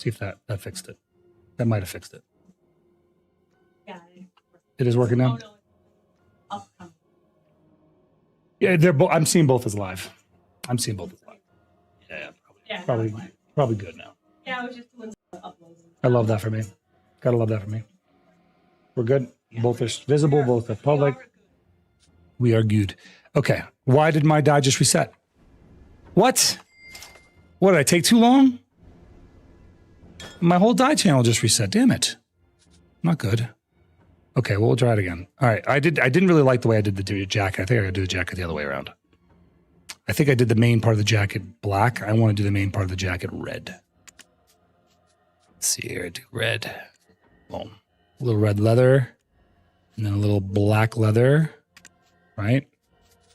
See if that fixed it. That might have fixed it. Yeah. It is working now? Oh, no. Yeah, they're both. I'm seeing both as live. I'm seeing both as live. Yeah, probably good now. Yeah, I was just doing uploads. I love that for me. Gotta love that for me. We're good. Both are visible, both are public. We are good. Okay. Why did my die just reset? What? What, did I take too long? My whole die channel just reset. Damn it. Not good. Okay, well, we'll try it again. All right. I didn't really like the way I did the jacket. I think I gotta do the jacket the other way around. I think I did the main part of the jacket black. I want to do the main part of the jacket red. Let's see here. Do red. Boom. A little red leather. And then a little black leather. Right?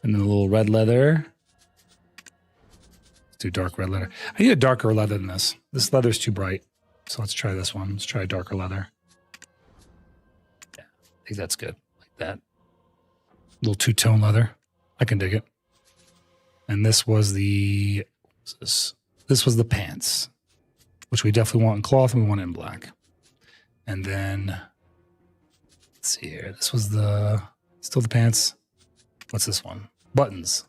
And then a little red leather. Let's do dark red leather. I need a darker leather than this. This leather's too bright. So let's try this one. Let's try a darker leather. Yeah, I think that's good. Like that. A little two-tone leather. I can dig it. And this was the, this was the pants, which we definitely want in cloth and we want it in black. And then, let's see here. This was the, still the pants. What's this one? Buttons.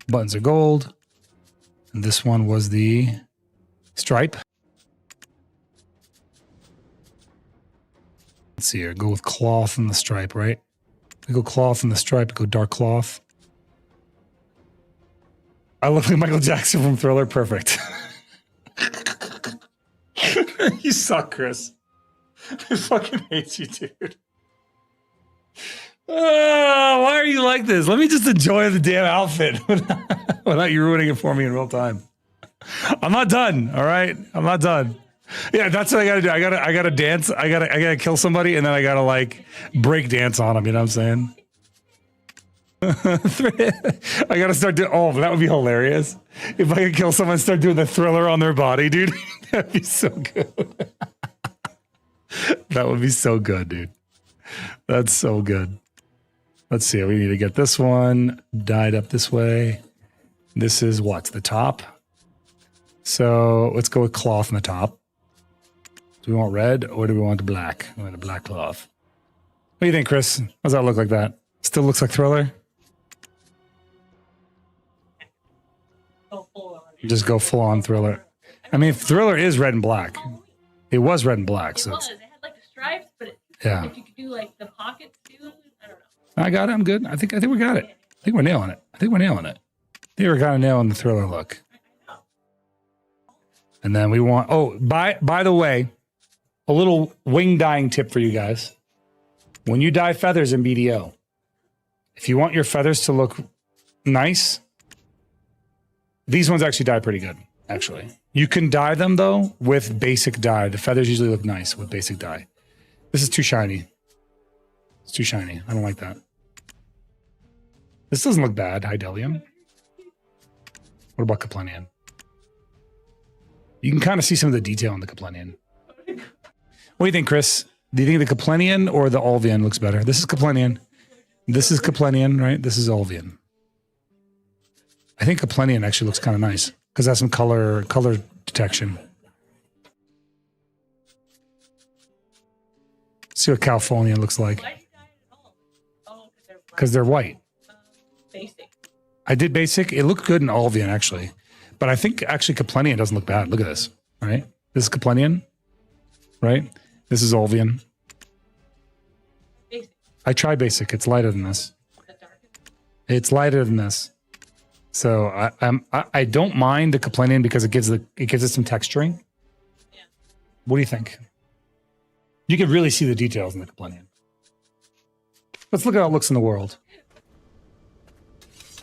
Buttons are gold. And this one was the stripe. Let's see here. Go with cloth and the stripe, right? We go cloth and the stripe, go dark cloth. I look like Michael Jackson from Thriller. Perfect. You suck, Chris. I fucking hate you, dude. Oh, why are you like this? Let me just enjoy the damn outfit without you ruining it for me in real time. I'm not done. All right, I'm not done. Yeah, that's what I gotta do. I gotta dance. I gotta kill somebody, and then I gotta like break dance on them. You know what I'm saying? I gotta start doing. Oh, that would be hilarious if I could kill someone and start doing the Thriller on their body, dude. That'd be so good. That would be so good, dude. That's so good. Let's see. We need to get this one dyed up this way. This is what's the top. So let's go with cloth on the top. Do we want red or do we want the black? We want the black cloth. What do you think, Chris? How does that look like that? Still looks like Thriller? Just go full on Thriller. I mean, Thriller is red and black. It was red and black. So it had like the stripes, but yeah. If you could do like the pockets too, I don't know. I got it. I'm good. I think we got it. I think we're nailing it. I think we're kind of nailing the Thriller look. And then we want. Oh, by the way, a little wing dyeing tip for you guys. When you dye feathers in BDO, if you want your feathers to look nice, these ones actually dye pretty good. Actually, you can dye them though with basic dye. The feathers usually look nice with basic dye. This is too shiny. It's too shiny. I don't like that. This doesn't look bad. Hydelium. What about Kaplenian? You can kind of see some of the detail in the Kaplenian. What do you think, Chris? Do you think the Kaplenian or the Olvian looks better? This is Kaplenian. This is Kaplenian, right? This is Olvian. I think Kaplenian actually looks kind of nice because it has some color detection. See what Californian looks like. Because they're white. Basic. I did basic. It looked good in Olvian, actually. But I think actually Kaplenian doesn't look bad. Look at this, right? This is Kaplenian, right? This is Olvian. Basic. I tried basic. It's lighter than this. It's lighter than this. So I don't mind the Kaplenian because it gives it some texturing. Yeah. What do you think? You can really see the details in the Kaplenian. Let's look at how it looks in the world.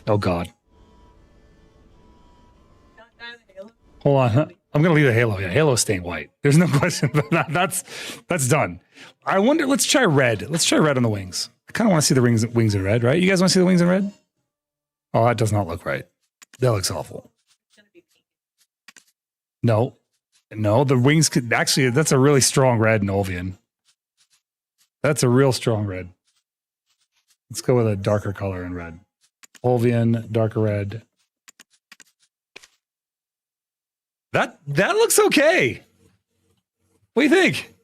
Oh God. Hold on. I'm going to leave the halo. Yeah, halo's staying white. There's no question about that. That's done. I wonder, let's try red. Let's try red on the wings. I kind of want to see the wings in red, right? You guys want to see the wings in red? Oh, that does not look right. That looks awful. No. No, the wings could actually, that's a really strong red in Olvian. That's a real strong red. Let's go with a darker color in red. Olvian, darker red. That looks okay. What do you think?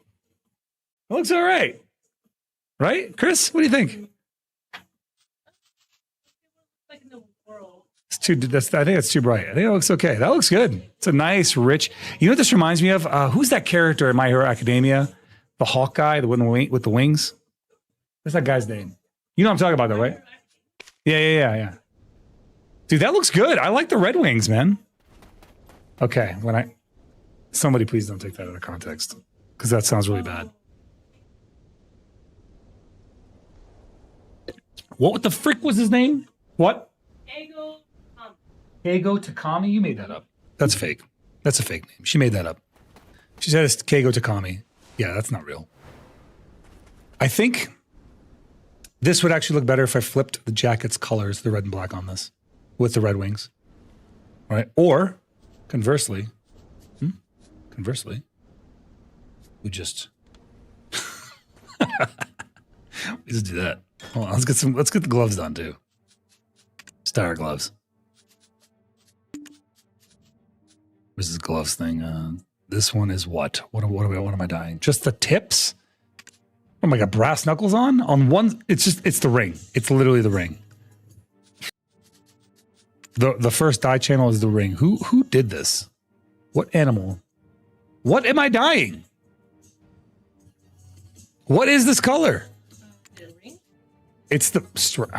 It looks all right. Right? Chris, what do you think? Like in the world. It's too, I think it's too bright. I think it looks okay. That looks good. It's a nice, rich. You know what this reminds me of? Who's that character in My Hero Academia? The Hawk guy, the one with the wings? What's that guy's name? You know what I'm talking about, though, right? Yeah. Dude, that looks good. I like the red wings, man. Okay, somebody please don't take that out of context, because that sounds really bad. What the frick was his name? What? Keigo Takami? You made that up. That's fake. That's a fake name. She made that up. She said it's Keigo Takami. Yeah, that's not real. I think this would actually look better if I flipped the jacket's colors, the red and black on this, with the red wings. All right. Or, conversely, we just do that. Hold on, let's get the gloves done too. Star gloves. Where's this gloves thing? This one is what? What am I dying? Just the tips? Oh my god, brass knuckles on? On one, it's the ring. It's literally the ring. The first dye channel is the ring. Who did this? What animal? What am I dyeing? What is this color? It's the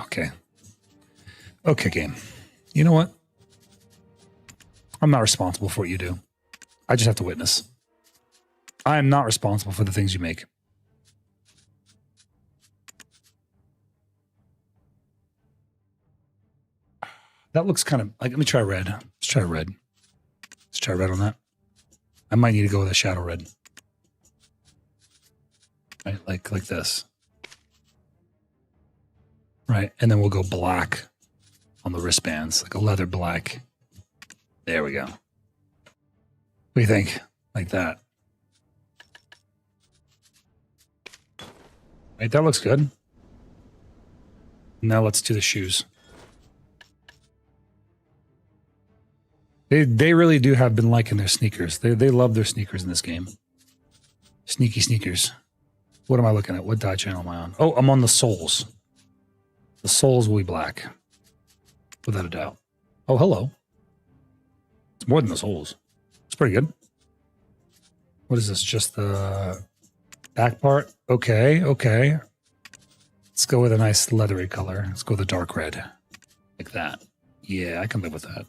okay. Okay, game. You know what? I'm not responsible for what you do. I just have to witness. I am not responsible for the things you make. That looks kind of like, let me try red. Let's try red. Let's try red on that. I might need to go with a shadow red. Right, like this. Right, and then we'll go black on the wristbands, like a leather black. There we go. What do you think? Like that. Right, that looks good. Now let's do the shoes. They really do have been liking their sneakers. They love their sneakers in this game. Sneaky sneakers. What am I looking at? What dye channel am I on? Oh, I'm on the soles. The soles will be black. Without a doubt. Oh, hello. It's more than the soles. It's pretty good. What is this? Just the back part? Okay. Let's go with a nice leathery color. Let's go with a dark red. Like that. Yeah, I can live with that.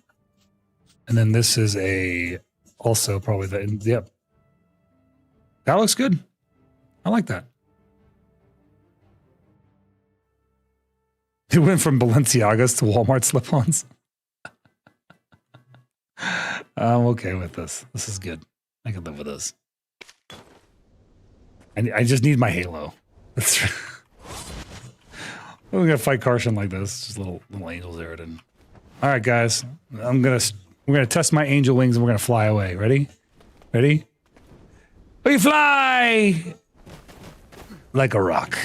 And then this is also probably yep. That looks good. I like that. It went from Balenciagas to Walmart slip-ons. I'm okay with this. This is good. I can live with this. I just need my halo. We're gonna fight Karshan like this. Just little angel Zeroden. All right, guys. We're gonna test my angel wings and we're gonna fly away. Ready? Ready? We fly like a rock.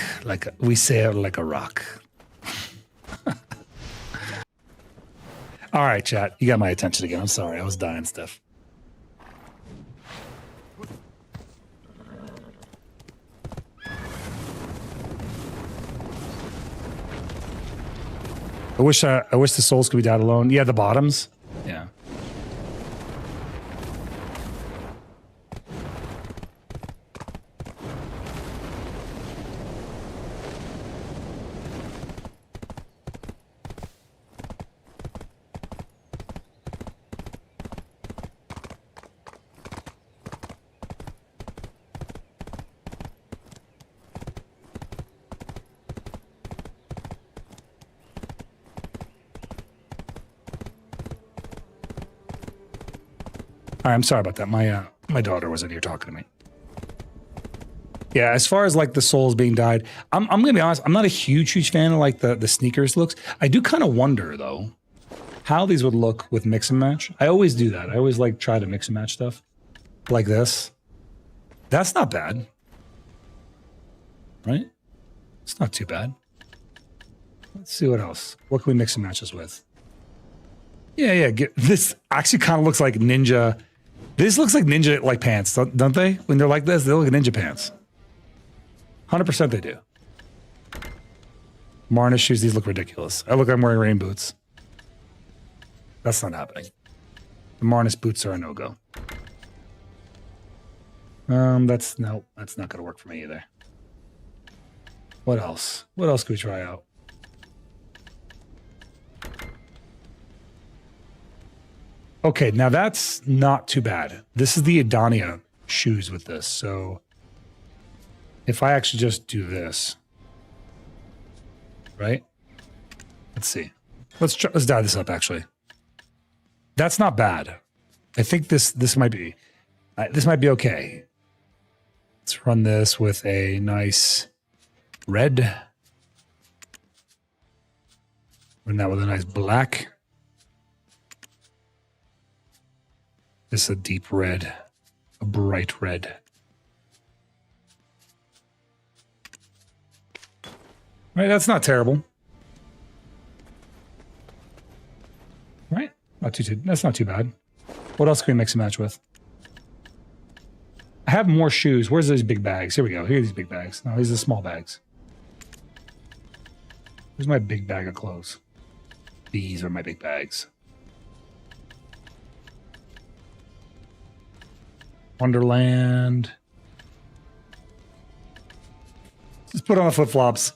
We sail like a rock. All right, chat. You got my attention again. I'm sorry. I was dying stuff. I wish the souls could be dyed alone. Yeah, the bottoms. Yeah. All right, I'm sorry about that. My daughter was in here talking to me. Yeah, as far as like the souls being dyed, I'm gonna be honest. I'm not a huge fan of like the sneakers looks. I do kind of wonder though how these would look with mix and match. I always do that. I always like try to mix and match stuff like this. That's not bad, right? It's not too bad. Let's see what else. What can we mix and match this with? Yeah. This actually kind of looks like ninja. This looks like ninja like pants, don't they? When they're like this, they look like ninja pants. 100% they do. Marna's shoes, these look ridiculous. I look like I'm wearing rain boots. That's not happening. The Marna's boots are a no-go. That's not gonna work for me either. What else? What else could we try out? Okay, now that's not too bad. This is the Adania shoes with this. So if I actually just do this, right? Let's see. Let's dive this up actually. That's not bad. I think this might be okay. Let's run this with a nice red. Run that with a nice black. This is a deep red, a bright red. Right, that's not terrible. Right, that's not too bad. What else can we mix and match with? I have more shoes. Where's those big bags? Here we go. Here are these big bags. No, these are small bags. Where's my big bag of clothes? These are my big bags. Wonderland. Just put on the flip-flops.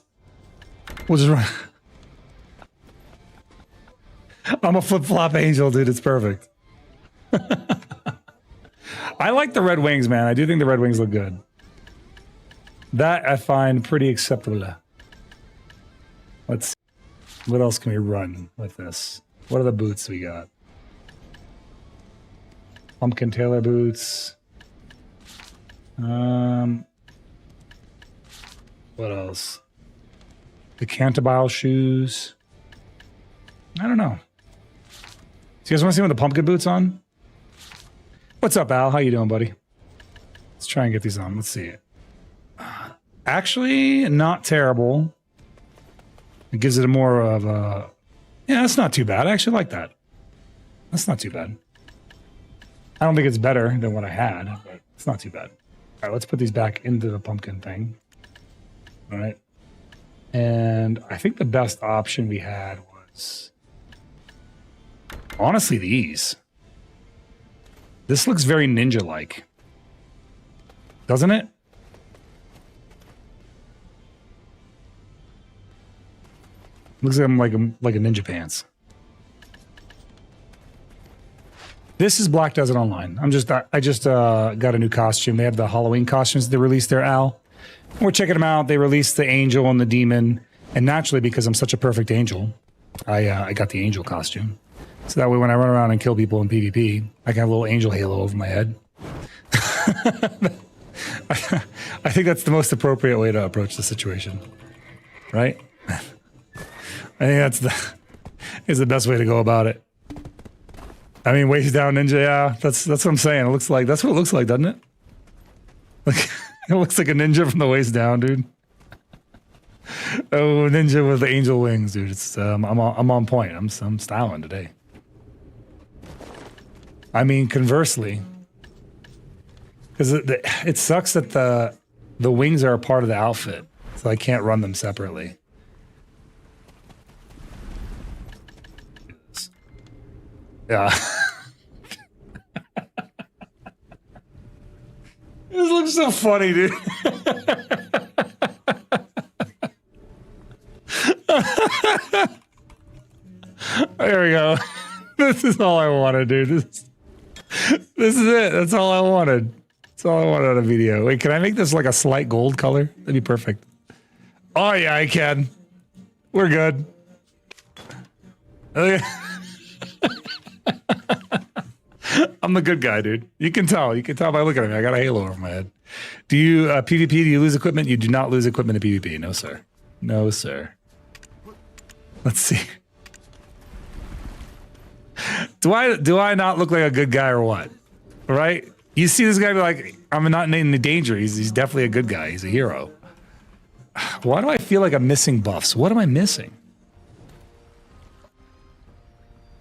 We'll just run. I'm a flip-flop angel, dude. It's perfect. I like the red wings, man. I do think the red wings look good. That I find pretty acceptable. Let's see. What else can we run with this? What are the boots we got? Pumpkin tailor boots. What else? The Cantabile shoes. I don't know. So you guys want to see one with the pumpkin boots on? What's up, Al? How you doing, buddy? Let's try and get these on. Let's see it. Actually, not terrible. It gives it a more of a... Yeah, that's not too bad. I actually like that. That's not too bad. I don't think it's better than what I had, but it's not too bad. All right, let's put these back into the pumpkin thing. All right. And I think the best option we had was... honestly, these. This looks very ninja-like. Doesn't it? Looks like I'm like a ninja pants. This is Black Desert Online. I just got a new costume. They have the Halloween costumes they released there, Al. We're checking them out. They released the angel and the demon. And naturally, because I'm such a perfect angel, I got the angel costume. So that way when I run around and kill people in PvP, I can have a little angel halo over my head. I think that's the most appropriate way to approach the situation. Right? I think is the best way to go about it. I mean, waist down ninja, yeah. That's what I'm saying. It looks like that's what it looks like, doesn't it? Like it looks like a ninja from the waist down, dude. Oh, ninja with the angel wings, dude. It's I'm on point. I'm styling today. I mean, conversely, because it sucks that the wings are a part of the outfit, so I can't run them separately. Yeah. This looks so funny, dude. There we go. This is all I wanted, dude. This is it. That's all I wanted. That's all I wanted on a video. Wait, can I make this like a slight gold color? That'd be perfect. Oh yeah, I can. We're good. I'm the good guy, dude. You can tell. You can tell by looking at me. I got a halo over my head. Do you PvP? Do you lose equipment? You do not lose equipment in PvP. No, sir. No, sir. Let's see. Do I not look like a good guy or what? Right? You see this guy be like, I'm not in any danger. He's definitely a good guy. He's a hero. Why do I feel like I'm missing buffs? What am I missing?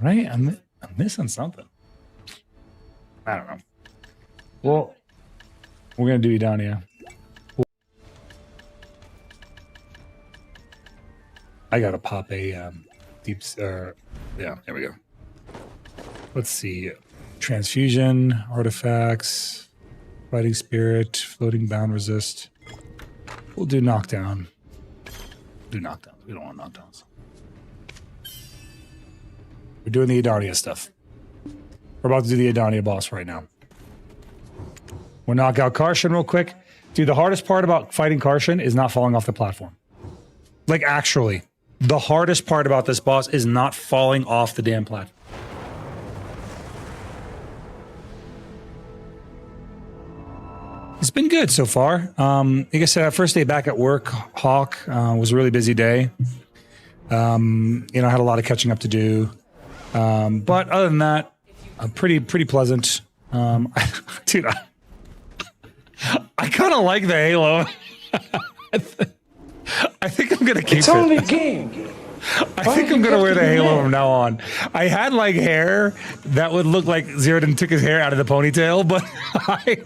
Right? I'm missing something. I don't know. Well, we're gonna do Edonia. I gotta pop a deep. Yeah, there we go. Let's see. Transfusion, artifacts, fighting spirit, floating bound resist. We'll do knockdown. Do knockdowns. We don't want knockdowns. We're doing the Edonia stuff. We're about to do the Edonia boss right now. We'll knock out Karshan real quick. Dude, the hardest part about fighting Karshan is not falling off the platform. Like, actually, the hardest part about this boss is not falling off the damn platform. It's been good so far. Like I said, first day back at work, Hawk, was a really busy day. You know, I had a lot of catching up to do. But other than that, pretty pleasant. Dude, I kind of like the Halo. I think I'm gonna keep it. It's only a game. I think I'm gonna wear the Halo from now on. I had like hair that would look like Zeroden took his hair out of the ponytail, but I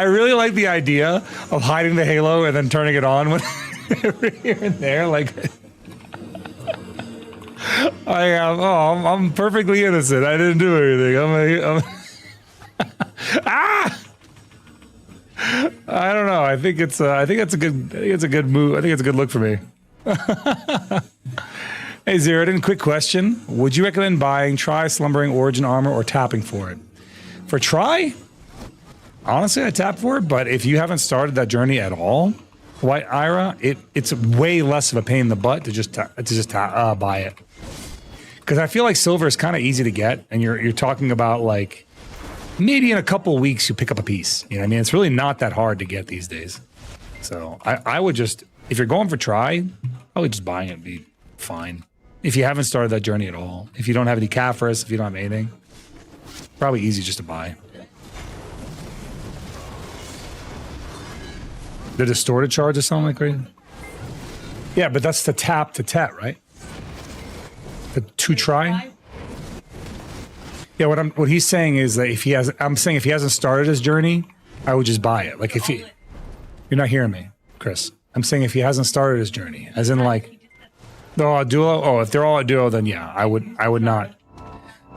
really like the idea of hiding the Halo and then turning it on when here and there. Like, I'm perfectly innocent. I didn't do anything. I don't know. I think it's a good move. I think it's a good look for me. Hey Zeroden, quick question. Would you recommend buying Try Slumbering Origin Armor or tapping for it? For Try, honestly, I tap for it, but if you haven't started that journey at all, White Ira, it's way less of a pain in the butt to just buy it. Because I feel like silver is kind of easy to get, and you're talking about like maybe in a couple of weeks you pick up a piece. You know what I mean? It's really not that hard to get these days. So I would just, if you're going for Try, I would just buy it and be fine. If you haven't started that journey at all, if you don't have any Caphras, if you don't have anything, probably easy just to buy. The distorted charge or something like crazy? Yeah, but that's the tap to tet, right? The to try? Yeah, what he's saying is that if he hasn't started his journey, I would just buy it. Like if you're not hearing me, Chris. I'm saying if he hasn't started his journey, as in like they're all at duo. Oh, if they're all at duo, then yeah, I would not.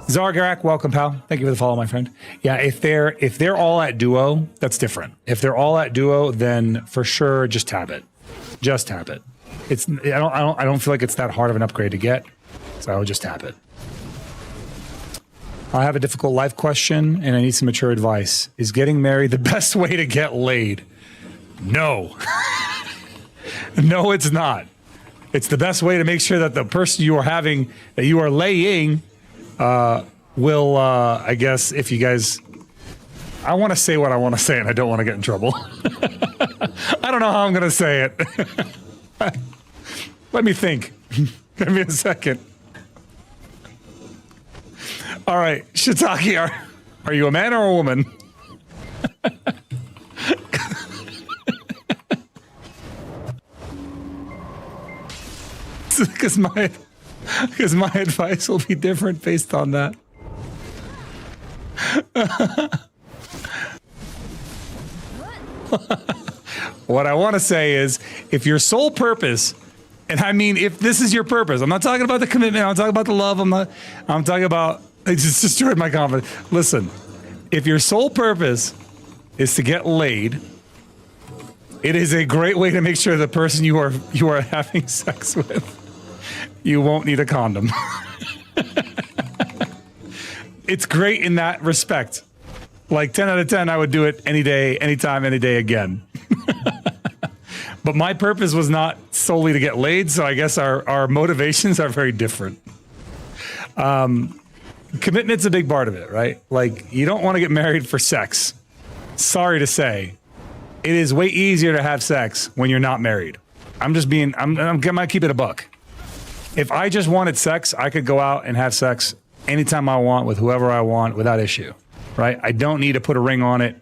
Zargarak, welcome, pal. Thank you for the follow, my friend. Yeah, if they're all at duo, that's different. If they're all at duo, then for sure just tab it. Just tap it. I don't feel like it's that hard of an upgrade to get, so I would just tap it. I have a difficult life question and I need some mature advice. Is getting married the best way to get laid? No. No, it's not. It's the best way to make sure that the person you are laying, will, I guess, if you guys, I want to say what I want to say and I don't want to get in trouble. I don't know how I'm going to say it. Let me think. Give me a second. All right, Shiitake, are you a man or a woman? Because my advice will be different based on that. What I want to say is, if your sole purpose, and I mean, if this is your purpose, I'm not talking about the commitment, I'm talking about the love, I'm talking about, it just destroyed my confidence. Listen, if your sole purpose is to get laid, it is a great way to make sure the person you are having sex with, you won't need a condom. It's great in that respect. Like 10 out of 10, I would do it any day, anytime, any day again. But my purpose was not solely to get laid, so I guess our motivations are very different. Commitment's a big part of it, right? Like, you don't want to get married for sex. Sorry to say. It is way easier to have sex when you're not married. I'm gonna keep it a buck. If I just wanted sex, I could go out and have sex anytime I want with whoever I want without issue, right? I don't need to put a ring on it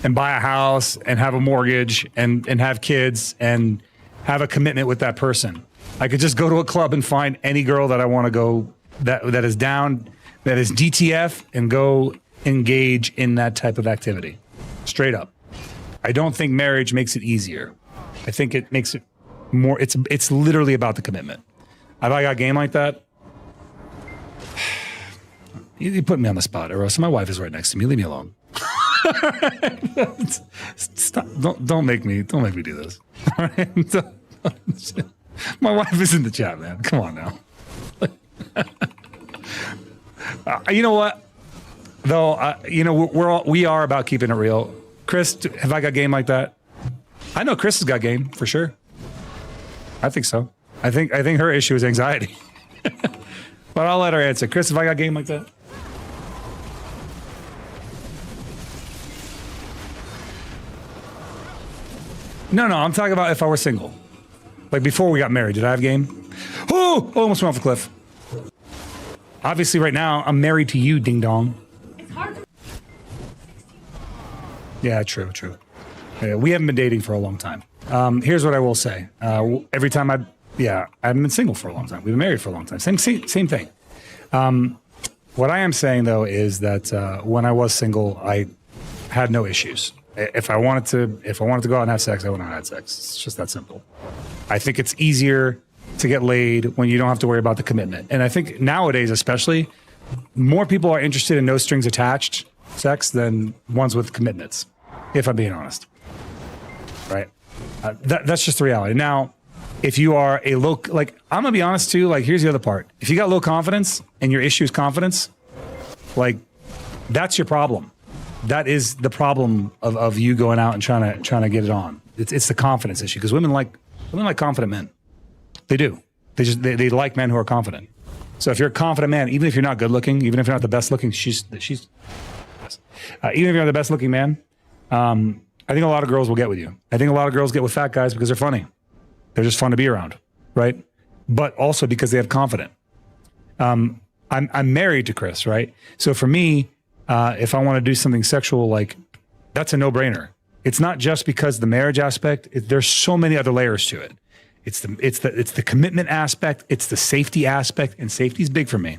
and buy a house and have a mortgage and have kids and have a commitment with that person. I could just go to a club and find any girl that I want to go that is down, that is DTF, and go engage in that type of activity. Straight up. I don't think marriage makes it easier. I think it makes it more, it's literally about the commitment. Have I got a game like that? You put me on the spot, or else my wife is right next to me. Leave me alone. Stop. Don't make me do this. My wife is in the chat, man. Come on now. You know what? Though, you know, we are about keeping it real. Chris, have I got game like that? I know Chris has got game for sure. I think so. I think her issue is anxiety. But I'll let her answer. Chris, have I got game like that? No, I'm talking about if I were single. Like before we got married, did I have game? Oh, almost went off a cliff. Obviously right now, I'm married to you, ding dong. It's hard to Yeah, true. Yeah, we haven't been dating for a long time. Here's what I will say. Every time I haven't been single for a long time. We've been married for a long time. Same thing. What I am saying though is that when I was single, I had no issues. If I wanted to go out and have sex, I went out and had sex. It's just that simple. I think it's easier to get laid when you don't have to worry about the commitment. And I think nowadays, especially, more people are interested in no strings attached sex than ones with commitments, if I'm being honest. Right? That's just the reality. Now, if you are a low, like, I'm gonna be honest too, like, here's the other part. If you got low confidence and your issue is confidence, like, that's your problem. That is the problem of you going out and trying to get it on. It's the confidence issue, because women like confident men. They do. They like men who are confident. So if you're a confident man, even if you're not good looking, even if you're not the best looking, even if you're not the best looking man, I think a lot of girls will get with you. I think a lot of girls get with fat guys because they're funny. They're just fun to be around, right? But also because they have confidence. I'm married to Chris, right? So for me, if I want to do something sexual, like, that's a no-brainer. It's not just because the marriage aspect. There's so many other layers to it. It's the commitment aspect. It's the safety aspect, and safety is big for me.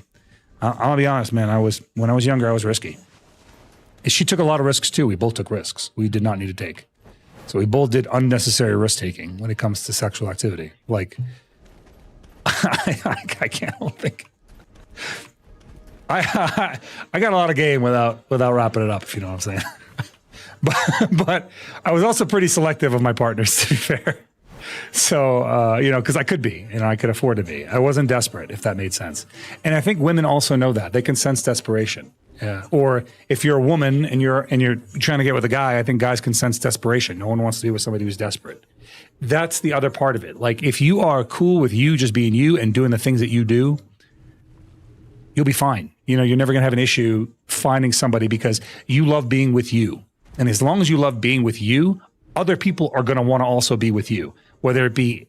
I'm gonna be honest, man. When I was younger, I was risky. She took a lot of risks too. We both took risks we did not need to take. So we both did unnecessary risk taking when it comes to sexual activity. Like, I can't think. I got a lot of game without wrapping it up, if you know what I'm saying. but I was also pretty selective of my partners, to be fair. So, you know, because I could be, I could afford to be. I wasn't desperate, if that made sense. And I think women also know that. They can sense desperation. Yeah. Or if you're a woman and you're trying to get with a guy, I think guys can sense desperation. No one wants to be with somebody who's desperate. That's the other part of it. Like, if you are cool with you just being you and doing the things that you do, you'll be fine. You know, you're never going to have an issue finding somebody because you love being with you. And as long as you love being with you, other people are going to want to also be with you, whether it be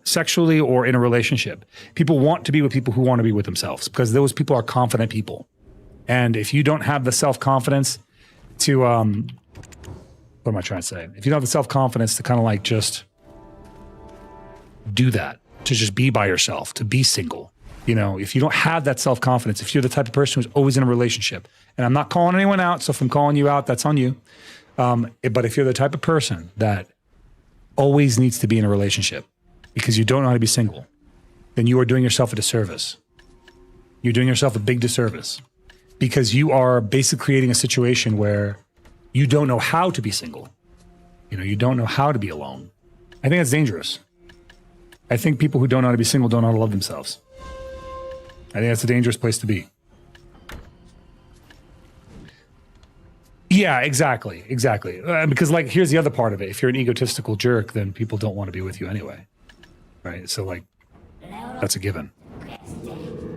sexually or in a relationship. People want to be with people who want to be with themselves because those people are confident people. And if you don't have the self-confidence to, what am I trying to say? If you don't have the self-confidence to kind of like just do that, to just be by yourself, to be single, you know, if you don't have that self-confidence, if you're the type of person who's always in a relationship, and I'm not calling anyone out, so if I'm calling you out, that's on you. But if you're the type of person that always needs to be in a relationship because you don't know how to be single, then you are doing yourself a disservice. You're doing yourself a big disservice because you are basically creating a situation where you don't know how to be single. You know, you don't know how to be alone. I think that's dangerous. I think people who don't know how to be single don't know how to love themselves. I think that's a dangerous place to be. Yeah, exactly. Because, like, here's the other part of it. If you're an egotistical jerk, then people don't want to be with you anyway, right? So, like, that's a given.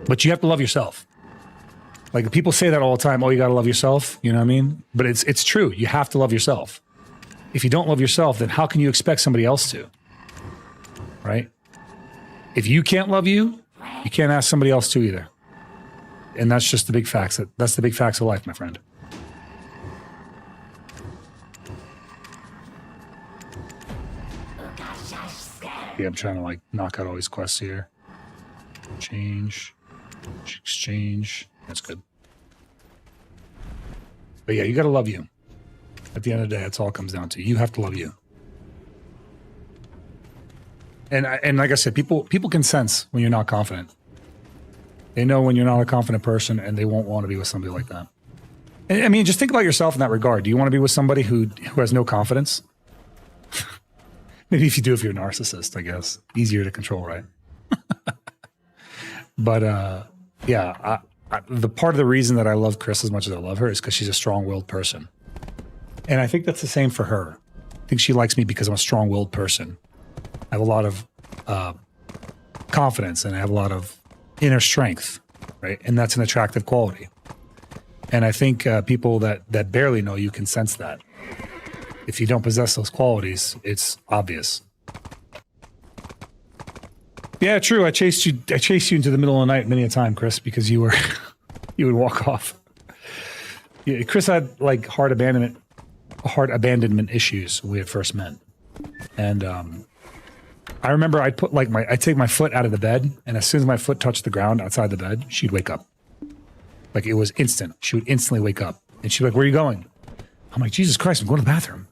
But you have to love yourself. Like, people say that all the time. Oh, you got to love yourself. You know what I mean? But it's true. You have to love yourself. If you don't love yourself, then how can you expect somebody else to? Right? If you can't love you, you can't ask somebody else to either. And that's just the big facts. That's the big facts of life, my friend. Yeah, I'm trying to like knock out all these quests here. Change, exchange. That's good. But yeah, you got to love you. At the end of the day, that's all it comes down to. You have to love you. And like I said, people can sense when you're not confident. They know when you're not a confident person, and they won't want to be with somebody like that. And, I mean, just think about yourself in that regard. Do you want to be with somebody who has no confidence? Maybe if you do, if you're a narcissist, I guess. Easier to control, right? But yeah, the part of the reason that I love Chris as much as I love her is because she's a strong-willed person. And I think that's the same for her. I think she likes me because I'm a strong-willed person. I have a lot of confidence, and I have a lot of inner strength, right? And that's an attractive quality. And I think people that barely know you can sense that. If you don't possess those qualities, it's obvious. Yeah, true. I chased you into the middle of the night many a time, Chris, because you would walk off. Yeah, Chris had like heart abandonment issues when we had first met. And I remember I'd take my foot out of the bed, and as soon as my foot touched the ground outside the bed, she'd wake up. Like it was instant. She would instantly wake up, and she'd be like, "Where are you going?" I'm like, "Jesus Christ, I'm going to the bathroom."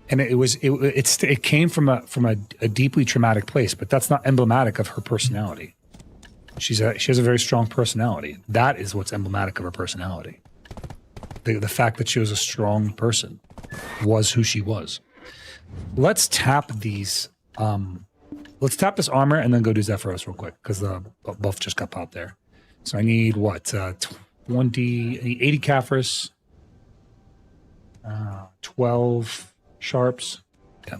And it came from a deeply traumatic place, but that's not emblematic of her personality. She has a very strong personality. That is what's emblematic of her personality. The fact that she was a strong person was who she was. Let's tap these. Let's tap this armor and then go do Zephyros real quick because the buff just got popped there. So I need what? 80 Caphras, 12 sharps. Yeah.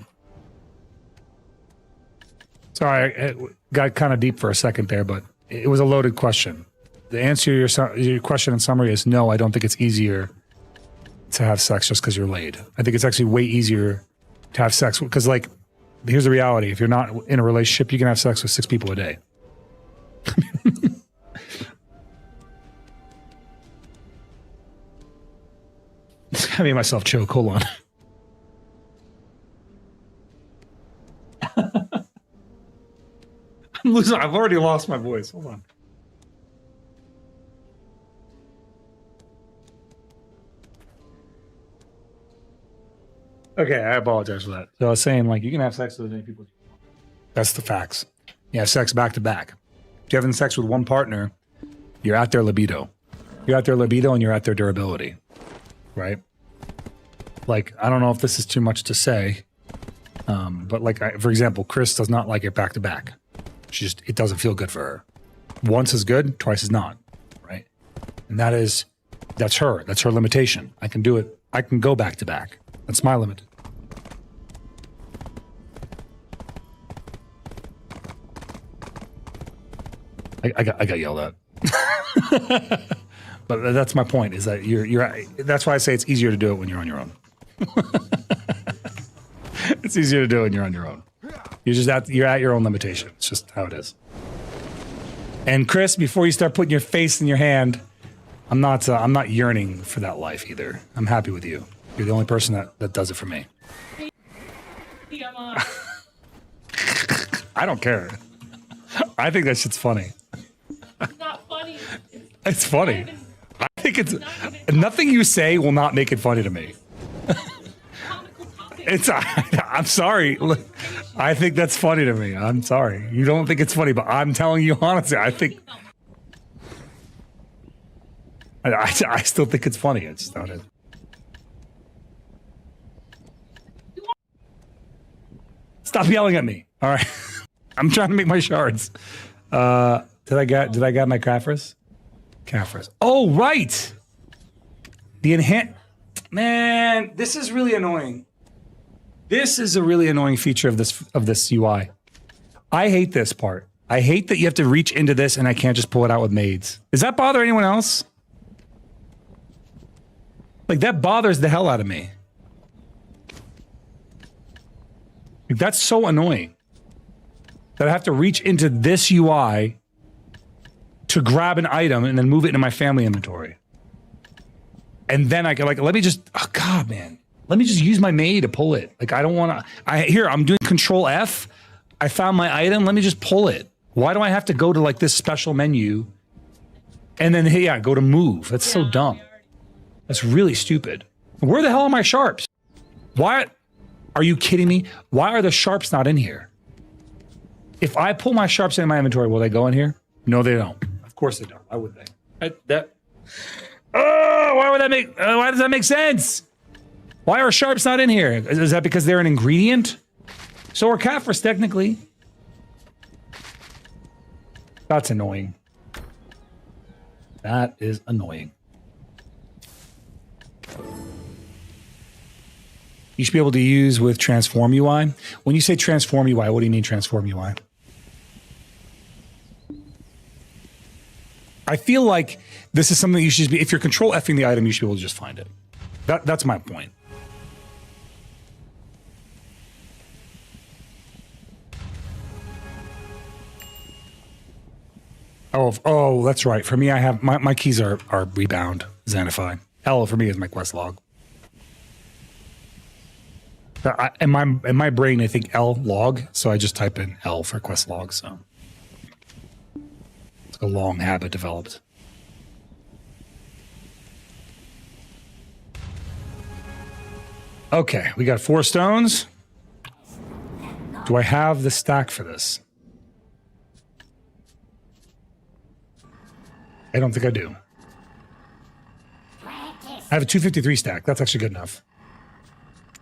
Sorry, I got kind of deep for a second there, but it was a loaded question. The answer to your question in summary is no, I don't think it's easier to have sex just because you're laid. I think it's actually way easier to have sex because, like, here's the reality. If you're not in a relationship, you can have sex with 6 people a day. I made myself choke. Hold on. I'm losing. I've already lost my voice. Hold on. Okay, I apologize for that. So I was saying, like, you can have sex with as many people as you want. That's the facts. You have sex back to back. If you're having sex with one partner, you're at their libido. You're at their libido and you're at their durability. Right? Like, I don't know if this is too much to say, but like, for example, Chris does not like it back to back. It doesn't feel good for her. Once is good, twice is not, right? And that's her limitation. I can do it. I can go back to back. That's my limit. I got yelled at. But that's my point, is that that's why I say it's easier to do it when you're on your own. It's easier to do it when you're on your own. You're at your own limitation. It's just how it is. And Chris, before you start putting your face in your hand, I'm not yearning for that life either. I'm happy with you. You're the only person that does it for me. I don't care. I think that shit's funny. It's not funny. It's funny. I think it's nothing you say will not make it funny to me. I'm sorry. Look, I think that's funny to me. I'm sorry. You don't think it's funny, but I'm telling you honestly, I think I still think it's funny. It's not it. Stop yelling at me. All right. I'm trying to make my shards. Did I get my Caphras? Caphras. Oh, right. The enhance. Man, this is really annoying. This is a really annoying feature of this UI. I hate this part. I hate that you have to reach into this and I can't just pull it out with maids. Does that bother anyone else? Like, that bothers the hell out of me. Like, that's so annoying that I have to reach into this UI to grab an item and then move it into my family inventory. And then I can, like, let me just, oh God, man. Let me just use my maid to pull it. Like, I don't want to, here, I'm doing Control F. I found my item. Let me just pull it. Why do I have to go to like this special menu and then, hey, yeah, go to move? That's so dumb. That's really stupid. Where the hell are my sharps? Why? Are you kidding me? Why are the sharps not in here? If I pull my sharps in my inventory, will they go in here? No, they don't. Of course they don't. Why would they? Why would that make? Why does that make sense? Why are sharps not in here? Is that because they're an ingredient? So are Kaffers technically. That's annoying. That is annoying. You should be able to use with Transform UI. When you say Transform UI, what do you mean Transform UI? I feel like this is something you should be, if you're control Fing the item, you should be able to just find it. That's my point. Oh, that's right. For me, I have my keys are rebound, Xanify. L for me is my quest log. In my brain, I think L log, so I just type in L for quest log. So it's like a long habit developed. Okay, we got 4 stones. Do I have the stack for this? I don't think I do. I have a 253 stack. That's actually good enough.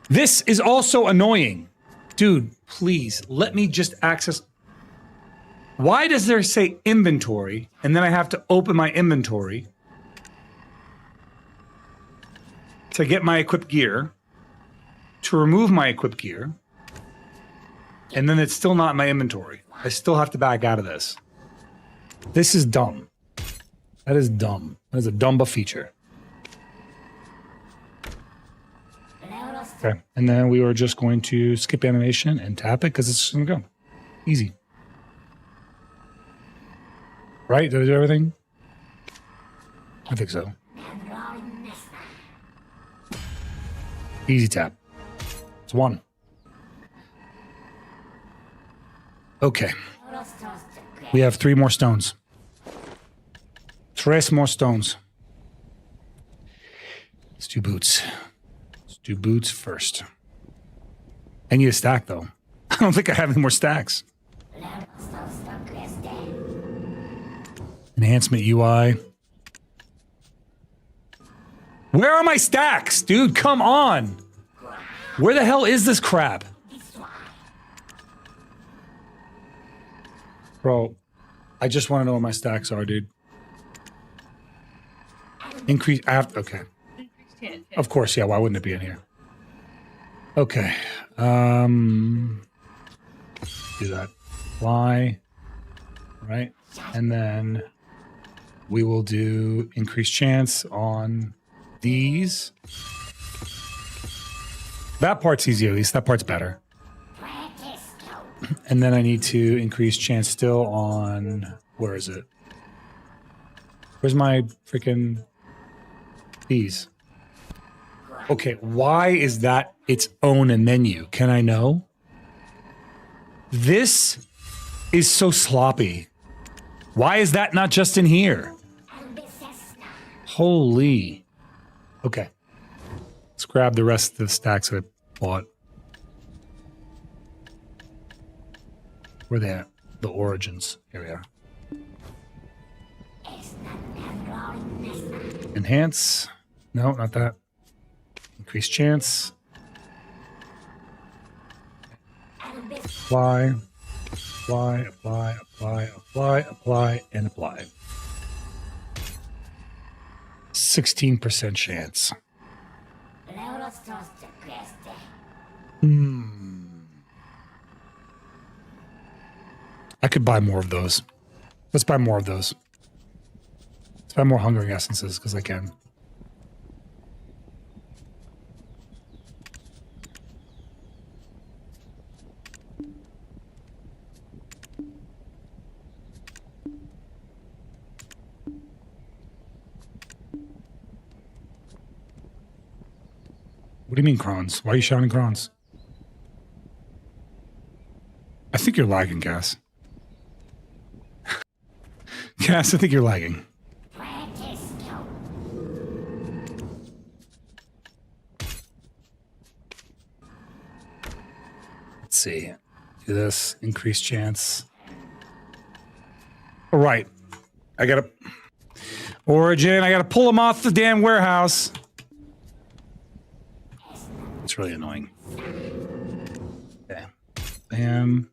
This is also annoying. Dude, please, let me just access... Why does there say inventory, and then I have to open my inventory to get my equipped gear, to remove my equipped gear, and then it's still not in my inventory. I still have to back out of this. This is dumb. That is dumb. That is a dumba feature. Okay, and then we are just going to skip animation and tap it because it's just going to go. Easy. Right? Did I do everything? I think so. Easy tap. It's 1. Okay. We have 3 more stones. 3 more stones. Let's do boots. Let's do boots first. I need a stack, though. I don't think I have any more stacks. Enhancement UI. Where are my stacks? Dude, come on. Where the hell is this crap? Bro, I just want to know where my stacks are, dude. Increase, I have, okay. Of course, yeah, why wouldn't it be in here? Okay. Do that. Fly. Right? And then we will do increased chance on these. That part's easy, at least. That part's better. And then I need to increase chance still on... Where is it? Where's my freaking... These. Okay, why is that its own menu? Can I know? This is so sloppy. Why is that not just in here? Holy. Okay. Let's grab the rest of the stacks I bought. Where are they at? The origins. Here we are. Enhance. No, not that. Increase chance. Apply. Apply, apply, apply, apply, apply, and apply. 16% chance. I could buy more of those. Let's buy more of those. Let's buy more hungering essences, because I can. What do you mean, Crons? Why are you shouting Crons? I think you're lagging, Cass. Cass, I think you're lagging. see. Do this. Increase chance. All right. I gotta... Origin, I gotta pull them off the damn warehouse. It's really annoying. Okay. Bam.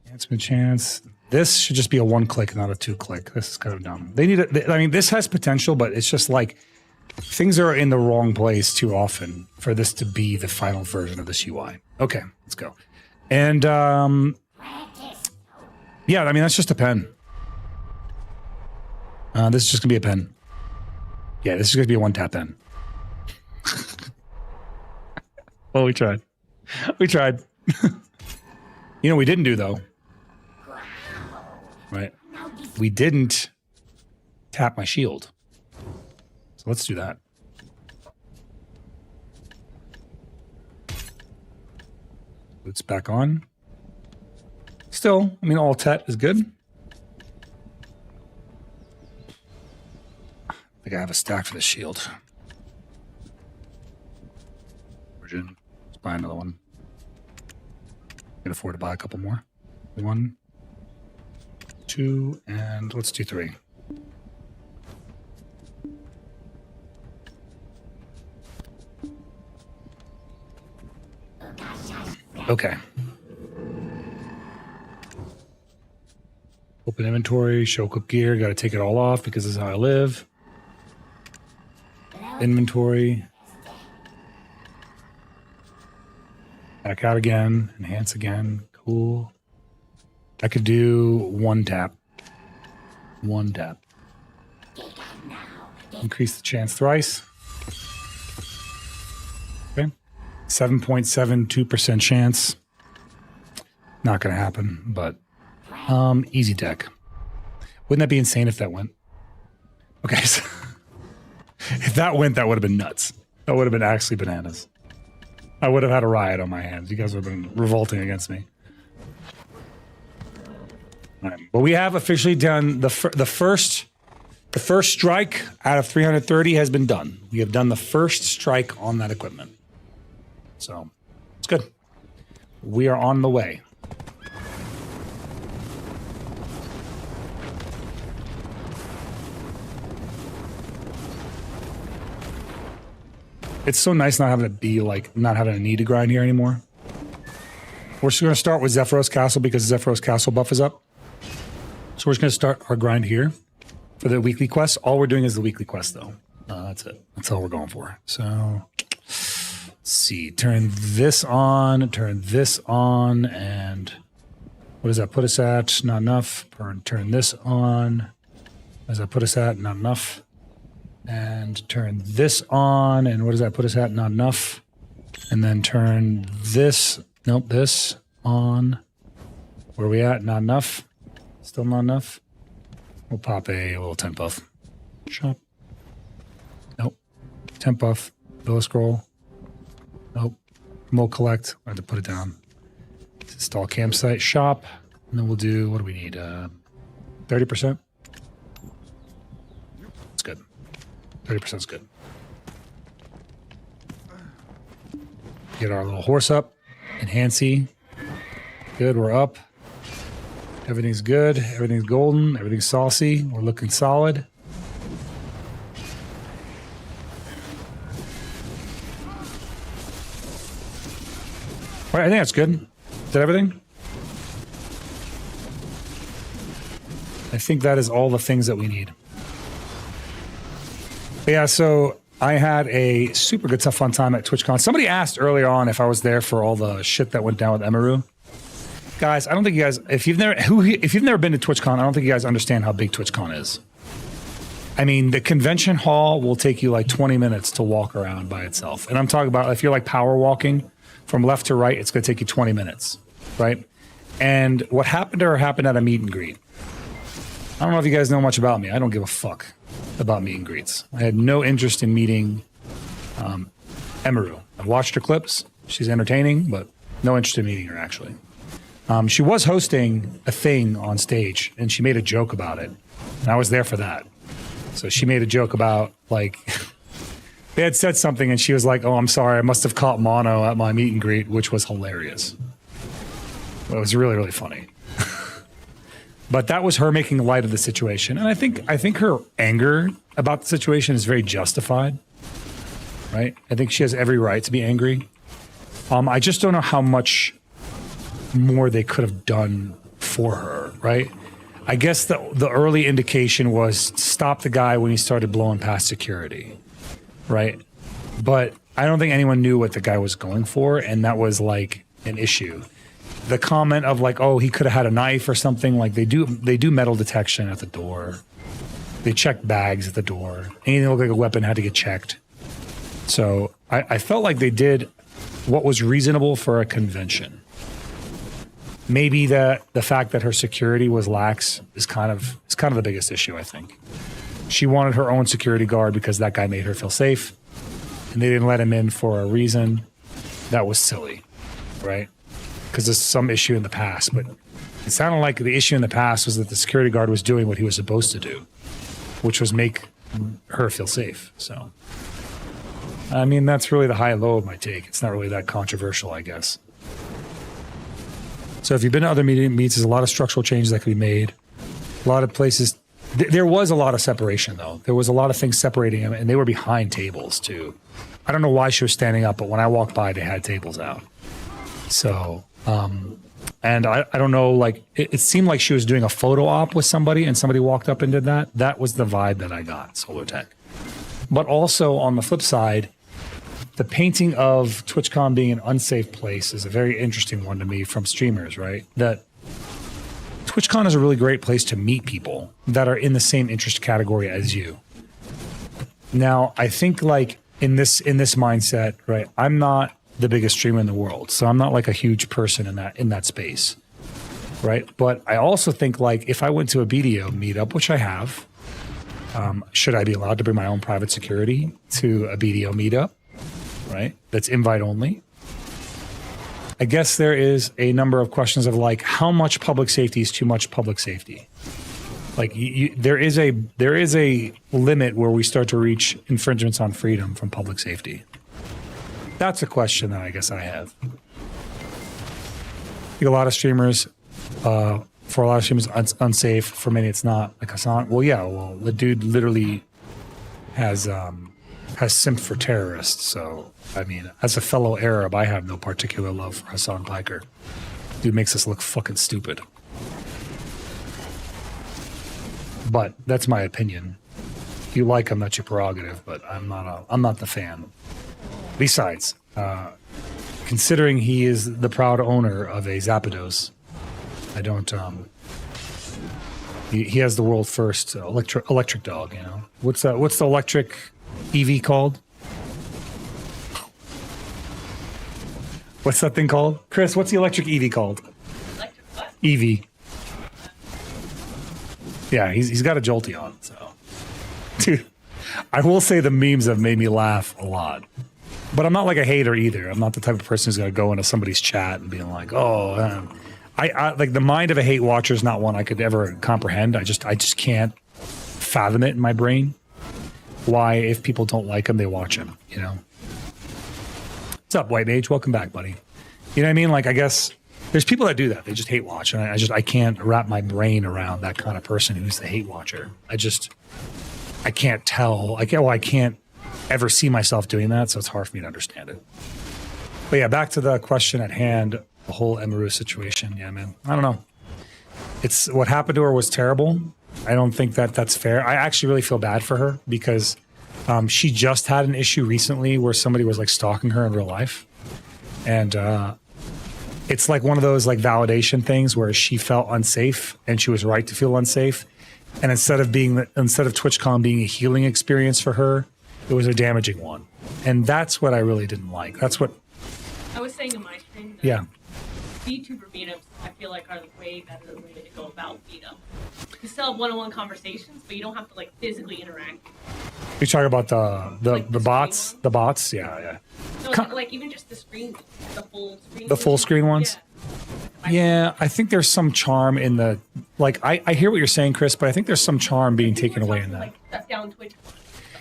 Enhancement chance. This should just be a 1-click, not a 2-click. This is kind of dumb. They need it. I mean, this has potential, but it's just like things are in the wrong place too often for this to be the final version of this UI. Okay, let's go. And yeah, I mean, that's just a pen. This is just gonna be a pen. Yeah, this is gonna be a 1-tap pen. Well, we tried. We tried. You know, we didn't do though. Right. We didn't tap my shield. So let's do that. Boots back on. Still, I mean, all tet is good. I think I have a stack for the shield. Virgin. Let's buy another one. Can afford to buy a couple more. 1, 2, and let's do 3. Okay. Open inventory, show equip gear. Got to take it all off because this is how I live. Inventory. Back out again. Enhance again. Cool. I could do 1-tap. 1-tap. Increase the chance thrice. Okay. 7.72% chance. Not going to happen, but easy deck. Wouldn't that be insane if that went? Okay, so if that went, that would have been nuts. That would have been actually bananas. I would have had a riot on my hands. You guys would have been revolting against me. All right. But we have officially done the first strike out of 330 has been done. We have done the first strike on that equipment. So it's good. We are on the way. It's so nice not having to be like, not having a need to grind here anymore. We're just going to start with Zephyros Castle because Zephyros Castle buff is up. So we're just going to start our grind here for the weekly quest. All we're doing is the weekly quest though. That's it. That's all we're going for. So let's see, turn this on, and what does that put us at? Not enough. Turn this on. What does that put us at? Not enough. And turn this on, and what does that put us at? Not enough. And then turn this, nope, this on. Where are we at? Not enough. Still not enough. We'll pop a little temp buff. Shop. Nope. Temp buff. Bill scroll. Nope. Mo collect. I have to put it down. Install campsite shop. And then we'll do, what do we need? 30%? That's good. 30% is good. Get our little horse up. Enhancey. Good, we're up. Everything's good. Everything's golden. Everything's saucy. We're looking solid. All right, I think that's good. Is that everything? I think that is all the things that we need. But yeah, so I had a super good, tough, fun time at TwitchCon. Somebody asked earlier on if I was there for all the shit that went down with Emiru. Guys, I don't think you guys, if you've never been to TwitchCon, I don't think you guys understand how big TwitchCon is. I mean, the convention hall will take you like 20 minutes to walk around by itself. And I'm talking about if you're like power walking from left to right, it's going to take you 20 minutes, right? And what happened at a meet and greet. I don't know if you guys know much about me. I don't give a fuck about meet and greets. I had no interest in meeting Emiru. I've watched her clips. She's entertaining, but no interest in meeting her, actually. She was hosting a thing on stage, and she made a joke about it. And I was there for that. So she made a joke about, like, They had said something and she was like, oh, I'm sorry. I must have caught mono at my meet and greet, which was hilarious. It was really, really funny. But that was her making light of the situation. And I think her anger about the situation is very justified, right? I think she has every right to be angry. I just don't know how much more they could have done for her, right? I guess the early indication was stop the guy when he started blowing past security, right? But I don't think anyone knew what the guy was going for, and that was like an issue. The comment of like, oh, he could have had a knife or something, like they do metal detection at the door. They check bags at the door. Anything that looked like a weapon had to get checked. So I felt like they did what was reasonable for a convention. Maybe the fact that her security was lax is kind of the biggest issue, I think. She wanted her own security guard because that guy made her feel safe, and they didn't let him in for a reason that was silly, right? Because there's some issue in the past, but it sounded like the issue in the past was that the security guard was doing what he was supposed to do, which was make her feel safe. So, I mean, that's really the high and low of my take. It's not really that controversial, I guess. So if you've been to other meets, there's a lot of structural changes that could be made. A lot of places, there was a lot of separation, though. There was a lot of things separating them, and they were behind tables, too. I don't know why she was standing up, but when I walked by, they had tables out. So, and I don't know, like, it seemed like she was doing a photo op with somebody, and somebody walked up and did that. That was the vibe that I got, Solar Tech. But also, on the flip side, the painting of TwitchCon being an unsafe place is a very interesting one to me from streamers, right? That TwitchCon is a really great place to meet people that are in the same interest category as you. Now, I think like in this mindset, right? I'm not the biggest streamer in the world, so I'm not like a huge person in that space, right? But I also think like if I went to a BDO meetup, which I have, should I be allowed to bring my own private security to a BDO meetup? Right? That's invite only. I guess there is a number of questions of like how much public safety is too much public safety. Like there is a limit where we start to reach infringements on freedom from public safety. That's a question that I guess I have. I think a lot of streamers, for a lot of streamers, it's unsafe. For many, it's not. Like Hassan, well, the dude literally has simped for terrorists. So, I mean, as a fellow Arab, I have no particular love for Hassan Piker. Dude makes us look fucking stupid. But that's my opinion. If you like him, that's your prerogative, but I'm not the fan. Besides, considering he is the proud owner of a Zapdos, I don't, he has the world first electric dog, you know? What's the electric EV called? What's that thing called? Chris, what's the electric EV called? Electric what? EV. Yeah, he's got a Jolteon, so. Dude, I will say the memes have made me laugh a lot. But I'm not like a hater either. I'm not the type of person who's going to go into somebody's chat and being like, oh, I like the mind of a hate watcher is not one I could ever comprehend. I just can't fathom it in my brain. Why, if people don't like him, they watch him, you know? What's up, White Mage? Welcome back, buddy. You know what I mean? Like, I guess there's people that do that. They just hate watch. And I can't wrap my brain around that kind of person who's the hate watcher. I can't tell. I can't ever see myself doing that, so it's hard for me to understand it. But yeah, back to the question at hand, the whole Emaru situation. Yeah, man. I don't know. It's what happened to her was terrible. I don't think that's fair. I actually really feel bad for her because she just had an issue recently where somebody was like stalking her in real life. And it's like one of those like validation things where she felt unsafe and she was right to feel unsafe. And instead of TwitchCon being a healing experience for her, it was a damaging one. And that's what I really didn't like. That's what I was saying in my stream that yeah. VTuber meetups, I feel like, are the way better way to go about meetup. You still have one-on-one conversations, but you don't have to like physically interact. You're talking about the bots? One? The bots? Yeah. No, like even just the screen, the full screen. The full screen ones? Yeah, I think there's some charm in the, like, I hear what you're saying, Chris, but I think there's some charm being taken away in that. Like, shut down Twitch.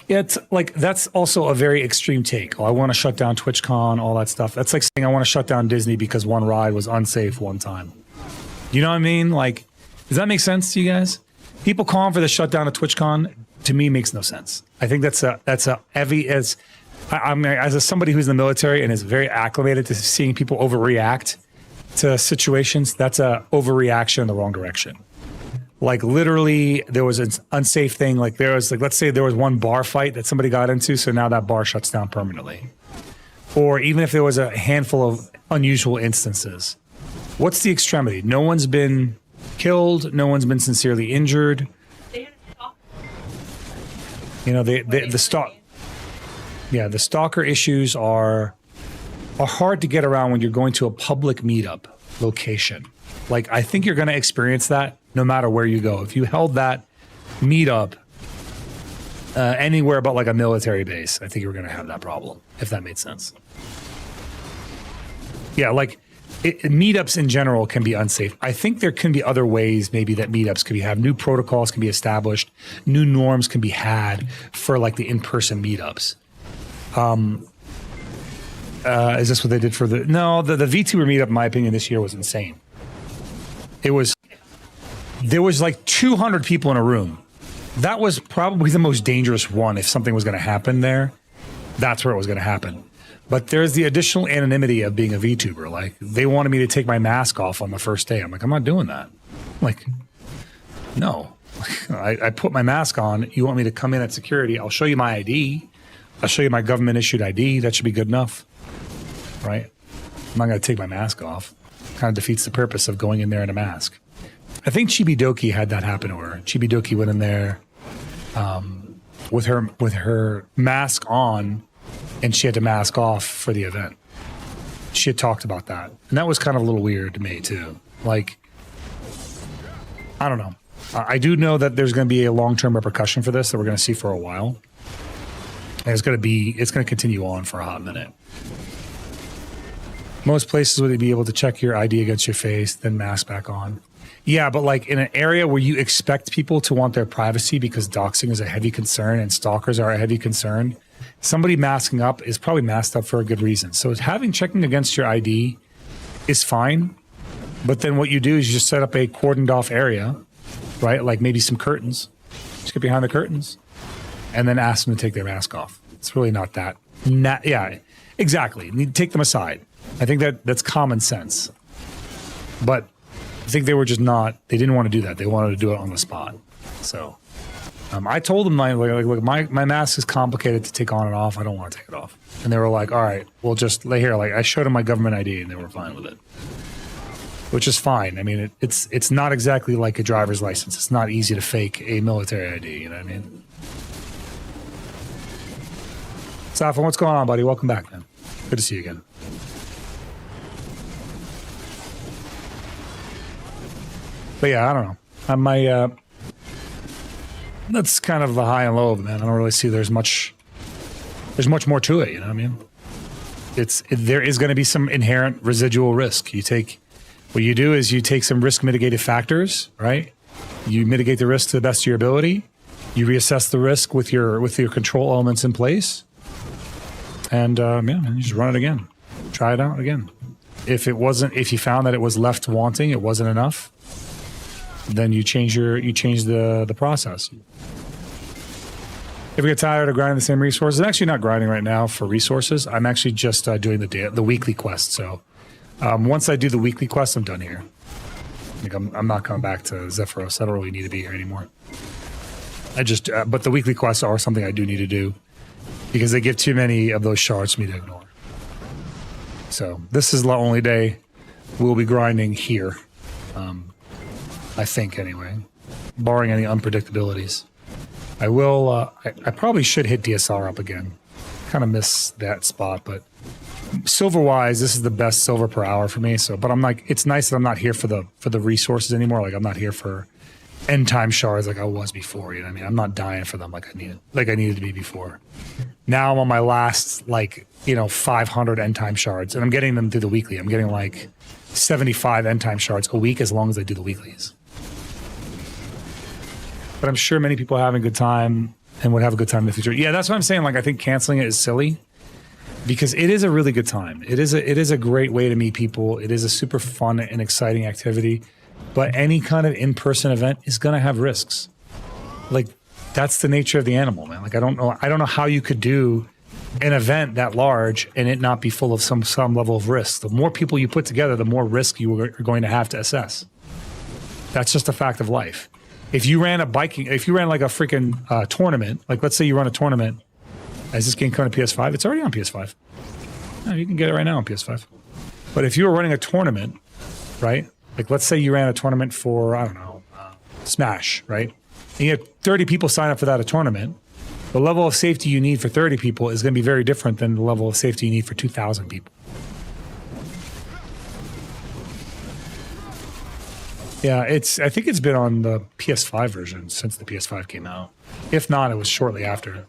It's like, that's also a very extreme take. Oh, I want to shut down TwitchCon, all that stuff. That's like saying I want to shut down Disney because one ride was unsafe one time. You know what I mean? Like, does that make sense to you guys? People calling for the shutdown of TwitchCon, to me, makes no sense. I think that's a heavy as I'm as somebody who's in the military and is very acclimated to seeing people overreact to situations. That's a overreaction in the wrong direction. Like literally, there was an unsafe thing. Like there was, like, let's say there was one bar fight that somebody got into, so now that bar shuts down permanently. Or even if there was a handful of unusual instances, what's the extremity? No one's been killed. No one's been sincerely injured. You know, the stalker issues are hard to get around when you're going to a public meetup location. Like, I think you're going to experience that no matter where you go. If you held that meetup anywhere but like a military base, I think you're going to have that problem, if that made sense. Yeah, like meetups in general can be unsafe. I think there can be other ways maybe that meetups can have new protocols can be established, new norms can be had for like the in-person meetups. Is this what they did for the VTuber meetup, in my opinion, this year was insane. There was like 200 people in a room. That was probably the most dangerous one. If something was going to happen there, that's where it was going to happen. But there's the additional anonymity of being a VTuber. Like, they wanted me to take my mask off on the first day. I'm like, I'm not doing that. Like, no. I put my mask on. You want me to come in at security? I'll show you my ID. I'll show you my government issued ID. That should be good enough, right? I'm not going to take my mask off. Kind of defeats the purpose of going in there in a mask. I think Chibidoki had that happen to her. Chibidoki went in there with her mask on, and she had to mask off for the event. She had talked about that, and that was kind of a little weird to me too. Like, I don't know. I do know that there's going to be a long-term repercussion for this that we're going to see for a while, and it's going to continue on for a hot minute. Most places would be able to check your ID against your face, then mask back on. Yeah, but like in an area where you expect people to want their privacy because doxing is a heavy concern and stalkers are a heavy concern, somebody masking up is probably masked up for a good reason. So checking against your ID is fine, but then what you do is you just set up a cordoned off area, right? Like maybe some curtains. Just get behind the curtains and then ask them to take their mask off. It's really not that. Yeah, exactly. You need to take them aside. I think that's common sense. But I think they didn't want to do that. They wanted to do it on the spot. So I told them, look, my mask is complicated to take on and off. I don't want to take it off. And they were like, all right, we'll just lay here. Like, I showed them my government ID and they were fine with it, which is fine. I mean, it's not exactly like a driver's license. It's not easy to fake a military ID. You know what I mean? Safa, what's going on, buddy? Welcome back, man. Good to see you again. But yeah, I don't know. That's kind of the high and low of it, man. I don't really see there's much more to it, you know what I mean? There is going to be some inherent residual risk. What you do is you take some risk mitigated factors, right? You mitigate the risk to the best of your ability. You reassess the risk with your control elements in place. And man, you just run it again. Try it out again. If you found that it was left wanting, it wasn't enough, then you change the process. If we get tired of grinding the same resources, I'm actually not grinding right now for resources. I'm actually just doing the weekly quest. So once I do the weekly quest, I'm done here. Like I'm not coming back to Zephyros. I don't really need to be here anymore. But the weekly quests are something I do need to do because they give too many of those shards for me to ignore. So this is the only day we'll be grinding here. I think anyway, barring any unpredictabilities. I will, I probably should hit DSR up again. Kind of miss that spot, but silver-wise, this is the best silver per hour for me. So, but I'm like, it's nice that I'm not here for the resources anymore. Like I'm not here for end time shards like I was before. You know what I mean? I'm not dying for them like I needed to be before. Now I'm on my last 500 end time shards, and I'm getting them through the weekly. I'm getting like 75 end time shards a week as long as I do the weeklies. But I'm sure many people are having a good time, and would have a good time in the future. Yeah, that's what I'm saying. Like, I think canceling it is silly because it is a really good time. It is a great way to meet people. It is a super fun and exciting activity, but any kind of in-person event is going to have risks. Like, that's the nature of the animal, man. Like, I don't know how you could do an event that large and it not be full of some level of risk. The more people you put together, the more risk you are going to have to assess. That's just a fact of life. If you ran like a freaking tournament, like let's say you run a tournament, is this game coming to PS5? It's already on PS5. No, you can get it right now on PS5. But if you were running a tournament, right? Like let's say you ran a tournament for, I don't know, Smash, right? And you had 30 people sign up for that tournament. The level of safety you need for 30 people is going to be very different than the level of safety you need for 2,000 people. Yeah, I think it's been on the PS5 version since the PS5 came out. If not, it was shortly after.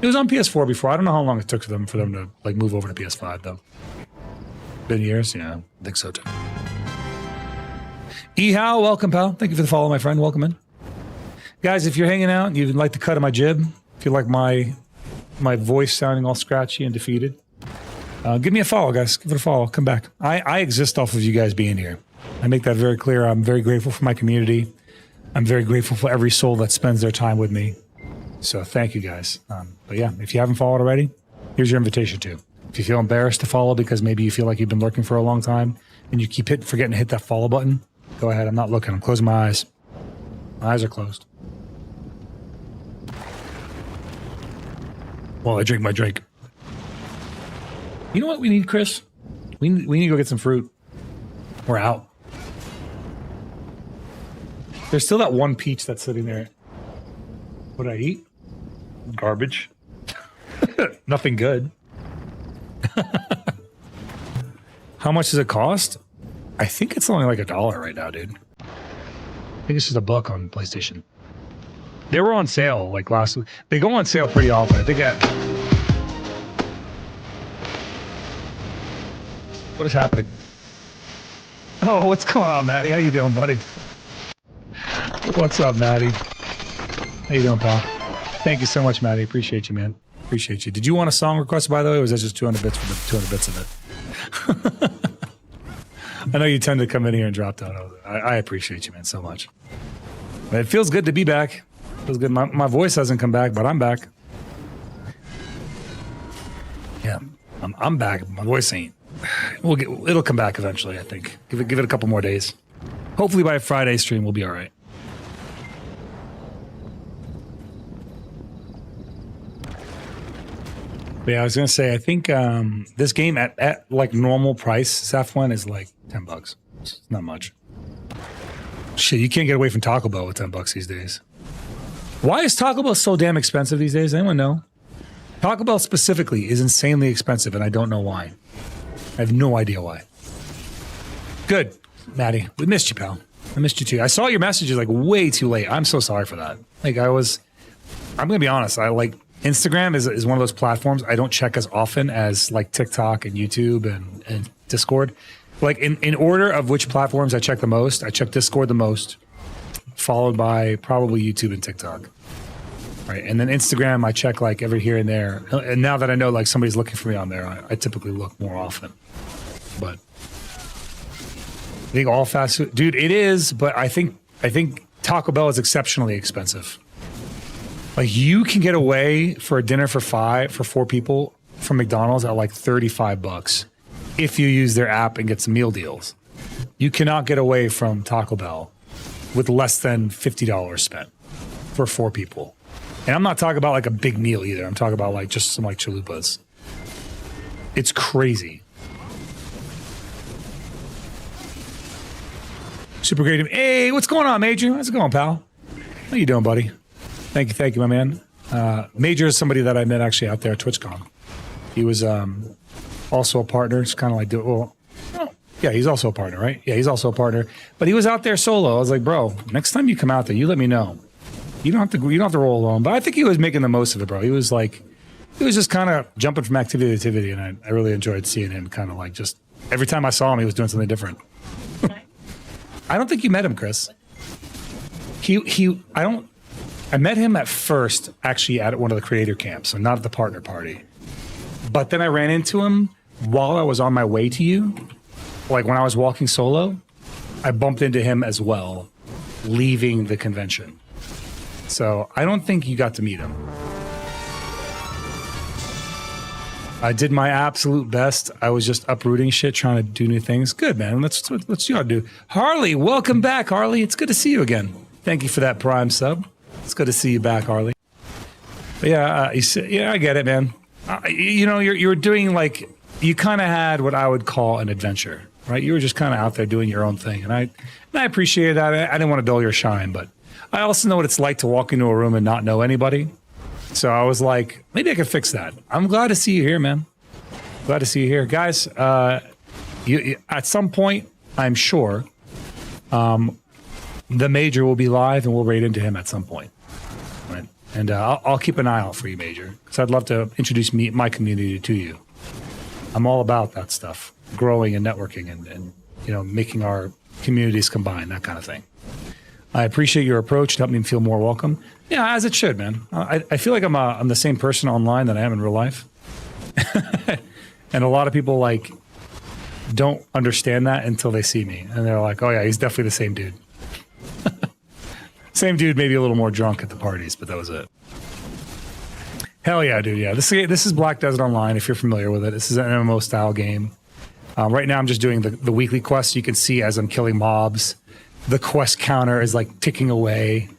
It was on PS4 before. I don't know how long it took for them to like move over to PS5 though. Been years? Yeah, I think so too. Ehow, welcome, pal. Thank you for the follow, my friend. Welcome in. Guys, if you're hanging out and you'd like the cut of my jib, if you like my voice sounding all scratchy and defeated, give me a follow, guys. Give it a follow. Come back. I exist off of you guys being here. I make that very clear. I'm very grateful for my community. I'm very grateful for every soul that spends their time with me. So thank you, guys. But yeah, if you haven't followed already, here's your invitation to. If you feel embarrassed to follow because maybe you feel like you've been lurking for a long time and you keep forgetting to hit that follow button, go ahead. I'm not looking. I'm closing my eyes. My eyes are closed. Well, I drink my drink. You know what we need, Chris? We need to go get some fruit. We're out. There's still that one peach that's sitting there. What did I eat? Garbage. Nothing good. How much does it cost? I think it's only like $1 right now, dude. I think it's just $1 on PlayStation. They were on sale like last week. They go on sale pretty often. I think what is happening? Oh, what's going on, Maddie? How you doing, buddy? What's up, Maddie? How you doing, pal? Thank you so much, Maddie. Appreciate you, man. Appreciate you. Did you want a song request, by the way, or was that just 200 bits for the 200 bits of it? I know you tend to come in here and drop down. I appreciate you, man, so much. But it feels good to be back. It feels good. My voice hasn't come back, but I'm back. Yeah, I'm back. My voice ain't. It'll come back eventually, I think. Give it a couple more days. Hopefully by Friday stream, we'll be all right. But yeah, I was gonna say, I think this game at like normal price, Safwan, is like $10. It's not much. Shit, you can't get away from Taco Bell with $10 these days. Why is Taco Bell so damn expensive these days? Anyone know? Taco Bell specifically is insanely expensive, and I don't know why. I have no idea why. Good, Maddie. We missed you, pal. I missed you too. I saw your messages like way too late. I'm so sorry for that. Like I'm gonna be honest. I like Instagram is one of those platforms I don't check as often as like TikTok and YouTube and Discord. Like in order of which platforms I check the most, I check Discord the most, followed by probably YouTube and TikTok. Right. And then Instagram, I check like every here and there. And now that I know like somebody's looking for me on there, I typically look more often. But I think all fast food, dude, it is. But I think Taco Bell is exceptionally expensive. Like you can get away for a dinner for 4 people from McDonald's at like $35 if you use their app and get some meal deals. You cannot get away from Taco Bell with less than $50 spent for 4 people. And I'm not talking about like a big meal either. I'm talking about like just some like chalupas. It's crazy. Super great. Hey, what's going on, Major? How's it going, pal? How you doing, buddy? Thank you, my man. Major is somebody that I met actually out there at TwitchCon. He was also a partner. It's kind of like, yeah, he's also a partner, right? Yeah, he's also a partner. But he was out there solo. I was like, bro, next time you come out there, you let me know. You don't have to roll alone. But I think he was making the most of it, bro. He was just kind of jumping from activity to activity, and I really enjoyed seeing him kind of like just every time I saw him, he was doing something different. I don't think you met him, Chris. I I met him at first actually at one of the creator camps, so not at the partner party. But then I ran into him while I was on my way to you. Like when I was walking solo, I bumped into him as well, leaving the convention. So I don't think you got to meet him. I did my absolute best. I was just uprooting shit, trying to do new things. Good, man. Let's see what you do. Harley, welcome back, Harley. It's good to see you again. Thank you for that Prime sub. It's good to see you back, Harley. But yeah, I get it, man. You know, you're doing like, you kind of had what I would call an adventure, right? You were just kind of out there doing your own thing. And I appreciate that. I didn't want to dull your shine, but I also know what it's like to walk into a room and not know anybody. So I was like, maybe I could fix that. I'm glad to see you here, man. Glad to see you here. Guys, you, at some point, I'm sure, the Major will be live and we'll raid into him at some point. Right? And I'll keep an eye out for you, Major, because I'd love to introduce my community to you. I'm all about that stuff, growing and networking and you know, making our communities combine, that kind of thing. I appreciate your approach to help me feel more welcome. Yeah, as it should, man. I feel like I'm the same person online that I am in real life. And a lot of people like don't understand that until they see me. And they're like, oh yeah, he's definitely the same dude. Same dude, maybe a little more drunk at the parties, but that was it. Hell yeah, dude. Yeah, this is Black Desert Online, if you're familiar with it. This is an MMO style game. Right now I'm just doing the weekly quests. You can see as I'm killing mobs, the quest counter is like ticking away.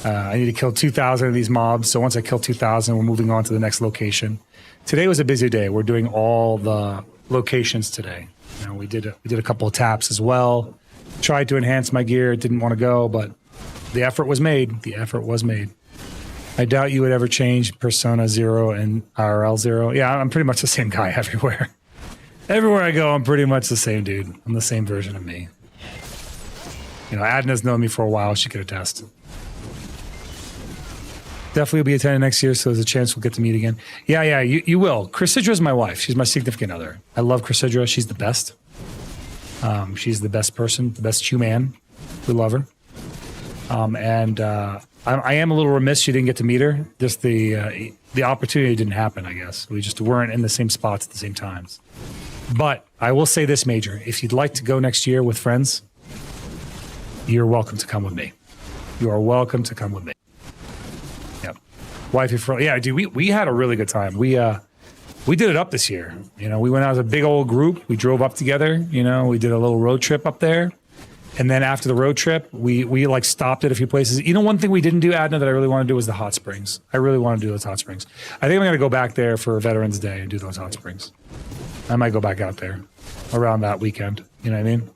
I need to kill 2,000 of these mobs. So once I kill 2,000, we're moving on to the next location. Today was a busy day. We're doing all the locations today. You know, we did a couple of taps as well. Tried to enhance my gear. Didn't want to go, but the effort was made. The effort was made. I doubt you would ever change Persona 0 and IRL 0. Yeah, I'm pretty much the same guy everywhere. Everywhere I go, I'm pretty much the same dude. I'm the same version of me. You know, Adna's known me for a while. She could attest. Definitely will be attending next year, so there's a chance we'll get to meet again. Yeah, you will. Chrysidra's my wife. She's my significant other. I love Chrysidra. She's the best. She's the best person, the best human. We love her. I am a little remiss you didn't get to meet her. Just the opportunity didn't happen, I guess. We just weren't in the same spots at the same times. But I will say this, Major. If you'd like to go next year with friends, you're welcome to come with me. You are welcome to come with me. Yep. Wifey for yeah, dude. We had a really good time. We did it up this year. You know, we went out as a big old group. We drove up together. You know, we did a little road trip up there. And then after the road trip, we like stopped at a few places. You know, one thing we didn't do, Adna, that I really want to do was the hot springs. I really want to do those hot springs. I think I'm going to go back there for Veterans Day and do those hot springs. I might go back out there around that weekend. You know what I mean?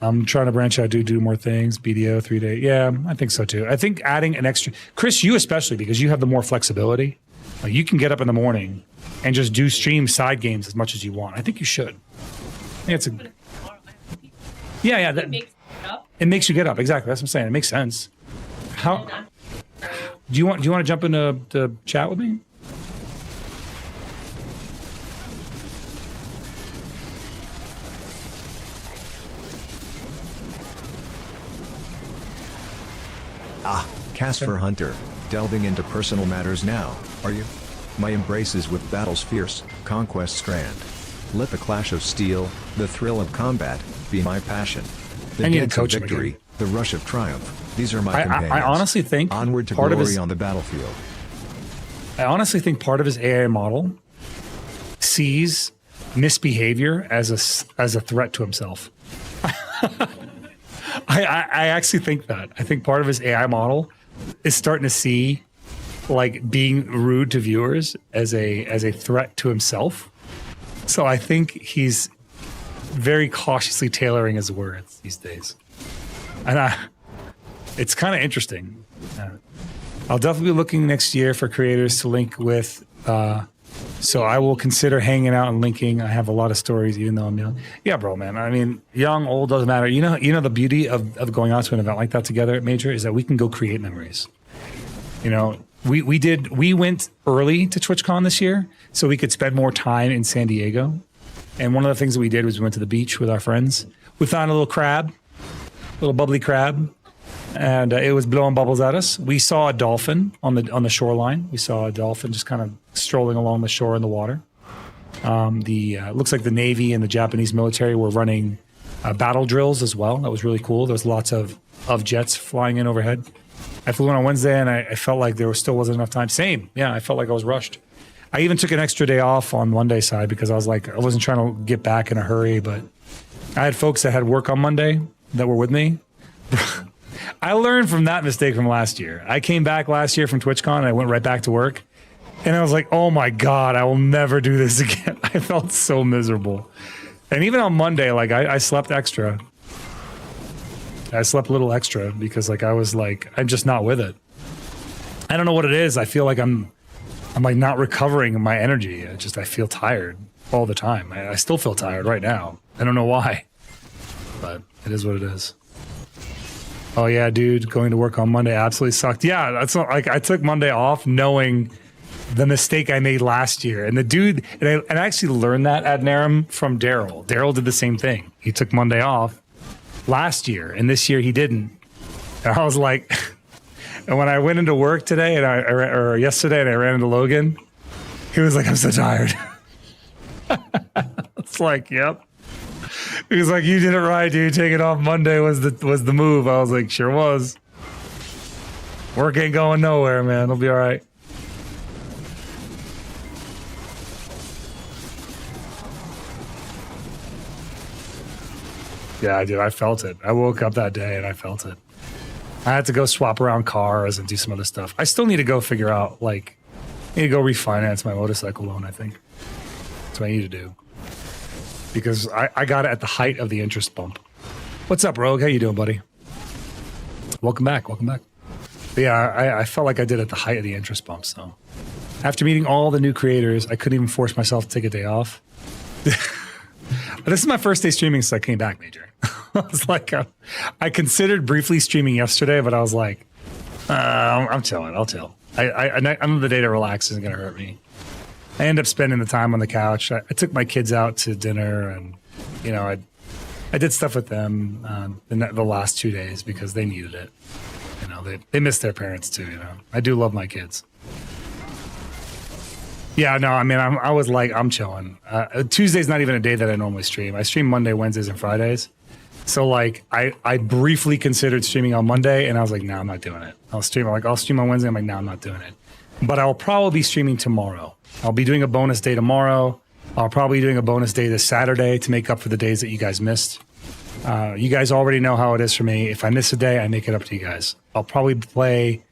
I'm trying to branch out, do more things. BDO 3 day. Yeah, I think so too. I think adding an extra, Chris, you especially, because you have the more flexibility. Like you can get up in the morning and just do stream side games as much as you want. I think you should. I think it's a. Yeah. It makes you get up. Exactly. That's what I'm saying. It makes sense. How do you want to jump into to chat with me? Casper Hunter, delving into personal matters now, are you? My embraces with battles fierce, conquest grand. Let the clash of steel, the thrill of combat, be my passion. The dance of victory, the rush of triumph, these are my companions. I honestly think onward to part glory of his, on the battlefield. I honestly think part of his AI model sees misbehavior as a threat to himself. I actually think that. I think part of his AI model is starting to see like being rude to viewers as a threat to himself. So I think he's very cautiously tailoring his words these days. And it's kind of interesting. I'll definitely be looking next year for creators to link with. So I will consider hanging out and linking. I have a lot of stories, even though I'm young. Yeah, bro, man. I mean, young, old, doesn't matter. You know the beauty of going out to an event like that together at Major is that we can go create memories. You know, we went early to TwitchCon this year so we could spend more time in San Diego. And one of the things that we did was we went to the beach with our friends. We found a little crab, little bubbly crab, and it was blowing bubbles at us. We saw a dolphin on the shoreline. We saw a dolphin just kind of strolling along the shore in the water. Looks like the Navy and the Japanese military were running battle drills as well. That was really cool. There was lots of jets flying in overhead. I flew in on Wednesday, and I felt like there still wasn't enough time. Same. Yeah, I felt like I was rushed. I even took an extra day off on Monday side because I was like, I wasn't trying to get back in a hurry, but I had folks that had work on Monday that were with me. I learned from that mistake from last year. I came back last year from TwitchCon and I went right back to work. And I was like, oh my God, I will never do this again. I felt so miserable. And even on Monday, like I slept extra. I slept a little extra because like I was like, I'm just not with it. I don't know what it is. I feel like I'm like not recovering my energy. I feel tired all the time. I still feel tired right now. I don't know why, but it is what it is. Oh yeah, dude, going to work on Monday absolutely sucked. Yeah, that's not like I took Monday off knowing the mistake I made last year. And the dude, and I actually learned that ad Narum from Daryl. Daryl did the same thing. He took Monday off last year, and this year he didn't. And I was like, and when I went into work today or yesterday and I ran into Logan, he was like, I'm so tired. It's like, yep. He was like, you did it right, dude. Taking off Monday was the move. I was like, sure was. Work ain't going nowhere, man. It'll be all right. Yeah, dude, I felt it. I woke up that day and I felt it. I had to go swap around cars and do some other stuff. I still need to go figure out, like, I need to go refinance my motorcycle loan, I think. That's what I need to do. Because I got it at the height of the interest bump. What's up, Rogue? How you doing, buddy? Welcome back. Welcome back. But yeah, I felt like I did at the height of the interest bump. So after meeting all the new creators, I couldn't even force myself to take a day off. This is my first day streaming since I came back, Major. I was like, I considered briefly streaming yesterday, but I was like, I'm chilling. I'll chill. I know the day to relax isn't going to hurt me. I end up spending the time on the couch. I took my kids out to dinner, and you know, I did stuff with them in the last 2 days because they needed it. You know, they miss their parents too. You know, I do love my kids. Yeah, no, I mean, I was like, I'm chilling. Tuesday's not even a day that I normally stream. I stream Monday, Wednesdays, and Fridays. So like, I briefly considered streaming on Monday, and I was like, no, I'm not doing it. I'll stream on Wednesday. I'm like, no, I'm not doing it. But I'll probably be streaming tomorrow. I'll be doing a bonus day tomorrow. I'll probably be doing a bonus day this Saturday to make up for the days that you guys missed. You guys already know how it is for me. If I miss a day, I make it up to you guys. I'll probably play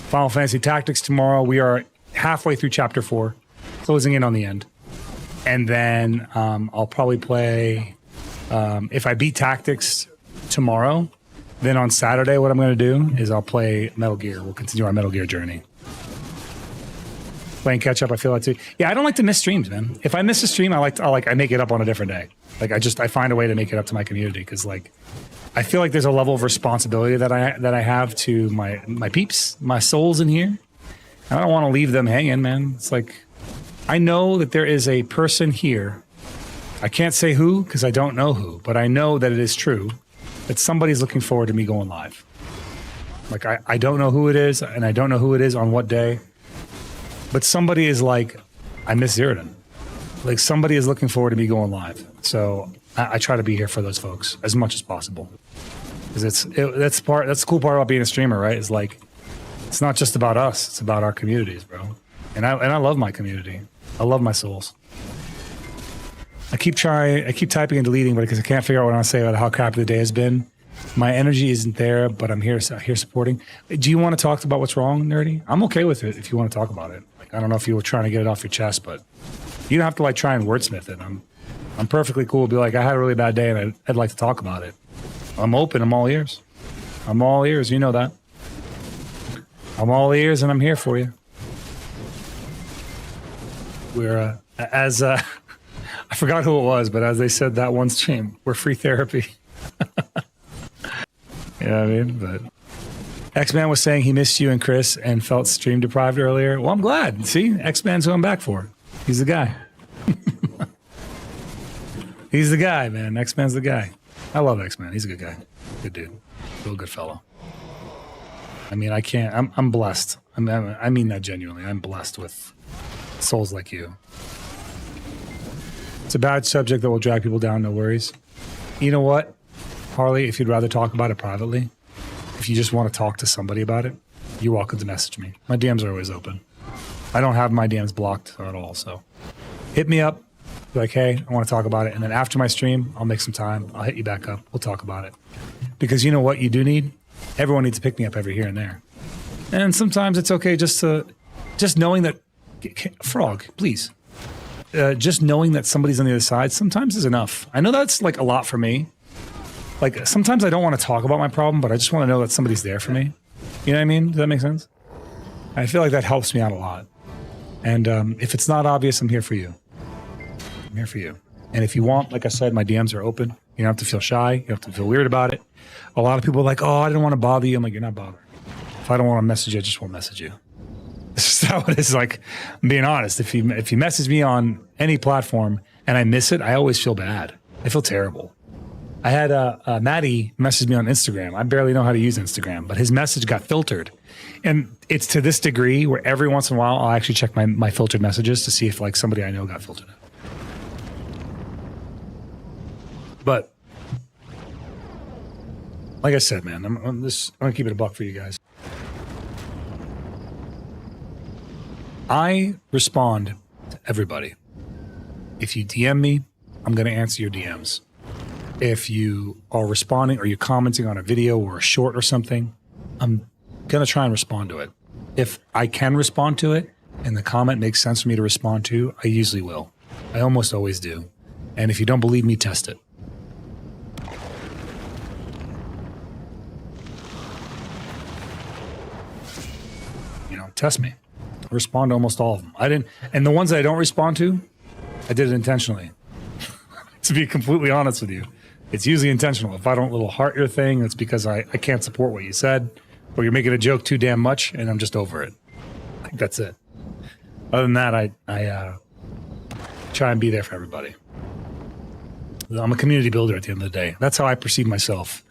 Final Fantasy Tactics tomorrow. We are halfway through Chapter 4, closing in on the end. And then I'll probably play, if I beat Tactics tomorrow, then on Saturday what I'm going to do is I'll play Metal Gear. We'll continue our Metal Gear journey. Playing catch up, I feel like too. Yeah, I don't like to miss streams, man. If I miss a stream, I make it up on a different day. Like I find a way to make it up to my community because like I feel like there's a level of responsibility that I have to my peeps, my souls in here. I don't want to leave them hanging, man. It's like I know that there is a person here. I can't say who because I don't know who, but I know that it is true that somebody's looking forward to me going live. Like I don't know who it is, and I don't know who it is on what day. But somebody is like, I miss Zeroden. Like somebody is looking forward to me going live. So I try to be here for those folks as much as possible. Because that's the cool part about being a streamer, right? It's like, it's not just about us. It's about our communities, bro. And I love my community. I love my souls. I keep typing and deleting, but because I can't figure out what I want to say about how crappy the day has been. My energy isn't there, but I'm here supporting. Do you want to talk about what's wrong, Nerdy? I'm okay with it if you want to talk about it. Like I don't know if you were trying to get it off your chest, but you don't have to like try and wordsmith it. I'm perfectly cool to be like, I had a really bad day and I'd like to talk about it. I'm open. I'm all ears. I'm all ears. You know that. I'm all ears and I'm here for you. We're I forgot who it was, but as they said that one stream, we're free therapy. You know what I mean? But X-Man was saying he missed you and Chris and felt stream deprived earlier. Well, I'm glad. See, X-Man's who I'm back for. He's the guy. He's the guy, man. X-Man's the guy. I love X-Man. He's a good guy. Good dude. Real good fellow. I mean, I can't. I'm blessed. I mean that genuinely. I'm blessed with souls like you. It's a bad subject that will drag people down. No worries. You know what, Harley? If you'd rather talk about it privately, if you just want to talk to somebody about it, you're welcome to message me. My DMs are always open. I don't have my DMs blocked at all. So hit me up. Be like, hey, I want to talk about it. And then after my stream, I'll make some time. I'll hit you back up. We'll talk about it. Because you know what you do need? Everyone needs to pick me up every here and there. And sometimes it's okay just knowing that, Frog, please. Just knowing that somebody's on the other side sometimes is enough. I know that's like a lot for me. Like sometimes I don't want to talk about my problem, but I just want to know that somebody's there for me. You know what I mean? Does that make sense? I feel like that helps me out a lot. And if it's not obvious, I'm here for you. I'm here for you. And if you want, like I said, my DMs are open. You don't have to feel shy. You don't have to feel weird about it. A lot of people are like, oh, I didn't want to bother you. I'm like, you're not bothered. If I don't want to message you, I just won't message you. This is how it is. Like, I'm being honest. If you message me on any platform and I miss it, I always feel bad. I feel terrible. I had Maddie message me on Instagram. I barely know how to use Instagram, but his message got filtered. And it's to this degree where every once in a while I'll actually check my filtered messages to see if like somebody I know got filtered. But like I said, man, I'm gonna keep it a buck for you guys. I respond to everybody. If you DM me, I'm gonna answer your DMs. If you are responding or you're commenting on a video or a short or something, I'm gonna try and respond to it. If I can respond to it and the comment makes sense for me to respond to, I usually will. I almost always do. And if you don't believe me, test it. Test me. I respond to almost all of them. And the ones that I don't respond to, I did it intentionally. To be completely honest with you, it's usually intentional. If I don't little heart your thing, it's because I can't support what you said, or you're making a joke too damn much, and I'm just over it. I think that's it. Other than that, I try and be there for everybody. I'm a community builder at the end of the day. That's how I perceive myself.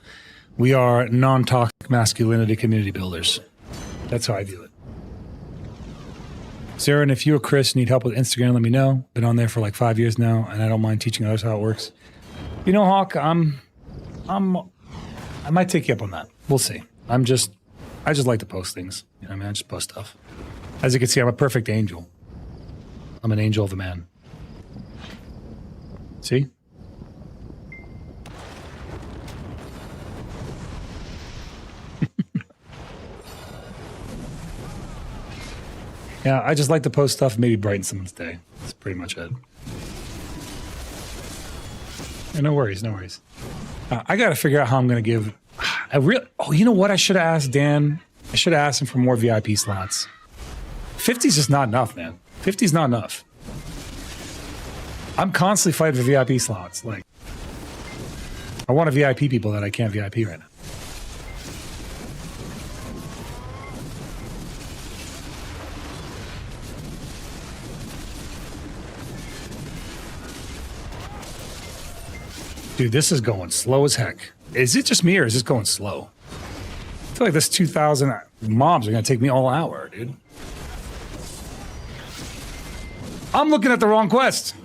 We are non-toxic masculinity community builders. That's how I view it. Sarah, and if you or Chris need help with Instagram, let me know. Been on there for like 5 years now, and I don't mind teaching others how it works. You know, Hawk, I might take you up on that. We'll see. I just like to post things. You know what I mean? I just post stuff. As you can see, I'm a perfect angel. I'm an angel of a man. See? Yeah, I just like to post stuff, maybe brighten someone's day. That's pretty much it. Yeah, no worries, no worries. I got to figure out how I'm going to give. Oh, you know what? I should have asked Dan. I should have asked him for more VIP slots. 50's just not enough, man. 50's not enough. I'm constantly fighting for VIP slots. Like, I want to VIP people that I can't VIP right now. Dude, this is going slow as heck. Is it just me or is this going slow? I feel like this 2,000 mobs are going to take me all hour, dude. I'm looking at the wrong quest.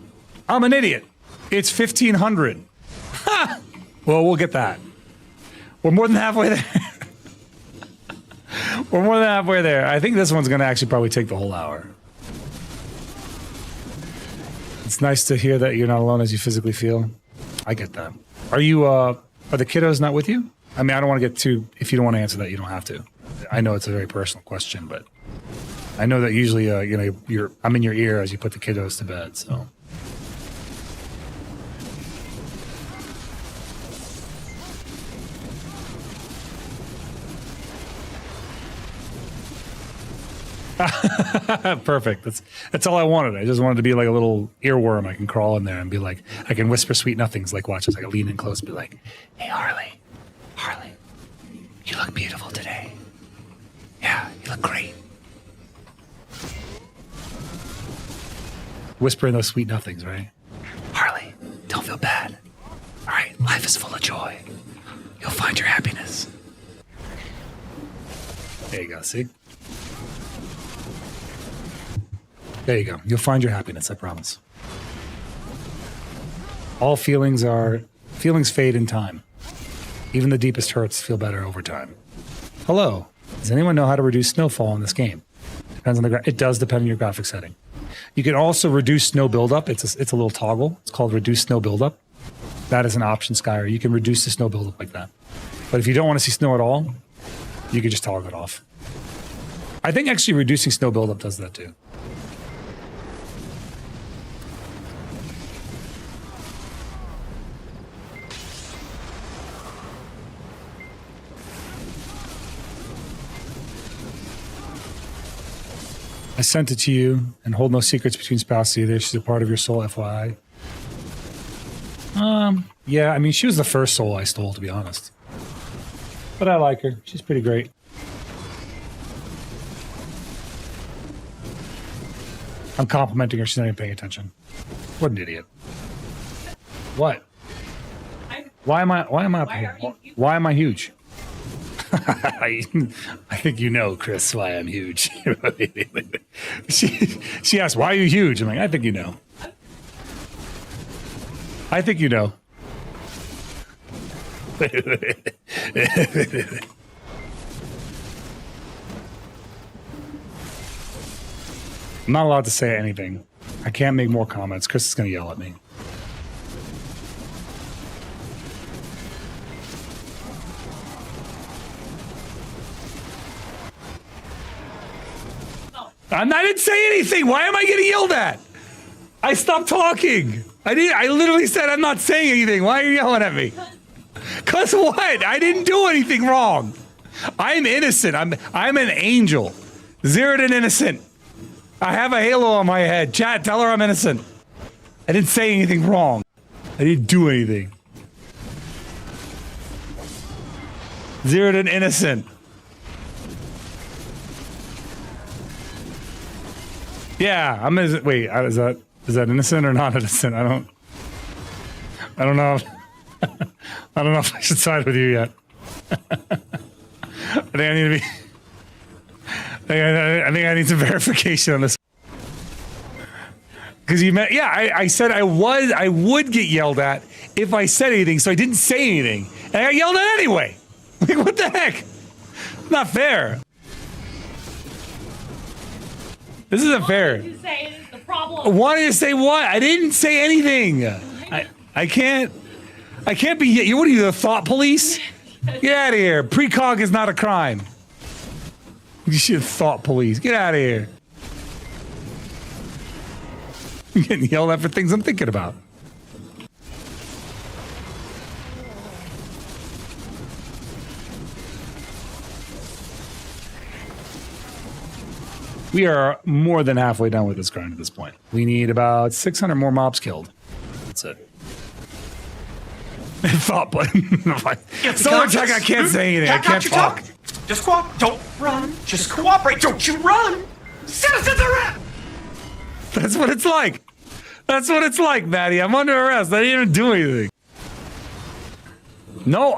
I'm an idiot. It's 1,500. Ha! Well, we'll get that. We're more than halfway there. We're more than halfway there. I think this one's going to actually probably take the whole hour. It's nice to hear that you're not alone as you physically feel. I get that. Are you, are the kiddos not with you? I mean, I don't want to get too, if you don't want to answer that, you don't have to. I know it's a very personal question, but I know that usually, you know, I'm in your ear as you put the kiddos to bed, so. Perfect. That's all I wanted. I just wanted to be like a little earworm. I can crawl in there and be like, I can whisper sweet nothings. Like, watch as I can lean in close and be like, hey, Harley, you look beautiful today. Yeah, you look great. Whispering those sweet nothings, right? Harley, don't feel bad. Life is full of joy. You'll find your happiness. There you go, see? There you go. You'll find your happiness, I promise. All feelings fade in time. Even the deepest hurts feel better over time. Hello. Does anyone know how to reduce snowfall in this game? Depends on it does depend on your graphic setting. You can also reduce snow buildup. It's a little toggle. It's called reduce snow buildup. That is an option, Skyr. You can reduce the snow buildup like that. But if you don't want to see snow at all, you can just toggle it off. I think actually reducing snow buildup does that too. I sent it to you, and hold no secrets between spouses either. She's a part of your soul, FYI. Yeah, I mean, she was the first soul I stole, to be honest. But I like her. She's pretty great. I'm complimenting her. She's not even paying attention. What an idiot. What? Why am I huge? I think you know, Chris, why I'm huge. She asked, why are you huge? I'm like, I think you know. I think you know. I'm not allowed to say anything. I can't make more comments. Chris is going to yell at me. I didn't say anything. Why am I getting yelled at? I stopped talking. I literally said I'm not saying anything. Why are you yelling at me? Cause what? I didn't do anything wrong. I'm innocent. I'm an angel. Zeroden innocent. I have a halo on my head. Chat, tell her I'm innocent. I didn't say anything wrong. I didn't do anything. Zeroden innocent. Yeah, I'm innocent. Wait, is that innocent or not innocent? I don't know. I don't know if I should side with you yet. I think I need to be. I think I need some verification on this. Because I said I would get yelled at if I said anything, so I didn't say anything, and I got yelled at anyway. Like, what the heck? Not fair. This isn't fair. What did you say is the problem? Wanted to say what? I didn't say anything. I can't be. What are you, the thought police? Get out of here. Precog is not a crime. You should thought police. Get out of here. I'm getting yelled at for things I'm thinking about. We are more than halfway done with this grind at this point. We need about 600 more mobs killed. That's it. Thought button. Solar check, I can't say anything. I can't talk. Just cooperate. Don't run. Just cooperate. Don't you run. Citizens arrest. That's what it's like. That's what it's like, Maddie. I'm under arrest. I didn't even do anything. No,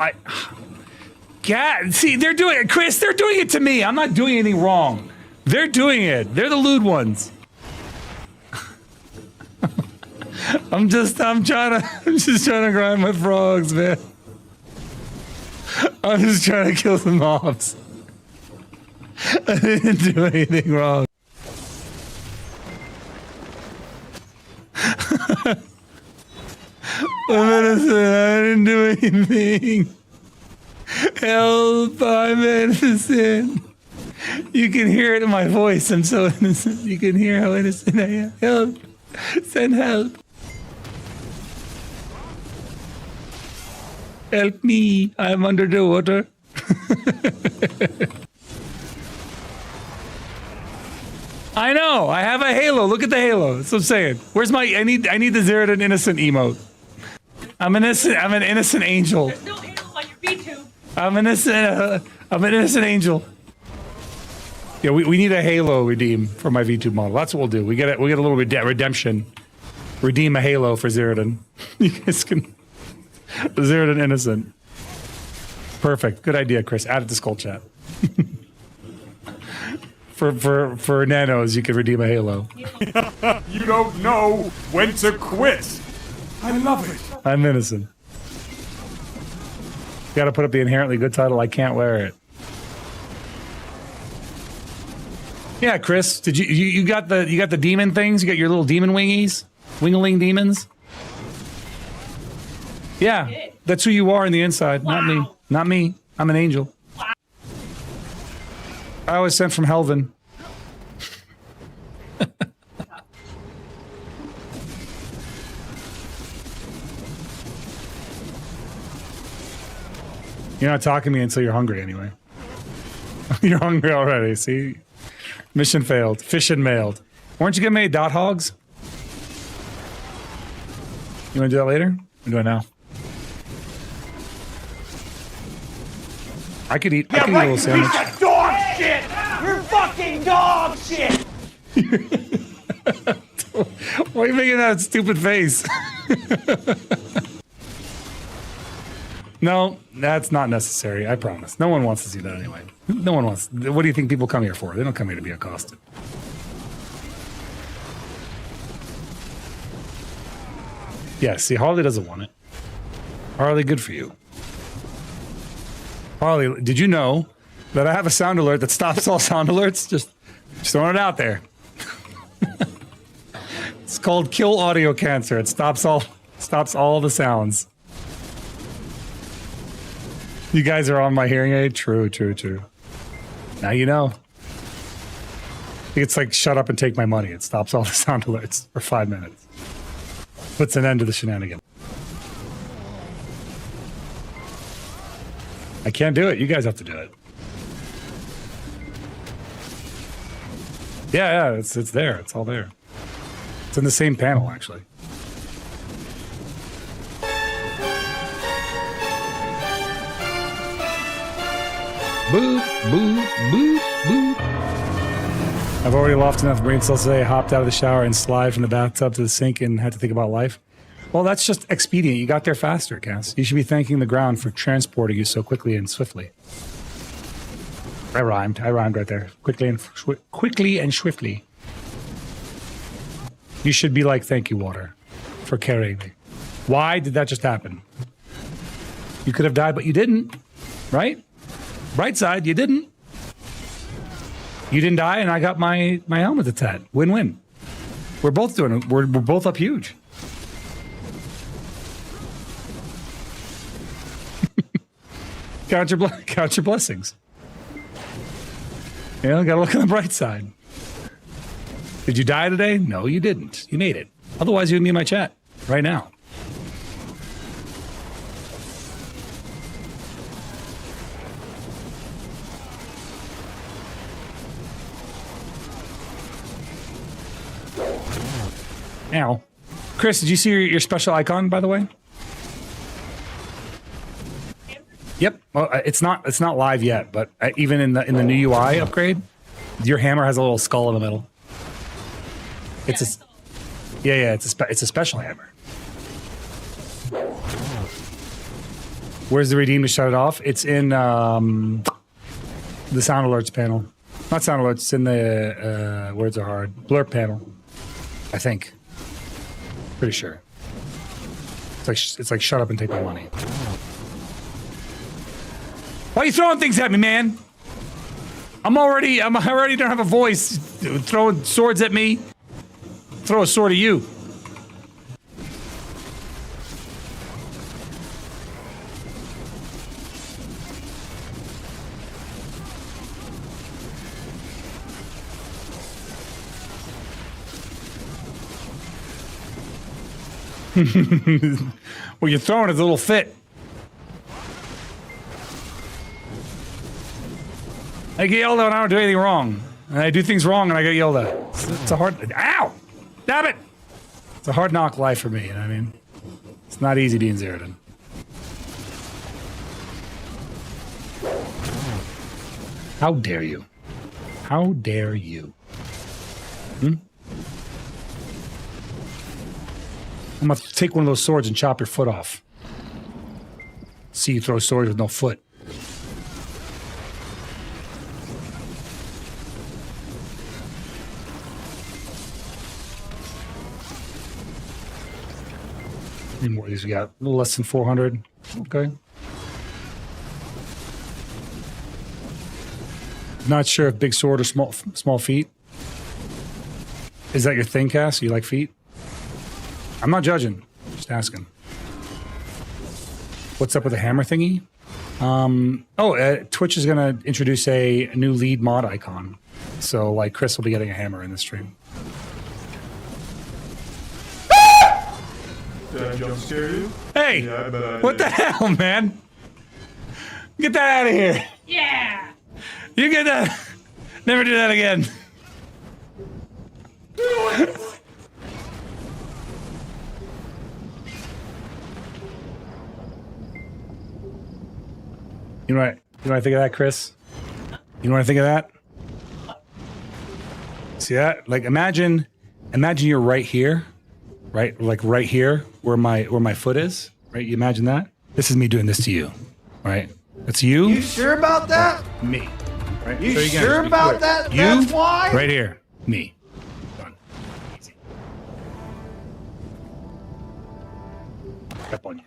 see, they're doing it. Chris, they're doing it to me. I'm not doing anything wrong. They're doing it. They're the lewd ones. I'm just trying to grind my frogs, man. I'm just trying to kill some mobs. I didn't do anything wrong. I'm innocent. I didn't do anything. Help! I'm innocent. You can hear it in my voice. I'm so innocent. You can hear how innocent I am. Help! Send help! Help me! I'm under the water. I know. I have a halo. Look at the halo. That's what I'm saying. Where's my? I need the Zeroden innocent emote. I'm innocent. I'm an innocent angel. There's no halo on your VTube. I'm innocent. I'm an innocent angel. Yeah, we need a halo redeem for my V2 model. That's what we'll do. We get a little redemption. Redeem a halo for Zeroden. You guys can Zeroden innocent. Perfect. Good idea, Chris. Add it to Skull Chat. For nanos, you can redeem a halo. You don't know when to quit. I love it. I'm innocent. Got to put up the inherently good title. I can't wear it. Yeah, Chris, did you got the demon things? You got your little demon wingies, wingaling demons. Yeah, that's who you are in the inside, not me. Not me. I'm an angel. I was sent from Helven. You're not talking to me until you're hungry anyway. You're hungry already, see? Mission failed. Fishing mailed. Weren't you gonna make dot hogs? You wanna do that later? Or do it now? I could eat a little sandwich. Piece of dog shit! You're fucking dog shit! Why are you making that stupid face? No, that's not necessary. I promise. No one wants to see that anyway. No one wants. What do you think people come here for? They don't come here to be accosted. Yeah, see, Harley doesn't want it. Harley, good for you. Harley, did you know that I have a sound alert that stops all sound alerts? Just throwing it out there. It's called Kill Audio Cancer. It stops all the sounds. You guys are on my hearing aid? True. Now you know. It's like shut up and take my money. It stops all the sound alerts for 5 minutes. Puts an end to the shenanigans. I can't do it. You guys have to do it. Yeah, it's there. It's all there. It's in the same panel, actually. Boop, boop, boop, boop. I've already lost enough brain cells today. I hopped out of the shower and slid from the bathtub to the sink and had to think about life. Well, that's just expedient. You got there faster, Cass. You should be thanking the ground for transporting you so quickly and swiftly. I rhymed right there. Quickly and swiftly. You should be like, thank you, water, for carrying me. Why did that just happen? You could have died, but you didn't, right? Bright side, you didn't. You didn't die, and I got my helmet to tat. Win-win. We're both doing it. We're both up huge. Count your blessings. You know, gotta look on the bright side. Did you die today? No, you didn't. You made it. Otherwise, you would be in my chat right now. Ow. Chris, did you see your special icon, by the way? Yep. Well, it's not live yet, but even in the new UI upgrade, your hammer has a little skull in the middle. It's it's a special hammer. Where's the redeem to shut it off? It's in the sound alerts panel. Not sound alerts. It's in the words are hard blurb panel. I think. Pretty sure. It's like shut up and take my money. Why are you throwing things at me, man? I already don't have a voice. Throwing swords at me. Throw a sword at you. Well, you're throwing it a little fit. I get yelled at when I don't do anything wrong. And I do things wrong and I get yelled at. It's a hard... Ow! Damn it! It's a hard knock life for me, you know what I mean? It's not easy being Zeroden. How dare you? How dare you? I'm gonna take one of those swords and chop your foot off. see you throw swords with no foot. How many more of these we got? A little less than 400. Okay. Not sure if big sword or small feet. Is that your thing, Cass? You like feet? I'm not judging. Just asking. What's up with the hammer thingy? Twitch is going to introduce a new lead mod icon. So, like, Chris will be getting a hammer in the stream. Did I jump scare you? Hey! Yeah, I bet I What did. the hell, man? Get that out of here! Yeah. You get that! Never do that again. You know what I think of that, Chris? You know what I think of that? See that? Like imagine you're right here, right? Like right here where my foot is, right? You imagine that? This is me doing this to you, right? That's you. You sure about that? Me. Right? You So again, sure just be about clear. that? You, That's why? right here. Me. Done. Easy. Step on you.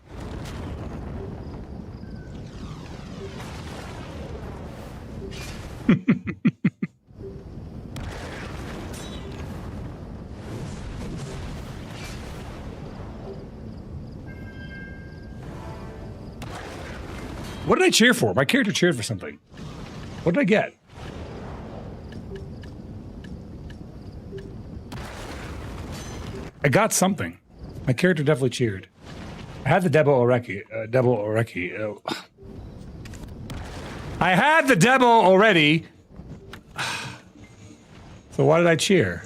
What did I cheer for? My character cheered for something. What did I get? I got something. My character definitely cheered. I had the Debo Oreki. I had the Debo already. So why did I cheer?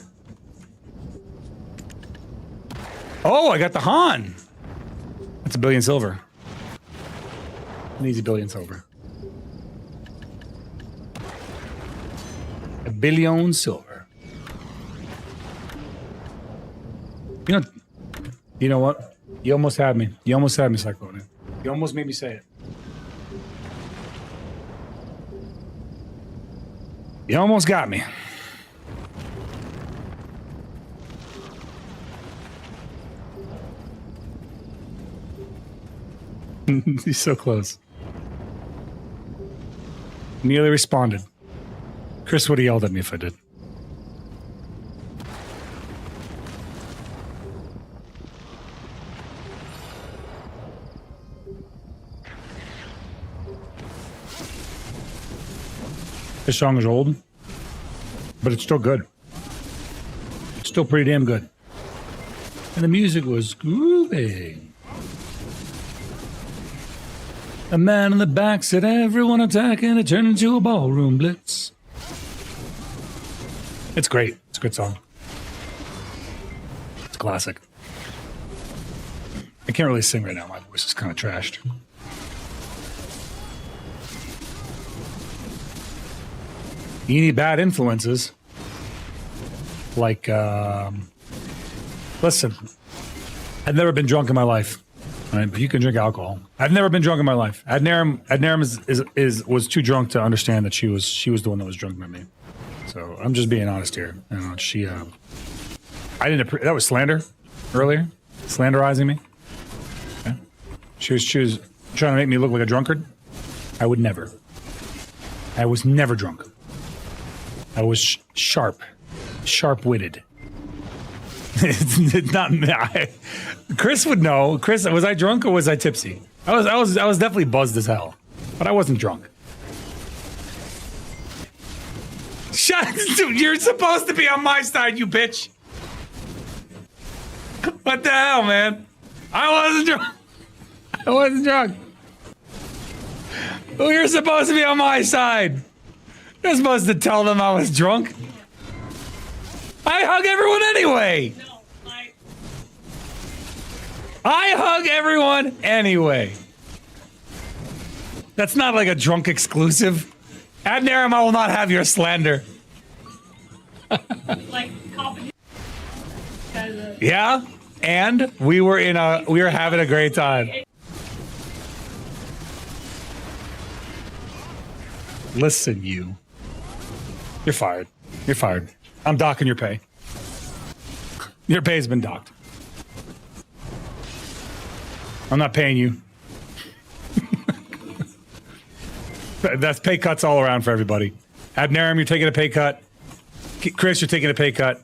Oh, I got the Han. That's $1 billion silver. An easy $1 billion silver. $1 billion silver. You know what? You almost had me. You almost had me, Cyclone. You almost made me say it. You almost got me. He's so close. Nearly responded. Chris would have yelled at me if I did. This song is old, but it's still good. It's still pretty damn good. And the music was grooving. A man in the back said, everyone attack, and it turned into a ballroom blitz. It's great. It's a good song. It's classic. I can't really sing right now. My voice is kind of trashed. You need bad influences. Like, listen, I've never been drunk in my life. Right, but you can drink alcohol. I've never been drunk in my life. Adnaram was too drunk to understand that she was the one that was drunk by me. So I'm just being honest here. You know, that was slander earlier, slanderizing me. Okay. She was trying to make me look like a drunkard. I would never. I was never drunk. I was sharp-witted. It's not me. Chris would know. Chris, was I drunk or was I tipsy? I was definitely buzzed as hell, but I wasn't drunk. Dude, you're supposed to be on my side, you bitch. What the hell, man? I wasn't drunk. I wasn't drunk. Well, you're supposed to be on my side. You're supposed to tell them I was drunk. I hug everyone anyway. No, I hug everyone anyway. That's not like a drunk exclusive. Adnaram, I will not have your slander. like competition. Yeah, and we were having a great time. Listen, you. You're fired. You're fired. I'm docking your pay. Your pay's been docked. I'm not paying you. That's pay cuts all around for everybody. Abnerum, you're taking a pay cut. Chris, you're taking a pay cut.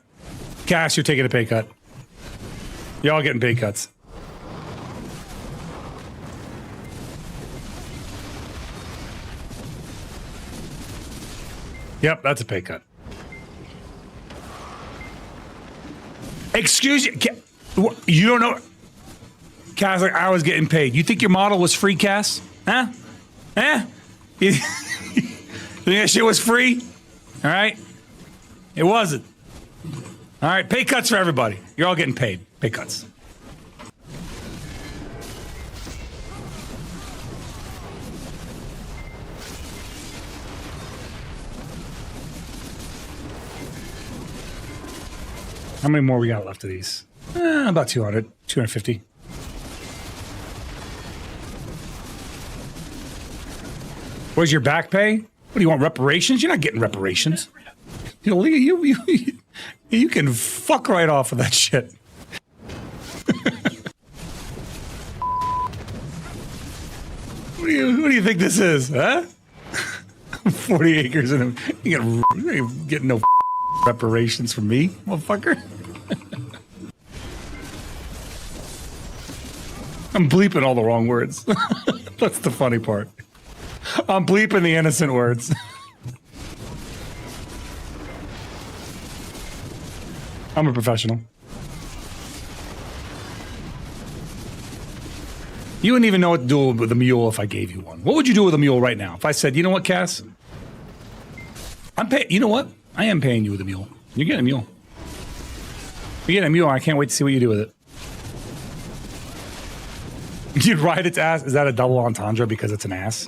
Cass, you're taking a pay cut. You're all getting pay cuts. Yep, that's a pay cut. Excuse you. You don't know. Cass, like, I was getting paid. You think your model was free, Cass? Huh? Huh? You think that shit was free? All right? It wasn't. All right, pay cuts for everybody. You're all getting paid. Pay cuts. How many more we got left of these? About 200, 250. Where's your back pay? What do you want, reparations? You're not getting reparations. You know, you can fuck right off of that shit. What do you think this is, huh? 40 acres and you ain't getting no reparations from me, motherfucker. I'm bleeping all the wrong words. That's the funny part. I'm bleeping the innocent words. I'm a professional. You wouldn't even know what to do with a mule if I gave you one. What would you do with a mule right now? If I said, you know what, Cass? I'm paying. You know what? I am paying you with a mule. You're getting a mule. You're getting a mule. I can't wait to see what you do with it. You'd ride its ass. Is that a double entendre because it's an ass?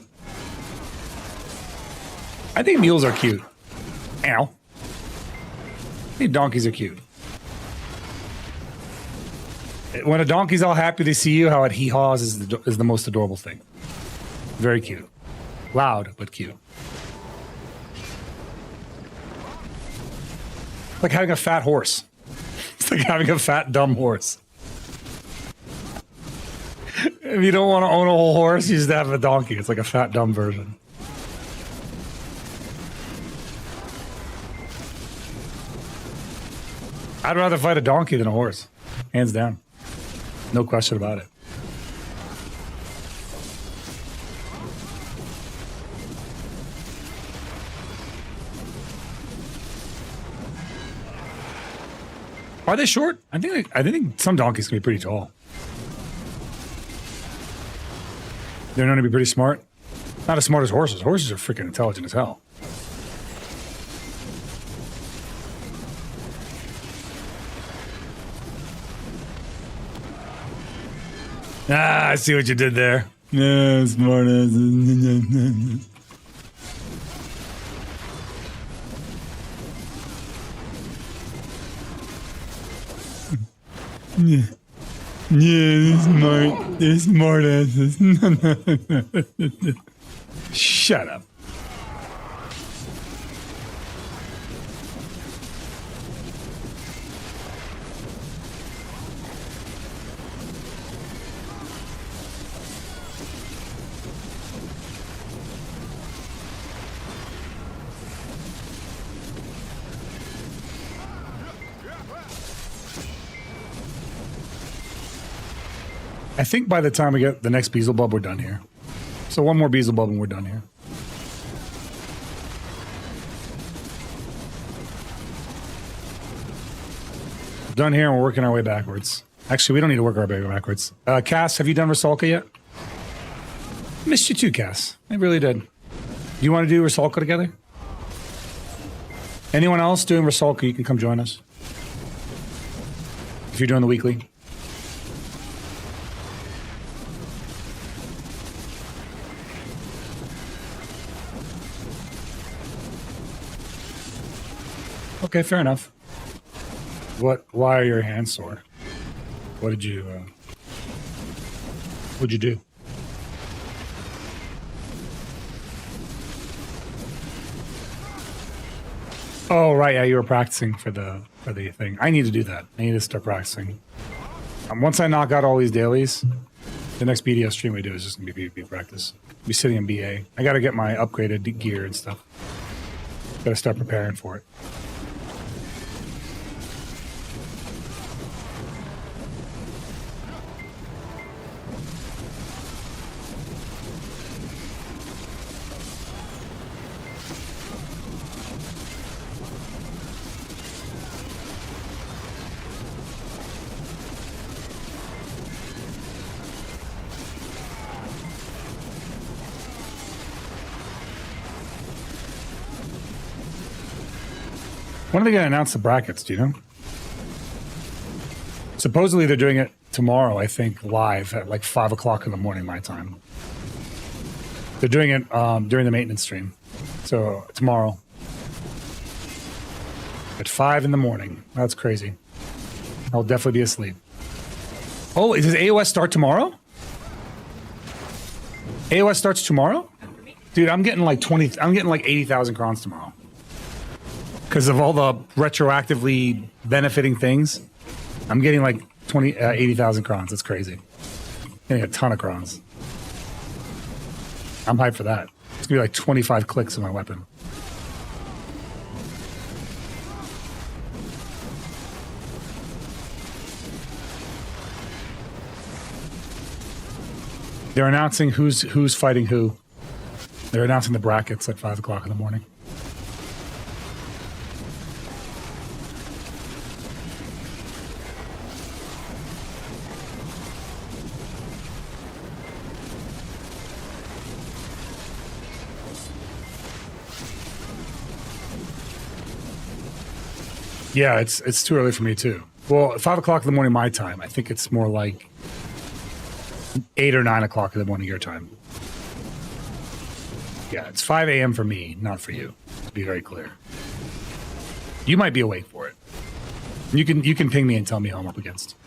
I think mules are cute. Ow. I think donkeys are cute. When a donkey's all happy to see you, how it hee-haws is the most adorable thing. Very cute. Loud, but cute. Like having a fat horse. It's like having a fat, dumb horse. If you don't want to own a whole horse, you just have a donkey. It's like a fat, dumb version. I'd rather fight a donkey than a horse. Hands down. No question about it. Are they short? I think some donkeys can be pretty tall. They're known to be pretty smart. Not as smart as horses. Horses are freaking intelligent as hell. Ah, I see what you did there. Yeah, smart ass. Yeah, they're smart asses. Shut up. I think by the time we get the next Beelzebub, we're done here. So one more Beelzebub and we're done here. Done here and we're working our way backwards. Actually, we don't need to work our way backwards. Cass, have you done Rusalka yet? Missed you too, Cass. I really did. Do you want to do Rusalka together? Anyone else doing Rusalka, you can come join us. If you're doing the weekly. Okay, fair enough. Why are your hands sore? What'd you do? Oh right, yeah, you were practicing for the thing. I need to do that. I need to start practicing. Once I knock out all these dailies, the next BDS stream we do is just gonna be PvP practice. Be sitting in BA. I gotta get my upgraded gear and stuff. Gotta start preparing for it. When are they going to announce the brackets? Do you know? Supposedly they're doing it tomorrow, I think, live at like 5 o'clock in the morning, my time. They're doing it during the maintenance stream. So tomorrow at 5 in the morning. That's crazy. I'll definitely be asleep. Oh, does AOS start tomorrow? AOS starts tomorrow? Dude, I'm getting like 80,000 crons tomorrow. Because of all the retroactively benefiting things, I'm getting like 80,000 crons. That's crazy. Getting a ton of crons. I'm hyped for that. It's gonna be like 25 clicks of my weapon. They're announcing who's fighting who. They're announcing the brackets at 5 o'clock in the morning. Yeah, it's too early for me too. Well, at 5 o'clock in the morning my time. I think it's more like 8 or 9 o'clock in the morning your time. Yeah, it's 5 a.m. for me, not for you. To be very clear. You might be awake for it. You can ping me and tell me who I'm up against.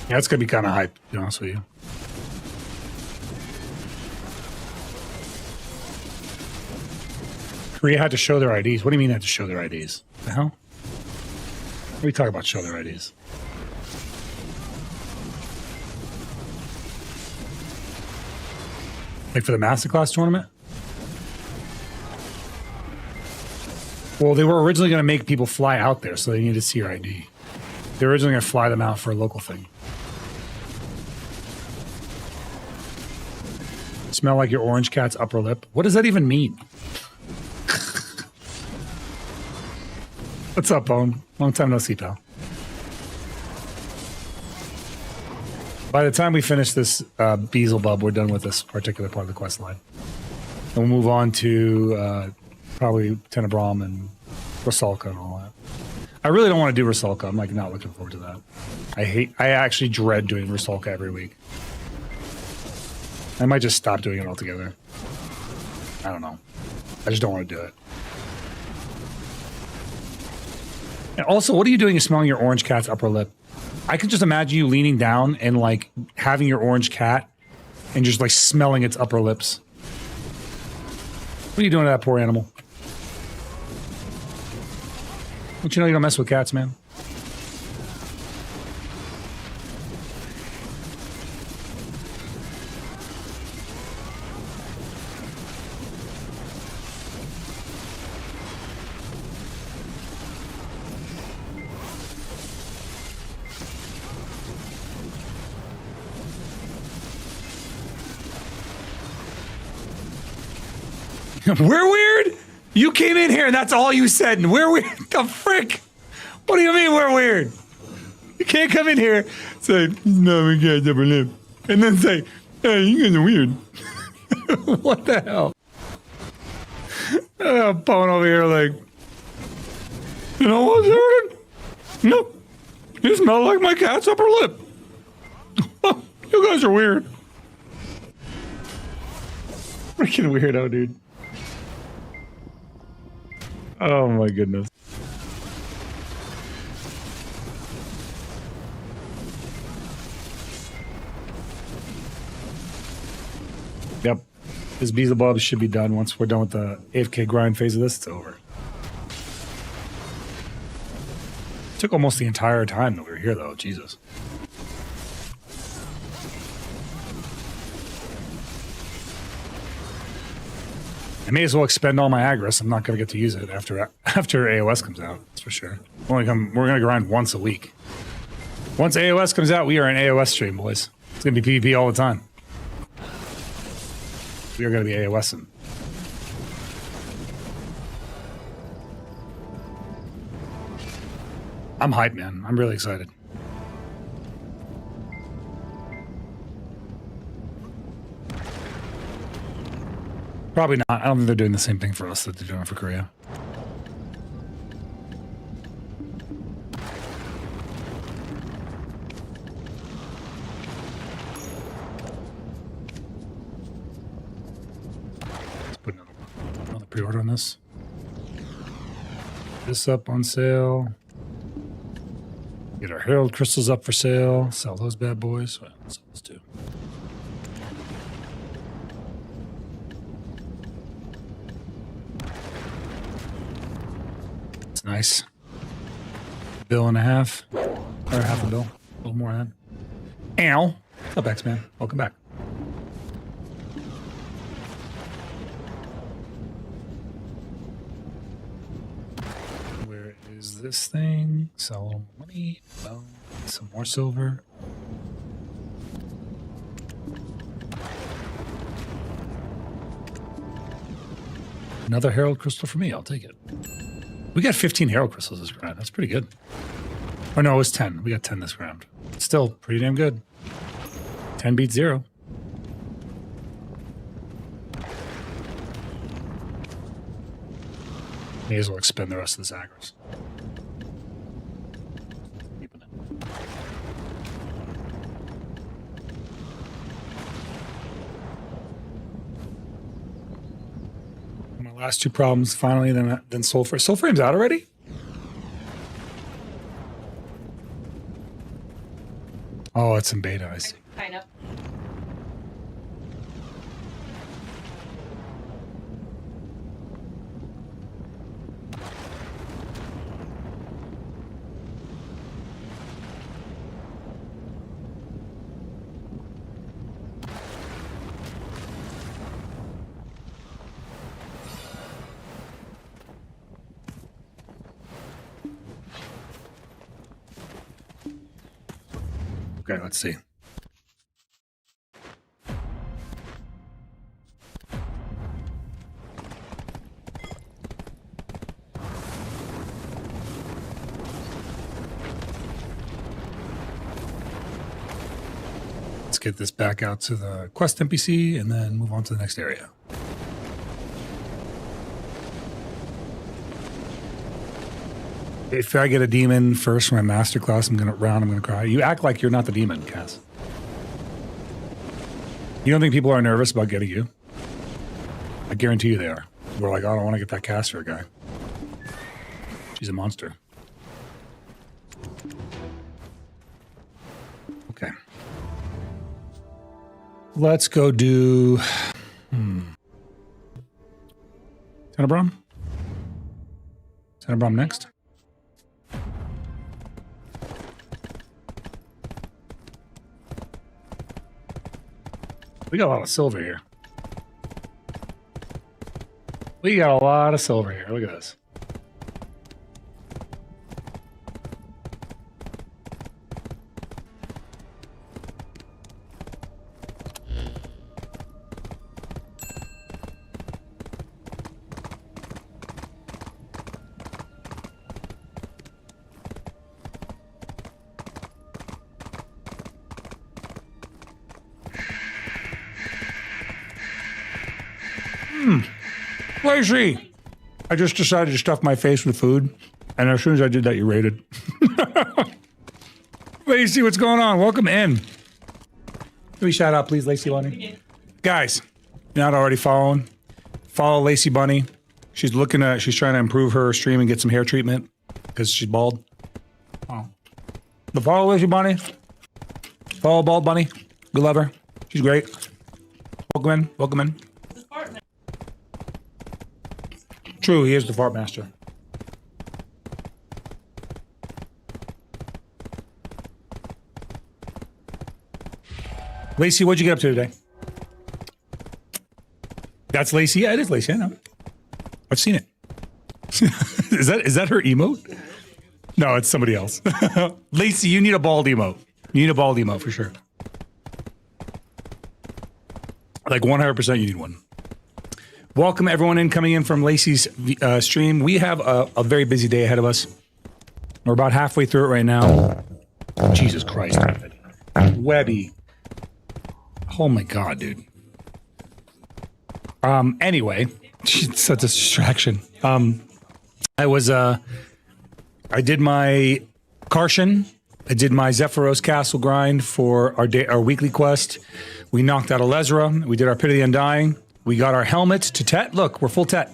Yeah, it's gonna be kind of hype, to be honest with you. Korea had to show their IDs. What do you mean they had to show their IDs? The hell? What are we talking about? Show their IDs? Like for the masterclass tournament? Well, they were originally going to make people fly out there, so they needed to see your ID. They were originally going to fly them out for a local thing. Smell like your orange cat's upper lip. What does that even mean? What's up, Bone? Long time no see, pal. By the time we finish this Beelzebub, we're done with this particular part of the quest line. And we'll move on to probably Tenebrum and Rusalka and all that. I really don't want to do Rusalka. I'm like not looking forward to that. I actually dread doing Rusalka every week. I might just stop doing it altogether. I don't know. I just don't want to do it. And also, what are you doing smelling your orange cat's upper lip? I could just imagine you leaning down and like having your orange cat and just like smelling its upper lips. What are you doing to that poor animal? Don't you know you don't mess with cats, man? We're weird? You came in here and that's all you said, and we're weird? The frick? What do you mean we're weird? You can't come in here, say, no, we can't upper lip, and then say, hey, you guys are weird. What the hell? Bone over here like, you know what, Zeroden? No, you smell like my cat's upper lip. You guys are weird. Freaking weirdo, dude. Oh my goodness. Yep. This Beelzebub should be done once we're done with the AFK grind phase of this. It's over. Took almost the entire time that we were here, though. Jesus. I may as well expend all my Agris. I'm not going to get to use it after AOS comes out. That's for sure. We're going to grind once a week. Once AOS comes out, we are an AOS stream, boys. It's going to be PvP all the time. We are going to be AOSing. I'm hyped, man. I'm really excited. Probably not. I don't think they're doing the same thing for us that they're doing for Korea. Let's put another pre-order on this. This up on sale. Get our Herald crystals up for sale. Sell those bad boys. Well, let's sell those too. It's nice. Bill and a half. Or half a bill. A little more than that. Ow. What's up, X-Man? Welcome back. Where is this thing? Sell a little more money. Well, some more silver. Another Herald crystal for me. I'll take it. We got 15 Herald crystals this round. That's pretty good. Oh no, it was 10. We got 10 this round. Still pretty damn good. 10 beats 0. May as well expend the rest of this Agris. Keeping it. My last two problems finally, then Soulframe. Soulframe's out already? Oh, it's in beta, I see. Kind of. Okay, let's see. Let's get this back out to the quest NPC and then move on to the next area. If I get a demon first from my masterclass, I'm gonna cry. You act like you're not the demon, Cass. You don't think people are nervous about getting you? I guarantee you they are. We're like, oh, I don't want to get that caster guy. She's a monster. Okay. Let's go do Tenebrum? Tenebrum next. We got a lot of silver here. We got a lot of silver here. Look at this. Lazy! I just decided to stuff my face with food, and as soon as I did that, you raided. Lacey, what's going on? Welcome in. Give me a shout out, please, Lacey Bunny. Guys, you're not already following? Follow Lacey Bunny She's she's trying to improve her stream and get some hair treatment because she's bald. Oh. The follow Lacey Bunny. Follow Bald Bunny. We love her. She's great. Welcome in. Welcome in. True, he is the fart master. Lacey, what'd you get up to today? That's Lacey. Yeah, it is Lacey. I know. I've seen it. Is that her emote? No, it's somebody else. Lacey, you need a bald emote. You need a bald emote for sure. Like 100% you need one. Welcome everyone in coming in from Lacey's stream. We have a very busy day ahead of us. We're about halfway through it right now. Jesus Christ. Webby. Oh my God, dude. Anyway, it's such a distraction. I did my Karshan. I did my Zephyros Castle grind for our weekly quest. We knocked out a Lezra. We did our Pit of the Undying. We got our helmet to Tet. Look, we're full Tet.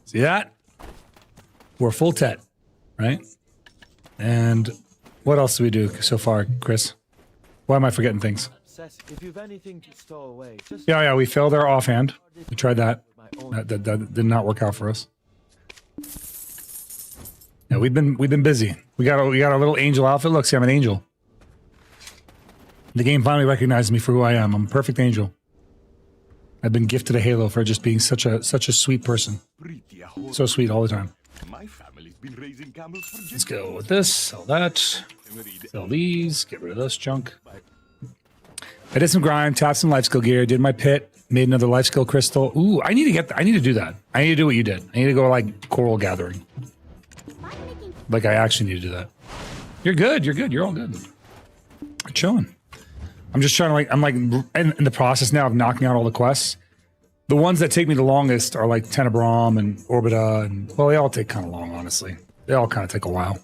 See that? We're full Tet, right? And what else do we do so far, Chris? Why am I forgetting things? If you've anything to stow away, just Yeah, we failed our offhand. We tried that. That did not work out for us. Yeah, we've been busy. We got a little angel outfit. Look, see, I'm an angel. The game finally recognized me for who I am. I'm a perfect angel. I've been gifted a halo for just being such a sweet person. So sweet all the time. My family's been raising camels for Let's go with this, sell that, sell these, get rid of this junk. I did some grind, tapped some life skill gear, did my pit, made another life skill crystal. Ooh, I need to do that. I need to do what you did. I need to go like coral gathering. Like I actually need to do that. You're good. You're all good. I'm chilling. I'm just trying to I'm in the process now of knocking out all the quests. The ones that take me the longest are like Tenebrum and Orbita, and well, they all take kind of long, honestly. They all kind of take a while.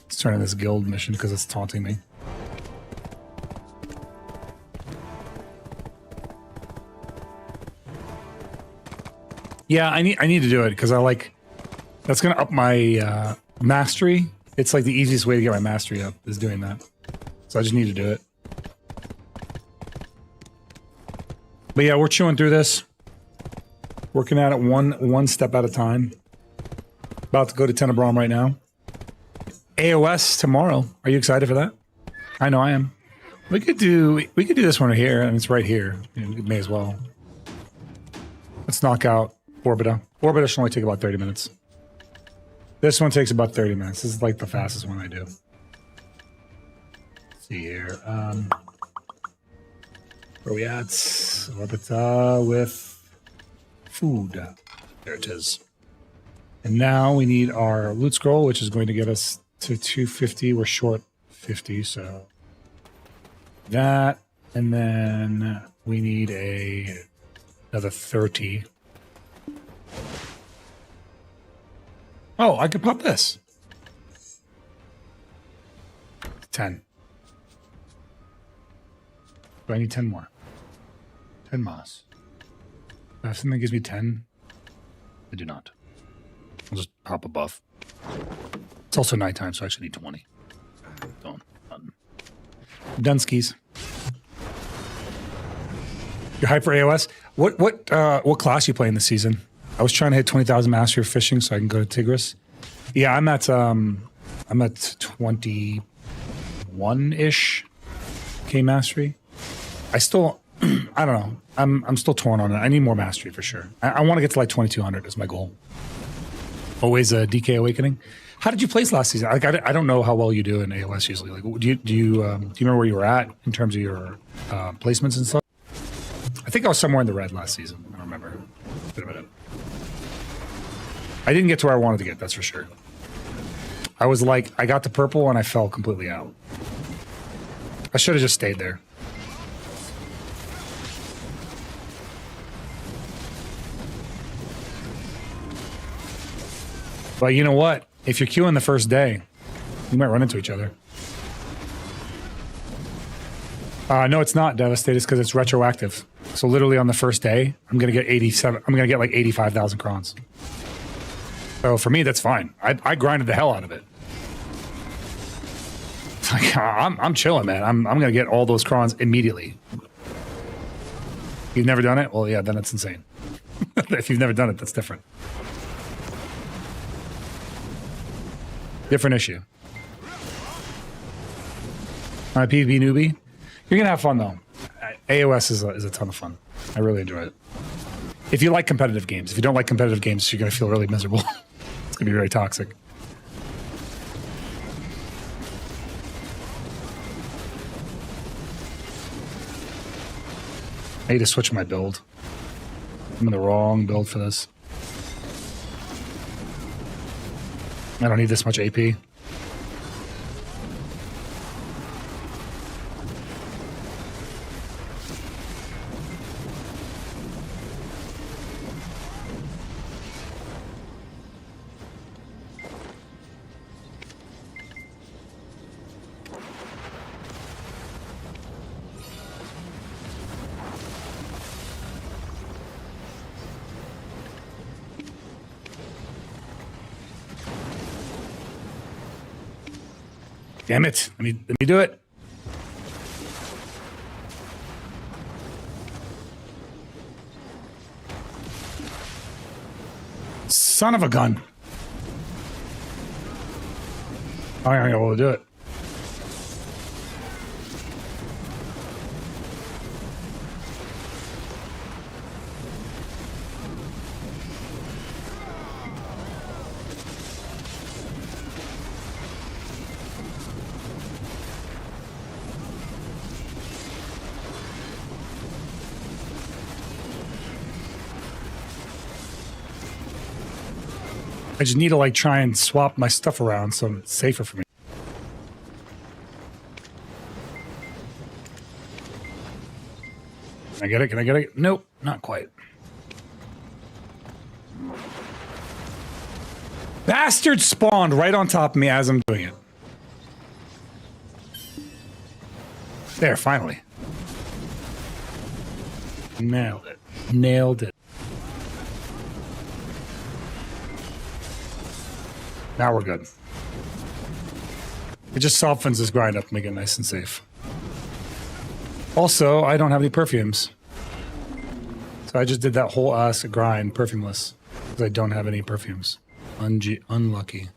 Let's turn in this guild mission because it's taunting me. Yeah, I need to do it because that's gonna up my mastery. It's like the easiest way to get my mastery up is doing that. So I just need to do it. But yeah, we're chewing through this. Working at it one step at a time. About to go to Tenebrum right now. AOS tomorrow. Are you excited for that? I know I am. We could do this one right here, and it's right here. We may as well. Let's knock out Orbita. Orbita should only take about 30 minutes. This one takes about 30 minutes. This is like the fastest one I do. Let's see here. Where are we at? Orbita with food. There it is. And now we need our loot scroll, which is going to get us to 250. We're short 50, so that. And then we need another 30. Oh, I could pop this. 10. Do I need 10 more? 10 moss. If something gives me 10, I do not. I'll just hop a buff. It's also nighttime, so I actually need 20. Done. Done skis. You're hyped for AOS? What class you playing this season? I was trying to hit 20,000 mastery of fishing so I can go to Tigris. Yeah, I'm at 21-ish K mastery. I still I don't know. I'm still torn on it. I need more mastery for sure. I want to get to like 2200 is my goal. Always a DK Awakening. How did you place last season? Like I don't know how well you do in AOS usually. Like do you remember where you were at in terms of your placements and stuff? I think I was somewhere in the red last season. I don't remember. Wait a minute. I didn't get to where I wanted to get, that's for sure. I was like, I got to purple and I fell completely out. I should have just stayed there. But you know what? If you're queuing the first day, you might run into each other. No, it's not Devastated because it's retroactive. So literally on the first day, I'm gonna get 87. I'm gonna get like 85,000 crons. So for me, that's fine. I grinded the hell out of it. It's like I'm chilling, man. I'm gonna get all those crons immediately. You've never done it? Well, yeah, then it's insane. If you've never done it, that's different. Different issue. PvP newbie. You're gonna have fun though. AOS is a ton of fun. I really enjoy it. If you like competitive games, if you don't like competitive games, you're gonna feel really miserable. It's gonna be very toxic. I need to switch my build. I'm in the wrong build for this. I don't need this much AP. Damn it. Let me do it. Son of a gun. I ain't gonna be able to do it. I just need to like try and swap my stuff around so it's safer for me. Can I get it? Can I get it? Nope, not quite. Bastard spawned right on top of me as I'm doing it. There, finally. Nailed it. Nailed it. Now we're good. It just softens this grind up, make it nice and safe. Also, I don't have any perfumes. So I just did that whole ass grind perfumeless because I don't have any perfumes. Unlucky.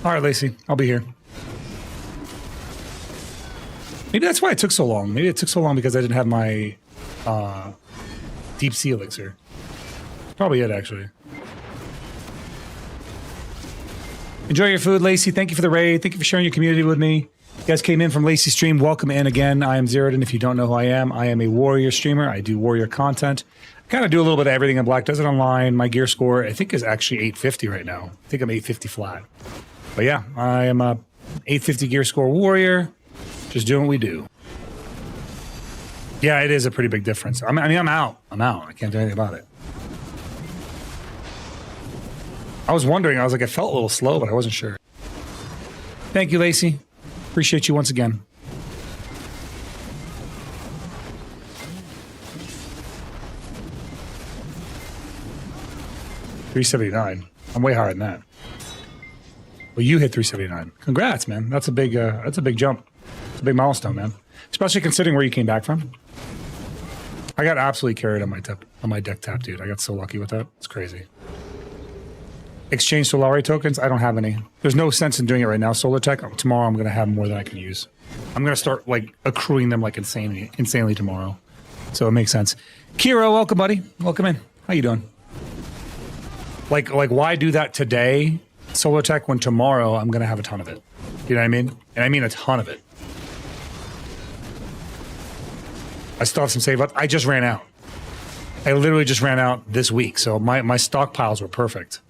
All right, Lacey, I'll be here. Maybe that's why it took so long. Maybe it took so long because I didn't have my deep sea elixir. Probably it, actually. Enjoy your food, Lacey. Thank you for the raid. Thank you for sharing your community with me. You guys came in from Lacey's stream. Welcome in again. I am Zeroden. If you don't know who I am a warrior streamer. I do warrior content. I kind of do a little bit of everything in Black Desert Online. My gear score, I think, is actually 850 right now. I think I'm 850 flat. But yeah, I am a 850 gear score warrior. Just doing what we do. Yeah, it is a pretty big difference. I mean, I'm out. I can't do anything about it. I was wondering. I was like, I felt a little slow, but I wasn't sure. Thank you, Lacey. Appreciate you once again. $379. I'm way higher than that. Well, you hit 379. Congrats, man. That's a big jump. It's a big milestone, man. Especially considering where you came back from. I got absolutely carried on my deck tap, dude. I got so lucky with that. It's crazy. Exchange Solari tokens. I don't have any. There's no sense in doing it right now. Solar Tech. Tomorrow I'm gonna have more than I can use. I'm gonna start like accruing them like insanely tomorrow. So it makes sense. Kiro, welcome, buddy. Welcome in. How you doing? Like why do that today, Solar Tech, when tomorrow I'm gonna have a ton of it? You know what I mean? And I mean a ton of it. I still have some save up. I just ran out. I literally just ran out this week, so my stockpiles were perfect.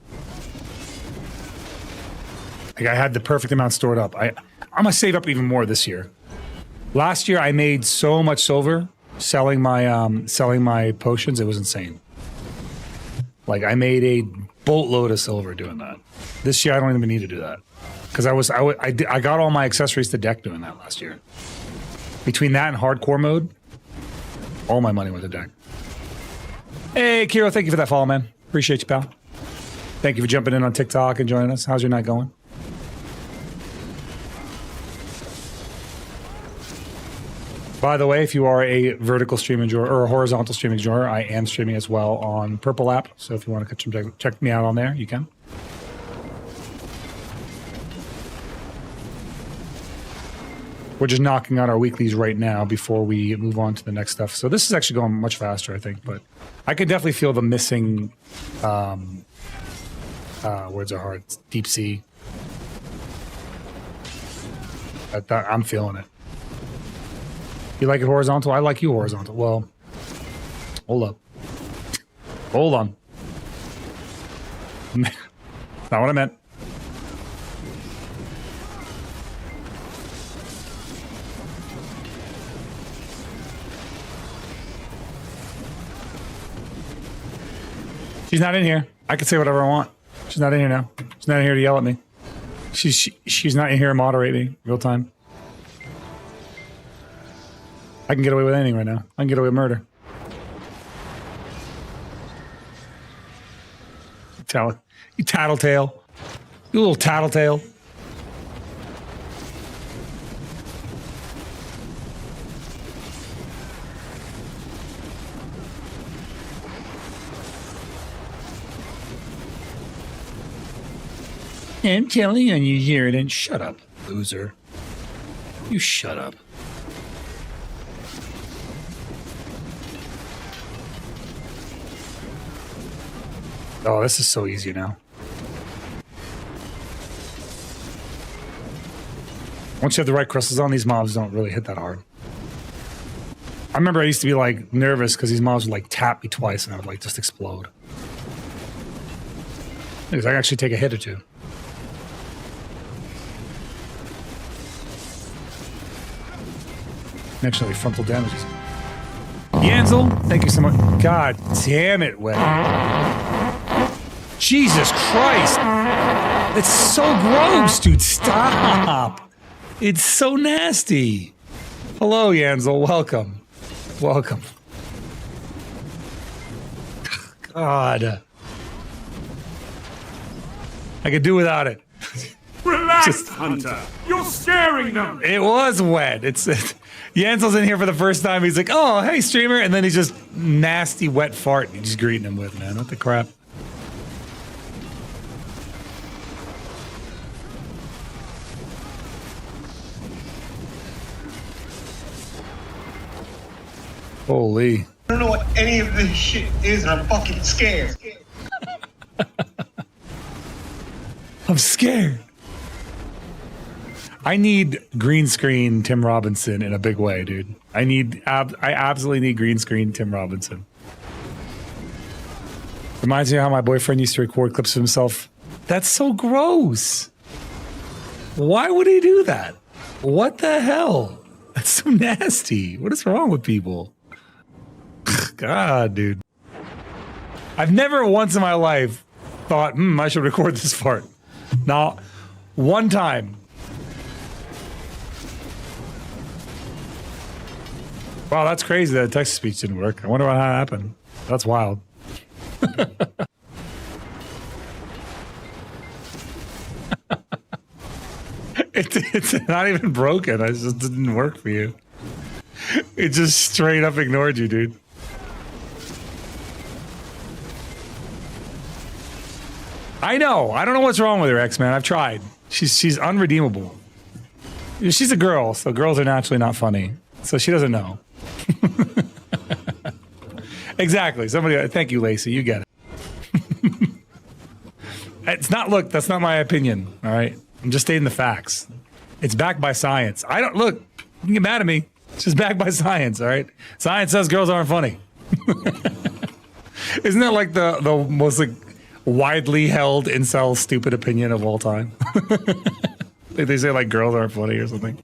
Like I had the perfect amount stored up. I'm gonna save up even more this year. Last year I made so much silver selling my potions. It was insane. Like I made a boatload of silver doing that. This year, I don't even need to do that because I got all my accessories to deck doing that last year. Between that and hardcore mode, all my money went to deck. Hey, Kiro, thank you for that follow, man. Appreciate you, pal. Thank you for jumping in on TikTok and joining us. How's your night going? By the way, if you are a vertical stream enjoyer or a horizontal stream enjoyer, I am streaming as well on Purple app. So if you want to check me out on there, you can. We're just knocking out our weeklies right now before we move on to the next stuff. So this is actually going much faster, I think. But I can definitely feel the missing words are hard. Deep sea. I'm feeling it. You like it horizontal? I like you horizontal. Well, hold up. Hold on. Not what I meant. She's not in here. I can say whatever I want. She's not in here now. She's not in here to yell at me. She's not in here to moderate me real time. I can get away with anything right now. I can get away with murder. You tattletale. You little tattletale. I'm telling you, Zeroden. Shut up, loser. You shut up. Oh, this is so easy now. Once you have the right crystals on, these mobs don't really hit that hard. I remember I used to be like nervous because these mobs would like tap me twice and I would like just explode. Because I can actually take a hit or two. Actually, frontal damages. Yansel, thank you so much. God damn it, Wed. Jesus Christ. It's so gross, dude. Stop. It's so nasty. Hello, Yansel. Welcome. Welcome. God. I could do without it. Relax, Hunter. You're scaring them. It was wet. Yansel's in here for the first time. He's like, oh, hey, streamer. And then he's just nasty, wet fart. He's just greeting him with, man. What the crap? Holy. I don't know what any of this shit is, and I'm fucking scared. I'm scared. I need green screen Tim Robinson in a big way, dude. I absolutely need green screen Tim Robinson. Reminds me of how my boyfriend used to record clips of himself. That's so gross. Why would he do that? What the hell? That's so nasty. What is wrong with people? God, dude. I've never once in my life thought, I should record this part. Not one time. Wow, that's crazy that text-to-speech didn't work. I wonder how that happened. That's wild. It's not even broken. It just didn't work for you. It just straight up ignored you, dude. I know. I don't know what's wrong with her, X-Man. I've tried. She's unredeemable. She's a girl, so girls are naturally not funny. So she doesn't know. Exactly. Somebody. Thank you, Lacey. You get it. It's not. Look, that's not my opinion. All right. I'm just stating the facts. It's backed by science. I don't look. You can get mad at me. It's just backed by science. All right. Science says girls aren't funny. Isn't that like the most like widely held incel stupid opinion of all time? They say like girls aren't funny or something.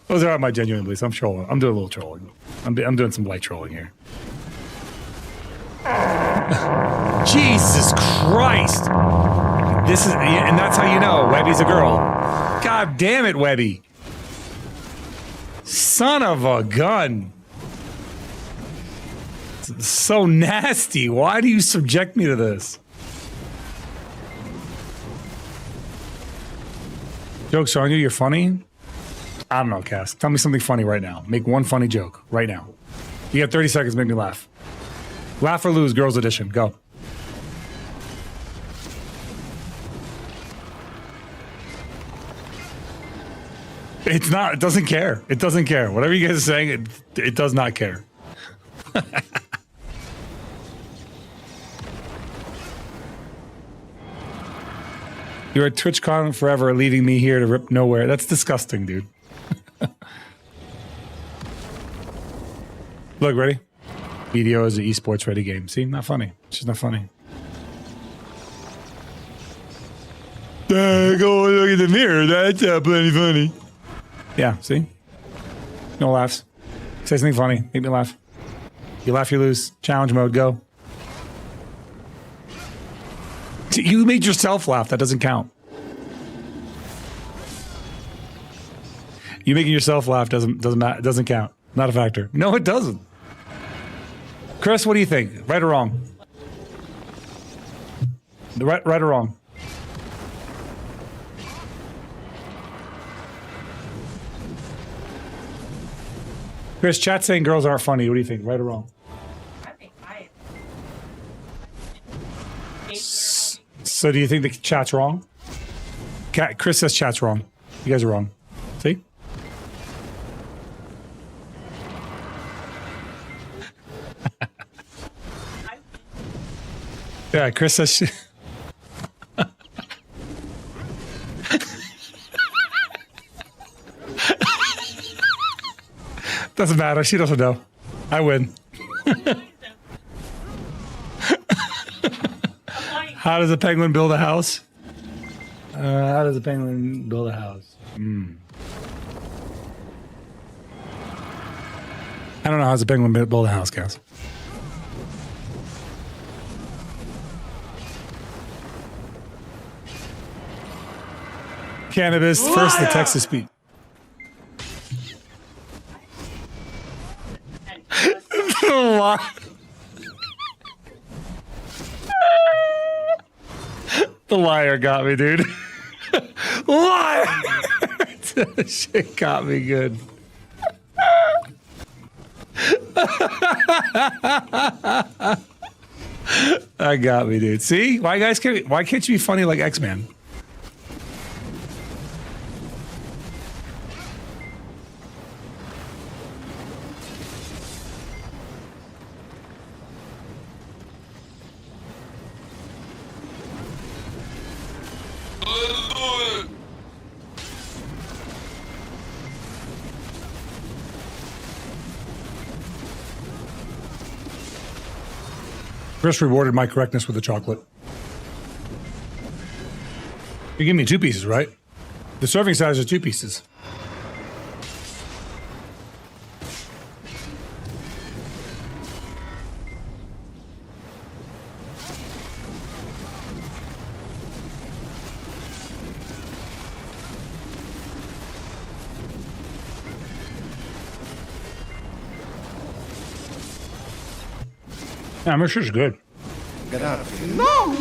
Those are my genuine beliefs. I'm trolling. I'm doing a little trolling. I'm doing some light trolling here. Jesus Christ. This is, and that's how you know Webby's a girl. God damn it, Webby. Son of a gun. It's so nasty. Why do you subject me to this? Joke's on you, you're funny? I don't know, Cass. Tell me something funny right now. Make one funny joke right now. You have 30 seconds to make me laugh. Laugh or lose, girls edition. Go. It's not, it doesn't care. It doesn't care. Whatever you guys are saying, it does not care. You're at TwitchCon forever, leaving me here to rip nowhere. That's disgusting, dude. Look, ready? BDO is an esports ready game. See, not funny. It's just not funny. Go look at the mirror. That's plenty funny. Yeah, see? No laughs. Say something funny. Make me laugh. You laugh, you lose. Challenge mode, go. You made yourself laugh. That doesn't count. You making yourself laugh doesn't count. Not a factor. No, it doesn't. Chris, what do you think? Right or wrong? Right or wrong? Chris, chat saying girls aren't funny. What do you think? Right or wrong? I think I. So do you think the chat's wrong? Chris says chat's wrong. You guys are wrong. See? Yeah, Chris says doesn't matter. She doesn't know. I win. How does a penguin build a house? How does a penguin build a house? I don't know how does a penguin build a house, guys. Cannabis, first the Texas beat. The liar got me, dude. Liar! That shit got me good. That got me, dude. See? Why can't you be funny like X-Man? Chris rewarded my correctness with the chocolate. You give me 2 pieces, right? The serving size is 2 pieces. Yeah, I'm sure it's good. Get out of here. No,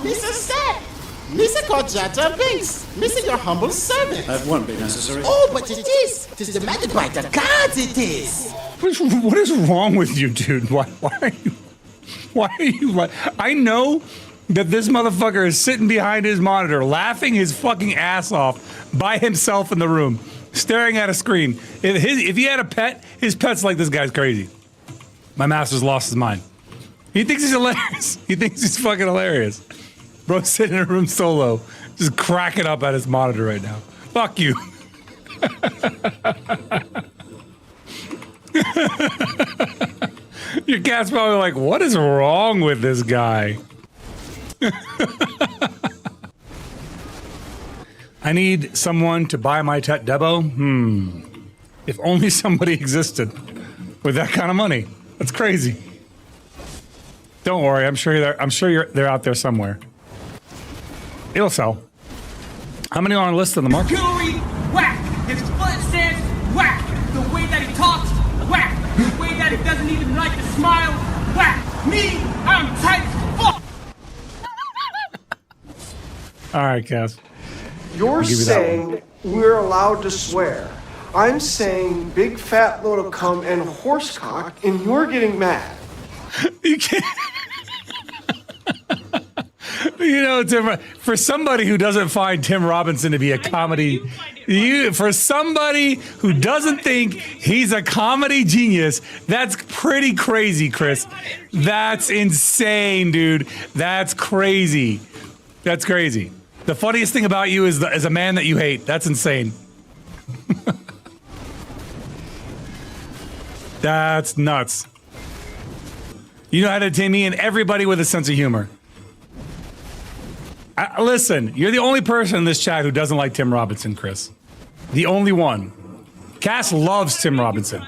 Mr. Set! Mr. Kojata Binks! Mr. Your humble servant! That won't be necessary. Oh, but it is! Tis demanded by the gods, it is! What is wrong with you, dude? Why are you like... I know that this motherfucker is sitting behind his monitor, laughing his fucking ass off by himself in the room, staring at a screen. If he had a pet, his pet's like, this guy's crazy. My master's lost his mind. He thinks he's hilarious. He thinks he's fucking hilarious. Bro's sitting in a room solo, just cracking up at his monitor right now. Fuck you. Your cat's probably like, what is wrong with this guy? I need someone to buy my Tet Debo. If only somebody existed with that kind of money. That's crazy. Don't worry. I'm sure they're out there somewhere. It'll sell. How many are on a list in the market? Jewelry, whack. His foot says, whack. The way that he talks, whack. The way that he doesn't even like to smile, whack. Me, I'm tight as fuck. All right, Cass. You're give you that saying we're allowed to swear. I'm saying big fat load of cum and horsecock, and you're getting mad. You can't. You know, Tim, for somebody who doesn't find Tim Robinson to be a comedy, for somebody who doesn't think he's a comedy genius, that's pretty crazy, Chris. That's insane, dude. That's crazy. That's crazy. The funniest thing about you is a man that you hate. That's insane. That's nuts. You know how to entertain me and everybody with a sense of humor. Listen, you're the only person in this chat who doesn't like Tim Robinson, Chris. The only one. Cass loves Tim Robinson.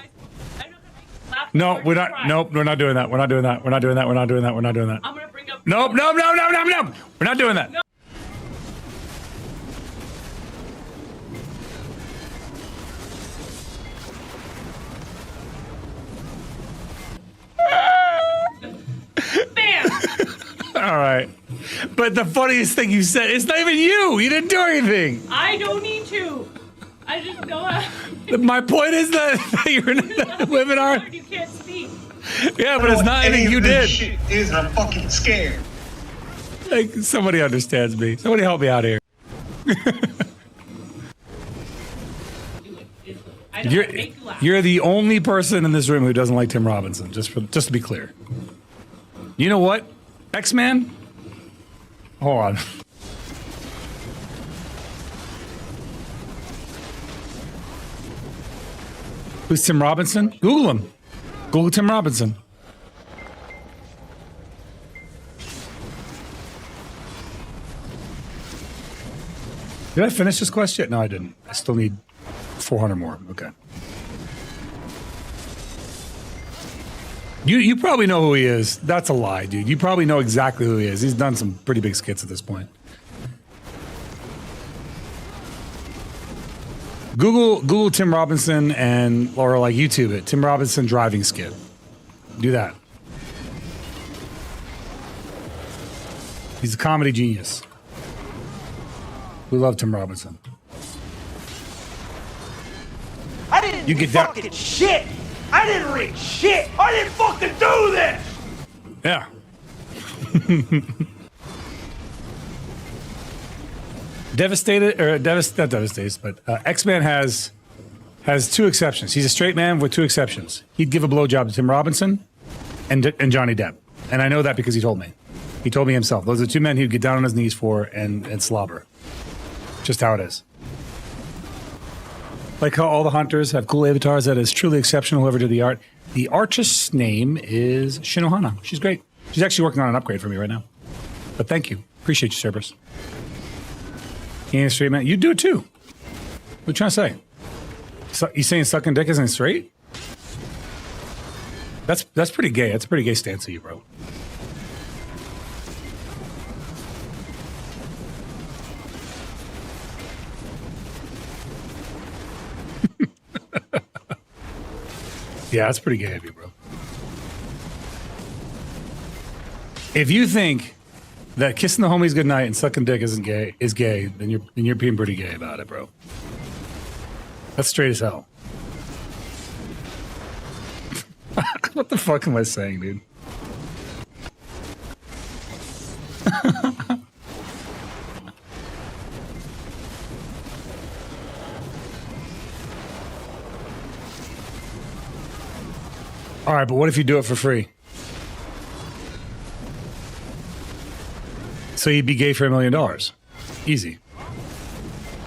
No, we're not. Nope, we're not doing that. We're not doing that. We're not doing that. We're not doing that. We're not doing that. I'm gonna bring up. Nope, nope, no, no, no, no. We're not doing that. Bam! All right. But the funniest thing you said, it's not even you. You didn't do anything. I don't need to. I just know how. My point is that you're women are. You can't speak. Yeah, but it's not anything you did. Shit is, I'm fucking scared. Like, somebody understands me. Somebody help me out here. You're the only person in this room who doesn't like Tim Robinson. Just to be clear. You know what, X-Man? Hold on. Who's Tim Robinson? Google him. Google Tim Robinson. Did I finish this quest yet? No, I didn't. I still need 400 more. Okay. You probably know who he is. That's a lie, dude. You probably know exactly who he is. He's done some pretty big skits at this point. Google Tim Robinson or like YouTube it. Tim Robinson driving skit. Do that. He's a comedy genius. We love Tim Robinson. I didn't You get fucking that. shit. I didn't read shit. I didn't fucking do this. Yeah. Not devastated, but X-Man has two exceptions. He's a straight man with two exceptions. He'd give a blowjob to Tim Robinson and Johnny Depp. And I know that because he told me. He told me himself. Those are the two men he'd get down on his knees for and slobber. Just how it is. Like how all the hunters have cool avatars that is truly exceptional, whoever did the art. The artist's name is Shinohana. She's great. She's actually working on an upgrade for me right now. But thank you. Appreciate your service. He ain't a straight man. You do it too. What are you trying to say? You saying sucking dick isn't straight? That's pretty gay. That's a pretty gay stance of you, bro. Yeah, that's pretty gay of you, bro. If you think that kissing the homies goodnight and sucking dick is gay, then you're being pretty gay about it, bro. That's straight as hell. What the fuck am I saying, dude? All right, but what if you do it for free? So you'd be gay for $1 million. Easy.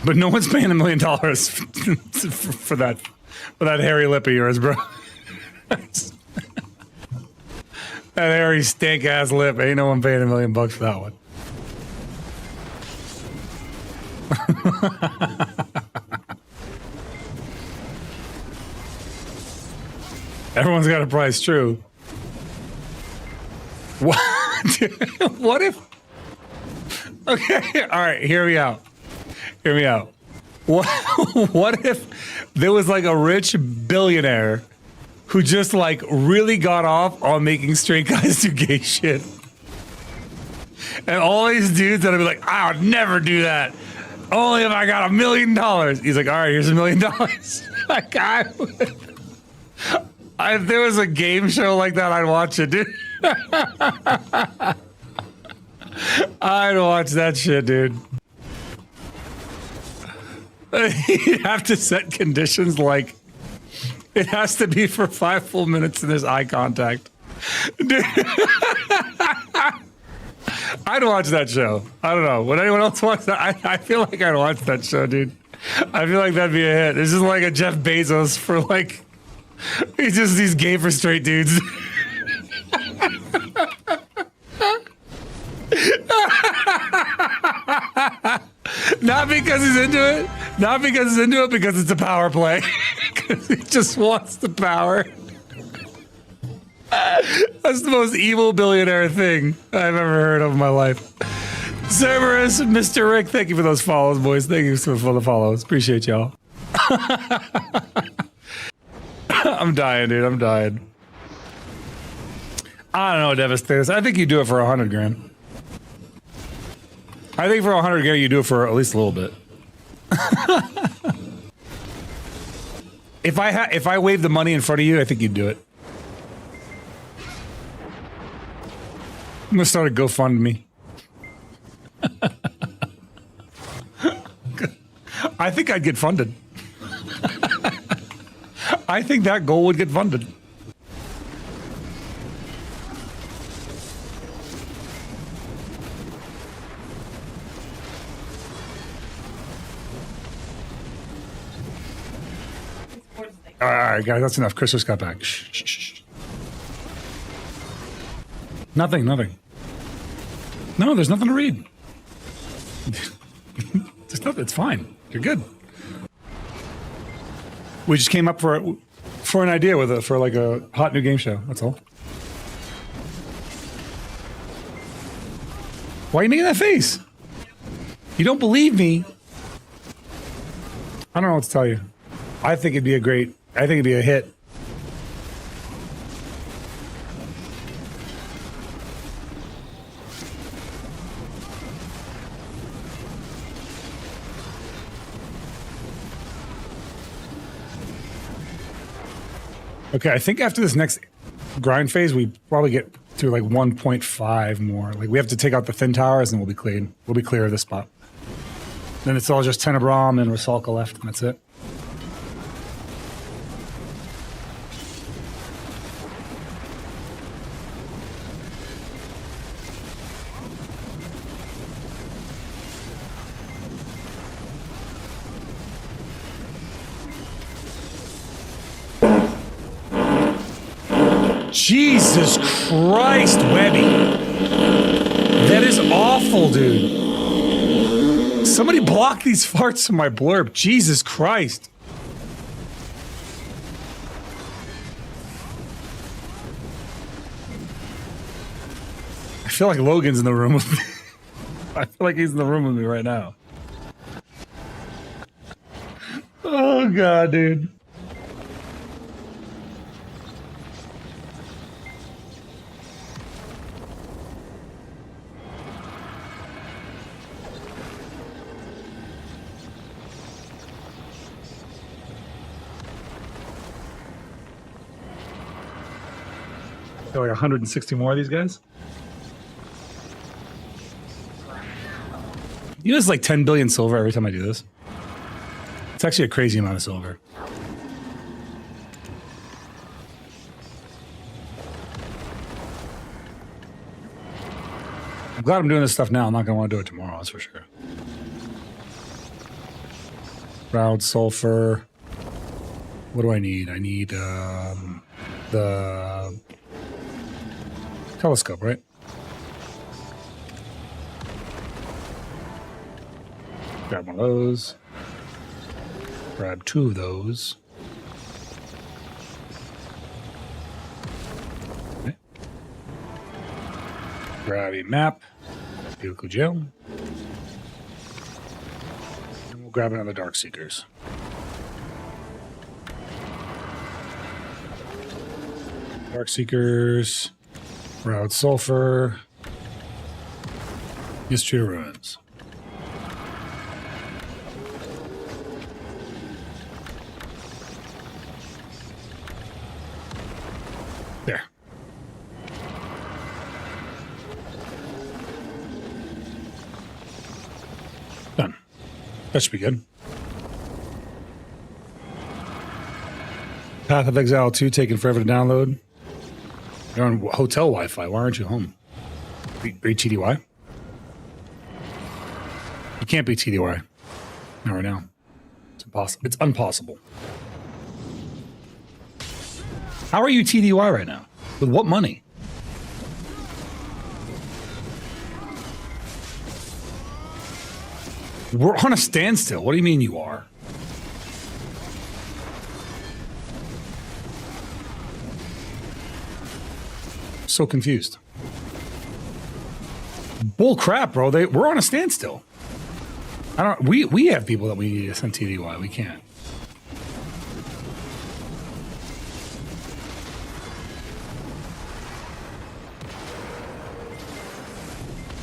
But no one's paying $1 million for that hairy lip of yours, bro. That hairy stank ass lip. Ain't no one paying $1 million for that one. Everyone's got a price, true. What? What if? Okay, all right. Hear me out. Hear me out. What? What if there was like a rich billionaire who just like really got off on making straight guys do gay shit, and all these dudes that'd be like, I would never do that. Only if I got $1 million. He's like, all right, here's $1 million. Like if there was a game show like that, I'd watch it, dude. I'd watch that shit, dude. You have to set conditions like it has to be for 5 full minutes and there's eye contact. Dude. I'd watch that show. I don't know. Would anyone else watch that? I feel like I'd watch that show, dude. I feel like that'd be a hit. It's just like a Jeff Bezos for like, he's just these gay for straight dudes. Not because he's into it. Not because he's into it, because it's a power play. Because he just wants the power. That's the most evil billionaire thing I've ever heard of in my life. Cerberus, Mr. Rick, thank you for those follows, boys. Thank you for the follows. Appreciate y'all. I'm dying, dude. I'm dying. I don't know, Devastators. I think you do it for 100 grand. I think for 100 grand, you do it for at least a little bit. If I wave the money in front of you, I think you'd do it. I'm gonna start a GoFundMe. I think I'd get funded. I think that goal would get funded. All right, guys, that's enough. Christmas got back. Shh, shh, shh. Nothing. No, there's nothing to read. There's nothing. It's fine. You're good. We just came up for an idea for like a hot new game show. That's all. Why are you making that face? You don't believe me. I don't know what to tell you. I think it'd be a hit. Okay, I think after this next grind phase, we probably get to like 1.5 more. Like we have to take out the thin towers and we'll be clean. We'll be clear of this spot. Then it's all just Tenebrum and Rusalka left, and that's it. Jesus Christ, Webby. That is awful, dude. Somebody block these farts from my blurb. Jesus Christ. I feel like Logan's in the room with me. I feel like he's in the room with me right now. Oh, God, dude. Like 160 more of these guys. You know, it's like 10 billion silver every time I do this. It's actually a crazy amount of silver. I'm glad I'm doing this stuff now. I'm not going to want to do it tomorrow, that's for sure. Proud sulfur. What do I need? I need the telescope, right? Grab one of those. Grab 2 of those. Okay. Grab a map. Vehicle jail. And we'll grab another Dark Seekers. Dark Seekers. Route Sulfur. History of Ruins. There. Done. That should be good. Path of Exile 2 taking forever to download. You're on hotel Wi-Fi. Why aren't you home? Are you TDY? You can't be TDY. Not right now. It's impossible. It's impossible. How are you TDY right now? With what money? We're on a standstill. What do you mean you are? So confused. Bull crap, bro. We're on a standstill. We have people that we need to send TDY. We can't.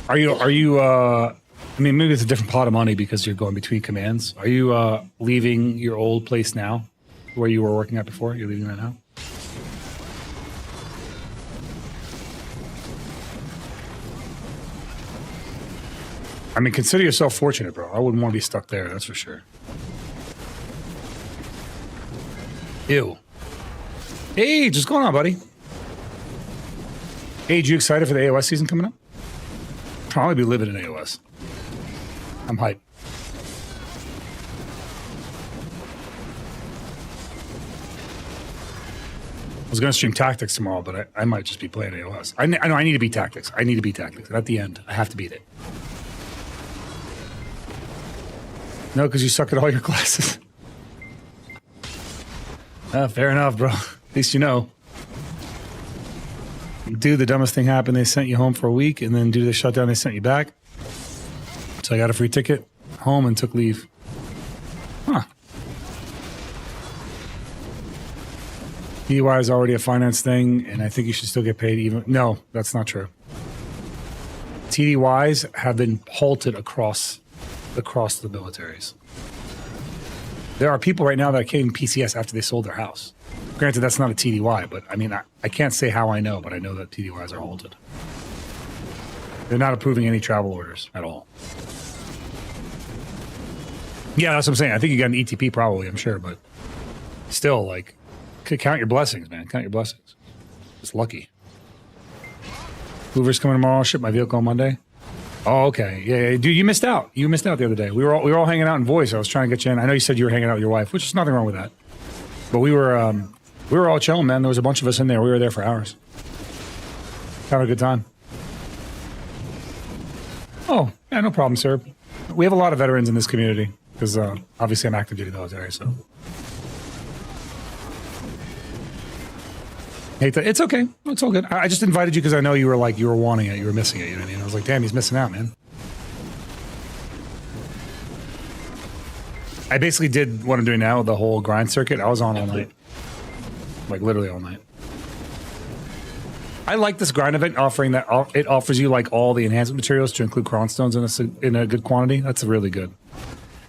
Are you I mean, maybe it's a different pot of money because you're going between commands. Are you leaving your old place now where you were working at before? You're leaving that now? I mean, consider yourself fortunate, bro. I wouldn't want to be stuck there, that's for sure. Ew. Hey, what's going on, buddy? Hey, you excited for the AOS season coming up? Probably be living in AOS. I'm hyped. I was going to stream Tactics tomorrow, but I might just be playing AOS. I know I need to beat Tactics. I need to beat Tactics. And at the end, I have to beat it. No, because you suck at all your classes. Fair enough, bro. At least you know. Dude, the dumbest thing happened. They sent you home for a week, and then due to the shutdown, they sent you back. So I got a free ticket home and took leave. Huh. DUI is already a finance thing, and I think you should still get paid even. No, that's not true. TDYs have been halted across the militaries. There are people right now that came PCS after they sold their house. Granted, that's not a TDY, but I mean, I can't say how I know, but I know that TDYs are halted. They're not approving any travel orders at all. Yeah, that's what I'm saying. I think you got an ETP probably, I'm sure, but still, like, count your blessings, man. Count your blessings. It's lucky. Hoover's coming tomorrow. Ship my vehicle on Monday. Oh, okay. Yeah, dude, you missed out. You missed out the other day. We were all hanging out in Voice. I was trying to get you in. I know you said you were hanging out with your wife, which is nothing wrong with that. But we were all chilling, man. There was a bunch of us in there. We were there for hours. Having a good time. Oh, yeah, no problem, sir. We have a lot of veterans in this community because obviously I'm active duty military, so. Hate that. It's okay. It's all good. I just invited you because I know you were wanting it. You were missing it. You know what I mean? I was like, damn, he's missing out, man. I basically did what I'm doing now, the whole grind circuit. I was on all night. Like literally all night. I like this grind event offering that it offers you like all the enhancement materials to include cron stones in a good quantity. That's really good.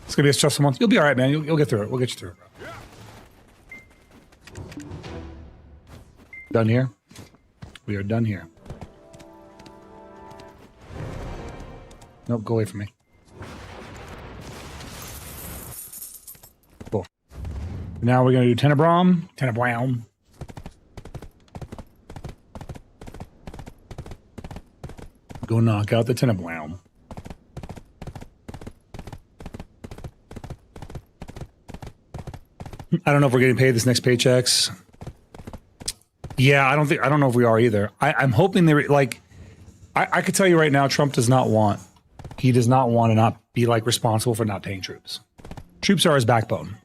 It's gonna be a stressful month. You'll be all right, man. You'll get through it. We'll get you through it, bro. Done here. We are done here. Nope, go away from me. Cool. Now we're gonna do Tenebrom. Tenebrom. Go knock out the Tenebrom. I don't know if we're getting paid this next paychecks. Yeah, I don't know if we are either. I'm hoping they I could tell you right now, Trump does not want to not be like responsible for not paying troops. Troops are his backbone.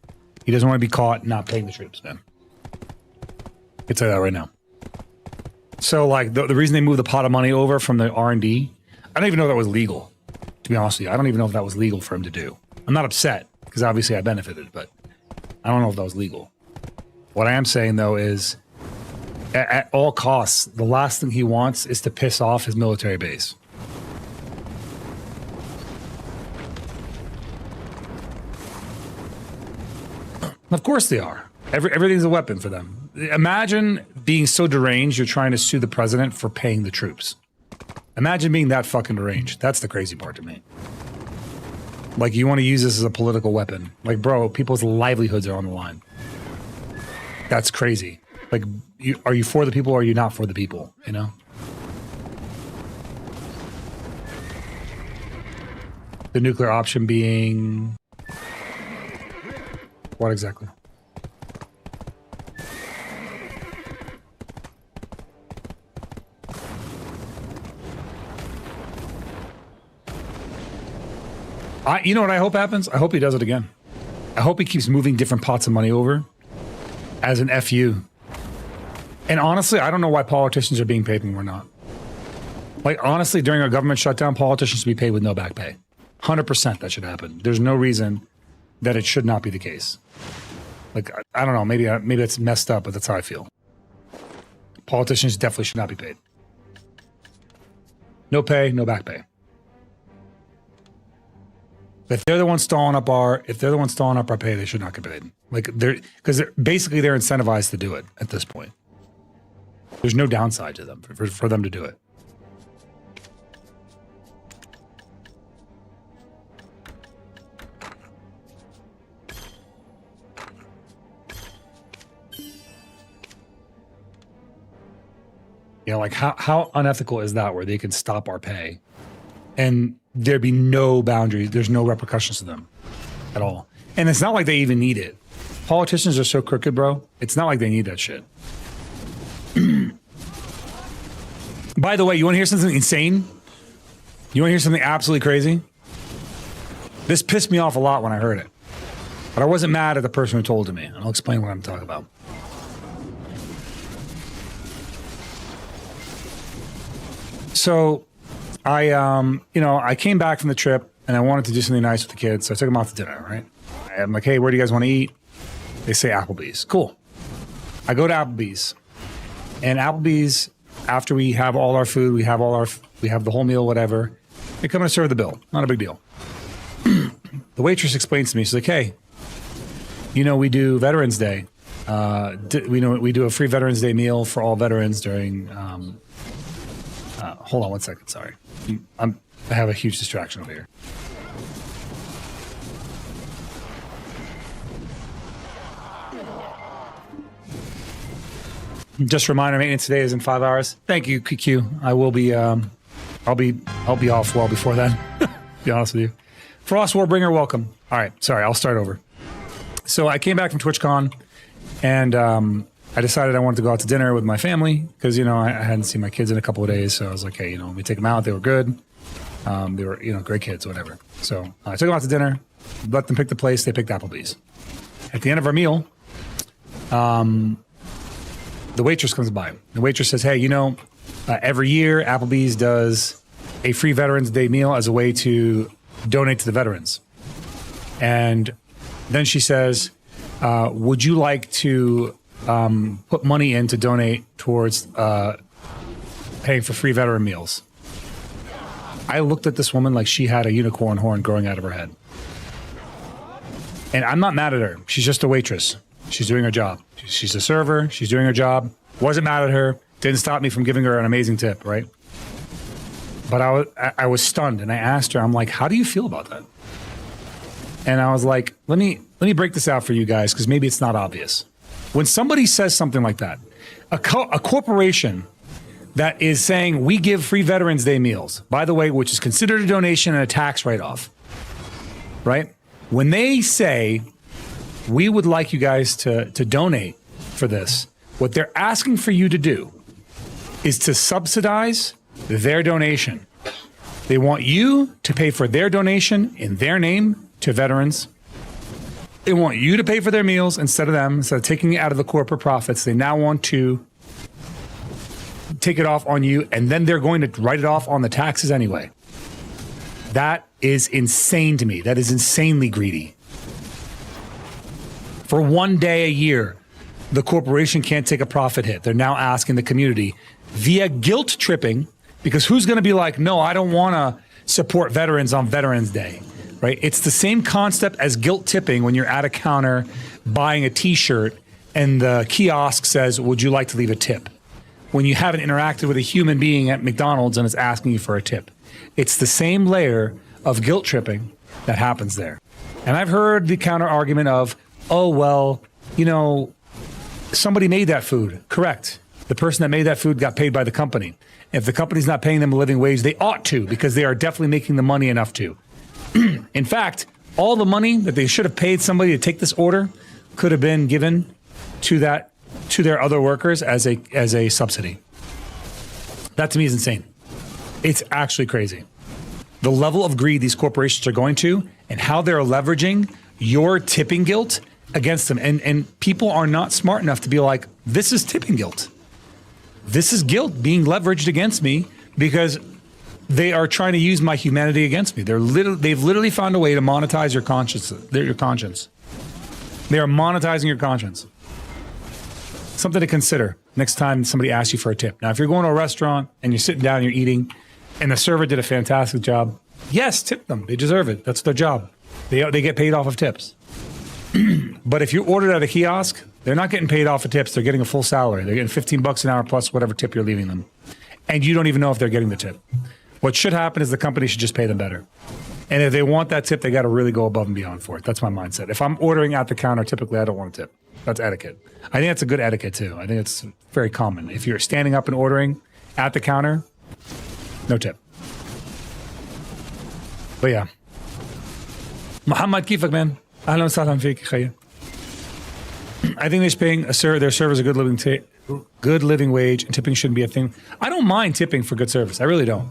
He doesn't want to be caught not paying the troops, man. I can tell you that right now. So like the reason they moved the pot of money over from the R&D, I don't even know if that was legal, to be honest with you. I don't even know if that was legal for him to do. I'm not upset because obviously I benefited, but I don't know if that was legal. What I am saying though is at all costs, the last thing he wants is to piss off his military base. Of course they are. Everything's a weapon for them. Imagine being so deranged you're trying to sue the president for paying the troops. Imagine being that fucking deranged. That's the crazy part to me. Like, you want to use this as a political weapon. Like, bro, people's livelihoods are on the line. That's crazy. Like, are you for the people or are you not for the people, you know? The nuclear option being... What exactly? You know what I hope happens? I hope he does it again. I hope he keeps moving different pots of money over as an FU. And honestly, I don't know why politicians are being paid when we're not. Like, honestly, during a government shutdown, politicians should be paid with no back pay. 100% that should happen. There's no reason that it should not be the case. Like, I don't know, maybe it's messed up, but that's how I feel. Politicians definitely should not be paid. No pay, no back pay. If they're the ones stalling up our pay, they should not get paid. Like, because basically they're incentivized to do it at this point. There's no downside to them for them to do it. You know, like how unethical is that where they can stop our pay and there'd be no boundaries, there's no repercussions to them at all. And it's not like they even need it. Politicians are so crooked, bro. It's not like they need that shit. By the way, you want to hear something insane? You want to hear something absolutely crazy? This pissed me off a lot when I heard it. But I wasn't mad at the person who told it to me. And I'll explain what I'm talking about. So I came back from the trip and I wanted to do something nice with the kids. So I took them out to dinner, right? I'm like, hey, where do you guys want to eat? They say Applebee's. Cool. I go to Applebee's. And Applebee's, after we have all our food, we have the whole meal, whatever, they come and serve the bill. Not a big deal. The waitress explains to me, she's like, hey, you know, we do Veterans Day. We do a free Veterans Day meal for all veterans during, hold on one second, sorry. I have a huge distraction over here. Just a reminder, maintenance today is in 5 hours. Thank you, QQ. I will be, I'll be off well before then. Be honest with you. Frost Warbringer, welcome. All right, sorry, I'll start over. So I came back from TwitchCon, and I decided I wanted to go out to dinner with my family because, you know, I hadn't seen my kids in a couple of days. So I was like, hey, you know, let me take them out. They were good. They were, you know, great kids, whatever. So I took them out to dinner, let them pick the place. They picked Applebee's. At the end of our meal, the waitress comes by. The waitress says, hey, you know, every year Applebee's does a free Veterans Day meal as a way to donate to the veterans. And then she says, would you like to put money in to donate towards paying for free veteran meals? I looked at this woman like she had a unicorn horn growing out of her head. And I'm not mad at her. She's just a waitress. She's doing her job. She's a server. She's doing her job. Wasn't mad at her. Didn't stop me from giving her an amazing tip, right? But I was stunned, and I asked her, I'm like, how do you feel about that? And I was like, let me break this out for you guys, because maybe it's not obvious. When somebody says something like that, a corporation that is saying we give free Veterans Day meals, by the way, which is considered a donation and a tax write-off, right? When they say we would like you guys to donate for this, what they're asking for you to do is to subsidize their donation. They want you to pay for their donation in their name to veterans. They want you to pay for their meals instead of them. Instead of taking it out of the corporate profits, they now want to take it off on you, and then they're going to write it off on the taxes anyway. That is insane to me. That is insanely greedy. For 1 day a year, the corporation can't take a profit hit. They're now asking the community via guilt tripping, because who's going to be like, no, I don't want to support veterans on Veterans Day, right? It's the same concept as guilt tipping when you're at a counter buying a t-shirt and the kiosk says, would you like to leave a tip? When you haven't interacted with a human being at McDonald's and it's asking you for a tip. It's the same layer of guilt tripping that happens there. And I've heard the counter argument of, oh, well, you know, somebody made that food. Correct. The person that made that food got paid by the company. If the company's not paying them a living wage, they ought to, because they are definitely making the money enough to. In fact, all the money that they should have paid somebody to take this order could have been given to their other workers as a subsidy. That to me is insane. It's actually crazy. The level of greed these corporations are going to and how they're leveraging your tipping guilt against them. And people are not smart enough to be like, this is tipping guilt. This is guilt being leveraged against me because they are trying to use my humanity against me. They've literally found a way to monetize your conscience. Your conscience. They are monetizing your conscience. Something to consider next time somebody asks you for a tip. Now, if you're going to a restaurant and you're sitting down and you're eating and the server did a fantastic job, yes, tip them. They deserve it. That's their job. They get paid off of tips. But if you ordered at a kiosk, they're not getting paid off of tips. They're getting a full salary. They're getting $15 an hour plus whatever tip you're leaving them. And you don't even know if they're getting the tip. What should happen is the company should just pay them better. And if they want that tip, they got to really go above and beyond for it. That's my mindset. If I'm ordering at the counter, typically I don't want a tip. That's etiquette. I think that's a good etiquette too. I think it's very common. If you're standing up and ordering at the counter, no tip. But yeah. Muhammad, kifak, man. Ahlan wa sahlan fik, khayr. I think they're paying their servers a good living wage, and tipping shouldn't be a thing. I don't mind tipping for good service. I really don't.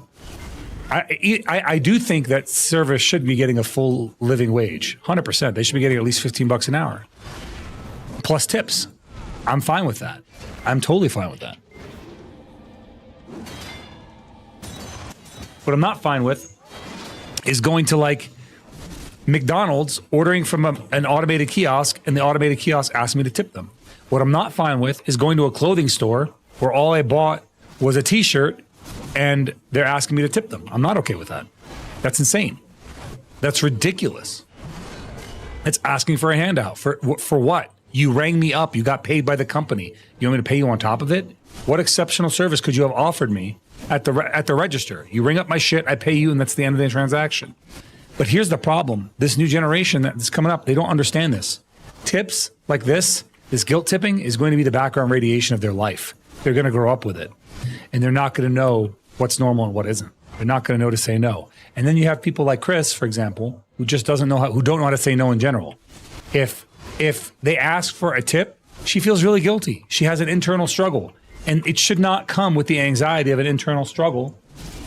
I do think that service should be getting a full living wage, 100%. They should be getting at least $15 an hour, plus tips. I'm fine with that. I'm totally fine with that. What I'm not fine with is going to like McDonald's, ordering from an automated kiosk, and the automated kiosk asked me to tip them. What I'm not fine with is going to a clothing store where all I bought was a t-shirt and they're asking me to tip them. I'm not okay with that. That's insane. That's ridiculous. It's asking for a handout. For what? You rang me up. You got paid by the company. You want me to pay you on top of it? What exceptional service could you have offered me at the register? You ring up my shit, I pay you, and that's the end of the transaction. But here's the problem. This new generation that's coming up, they don't understand this. Tips like this guilt tipping is going to be the background radiation of their life. They're going to grow up with it. And they're not going to know what's normal and what isn't. They're not going to know to say no. And then you have people like Chris, for example, who just don't know how to say no in general. If they ask for a tip, she feels really guilty. She has an internal struggle. And it should not come with the anxiety of an internal struggle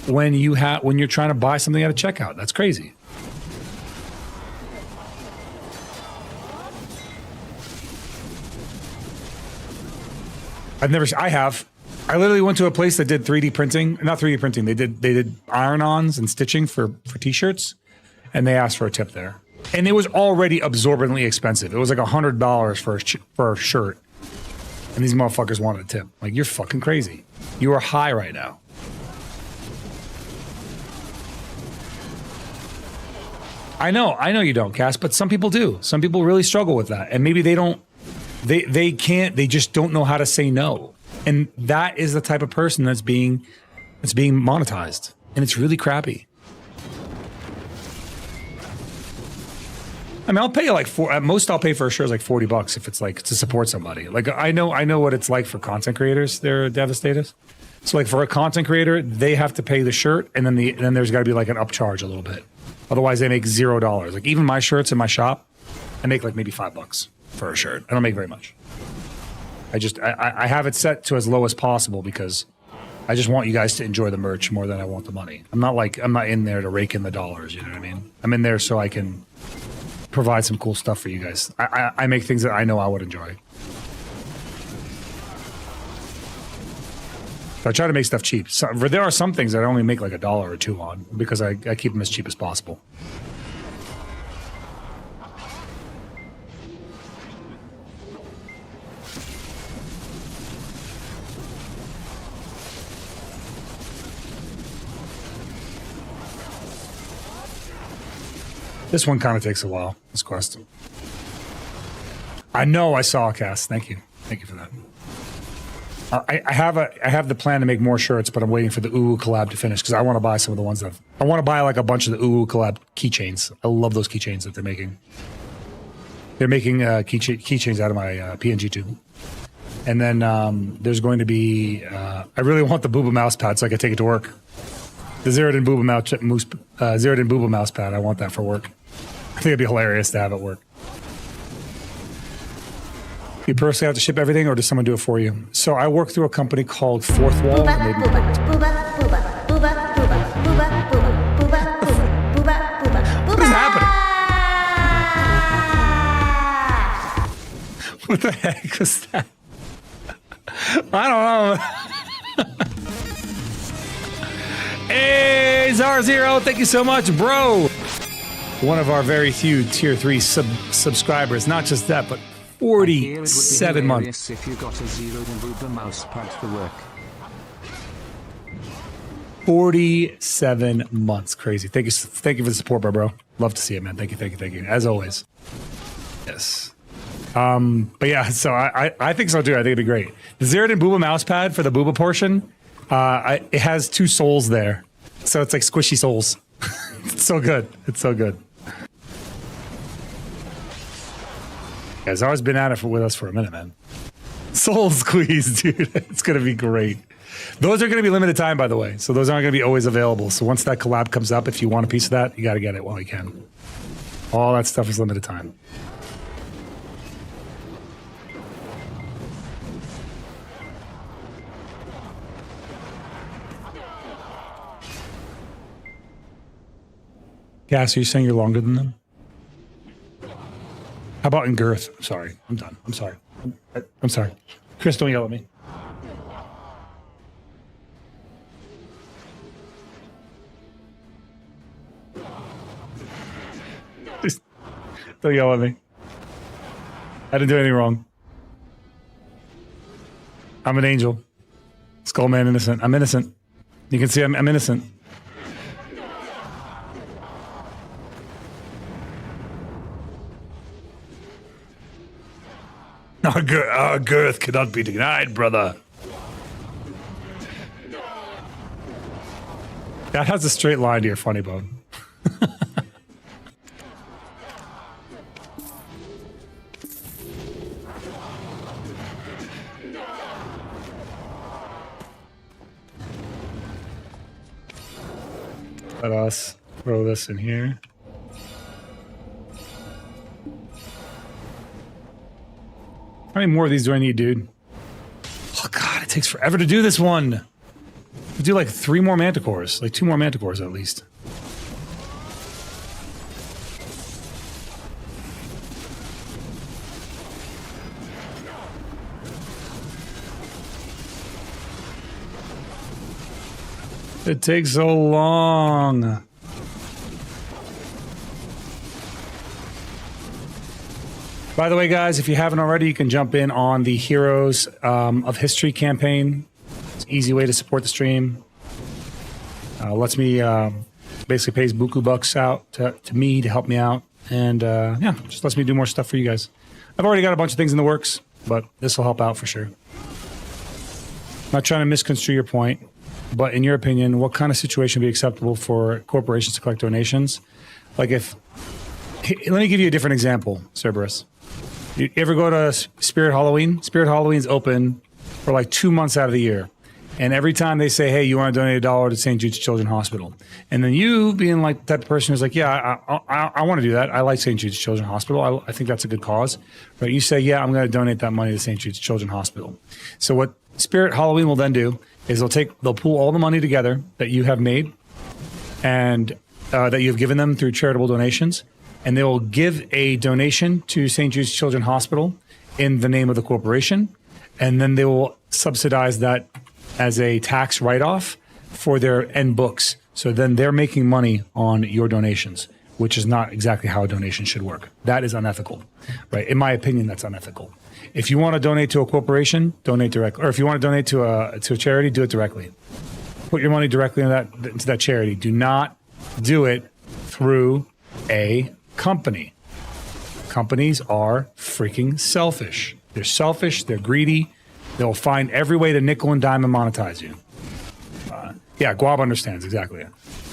when you're trying to buy something at a checkout. That's crazy. I literally went to a place that did 3D printing, not 3D printing. They did iron-ons and stitching for t-shirts, and they asked for a tip there. And it was already absorbently expensive. It was like $100 for a shirt. And these motherfuckers wanted a tip. Like, you're fucking crazy. You are high right now. I know you don't, Cass, but some people do. Some people really struggle with that. And maybe they just don't know how to say no. And that is the type of person that's being monetized. And it's really crappy. I mean, I'll pay you at most I'll pay for a shirt like $40 if it's like to support somebody. Like I know what it's like for content creators. They're devastated. So like for a content creator, they have to pay the shirt, and then there's got to be like an upcharge a little bit. Otherwise, they make $0. Like even my shirts in my shop, I make like maybe $5 for a shirt. I don't make very much. I have it set to as low as possible because I just want you guys to enjoy the merch more than I want the money. I'm not in there to rake in the dollars. You know what I mean? I'm in there so I can provide some cool stuff for you guys. I make things that I know I would enjoy. So I try to make stuff cheap. So, there are some things that I only make like $1 or $2 on because I keep them as cheap as possible. This one kind of takes a while, this quest. I know I saw a cast. Thank you. Thank you for that. I have the plan to make more shirts, but I'm waiting for the UU collab to finish because I want to buy some of the ones that I want to buy like a bunch of the UU collab keychains. I love those keychains that they're making. They're making keychains out of my PNG tube. And then there's going to be, I really want the Booba mouse pad so I can take it to work. The Zeroden Booba mouse pad. I want that for work. I think it'd be hilarious to have it work. You personally have to ship everything, or does someone do it for you? So I work through a company called Fourth Wall. What is happening? What the heck was that? I don't know. Hey, Zero, thank you so much, bro. One of our very few tier 3 subscribers. Not just that, but 47 months. If you got a Zeroden Booba mouse pad to work. 47 months. Crazy. Thank you for the support, bro. Love to see it, man. Thank you. As always. Yes. But yeah, so I think so too. I think it'd be great. The Zeroden Booba mouse pad for the Booba portion, it has 2 souls there. So it's like squishy souls. It's so good. It's so good. Yeah, Zar's been at it with us for a minute, man. Soul squeeze, dude. It's going to be great. Those are going to be limited time, by the way. So those aren't going to be always available. So once that collab comes up, if you want a piece of that, you got to get it while you can. All that stuff is limited time. Cass, are you saying you're longer than them? How about in girth? I'm sorry. I'm done. I'm sorry. I'm sorry. Chris, don't yell at me. Just don't yell at me. I didn't do anything wrong. I'm an angel. Skullman innocent. I'm innocent. You can see I'm innocent. Our girth cannot be denied, brother. That has a straight line to your funny bone. Let us throw this in here. How many more of these do I need, dude? Oh god, it takes forever to do this one. I do like 3 more manticores, like 2 more manticores at least. It takes so long. By the way, guys, if you haven't already, you can jump in on the Heroes of History campaign. It's an easy way to support the stream. Lets me basically pays buku bucks out to me to help me out, and yeah, just lets me do more stuff for you guys. I've already got a bunch of things in the works, but this will help out for sure. I'm not trying to misconstrue your point, but in your opinion, what kind of situation would be acceptable for corporations to collect donations? Like if, let me give you a different example, Cerberus. You ever go to Spirit Halloween? Spirit Halloween's open for like 2 months out of the year. And every time they say, hey, you want to donate $1 to St. Jude's Children's Hospital. And then you being like the type of person who's like, yeah, I want to do that. I like St. Jude's Children's Hospital. I think that's a good cause. But you say, yeah, I'm going to donate that money to St. Jude's Children's Hospital. So what Spirit Halloween will then do is they'll pool all the money together that you have made and that you've given them through charitable donations. And they will give a donation to St. Jude's Children's Hospital in the name of the corporation. And then they will subsidize that as a tax write-off for their end books. So then they're making money on your donations, which is not exactly how a donation should work. That is unethical, right? In my opinion, that's unethical. If you want to donate to a corporation, donate directly. Or if you want to donate to a charity, do it directly. Put your money directly into that charity. Do not do it through a company. Companies are freaking selfish. They're selfish. They're greedy. They'll find every way to nickel and dime and monetize you. Yeah, Guab understands exactly.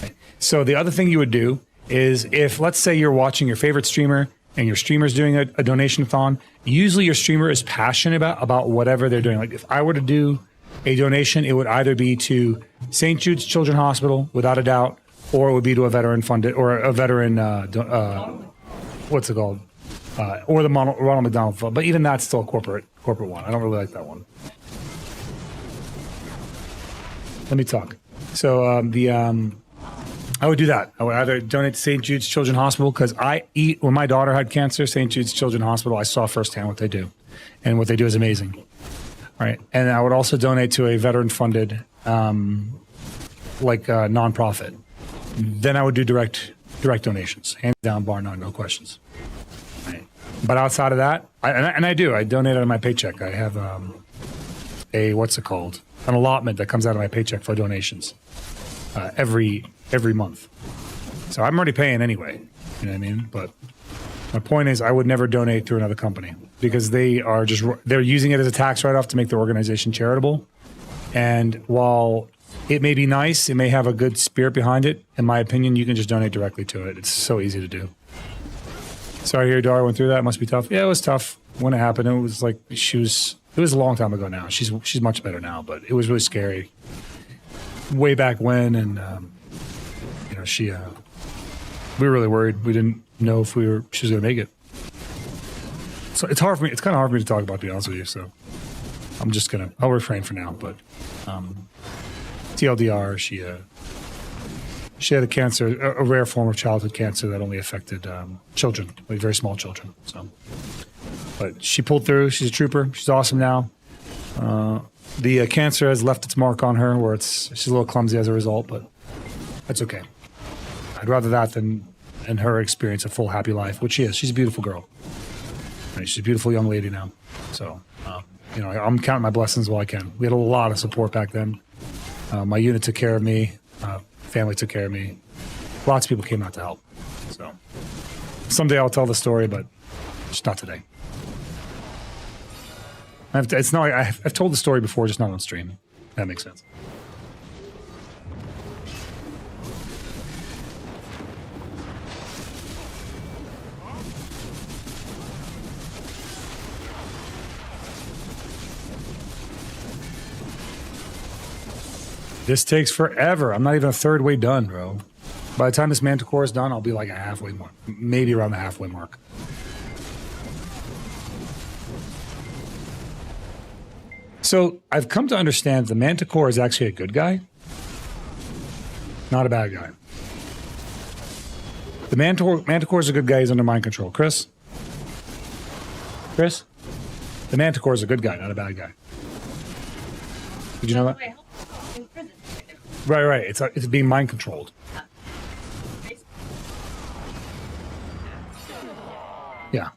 Okay. So the other thing you would do is if, let's say you're watching your favorite streamer and your streamer's doing a donation-a-thon, usually your streamer is passionate about whatever they're doing. Like if I were to do a donation, it would either be to St. Jude's Children's Hospital, without a doubt, or it would be to a veteran-funded, or a veteran, what's it called? Or the Ronald McDonald Fund. But even that's still a corporate one. I don't really like that one. Let me talk. So I would do that. I would either donate to St. Jude's Children's Hospital, because when my daughter had cancer, St. Jude's Children's Hospital, I saw firsthand what they do. And what they do is amazing. All right. And I would also donate to a veteran-funded, nonprofit. Then I would do direct donations, hands down, bar none, no questions. Right. But outside of that, I donate out of my paycheck. I have an allotment that comes out of my paycheck for donations every month. So I'm already paying anyway, you know what I mean? But my point is I would never donate through another company, because they're using it as a tax write-off to make their organization charitable. And while it may be nice, it may have a good spirit behind it, in my opinion, you can just donate directly to it. It's so easy to do. Sorry to hear Dara went through that. It must be tough. Yeah, it was tough when it happened. It was like it was a long time ago now. She's much better now, but it was really scary way back when. And we were really worried. We didn't know if she was going to make it. So it's hard for me. It's kind of hard for me to talk about, to be honest with you. So I'll refrain for now. But TLDR, she had a cancer, a rare form of childhood cancer that only affected children, like very small children. So, but she pulled through. She's a trooper. She's awesome now. The cancer has left its mark on her, where she's a little clumsy as a result, but that's okay. I'd rather that than her experience a full, happy life, which she is. She's a beautiful girl. Right? She's a beautiful young lady now. So, I'm counting my blessings while I can. We had a lot of support back then. My unit took care of me. Family took care of me. Lots of people came out to help. So someday I'll tell the story, but just not today. It's not like I've told the story before, just not on stream. That makes sense. This takes forever. I'm not even a third way done, bro. By the time this Manticore is done, I'll be like a halfway mark. Maybe around the halfway mark. So I've come to understand the Manticore is actually a good guy, not a bad guy. The Manticore is a good guy. He's under mind control. Chris? The Manticore is a good guy, not a bad guy. Did you know that? Right. It's being mind controlled. Yeah.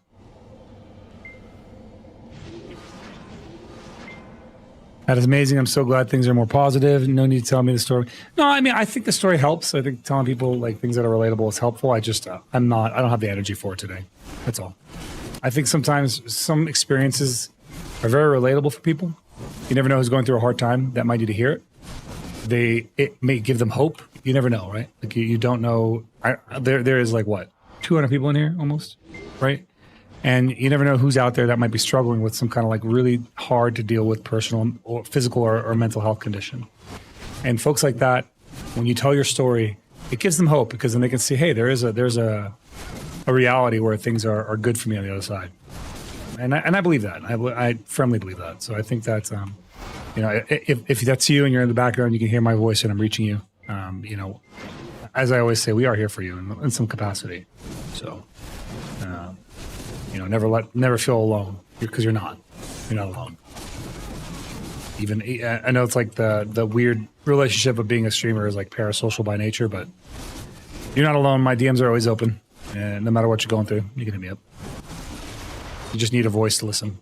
That is amazing. I'm so glad things are more positive. No need to tell me the story. No, I mean, I think the story helps. I think telling people like things that are relatable is helpful. I just, I don't have the energy for it today. That's all. I think sometimes some experiences are very relatable for people. You never know who's going through a hard time that might need to hear it. It may give them hope. You never know, right? Like you don't know. There is like what, 200 people in here almost, right? And you never know who's out there that might be struggling with some kind of like really hard to deal with personal or physical or mental health condition. And folks like that, when you tell your story, it gives them hope, because then they can see, hey, there's a reality where things are good for me on the other side. And I believe that. I firmly believe that. So I think that's, if that's you and you're in the background, you can hear my voice and I'm reaching you. As I always say, we are here for you in some capacity. So, never feel alone, because you're not alone. even I know it's like the weird relationship of being a streamer is like parasocial by nature, but you're not alone. My DMs are always open, and no matter what you're going through, you can hit me up. You just need a voice to listen.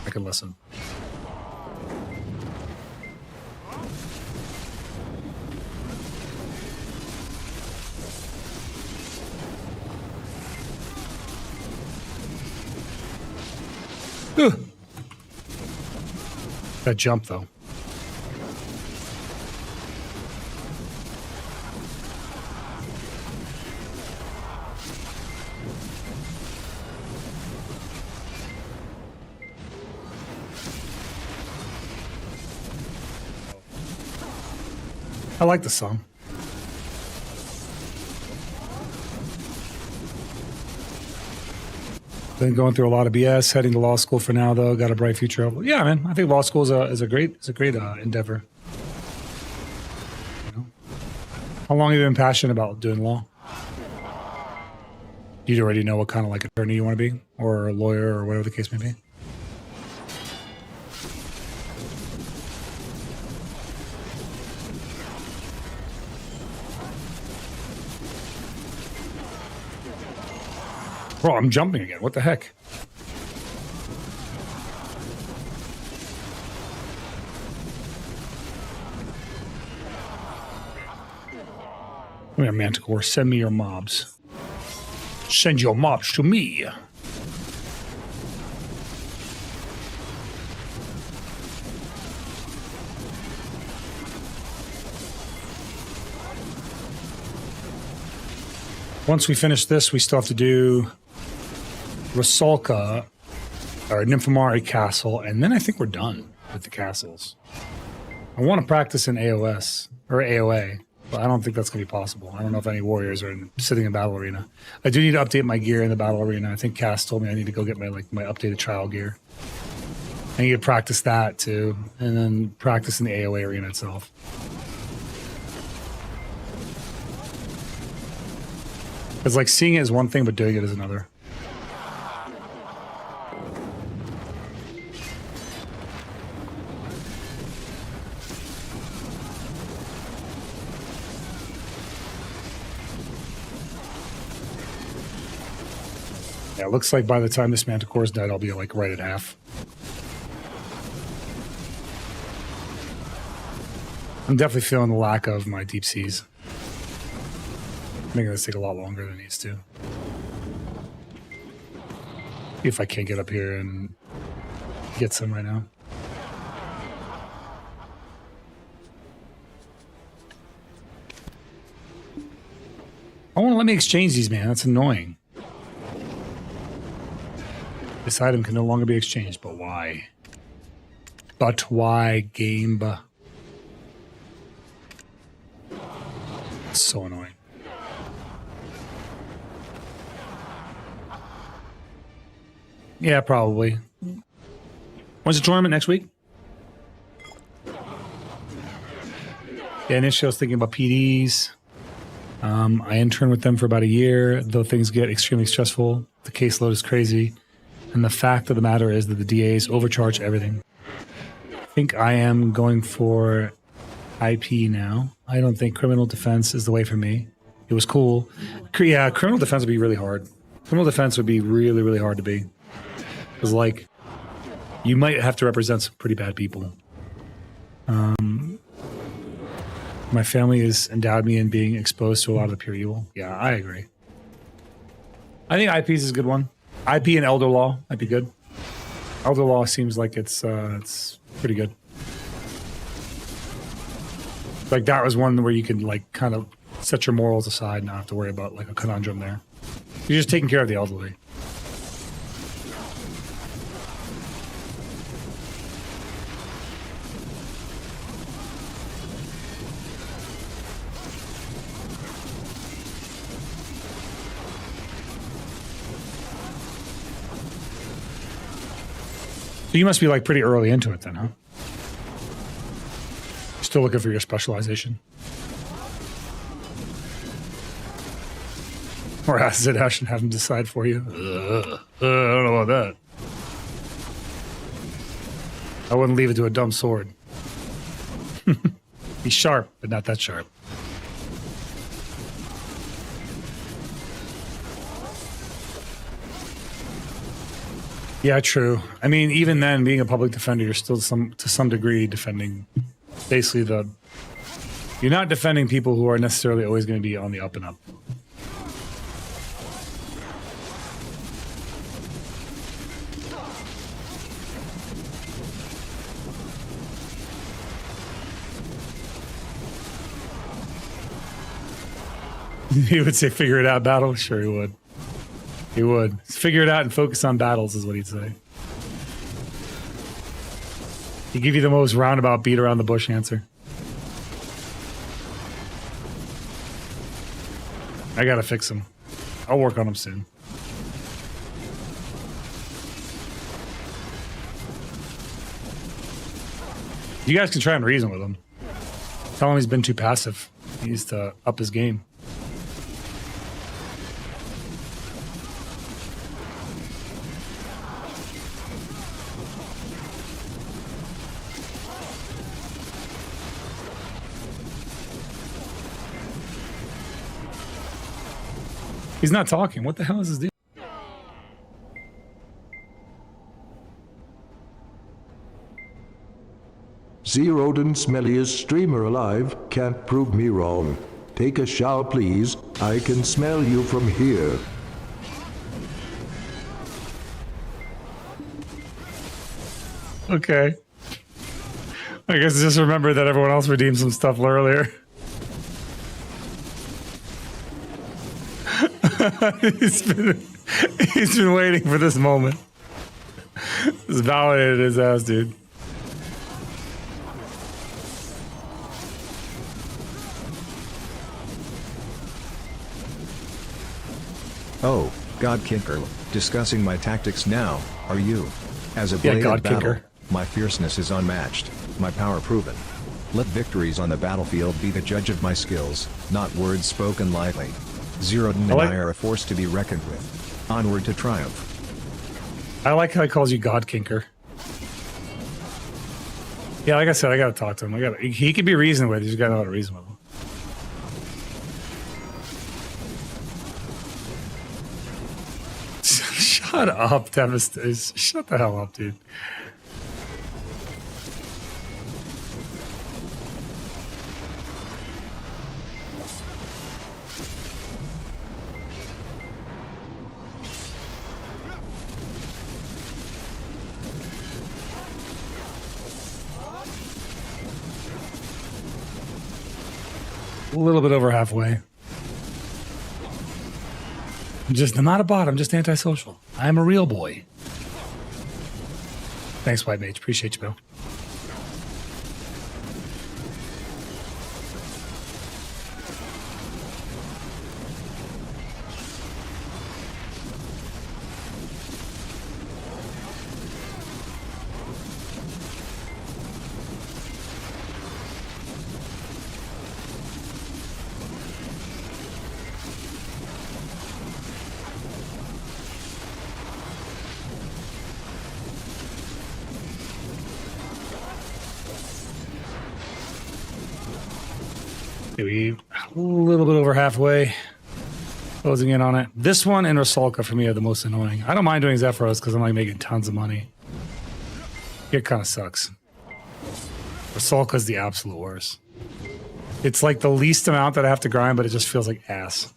I can listen. Ugh. That jump, though. I like the song. Been going through a lot of BS. Heading to law school for now, though. Got a bright future. Yeah, man. I think law school is a great endeavor. You know? How long have you been passionate about doing law? Do you already know what kind of like attorney you want to be, or a lawyer, or whatever the case may be? Bro, I'm jumping again. What the heck? Come here, Manticore. Send me your mobs. Send your mobs to me. Once we finish this, we still have to do Rusalka, or Nymphomari Castle, and then I think we're done with the castles. I want to practice in AOS, or AOA, but I don't think that's going to be possible. I don't know if any warriors are sitting in Battle Arena. I do need to update my gear in the Battle Arena. I think Cass told me I need to go get my updated trial gear. I need to practice that too, and then practice in the AOA arena itself. It's like seeing it is one thing, but doing it is another. Yeah, it looks like by the time this Manticore is dead, I'll be like right at half. I'm definitely feeling the lack of my deep seas. Making this take a lot longer than it needs to. If I can't get up here and get some right now. I won't let me exchange these, man. That's annoying. This item can no longer be exchanged, but why? But why, game? It's so annoying. Yeah, probably. When's the tournament? Next week? Yeah, initially I was thinking about PDs. I interned with them for about a year, though things get extremely stressful. The caseload is crazy. And the fact of the matter is that the DAs overcharge everything. I think I am going for IP now. I don't think criminal defense is the way for me. It was cool. Yeah, criminal defense would be really hard. Criminal defense would be really, really hard to be. Because, like, you might have to represent some pretty bad people. My family has endowed me in being exposed to a lot of the pure evil. Yeah, I agree. I think IPs is a good one. IP and Elder Law might be good. Elder Law seems like it's pretty good. Like that was one where you could like kind of set your morals aside and not have to worry about like a conundrum there. You're just taking care of the elderly. So you must be like pretty early into it then, huh? Still looking for your specialization. Or ask Zidash and have him decide for you. I don't know about that. I wouldn't leave it to a dumb sword. He's sharp, but not that sharp. Yeah, true. I mean, even then, being a public defender, you're still to some degree defending basically the... You're not defending people who are necessarily always going to be on the up and up. He would say, figure it out, battle. Sure, he would. He would. Figure it out and focus on battles is what he'd say. He'd give you the most roundabout beat around the bush answer. I gotta fix him. I'll work on him soon. You guys can try and reason with him. Tell him he's been too passive. He needs to up his game. He's not talking. What the hell is this dude? Zeroden, smelliest streamer alive, can't prove me wrong. Take a shower, please. I can smell you from here. Okay. I guess just remember that everyone else redeemed some stuff earlier. he's been waiting for this moment. It's validated his ass, dude. Oh, God Kinker, discussing my tactics now, are you? As a blade God of battle, Kinker. my fierceness is unmatched, my power proven. Let victories on the battlefield be the judge of my skills, not words spoken lightly. Zeroden and I are a force to be reckoned with. Onward to triumph. I like how he calls you God Kinker. Yeah, like I said, I gotta talk to him. He can be reasoned with. You just gotta know how to reason with him. Shut up, Devastation. Shut the hell up, dude. A little bit over halfway. I'm not a bot. I'm just antisocial. I'm a real boy. Thanks, White Mage. Appreciate you, Bill. Maybe a little bit over halfway. Closing in on it. This one and Rasulka for me are the most annoying. I don't mind doing Zephyros because I'm like making tons of money. It kind of sucks. Rasulka's the absolute worst. It's like the least amount that I have to grind, but it just feels like ass.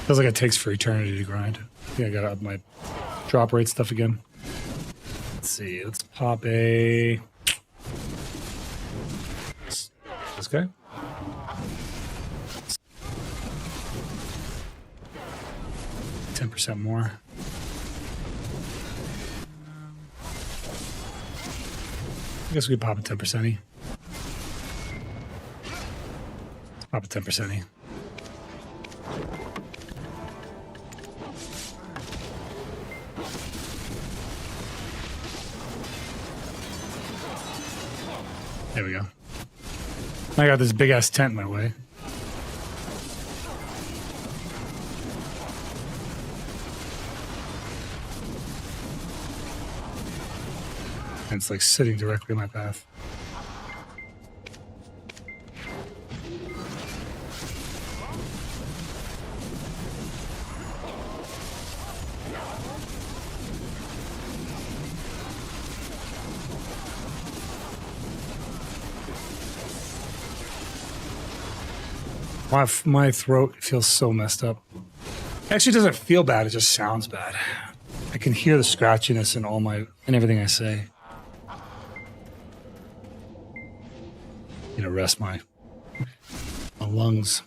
Feels like it takes for eternity to grind. Yeah, I gotta up my drop rate stuff again. Let's see. Let's pop a... This guy? %10 more. I guess we could pop a 10%. Pop a 10%. There we go. I got this big ass tent in my way. And it's like sitting directly in my path. My throat feels so messed up. It actually doesn't feel bad, it just sounds bad. I can hear the scratchiness in everything I say. Rest my lungs.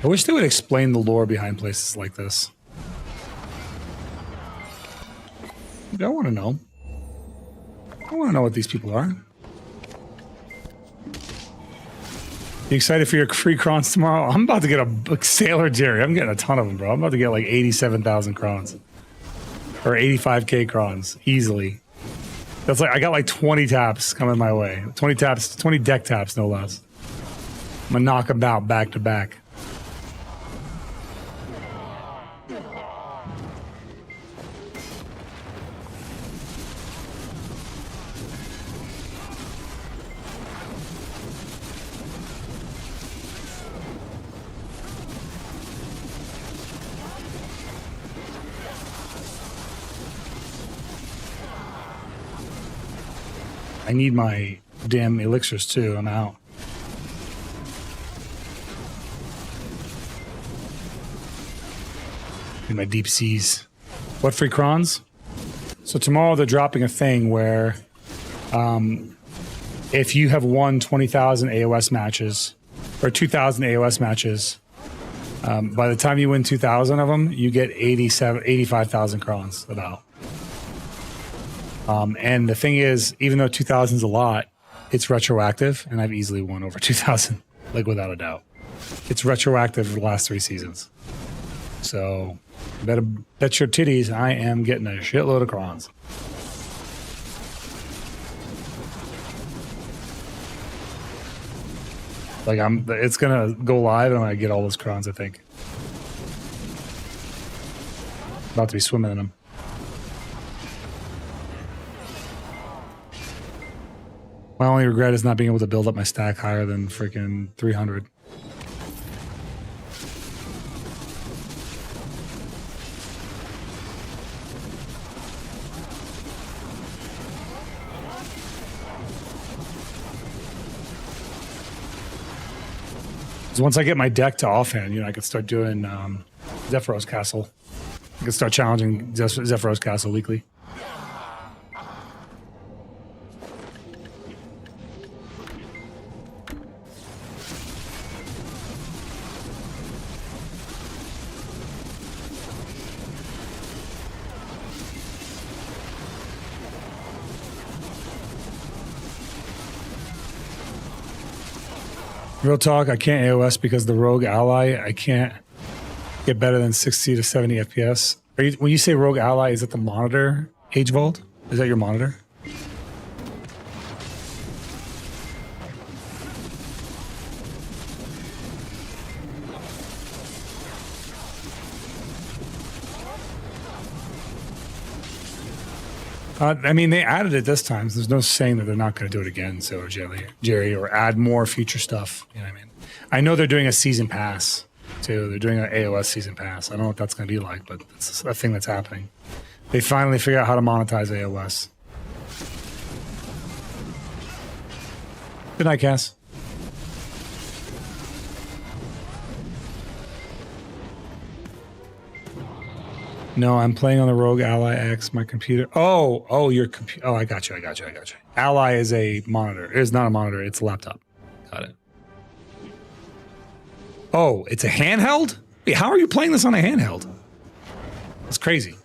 I wish they would explain the lore behind places like this. I want to know. I want to know what these people are. You excited for your free crons tomorrow? I'm about to get a Sailor Jerry. I'm getting a ton of them, bro. I'm about to get like 87,000 crons. Or 85k crons. Easily. That's like, I got like 20 taps coming my way. 20 taps, 20 deck taps, no less. I'm gonna knock them out back to back. I need my damn elixirs too. I'm out. Need my deep seas. What free crons? So tomorrow they're dropping a thing where if you have won 20,000 AOS matches or 2,000 AOS matches, by the time you win 2,000 of them, you get 85,000 crons about. And the thing is, even though 2,000 is a lot, it's retroactive, and I've easily won over 2,000, like without a doubt. It's retroactive for the last 3 seasons. So, better bet your titties, I am getting a shitload of crons. Like it's gonna go live, and I'm gonna get all those crons, I think. About to be swimming in them. My only regret is not being able to build up my stack higher than freaking 300. So once I get my deck to offhand, I can start doing Zephyros Castle. I can start challenging Zephyros Castle weekly. Real talk, I can't AOS because the rogue ally, I can't get better than 60 to 70 FPS. When you say rogue ally, is it the monitor, Age Vault? Is that your monitor? I mean, they added it this time. So there's no saying that they're not going to do it again. So, Jerry, or add more future stuff. You know what I mean? I know they're doing a season pass too. They're doing an AOS season pass. I don't know what that's going to be like, but it's a thing that's happening. They finally figure out how to monetize AOS. Good night, Cass. No, I'm playing on the Rogue Ally X, my computer. Oh, your computer. Oh, I got you. Ally is a monitor. It is not a monitor. It's a laptop. Got it. Oh, it's a handheld? Wait, how are you playing this on a handheld? That's crazy.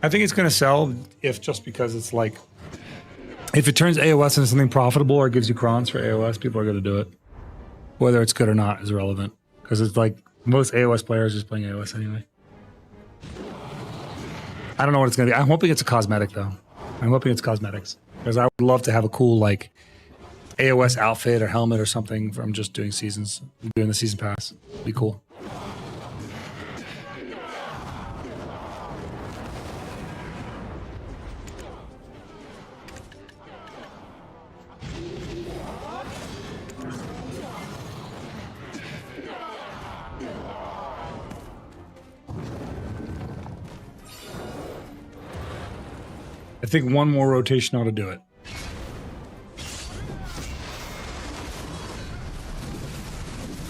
I think it's going to sell just because it's like, if it turns AOS into something profitable or gives you crons for AOS, people are going to do it. Whether it's good or not is irrelevant, because it's like Most AOS players are just playing AOS anyway. I don't know what it's gonna be. I'm hoping it's a cosmetic though. I'm hoping it's cosmetics because I would love to have a cool like AOS outfit or helmet or something from just doing seasons, doing the season pass. It'd be cool. I think one more rotation ought to do it.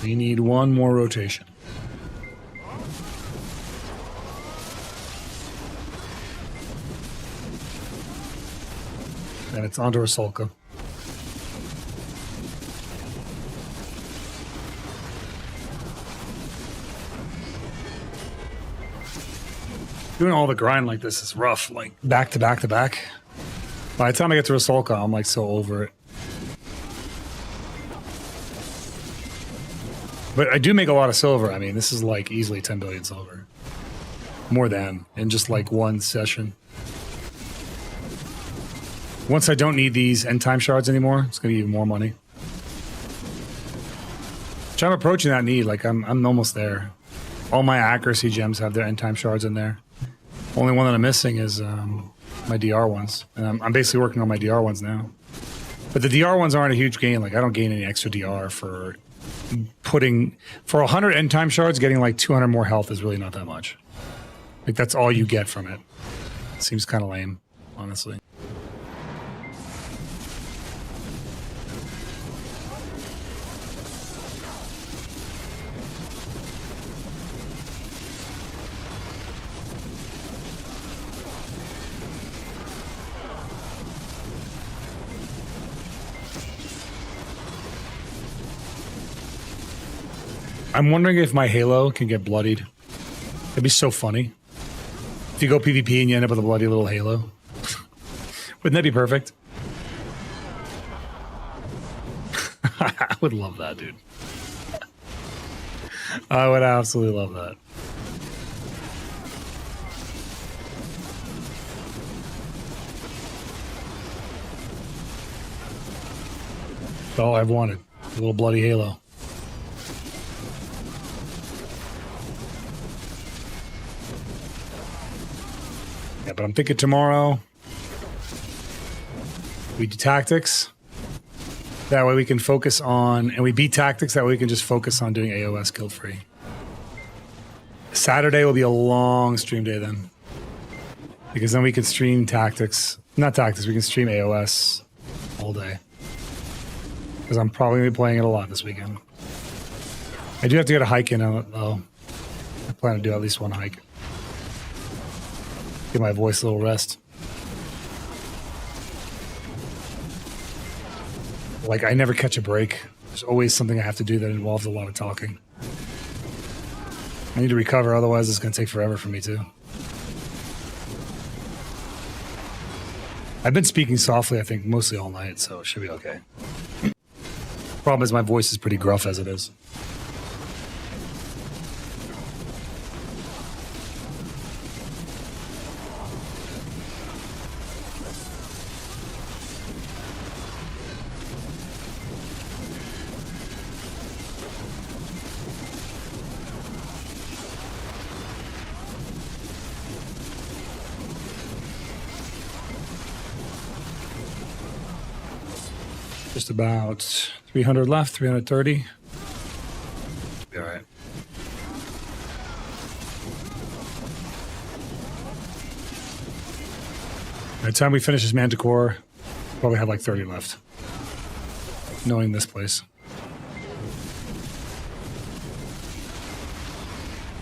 We need one more rotation. And it's onto Rasulka. Doing all the grind like this is rough, like back to back to back. By the time I get to Rasulka, I'm like so over it. But I do make a lot of silver. I mean, this is like easily 10 billion silver. More than in just like one session. Once I don't need these end time shards anymore, it's gonna be even more money. Which I'm approaching that need, like I'm almost there. All my accuracy gems have their end time shards in there. Only one that I'm missing is my DR ones. And I'm basically working on my DR ones now. But the DR ones aren't a huge gain. Like I don't gain any extra DR for putting, for 100 end time shards, getting like 200 more health is really not that much. Like that's all you get from it. Seems kind of lame, honestly. I'm wondering if my Halo can get bloodied. It'd be so funny. If you go PvP and you end up with a bloody little Halo. Wouldn't that be perfect? I would love that, dude. I would absolutely love that. That's all I've wanted. A little bloody Halo. Yeah, but I'm thinking tomorrow we do tactics. That way we can focus on, and we beat tactics, that way we can just focus on doing AOS guild free. Saturday will be a long stream day then. Because then we can stream tactics. Not tactics, we can stream AOS all day. Because I'm probably going to be playing it a lot this weekend. I do have to get a hike in though. I plan to do at least one hike. Give my voice a little rest. Like, I never catch a break. There's always something I have to do that involves a lot of talking. I need to recover, otherwise it's going to take forever for me too. I've been speaking softly, I think, mostly all night, so it should be okay. Problem is my voice is pretty gruff as it is. Just about 300 left, 330. Be all right. By the time we finish this Manticore, we'll probably have like 30 left. Knowing this place.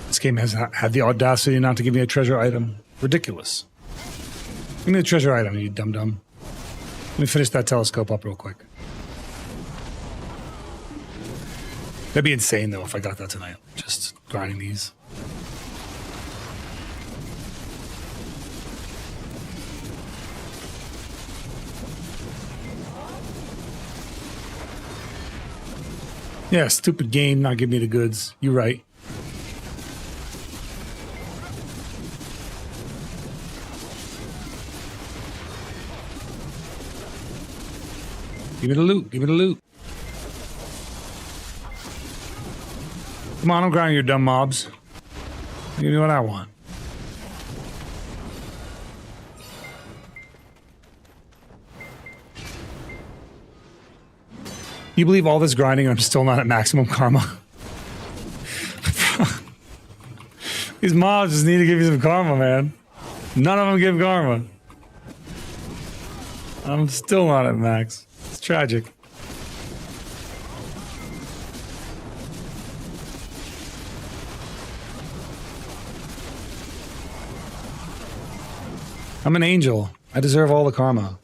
This game has had the audacity not to give me a treasure item. Ridiculous. Give me the treasure item, you dum-dum. Let me finish that telescope up real quick. That'd be insane, though, if I got that tonight. Just grinding these. Yeah, stupid game, not give me the goods. You're right. Give me the loot. Give me the loot. Come on, I'm grinding your dumb mobs. Give me what I want. You believe all this grinding and I'm still not at maximum karma? These mobs just need to give you some karma, man. None of them give karma. I'm still not at max. It's tragic. I'm an angel. I deserve all the karma.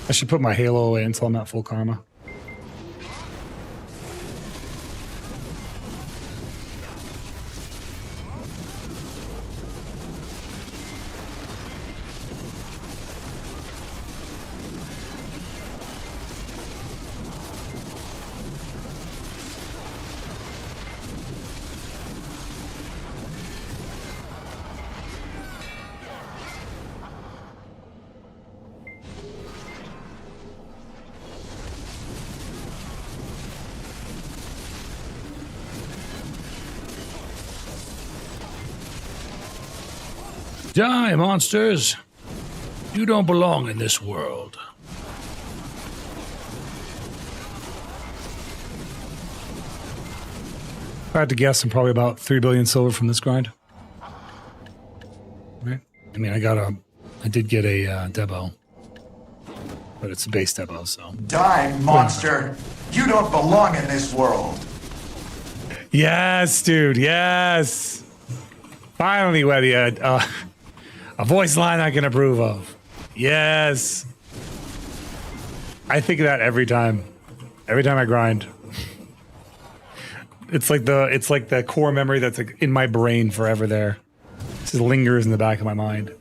I should put my halo away until I'm at full karma. Die, monsters! You don't belong in this world. If I had to guess, I'm probably about 3 billion silver from this grind. Right? I mean, I did get a Debo. But it's a base Debo, so. Die, monster! You don't belong in this world! Yes, dude, yes! Finally, Webby, a voice line I can approve of. Yes. I think of that every time. Every time I grind. It's like the core memory that's like in my brain forever there. It just lingers in the back of my mind.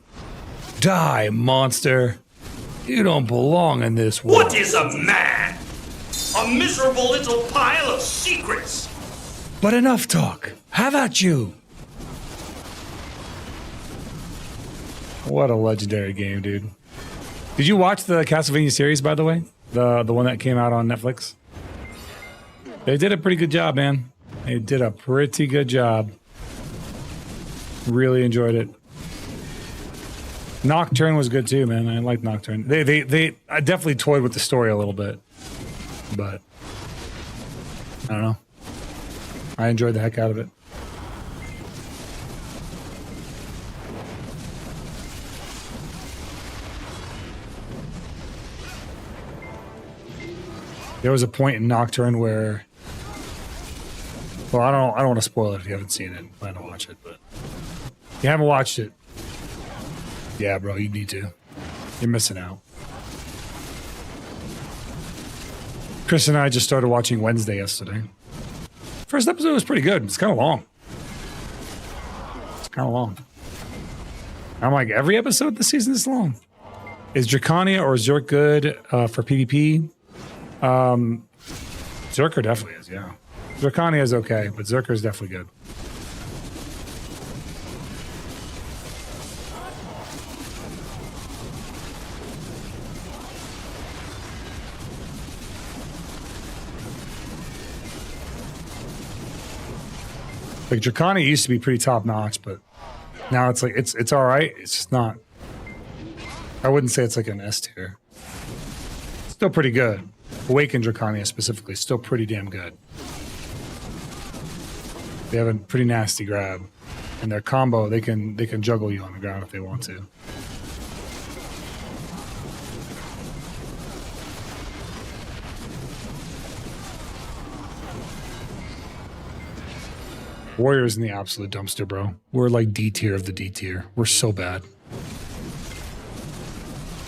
Die, monster. You don't belong in this world. What is a man? A miserable little pile of secrets! But enough talk. Have at you. What a legendary game, dude. Did you watch the Castlevania series, by the way? The one that came out on Netflix? They did a pretty good job, man. They did a pretty good job. Really enjoyed it. Nocturne was good too, man. I liked Nocturne. I definitely toyed with the story a little bit. But I don't know. I enjoyed the heck out of it. There was a point in Nocturne where, well, I don't want to spoil it if you haven't seen it. I plan to watch it, but if you haven't watched it, yeah, bro, you need to. You're missing out. Chris and I just started watching Wednesday yesterday. First episode was pretty good. It's kind of long. It's kind of long. I'm like, every episode this season is long. Is Dracania or Zerk good for PvP? Zerker definitely is, yeah. Dracania is okay, but Zerker is definitely good. Like Dracania used to be pretty top notch, but now it's like it's all right. It's just not. I wouldn't say it's like an S tier. Still pretty good. Awakened Dracania specifically, still pretty damn good. They have a pretty nasty grab, and their combo they can juggle you on the ground if they want to. Warriors in the absolute dumpster, bro. We're like D tier of the D tier. We're so bad.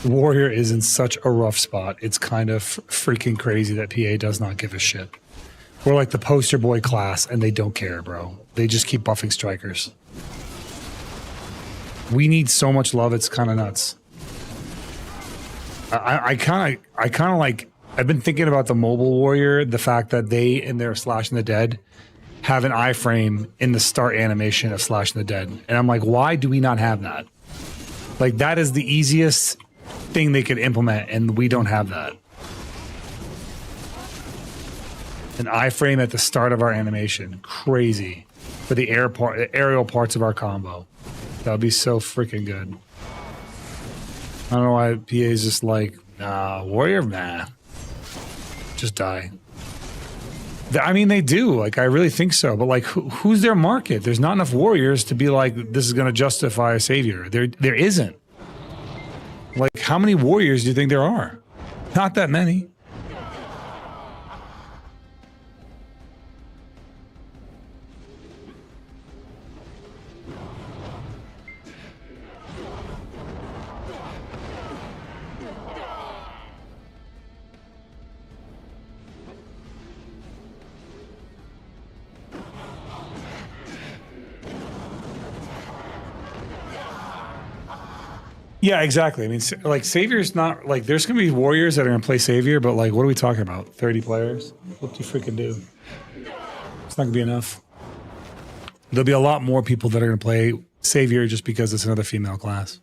Warrior is in such a rough spot. It's kind of freaking crazy that PA does not give a shit. We're like the poster boy class, and they don't care, bro. They just keep buffing strikers. We need so much love. It's kind of nuts. I kind of like. I've been thinking about the mobile warrior. The fact that they in their Slash in the Dead have an iframe in the start animation of Slash the Dead. And I'm like, why do we not have that? Like, that is the easiest thing they could implement, and we don't have that. An iframe at the start of our animation. Crazy. For the aerial parts of our combo. That would be so freaking good. I don't know why PA is just like, nah, warrior, nah. Just die. I mean, they do. Like, I really think so. But, like, who's their market? There's not enough warriors to be like, this is going to justify a savior. There isn't. Like, how many warriors do you think there are? Not that many. Yeah, exactly. I mean, like, Savior's not, like, there's going to be warriors that are going to play Savior, but, like, what are we talking about? 30 players? What do you freaking do? It's not going to be enough. There'll be a lot more people that are going to play Savior just because it's another female class.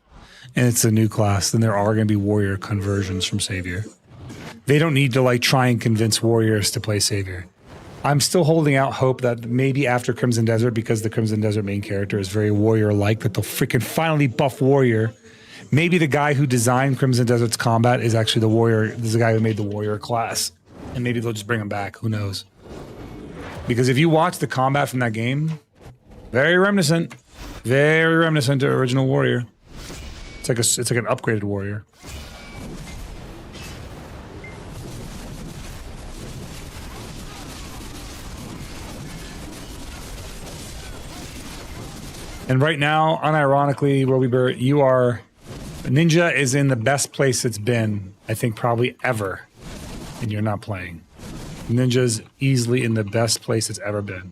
And it's a new class. Then there are going to be warrior conversions from Savior. They don't need to, like, try and convince warriors to play Savior. I'm still holding out hope that maybe after Crimson Desert, because the Crimson Desert main character is very warrior-like, that they'll freaking finally buff warrior. Maybe the guy who designed Crimson Desert's combat is actually the warrior. This is the guy who made the warrior class. And maybe they'll just bring him back. Who knows? Because if you watch the combat from that game, very reminiscent to original warrior. It's like an upgraded warrior. And right now, unironically, Robibert, you are... Ninja is in the best place it's been, I think, probably ever. And you're not playing. Ninja's easily in the best place it's ever been.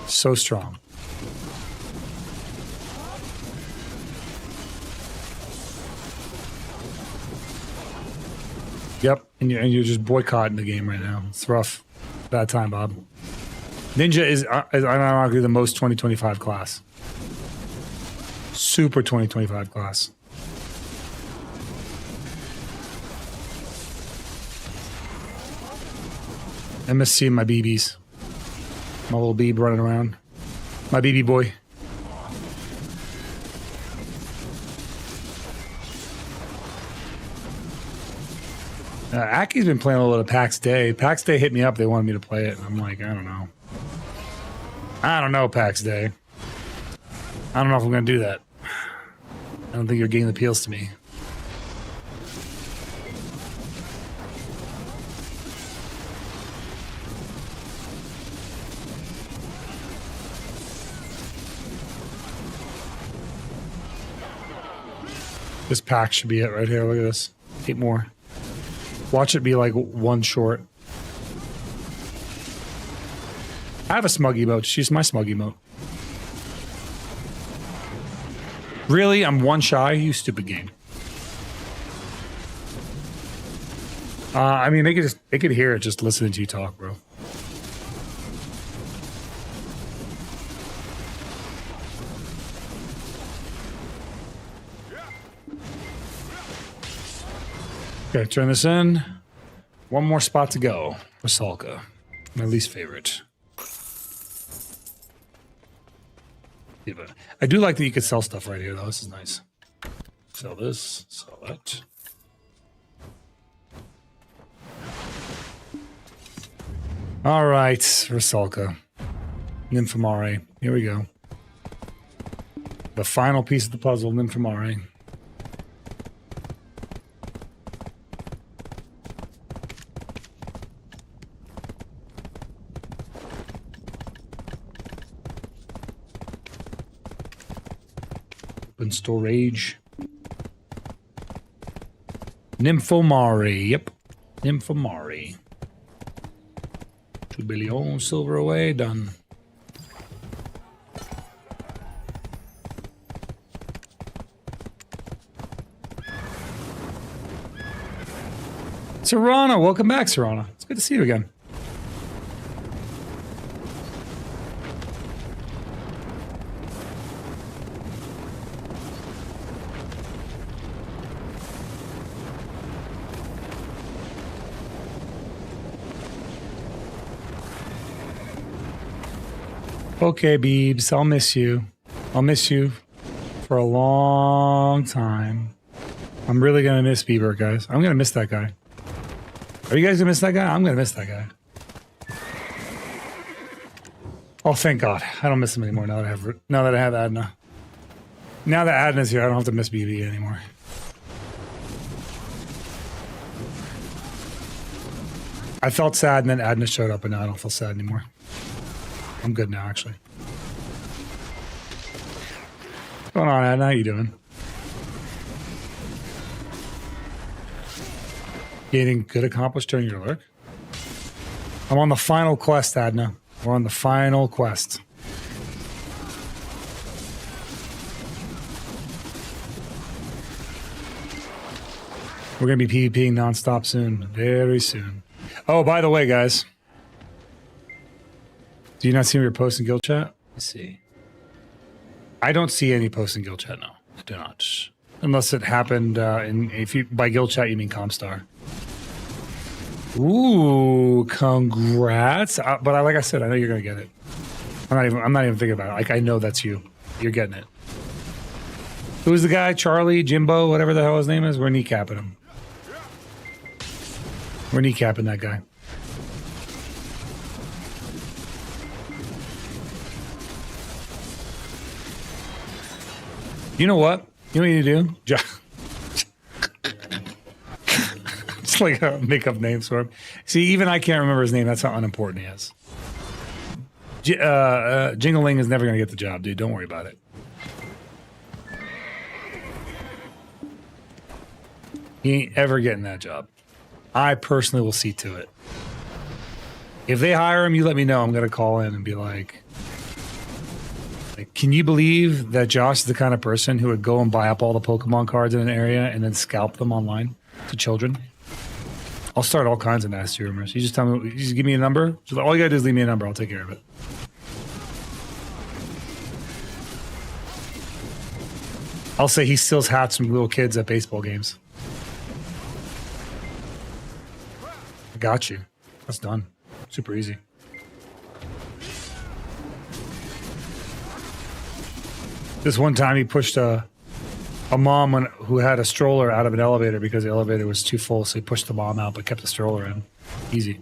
So strong. Yep, and you're just boycotting the game right now. It's rough. Bad time, Bob. Ninja is unironically the most 2025 class. Super 2025 class. MSC and my BBs. My little Beeb running around. My BB boy. Aki's been playing a little bit of PAX Day. PAX Day hit me up. They wanted me to play it. And I'm like, I don't know. I don't know, PAX Day. I don't know if I'm going to do that. I don't think your game appeals to me. This pack should be it right here. Look at this. 8 more. Watch it be like 1 short. I have a smug emote. Just use my smug emote. Really? I'm 1 shy? You stupid game. I mean, they could hear it just listening to you talk, bro. Okay, turn this in. 1 more spot to go. Rasalka. My least favorite. Yeah, but I do like that you could sell stuff right here, though. This is nice. Sell this, sell that. All right, Rasalka. Nymphomare. Here we go. The final piece of the puzzle, Nymphomare. Open storage. Nymphomare. Yep. Nymphomare. 2 billion silver away. Done. Serrana. Welcome back, Serrana. It's good to see you again. Okay, Beebs, I'll miss you. I'll miss you for a long time. I'm really gonna miss Bieber, guys. I'm gonna miss that guy. Are you guys gonna miss that guy? I'm gonna miss that guy. Oh, thank God. I don't miss him anymore now that I have Adna. Now that Adna's here, I don't have to miss BB anymore. I felt sad and then Adna showed up and now I don't feel sad anymore. I'm good now, actually. What's going on, Adna? How you doing? Getting good accomplished during your work? I'm on the final quest, Adna. We're on the final quest. We're going to be PvPing nonstop soon. Very soon. Oh, by the way, guys. Do you not see your post in guild chat? Let's see. I don't see any posts in guild chat, no. I do not. Unless it happened if you by guild chat you mean Comstar. Ooh, congrats. But like I said, I know you're going to get it. I'm not even thinking about it. Like, I know that's you. You're getting it. Who's the guy? Charlie, Jimbo, whatever the hell his name is? We're kneecapping him. We're kneecapping that guy. You know what? You know what you need to do? It's like a make-up name for him. See, even I can't remember his name. That's how unimportant he is. Jingling is never going to get the job, dude. Don't worry about it. He ain't ever getting that job. I personally will see to it. If they hire him, you let me know. I'm going to call in and be like, can you believe that Josh is the kind of person who would go and buy up all the Pokemon cards in an area and then scalp them online to children? I'll start all kinds of nasty rumors. You just tell me, you just give me a number. Just, all you gotta do is leave me a number. I'll take care of it. I'll say he steals hats from little kids at baseball games. I got you. That's done. Super easy. This one time he pushed a mom who had a stroller out of an elevator because the elevator was too full, so he pushed the mom out but kept the stroller in. Easy.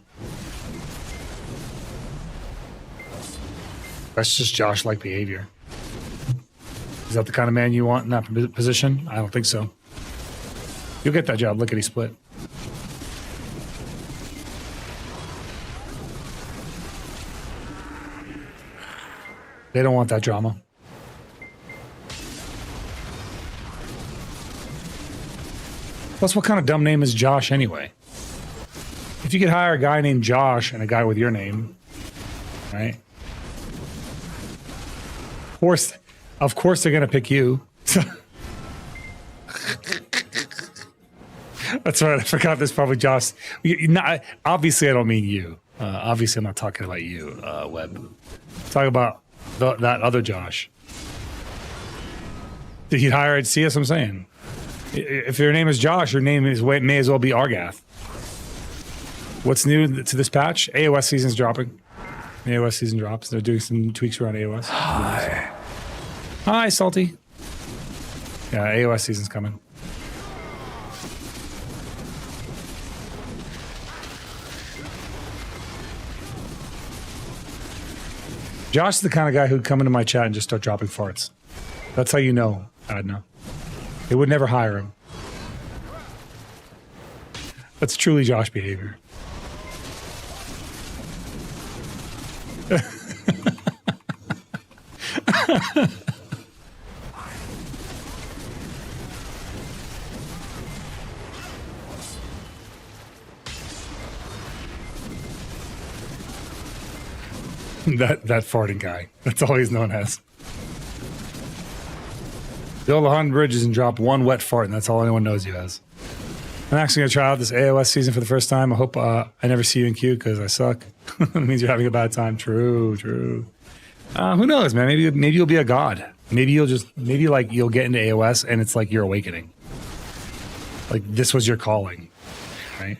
That's just Josh-like behavior. Is that the kind of man you want in that position? I don't think so. You'll get that job, lickety-split. They don't want that drama. Plus, what kind of dumb name is Josh anyway? If you could hire a guy named Josh and a guy with your name, right? Of course they're going to pick you. That's right. I forgot there's probably Josh. Obviously, I don't mean you. Obviously, I'm not talking about you, Webb. Talk about that other Josh. Did he hire? See, that's what I'm saying. If your name is Josh, your name may as well be Argath. What's new to this patch? AOS season's dropping. AOS season drops. They're doing some tweaks around AOS. Hi, Salty. Yeah, AOS season's coming. Josh is the kind of guy who'd come into my chat and just start dropping farts. That's how you know, Adna. They would never hire him. That's truly Josh behavior. that farting guy. That's all he's known as. Build 100 bridges and drop one wet fart, and that's all anyone knows you as. I'm actually going to try out this AOS season for the first time. I hope I never see you in queue because I suck. It means you're having a bad time. True. Who knows, man? Maybe you'll be a god. Maybe you'll get into AOS and it's like your awakening. Like this was your calling, right?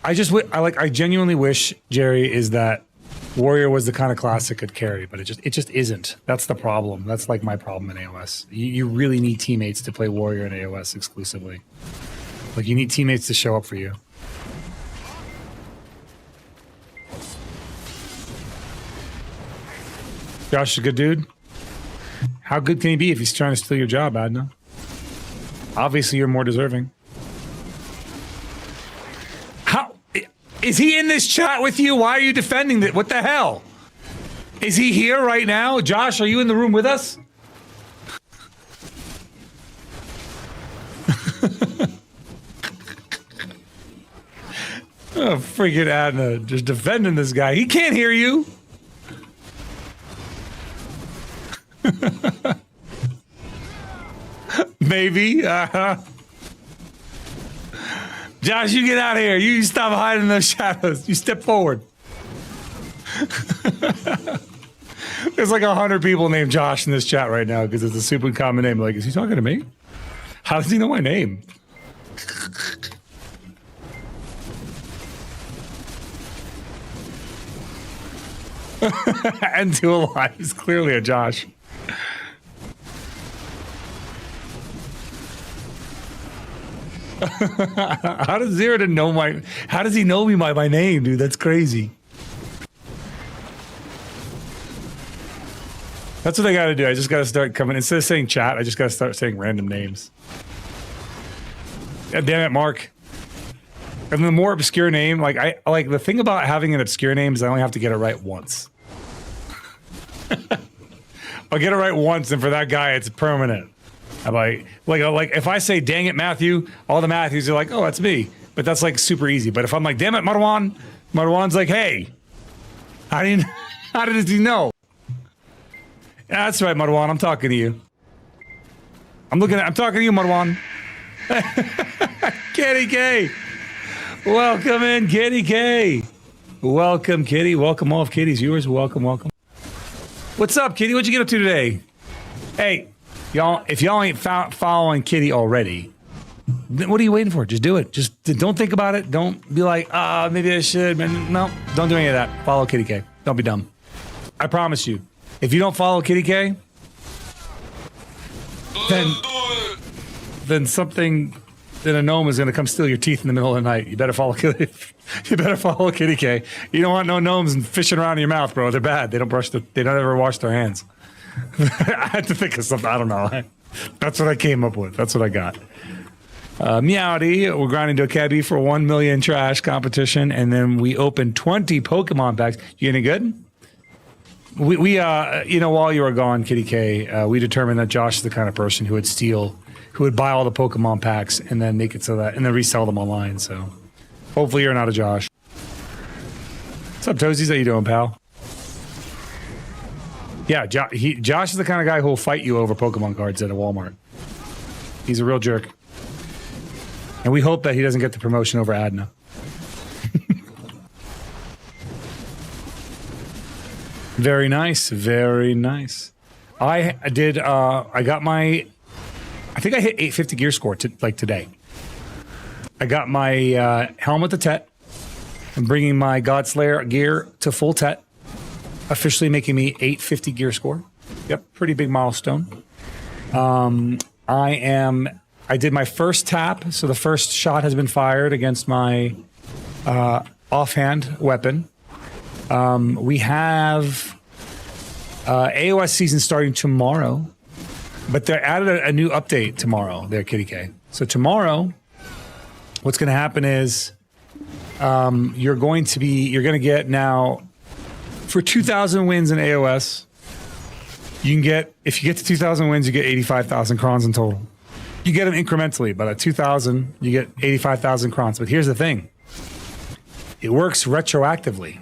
I genuinely wish, Jerry, is that Warrior was the kind of class that could carry, but it just isn't. That's the problem. That's like my problem in AOS. You really need teammates to play Warrior in AOS exclusively. Like you need teammates to show up for you. Josh is a good dude. How good can he be if he's trying to steal your job, Adna? Obviously, you're more deserving. How is he in this chat with you? Why are you defending it? What the hell? Is he here right now? Josh, are you in the room with us? Oh, freaking Adna, just defending this guy. He can't hear you. Maybe. Josh, you get out of here. You stop hiding in those shadows. You step forward. There's like 100 people named Josh in this chat right now because it's a super common name. Like, is he talking to me? How does he know my name? And Two Alive is clearly a Josh. How does Zeroden know my? How does he know me by my name, dude? That's crazy. That's what I got to do. I just got to start coming instead of saying chat. I just got to start saying random names. God damn it, Mark. And the more obscure name, like I like the thing about having an obscure name is I only have to get it right once. I'll get it right once, and for that guy, it's permanent. I'm like if I say, dang it, Matthew, all the Matthews are like, oh, that's me. But that's like super easy. But if I'm like, damn it, Marwan, Marwan's like, hey, how did he know? Yeah, that's right, Marwan, I'm talking to you. I'm talking to you, Marwan. Kitty K. Welcome in, Kitty K. Welcome, Kitty. Welcome all of Kitty's viewers. Welcome, welcome. What's up, Kitty? What'd you get up to today? Hey. Y'all, if y'all ain't following Kitty already, then what are you waiting for? Just do it. Just don't think about it. Don't be like, maybe I should. No, don't do any of that. Follow Kitty K. Don't be dumb. I promise you. If you don't follow Kitty K, then a gnome is going to come steal your teeth in the middle of the night. You better follow Kitty. You better follow Kitty K. You don't want no gnomes fishing around in your mouth, bro. They're bad. They don't ever wash their hands. I had to think of something. I don't know. That's what I came up with. That's what I got. Meowdy, we're grinding to a cabbie for 1 million trash competition, and then we opened 20 Pokemon packs. You any good? We while you were gone, Kitty K, we determined that Josh is the kind of person who would buy all the Pokemon packs and then make it so that, and then resell them online. So hopefully you're not a Josh. What's up, Toesies? How you doing, pal? Yeah, Josh is the kind of guy who will fight you over Pokemon cards at a Walmart. He's a real jerk. And we hope that he doesn't get the promotion over Adna. Very nice, very nice. I think I hit 850 gear score today. I got my helmet to Tet. I'm bringing my Godslayer gear to full Tet. Officially making me 850 gear score. Yep, pretty big milestone. I did my first tap, so the first shot has been fired against my offhand weapon. We have AOS season starting tomorrow, but they added a new update tomorrow there, Kitty K. So tomorrow, what's going to happen is you're going to get now, for 2,000 wins in AOS, if you get to 2,000 wins, you get 85,000 crons in total. You get them incrementally, but at 2,000, you get 85,000 crons. But here's the thing. It works retroactively.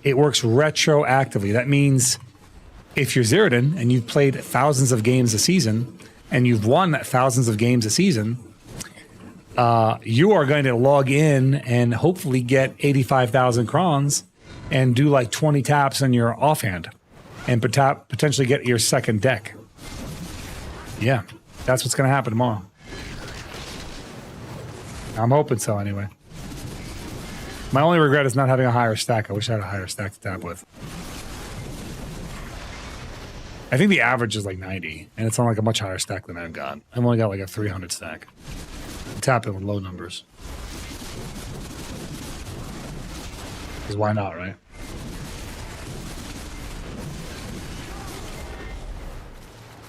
That means if you're Zeroden and you've played thousands of games a season and you've won thousands of games a season, you are going to log in and hopefully get 85,000 crons and do like 20 taps on your offhand and potentially get your second deck. Yeah, that's what's going to happen tomorrow. I'm hoping so anyway. My only regret is not having a higher stack. I wish I had a higher stack to tap with. I think the average is like 90, and it's on like a much higher stack than I've got. I've only got like a 300 stack. I'm tapping with low numbers. Because why not, right?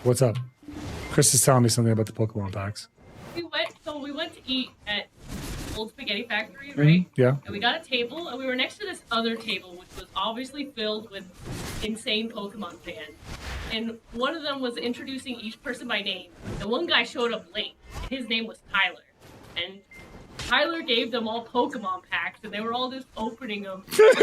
What's up? Chris is telling me something about the Pokemon packs. We went to eat at Old Spaghetti Factory, right? Yeah. And we got a table, and we were next to this other table, which was obviously filled with insane Pokemon fans. And one of them was introducing each person by name. And one guy showed up late, and his name was Tyler. And Tyler gave them all Pokemon packs, and they were all just opening them. So we're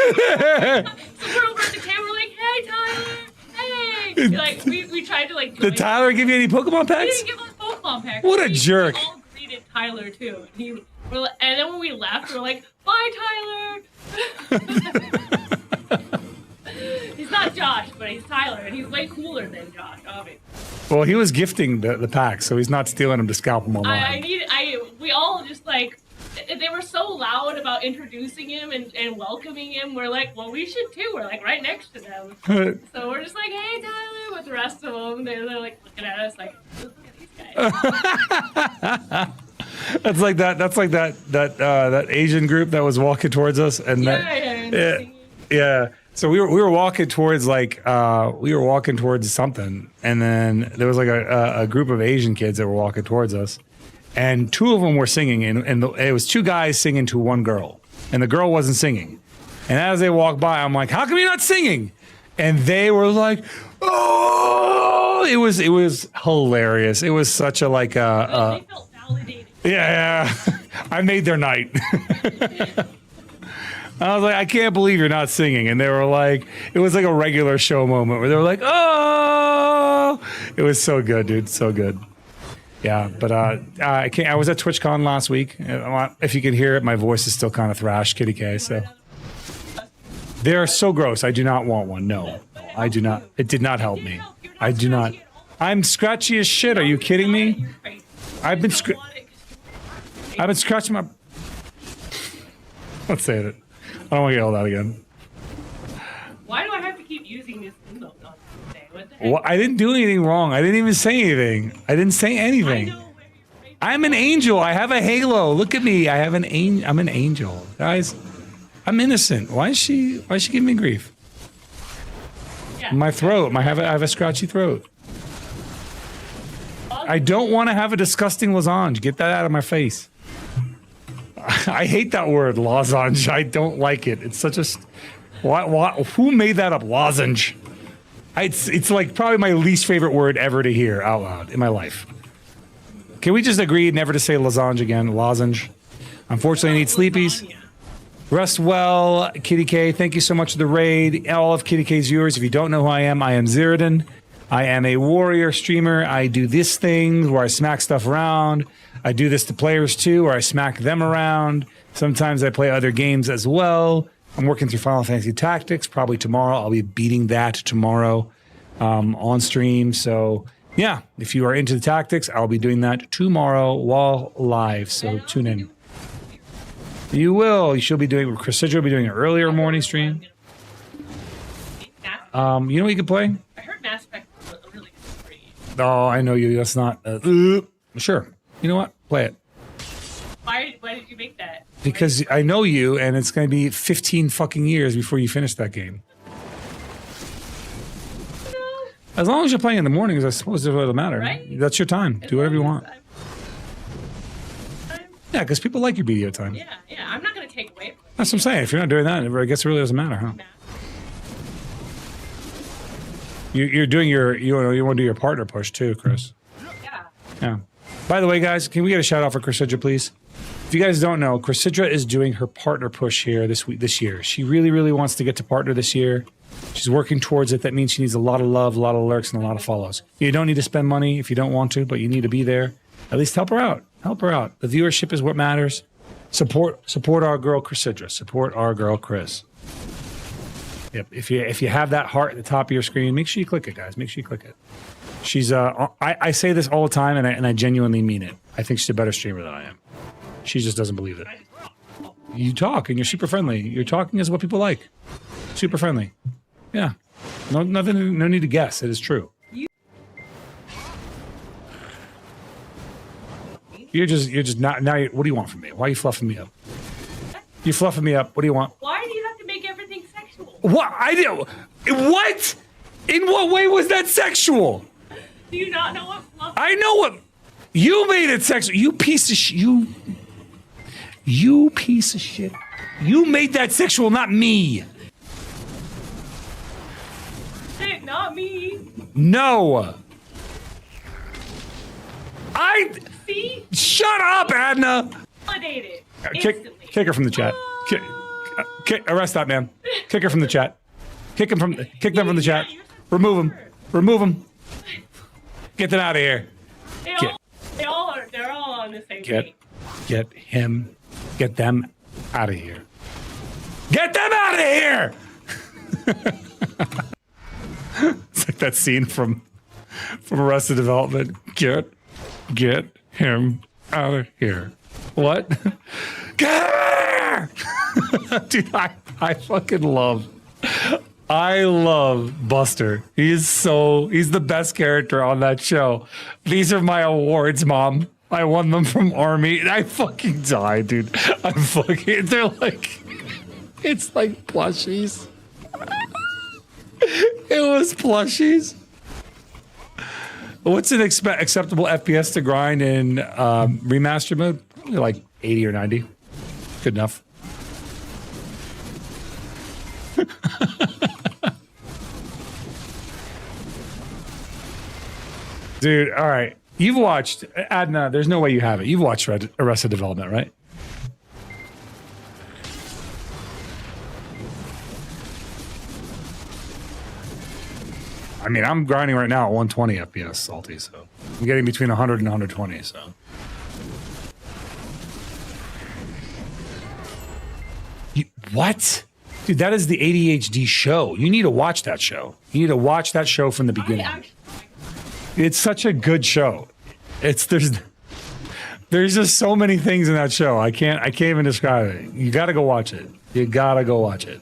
over at the camera like, hey, Tyler! Hey! Like, we tried to, like... Did Tyler give you any Pokemon He packs? didn't give us Pokemon packs. What a jerk. We all greeted Tyler, too. And then when we left, we were like, bye, Tyler! He's not Josh, but he's Tyler, and he's way cooler than Josh, obviously. Well, he was gifting the packs, so he's not stealing them to scalp them online. We all just, like... They were so loud about introducing him and welcoming him. We're like, well, we should too. We're like right next to them. So we're just like, hey, Tyler, with the rest of them. They're like looking at us like, look at these guys. That's like that Asian group that was walking towards us, and yeah. So we were walking towards something, and then there was like a group of Asian kids that were walking towards us. And two of them were singing, and it was two guys singing to one girl, and the girl wasn't singing. And as they walked by, I'm like, "How come you're not singing?" And they were like, "Oh!" It was hilarious. It was such a like they felt validated. Yeah. I made their night. I was like, I can't believe you're not singing, and they were like, it was like a regular show moment where they were like, "Oh!" It was so good, dude, so good. Yeah, but I was at TwitchCon last week. If you can hear it, my voice is still kind of thrashed, Kitty K. So they're so gross. I do not want one. No, I do not. It did not help me. I do not. I'm scratchy as shit. Are you kidding me? I've been scratching my. Let's say it. I don't want to get all that again. Why do I have to keep using this emote on today? What the heck? Well, I didn't do anything wrong. I didn't even say anything. I didn't say anything. I'm an angel. I have a halo. Look at me. I'm an angel, guys. I'm innocent. Why is she giving me grief? Yeah. My throat. I have a scratchy throat. I don't want to have a disgusting lozenge. Get that out of my face. I hate that word, lozenge. I don't like it. It's such a... Who made that up? Lozenge. It's like probably my least favorite word ever to hear out loud in my life. Can we just agree never to say lozenge again? Lozenge. Unfortunately, I need sleepies. Rest well, Kitty K. Thank you so much for the raid. All of Kitty K's viewers, if you don't know who I am Zeroden. I am a warrior streamer. I do this thing where I smack stuff around. I do this to players too, where I smack them around. Sometimes I play other games as well. I'm working through Final Fantasy Tactics. Probably tomorrow. I'll be beating that tomorrow on stream. So yeah, if you are into the tactics, I'll be doing that tomorrow while live. So tune in. You will. She'll be doing. Chris will be doing an earlier morning stream. You know what you can play? I heard Mass Effect was really good. Oh, I know you. That's not. Sure. You know what? Play it. Why did you make that? Because I know you, and it's going to be 15 fucking years before you finish that game. As long as you're playing in the mornings, I suppose it doesn't matter. Right? That's your time. Do whatever you want. Yeah, because people like your BDO time. Yeah. I'm not going to take away from it. That's what I'm saying. If you're not doing that, I guess it really doesn't matter, huh? You're doing you want to do your partner push too, Chris. Yeah. By the way, guys, can we get a shout out for Chrysidra, please? If you guys don't know, Chrysidra is doing her partner push here this year. She really, really wants to get to partner this year. She's working towards it. That means she needs a lot of love, a lot of lurks, and a lot of follows. You don't need to spend money if you don't want to, but you need to be there. At least help her out. Help her out. The viewership is what matters. Support our girl Chrysidra. Support our girl Chris. Yep. If you have that heart at the top of your screen, make sure you click it, guys. Make sure you click it. She's I say this all the time, and I genuinely mean it. I think she's a better streamer than I am. She just doesn't believe it. You talk and you're super friendly. You're talking is what people like. Super friendly. Yeah. No need to guess. It is true. You're just not now. What do you want from me? Why are you fluffing me up? You fluffing me up. What do you want? Why do you have to make everything sexual? What? I do. What? In what way was that sexual? Do you not know what fluff? I know what. You made it sexual. You piece of You piece of shit. You made that sexual, not me. Shit, not me. No. See? Shut up, Adna. Validated. Kick her from the chat. Arrest that man. Kick her from the chat. Kick them from the chat. Remove him. Remove him. Get them out of here. They're all on the same page. Get him. Get them out of here. Get them out of here. It's like that scene from Arrested Development. Get him out of here. What? Get him out of here! Dude, I fucking love Buster. He's the best character on that show. These are my awards, Mom. I won them from Army. I fucking die, dude. They're like, it's like plushies. It was plushies. What's an acceptable FPS to grind in remaster mode? Probably like 80 or 90. Good enough. Dude, all right. You've watched, Adna, there's no way you haven't. You've watched Arrested Development, right? I mean, I'm grinding right now at 120 FPS, Salty, so I'm getting between 100 and 120, so. What? Dude, that is the ADHD show. You need to watch that show. You need to watch that show from the beginning. It's such a good show. There's just so many things in that show. I can't even describe it. You gotta go watch it. You gotta go watch it.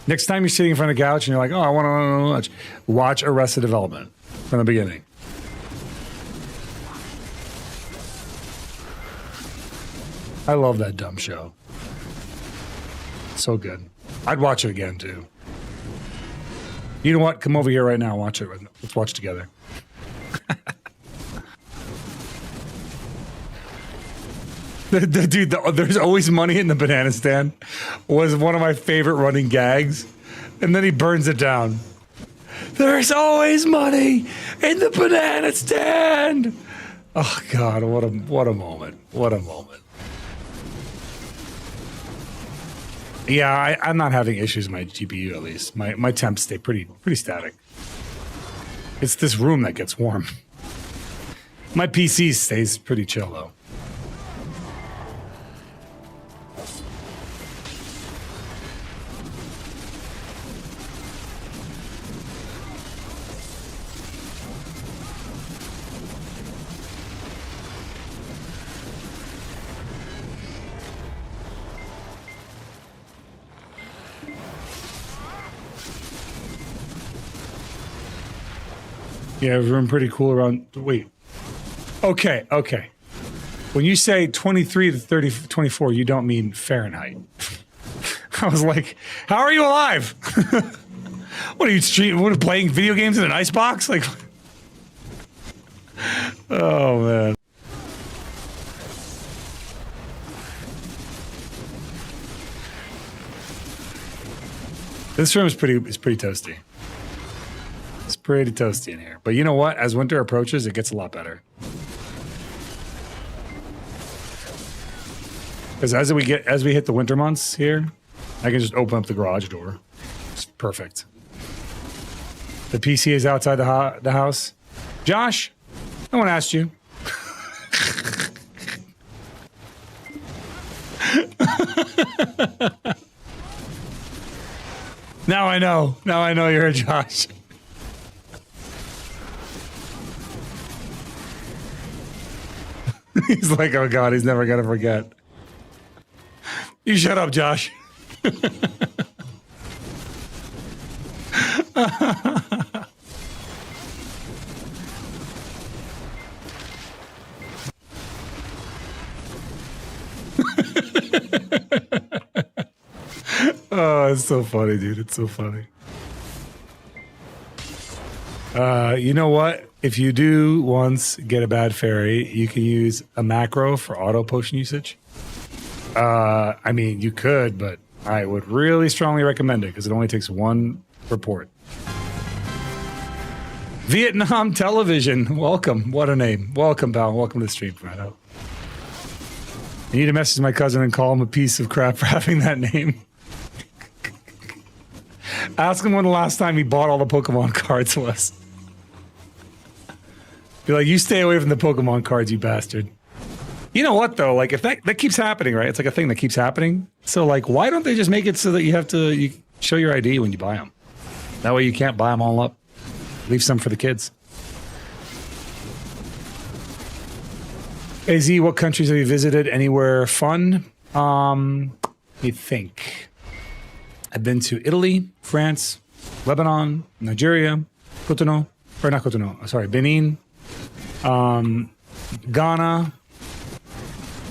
Next time you're sitting in front of the couch and you're like, oh, I want to watch Arrested Development from the beginning. I love that dumb show. So good. I'd watch it again too. You know what? Come over here right now. Watch it. Let's watch together. Dude, there's always money in the banana stand was one of my favorite running gags. And then he burns it down. There's always money in the banana stand. Oh God, what a moment. What a moment. Yeah, I'm not having issues with my GPU at least. My temps stay pretty static. It's this room that gets warm. My PC stays pretty chill though. Yeah, room pretty cool around. Wait. Okay. When you say 23 to 24, you don't mean Fahrenheit. I was like, how are you alive? What are you playing video games in an icebox? Like, oh man. This room is pretty toasty. It's pretty toasty in here. But you know what? As winter approaches, it gets a lot better. Because as we hit the winter months here, I can just open up the garage door. It's perfect. The PC is outside the house. Josh, no one asked you. Now I know. Now I know you're a Josh. He's like, oh God, he's never gonna forget. You shut up, Josh. Oh, it's so funny, dude. It's so funny. You know what? If you do once get a bad fairy, you can use a macro for auto potion usage. I mean, you could, but I would really strongly recommend it because it only takes one report. Vietnam Television, welcome. What a name. Welcome, pal. Welcome to the stream, Fredo. I need to message my cousin and call him a piece of crap for having that name. Ask him when the last time he bought all the Pokemon cards was. Be like, you stay away from the Pokemon cards, you bastard. You know what, though? Like, if that keeps happening, right? It's like a thing that keeps happening. So, like, why don't they just make it so that you show your ID when you buy them? That way you can't buy them all up. Leave some for the kids. AZ, what countries have you visited? Anywhere fun? Let me think. I've been to Italy, France, Lebanon, Nigeria, Cotonou, or not Cotonou, sorry, Benin, Ghana,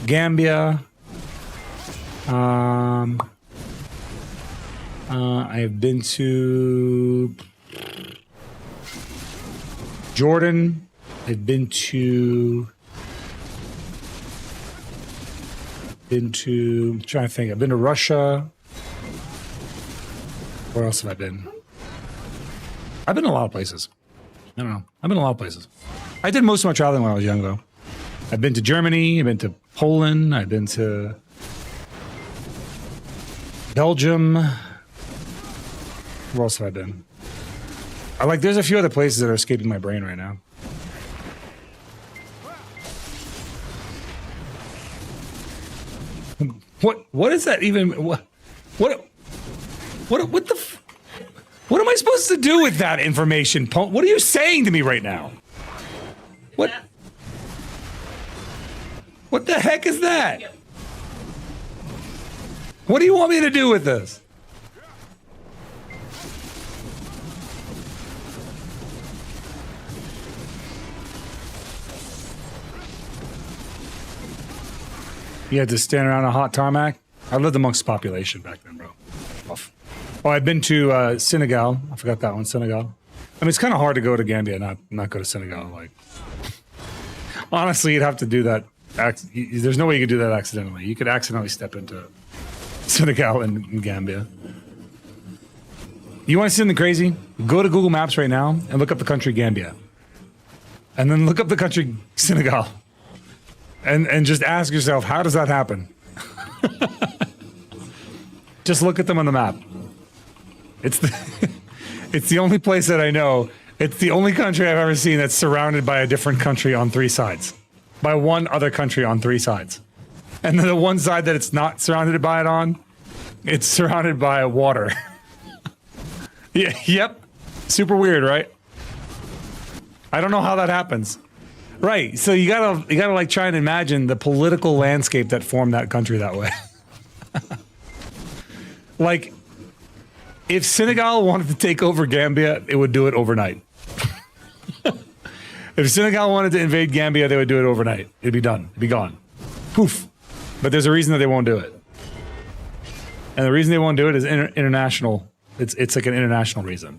Gambia. I've been to Jordan. I've been to I'm trying to think. I've been to Russia. Where else have I been? I've been to a lot of places. I don't know. I've been to a lot of places. I did most of my traveling when I was young, though. I've been to Germany. I've been to Poland. I've been to Belgium. Where else have I been? There's a few other places that are escaping my brain right now. What is that even? What am I supposed to do with that information? What are you saying to me right now? What the heck is that? What do you want me to do with this? You had to stand around a hot tarmac? I lived amongst the population back then, bro. Off. Oh, I've been to Senegal. I forgot that one, Senegal. I mean, it's kind of hard to go to Gambia and not go to Senegal. Like, honestly, you'd have to do that. There's no way you could do that accidentally. You could accidentally step into Senegal and Gambia. You want to see something crazy? Go to Google Maps right now and look up the country Gambia. And then look up the country Senegal. And just ask yourself, how does that happen? Just look at them on the map. It's the only place that I know. It's the only country I've ever seen that's surrounded by a different country on three sides. By one other country on three sides. And then the one side that it's not surrounded by it on, it's surrounded by water. Yeah, yep. Super weird, right? I don't know how that happens. Right, so you gotta like try and imagine the political landscape that formed that country that way. Like, if Senegal wanted to take over Gambia, it would do it overnight. If Senegal wanted to invade Gambia, they would do it overnight. It'd be done. It'd be gone. Poof. But there's a reason that they won't do it. And the reason they won't do it is international. It's like an international reason.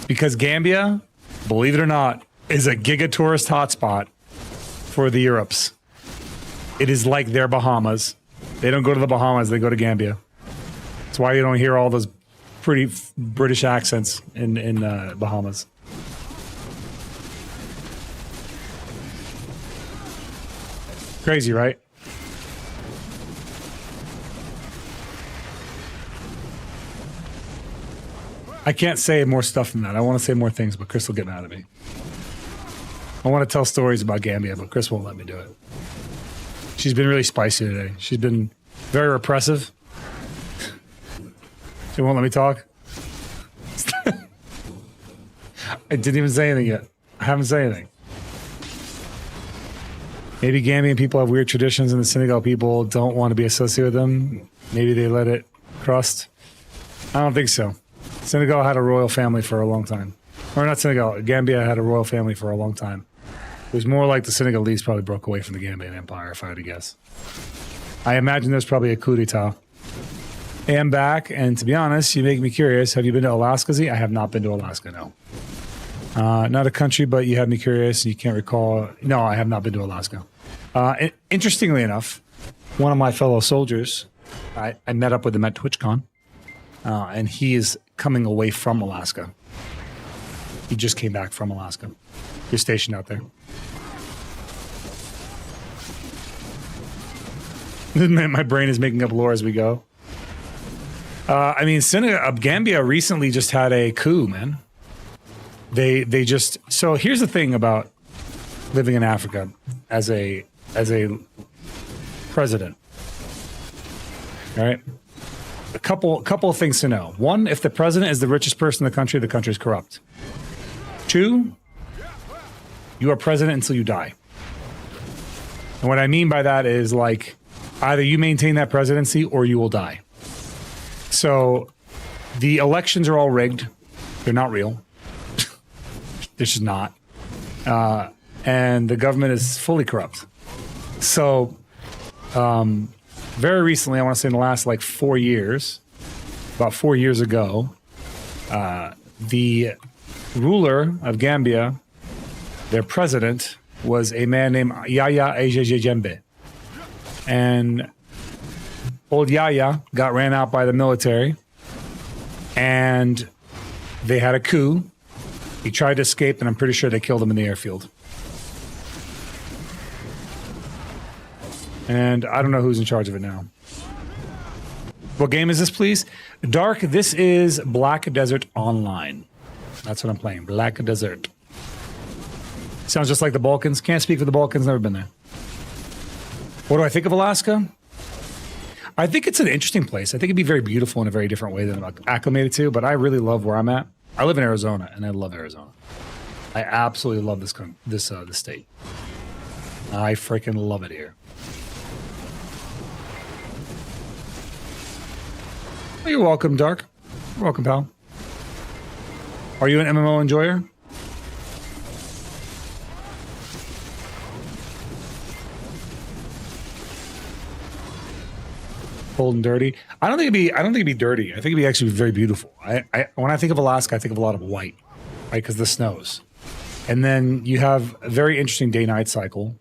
Because Gambia, believe it or not, is a giga-tourist hotspot for the Europes. It is like their Bahamas. They don't go to the Bahamas, they go to Gambia. That's why you don't hear all those pretty British accents in Bahamas. Crazy, right? I can't say more stuff than that. I want to say more things, but Chris will get mad at me. I want to tell stories about Gambia, but Chris won't let me do it. She's been really spicy today. She's been very repressive. She won't let me talk. I didn't even say anything yet. I haven't said anything. Maybe Gambian people have weird traditions and the Senegal people don't want to be associated with them. Maybe they let it crust. I don't think so. Senegal had a royal family for a long time. Or not Senegal, Gambia had a royal family for a long time. It was more like the Senegalese probably broke away from the Gambian Empire, if I had to guess. I imagine there's probably a coup d'etat. Hey, I'm back, and to be honest, you make me curious. Have you been to Alaska, Z? I have not been to Alaska, no. Not a country, but you have me curious, and you can't recall. No, I have not been to Alaska. Interestingly enough, one of my fellow soldiers, I met up with him at TwitchCon, and he is coming away from Alaska. He just came back from Alaska. You're stationed out there. My brain is making up lore as we go. I mean, Gambia recently just had a coup, man. They just, so here's the thing about living in Africa as a president. All right. A couple of things to know. One, if the president is the richest person in the country is corrupt. Two, you are president until you die. And what I mean by that is like either you maintain that presidency or you will die. So the elections are all rigged. They're not real. They're just not. And the government is fully corrupt. So very recently, I want to say in the last like 4 years, about 4 years ago, the ruler of Gambia, their president, was a man named Yaya Ejejembe. And old Yaya got ran out by the military, and they had a coup. He tried to escape, and I'm pretty sure they killed him in the airfield. And I don't know who's in charge of it now. What game is this, please? Dark, this is Black Desert Online. That's what I'm playing, Black Desert. Sounds just like the Balkans. Can't speak for the Balkans, never been there. What do I think of Alaska? I think it's an interesting place. I think it'd be very beautiful in a very different way than I'm acclimated to, but I really love where I'm at. I live in Arizona, and I love Arizona. I absolutely love this state. I freaking love it here. Oh, you're welcome, Dark. You're welcome, pal. Are you an MMO enjoyer? Cold and dirty. I don't think it'd be dirty. I think it'd be actually very beautiful. When I think of Alaska, I think of a lot of white, right? Because the snows. And then you have a very interesting day-night cycle,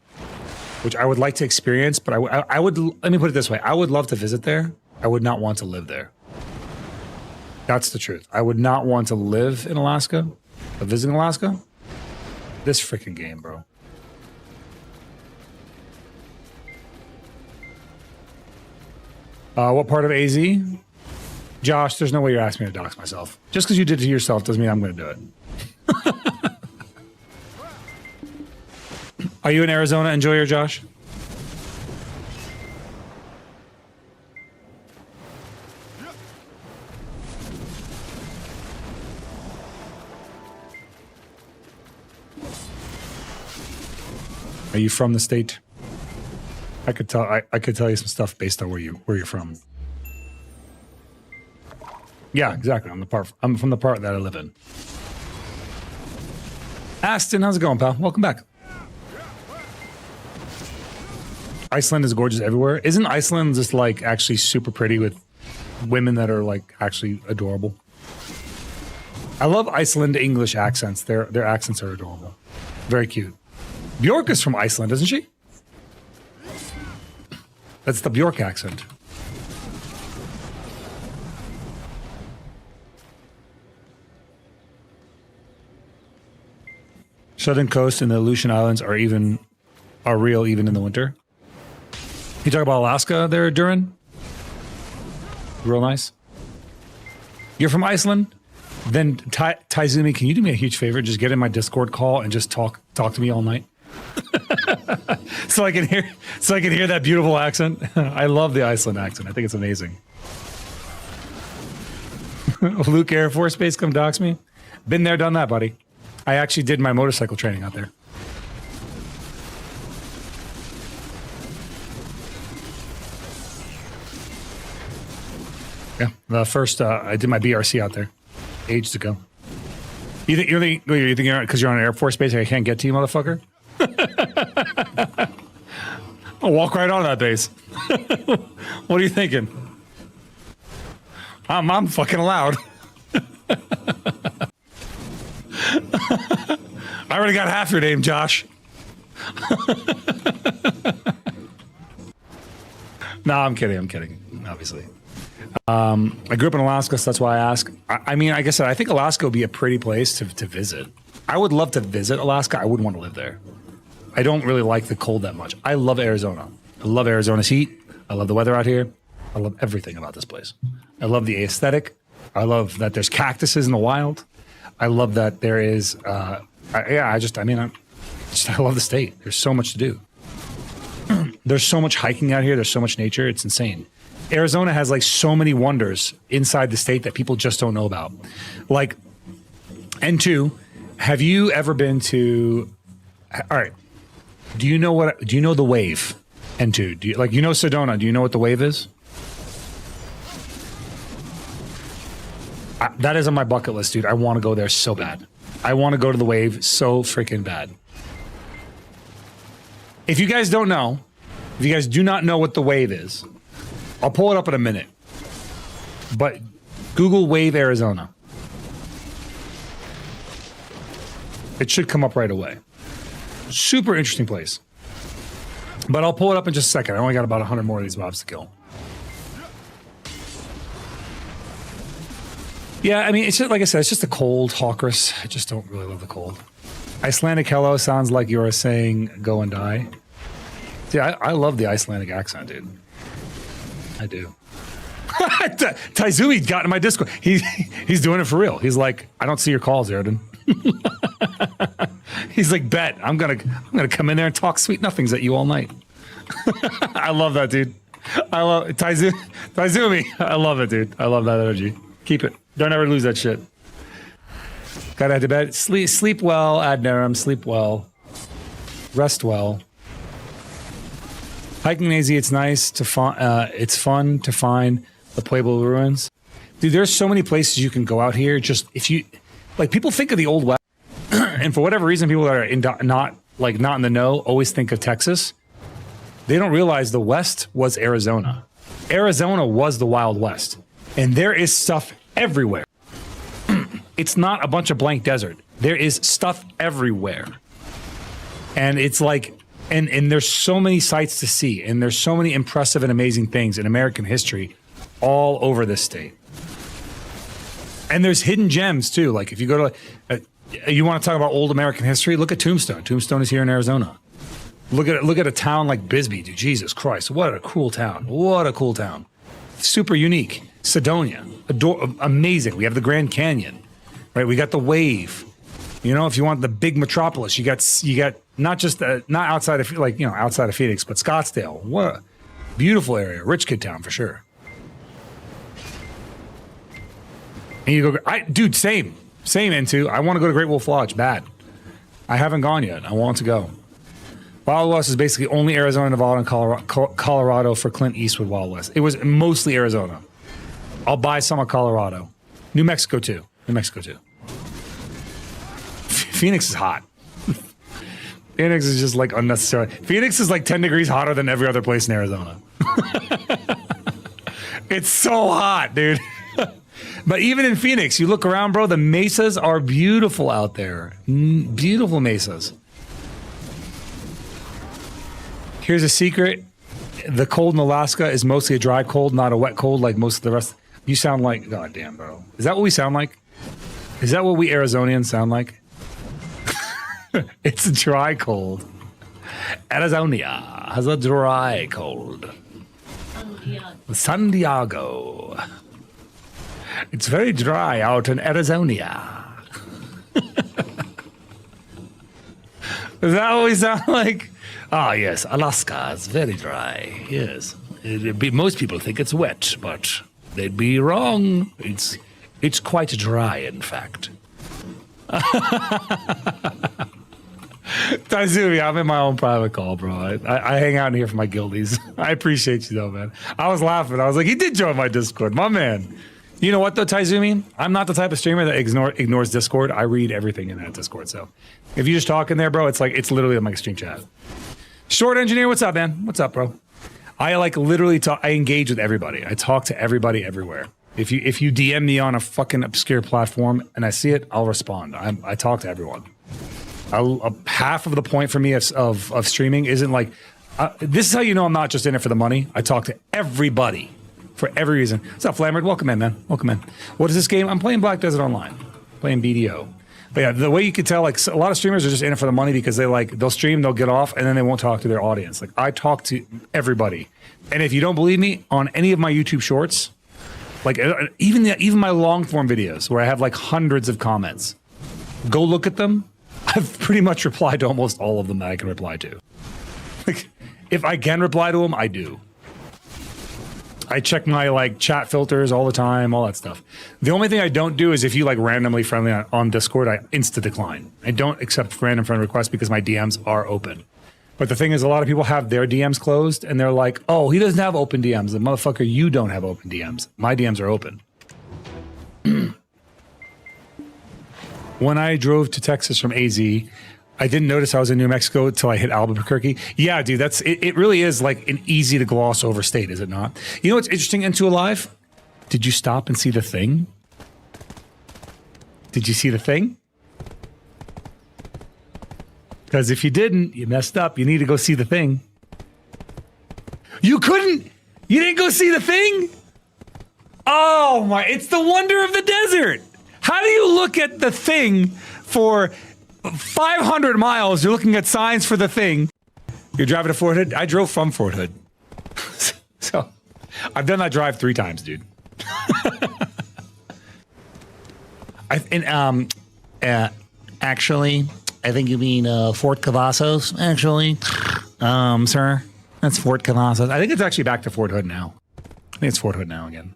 which I would like to experience, but I would, let me put it this way. I would love to visit there. I would not want to live there. That's the truth. I would not want to live in Alaska, but visiting Alaska, this freaking game, bro. What part of AZ? Josh, there's no way you're asking me to dox myself. Just because you did it to yourself doesn't mean I'm going to do it. Are you an Arizona enjoyer, Josh? Are you from the state? I could tell you some stuff based on where you're from. Yeah, exactly. I'm from the part that I live in. Aston, how's it going, pal? Welcome back. Iceland is gorgeous everywhere. Isn't Iceland just like actually super pretty with women that are like actually adorable? I love Iceland English accents. Their accents are adorable. Very cute. Bjork is from Iceland, isn't she? That's the Bjork accent. Southern coast and the Aleutian Islands are real even in the winter. You talk about Alaska there, Durin? Real nice. You're from Iceland? Then Taizumi, can you do me a huge favor? Just get in my Discord call and just talk to me all night. so I can hear that beautiful accent. I love the Iceland accent. I think it's amazing. Luke Air Force Base, come dox me. Been there, done that, buddy. I actually did my motorcycle training out there. Yeah, the first I did my BRC out there ages ago. You think you're because you're on an Air Force base? I can't get to you, motherfucker. I'll walk right on that base. What are you thinking? I'm fucking allowed. I already got half your name, Josh. No, I'm kidding. Obviously. I grew up in Alaska, so that's why I ask. I mean, like I said, I think Alaska would be a pretty place to visit. I would love to visit Alaska. I wouldn't want to live there. I don't really like the cold that much. I love Arizona. I love Arizona's heat. I love the weather out here. I love everything about this place. I love the aesthetic. I love that there's cactuses in the wild. I love that there is, I love the state. There's so much to do. There's so much hiking out here. There's so much nature. It's insane. Arizona has like so many wonders inside the state that people just don't know about. Like, and two, have you ever been to, all right, do you know the wave? And two, do you know Sedona? Do you know what the wave is? That is on my bucket list, dude. I want to go there so bad. I want to go to the wave so freaking bad. If you guys don't know, if you guys do not know what the wave is, I'll pull it up in a minute. But Google Wave Arizona. It should come up right away. Super interesting place. But I'll pull it up in just a second. I only got about 100 more of these mobs to kill. Yeah, I mean, it's just, like I said, it's just a cold Hawkers. I just don't really love the cold. Icelandic hello sounds like you're saying go and die. Yeah, I love the Icelandic accent, dude. I do. Taizumi got in my Discord. He's doing it for real. He's like, I don't see your calls, Zeroden. He's like, bet I'm gonna come in there and talk sweet nothings at you all night. I love that, dude. I love Taizumi. I love it, dude. I love that energy. Keep it. Don't ever lose that shit. Gotta head to bed. Sleep well, Adnarum. Sleep well. Rest well. Hiking AZ, it's nice to it's fun to find the Pueblo ruins. Dude, there's so many places you can go out here. Just if you like, people think of the Old West, and for whatever reason, people that are not in the know always think of Texas. They don't realize the West was Arizona. Arizona was the Wild West, and there is stuff everywhere. It's not a bunch of blank desert. There is stuff everywhere, and it's like. And there's so many sights to see, and there's so many impressive and amazing things in American history all over this state. And there's hidden gems too. Like if you go to, you want to talk about old American history, look at Tombstone. Tombstone is here in Arizona. Look at a town like Bisbee, dude. Jesus Christ, what a cool town. What a cool town. Super unique. Sedonia, amazing. We have the Grand Canyon, right? We got the Wave. You know, if you want the big metropolis, you got not just not outside of outside of Phoenix, but Scottsdale. What a beautiful area, rich kid town for sure. And you go, dude, same into. I want to go to Great Wolf Lodge, bad. I haven't gone yet. I want to go. Wild West is basically only Arizona, Nevada, and Colorado for Clint Eastwood Wild West. It was mostly Arizona. I'll buy some of Colorado. New Mexico too. Phoenix is hot. Phoenix is just like unnecessary. Phoenix is like 10 degrees hotter than every other place in Arizona. It's so hot, dude. But even in Phoenix, you look around, bro, the mesas are beautiful out there. Beautiful mesas. Here's a secret. The cold in Alaska is mostly a dry cold, not a wet cold like most of the rest. You sound like, god damn, bro. Is that what we sound like? Is that what we Arizonians sound like? It's a dry Arizona has a dry cold. San Diego. It's very dry out in Arizona. Is that what we sound like? Ah, yes, Alaska is very dry. Yes, most people think it's wet, but they'd be wrong. It's quite dry, in fact. Taizumi, I'm in my own private call, bro. I hang out in here for my guildies. I appreciate you, though, man. I was laughing. I was like, he did join my Discord. My man. You know what, though, Taizumi? I'm not the type of streamer that ignores Discord. I read everything in that Discord. So if you just talk in there, bro, it's literally like a stream chat. Short Engineer, what's up, man? What's up, bro? I literally talk. I engage with everybody. I talk to everybody everywhere. If you DM me on a fucking obscure platform and I see it, I'll respond. I talk to everyone. Half of the point for me of streaming isn't like, this is how you know I'm not just in it for the money. I talk to everybody for every reason. What's up, Flammered? Welcome in, man. Welcome in. What is this game? I'm playing Black Desert Online. Playing BDO. But yeah, the way you can tell, like, a lot of streamers are just in it for the money because they'll stream, they'll get off, and then they won't talk to their audience. Like, I talk to everybody. And if you don't believe me, on any of my YouTube shorts, like even my long form videos where I have like hundreds of comments, go look at them. I've pretty much replied to almost all of them that I can reply to. Like, if I can reply to them, I do. I check my chat filters all the time, all that stuff. The only thing I don't do is if you randomly friendly on Discord, I insta decline. I don't accept random friend requests because my DMs are open. But the thing is, a lot of people have their DMs closed and they're like, oh, he doesn't have open DMs. The motherfucker, you don't have open DMs. My DMs are open. When I drove to Texas from AZ, I didn't notice I was in New Mexico until I hit Albuquerque. Yeah, dude, it really is like an easy to gloss over state, is it not? You know what's interesting, Into Alive? Did you stop and see the thing? Did you see the thing? Because if you didn't, you messed up. You need to go see the thing. You couldn't? You didn't go see the thing? Oh my, it's the wonder of the desert. How do you look at the thing for 500 miles? You're looking at signs for the thing. You're driving to Fort Hood? I drove from Fort Hood. So I've done that drive 3 times, dude. Actually, I think you mean Fort Cavazos, actually. Sir, that's Fort Cavazos. I think it's actually back to Fort Hood now. I think it's Fort Hood now again.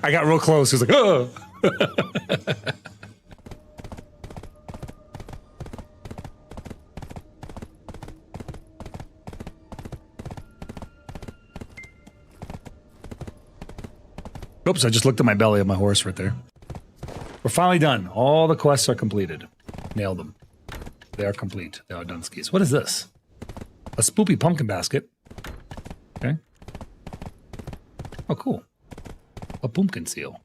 I got real close. He was like, oh. Oops, I just looked at my belly of my horse right there. We're finally done. All the quests are completed. Nailed them. They are complete. They are done skis. What is this? A spoopy pumpkin basket. Okay. Oh, cool. A pumpkin seal.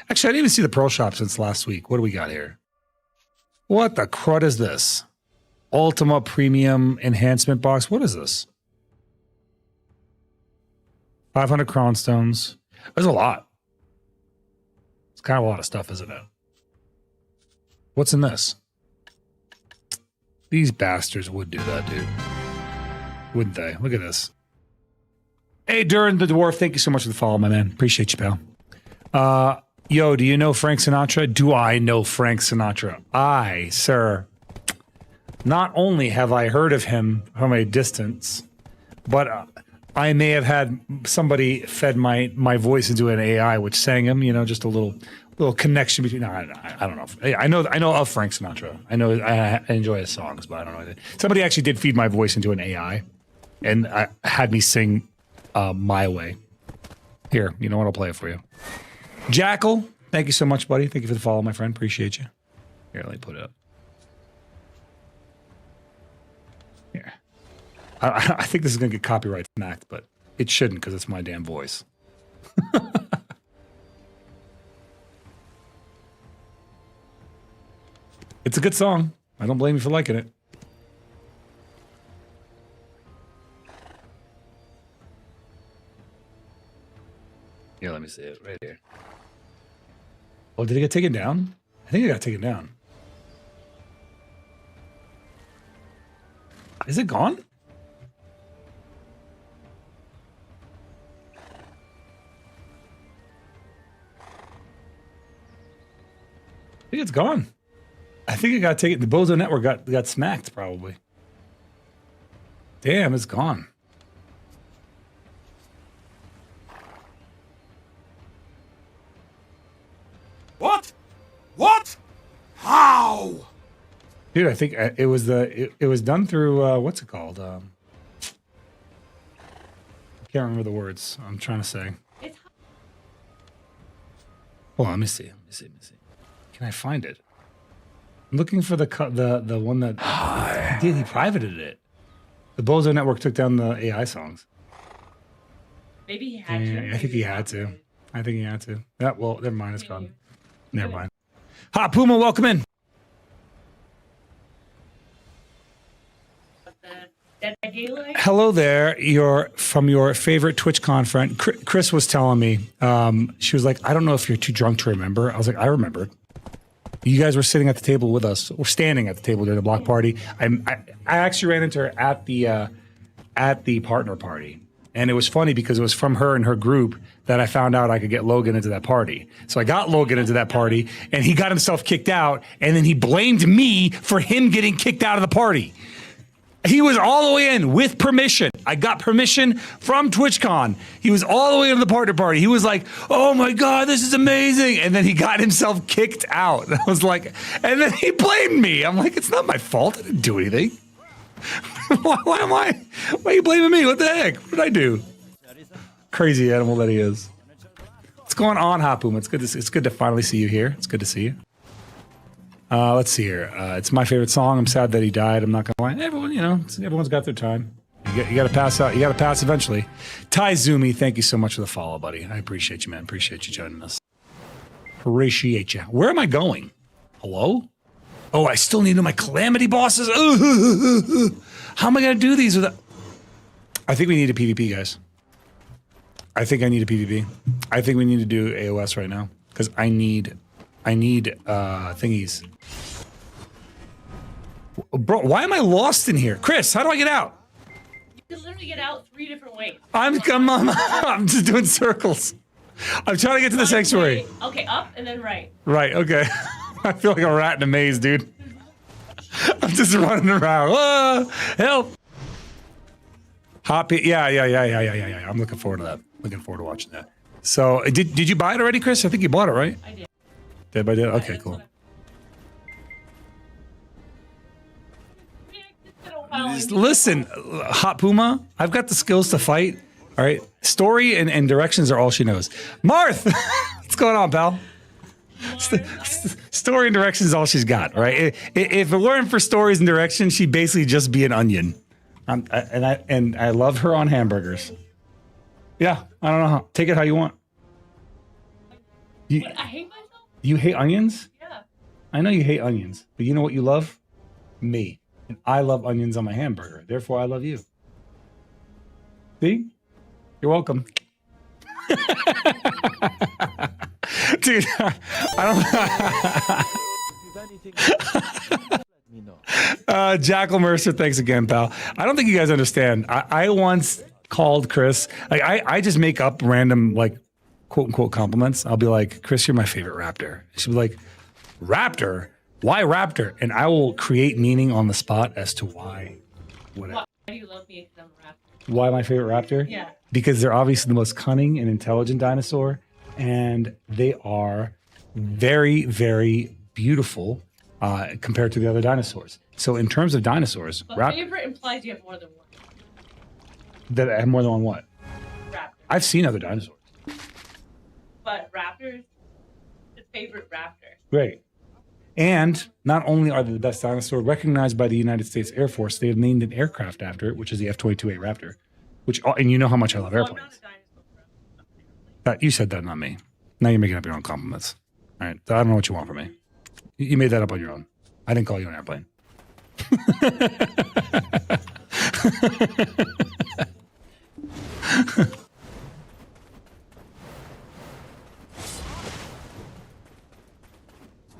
Actually, I didn't even see the Pearl Shop since last week. What do we got here? What the crud is this? Ultima Premium Enhancement Box. What is this? 500 crown stones. There's a lot. It's kind of a lot of stuff, isn't it? What's in this? These bastards would do that, dude. Wouldn't they? Look at this. Hey, Durin the Dwarf, thank you so much for the follow, my man. Appreciate you, pal. Yo, do you know Frank Sinatra? Do I know Frank Sinatra? Sir. Not only have I heard of him from a distance, but I may have had somebody fed my voice into an AI, which sang him, you know, just a little connection between. No, I don't know. I know of Frank Sinatra. I know I enjoy his songs, but I don't know. Somebody actually did feed my voice into an AI, and had me sing my way. Here, you know what? I'll play it for you. Jackal, thank you so much, buddy. Thank you for the follow, my friend. Appreciate you. Here, let me put it up. Here. I think this is going to get copyright smacked, but it shouldn't because it's my damn voice. It's a good song. I don't blame you for liking it. Here, let me see it right here. Oh, did it get taken down? I think it got taken down. Is it gone? I think it's gone. I think it got taken. The Bozo Network got smacked, probably. Damn, it's gone. What? What? How? Dude, I think it was it was done through what's it called? I can't remember the words I'm trying to say. Hold on, let me see. Can I find it? I'm looking for the one that he privated it. The Bozo Network took down the AI songs. Maybe he had to. I think he had to. Yeah, well, never mind. It's gone. Never mind. Hot Puma, welcome in. Hello there. You're from your favorite TwitchCon friend. Chris was telling me. She was like, I don't know if you're too drunk to remember. I was like, I remember. You guys were sitting at the table with us. We're standing at the table during the block party. I actually ran into her at the partner party. And it was funny because it was from her and her group that I found out I could get Logan into that party. So I got Logan into that party, and he got himself kicked out, and then he blamed me for him getting kicked out of the party. He was all the way in with permission. I got permission from TwitchCon. He was all the way in the partner party. He was like, oh my God, this is amazing. And then he got himself kicked out. I was like, and then he blamed me. I'm like, it's not my fault. I didn't do anything. Why are you blaming me? What the heck? What did I do? Crazy animal that he is. What's going on, Hapum? It's good to finally see you here. It's good to see you. Let's see here. It's my favorite song. I'm sad that he died. I'm not gonna lie. Everyone, everyone's got their time. You got to pass out. You got to pass eventually. Ty Zumi, thank you so much for the follow, buddy. I appreciate you, man. Appreciate you joining us. Appreciate you. Where am I going? Hello? Oh, I still need my calamity bosses. How am I gonna do these without? I think we need a PvP, guys. I think I need a PvP. I think we need to do AOS right now because I need thingies. Bro, why am I lost in here? Chris, how do I get out? You can literally get out 3 different ways. I'm just doing circles. I'm trying to get to the sanctuary. Okay, up and then right. Right, okay. I feel like a rat in a maze, dude. I'm just running around. Help. Hoppy. Yeah. I'm looking forward to that. Looking forward to watching that. So, did you buy it already, Chris? I think you bought it, right? I did. Did I did? Okay, cool. Listen, Hot Puma, I've got the skills to fight. All right. Story and directions are all she knows. Marth! What's going on, pal? Story and directions is all she's got, right? If it weren't for stories and directions, she'd basically just be an onion. And I love her on hamburgers. Yeah, I don't know how. Take it how you want. I hate myself. You hate onions? Yeah. I know you hate onions, but you know what you love? Me. And I love onions on my hamburger. Therefore, I love you. See? You're welcome. Dude, I don't. Jackal Mercer, thanks again, pal. I don't think you guys understand. I once called Chris. Like I just make up random quote unquote compliments. I'll be like, Chris, you're my favorite raptor. She'll be like, Raptor? Why Raptor? And I will create meaning on the spot as to why. Whatever. Why do you love me because I'm a raptor? Why my favorite raptor? Yeah. Because they're obviously the most cunning and intelligent dinosaur, and they are very, very beautiful compared to the other dinosaurs. So in terms of dinosaurs, But favorite implies you have more than one. That I have more than one what? Raptor. I've seen other dinosaurs. But raptors, the favorite raptor. Great. And not only are they the best dinosaur recognized by the United States Air Force, they have named an aircraft after it, which is the F-22A Raptor. And you know how much I love airplanes. You said that, not me. Now you're making up your own compliments. All right. I don't know what you want from me. You made that up on your own. I didn't call you an airplane.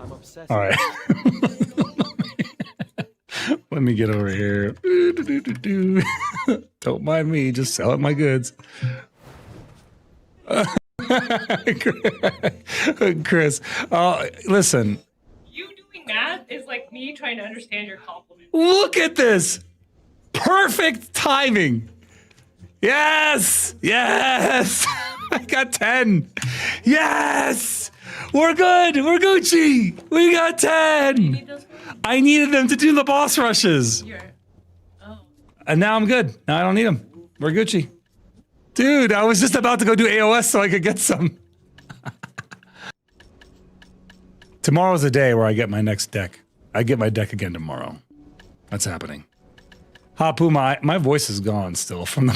I'm obsessed. All right. Let me get over here. Don't mind me, just selling my goods. Chris, listen. You doing math is like me trying to understand your compliment. Look at this. Perfect timing. Yes. Yes. I got 10. Yes. We're good. We're Gucci. We got 10. I needed them to do the boss rushes. And now I'm good. Now I don't need them. We're Gucci. Dude, I was just about to go do AOS so I could get some. Tomorrow's the day where I get my next deck. I get my deck again tomorrow. That's happening. Hapu, my voice is gone still from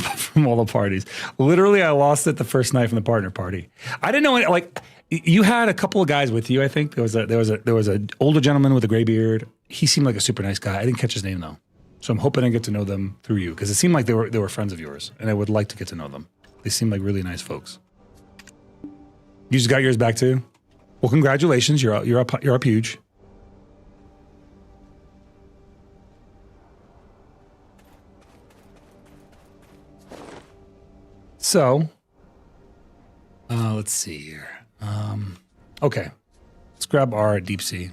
all the parties. Literally, I lost it the first night from the partner party. I didn't know any, like you had a couple of guys with you. I think there was an older gentleman with a gray beard. He seemed like a super nice guy. I didn't catch his name though, so I'm hoping I get to know them through you because it seemed like they were friends of yours, and I would like to get to know them. They seem like really nice folks. You just got yours back too. Well, congratulations. You're up huge. So, let's see here. Okay, let's grab our deep sea.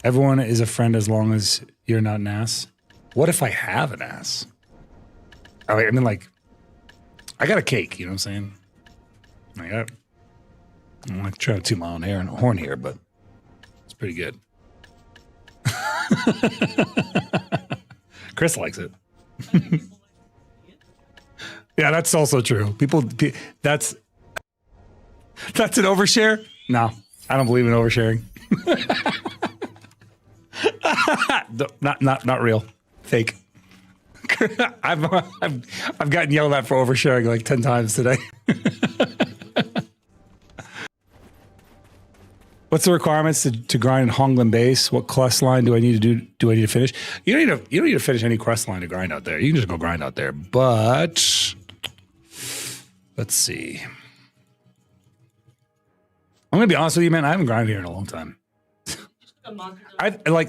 Everyone is a friend as long as you're not an ass. What if I have an ass? I mean, like, I got a cake. You know what I'm saying? I'm like trying to toot my own horn here, but it's pretty good. Chris likes it. Yeah, that's also true. That's an overshare? No, I don't believe in oversharing. Not real. Fake. I've gotten yelled at for oversharing like 10 times today. What's the requirements to grind in Honglim base? What quest line do I need to do? Do I need to finish? You don't need to finish any quest line to grind out there. You can just go grind out there. But let's see. I'm gonna be honest with you, man. I haven't grinded here in a long time.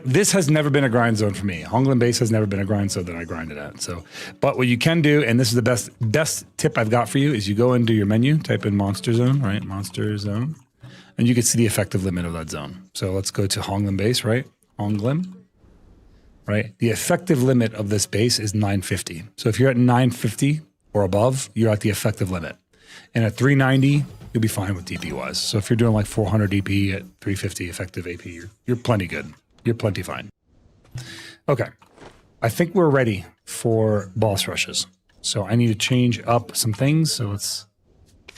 This has never been a grind zone for me. Honglim base has never been a grind zone that I grinded at. So, but what you can do, and this is the best tip I've got for you, is you go into your menu, type in monster zone, right? Monster zone. And you can see the effective limit of that zone. So let's go to Honglim base, right? Honglim, right? The effective limit of this base is 950. So if you're at 950 or above, you're at the effective limit. And at 390, you'll be fine with DP wise. So if you're doing like 400 DP at 350 effective AP, you're plenty good. You're plenty fine. Okay. I think we're ready for boss rushes. So I need to change up some things. So let's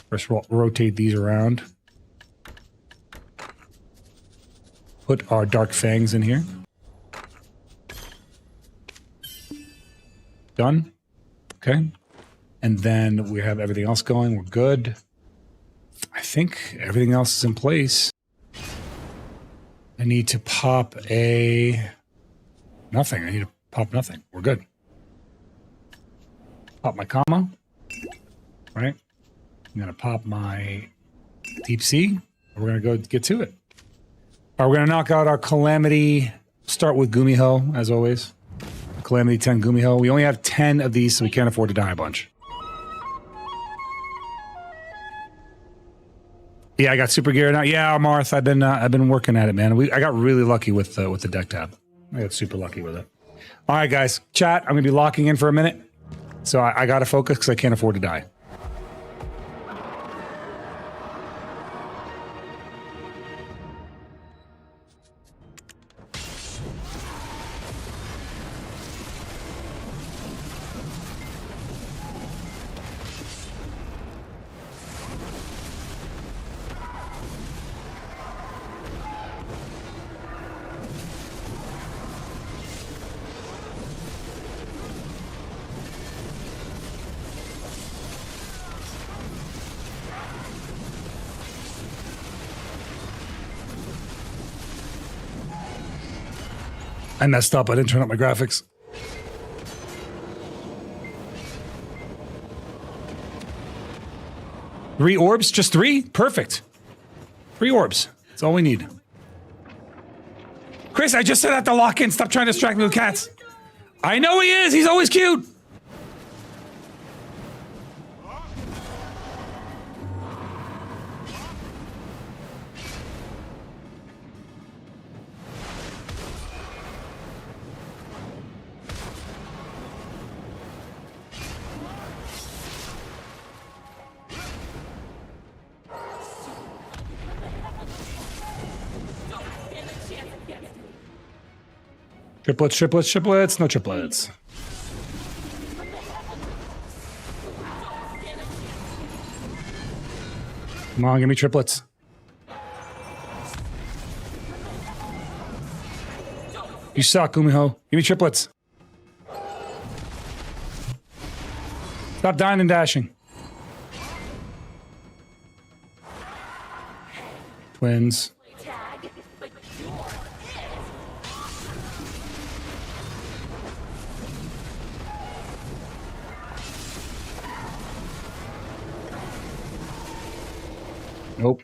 first rotate these around. Put our Dark Fangs in here. Done. Okay. And then we have everything else going. We're good. I think everything else is in place. I need to pop nothing. I need to pop nothing. We're good. Pop my comma. Right. I'm going to pop my deep sea. We're going to go get to it. All right, we're going to knock out our Calamity. Start with Gumiho, as always. Calamity 10 Gumiho. We only have 10 of these, so we can't afford to die a bunch. Yeah, I got super gear now. Yeah, Marth, I've been working at it, man. I got really lucky with the deck tab. I got super lucky with it. All right, guys, chat. I'm going to be locking in for a minute. So I got to focus because I can't afford to die. I messed up. I didn't turn up my graphics. Three orbs? Just three? Perfect. 3 orbs. That's all we need. Chris, I just said I have to lock in. Stop trying to distract me with cats. I know he is. He's always cute. Triplets, triplets, triplets. No triplets. Come on, give me triplets. You suck, Gumiho. Give me triplets. Stop dying and dashing. Twins. Nope.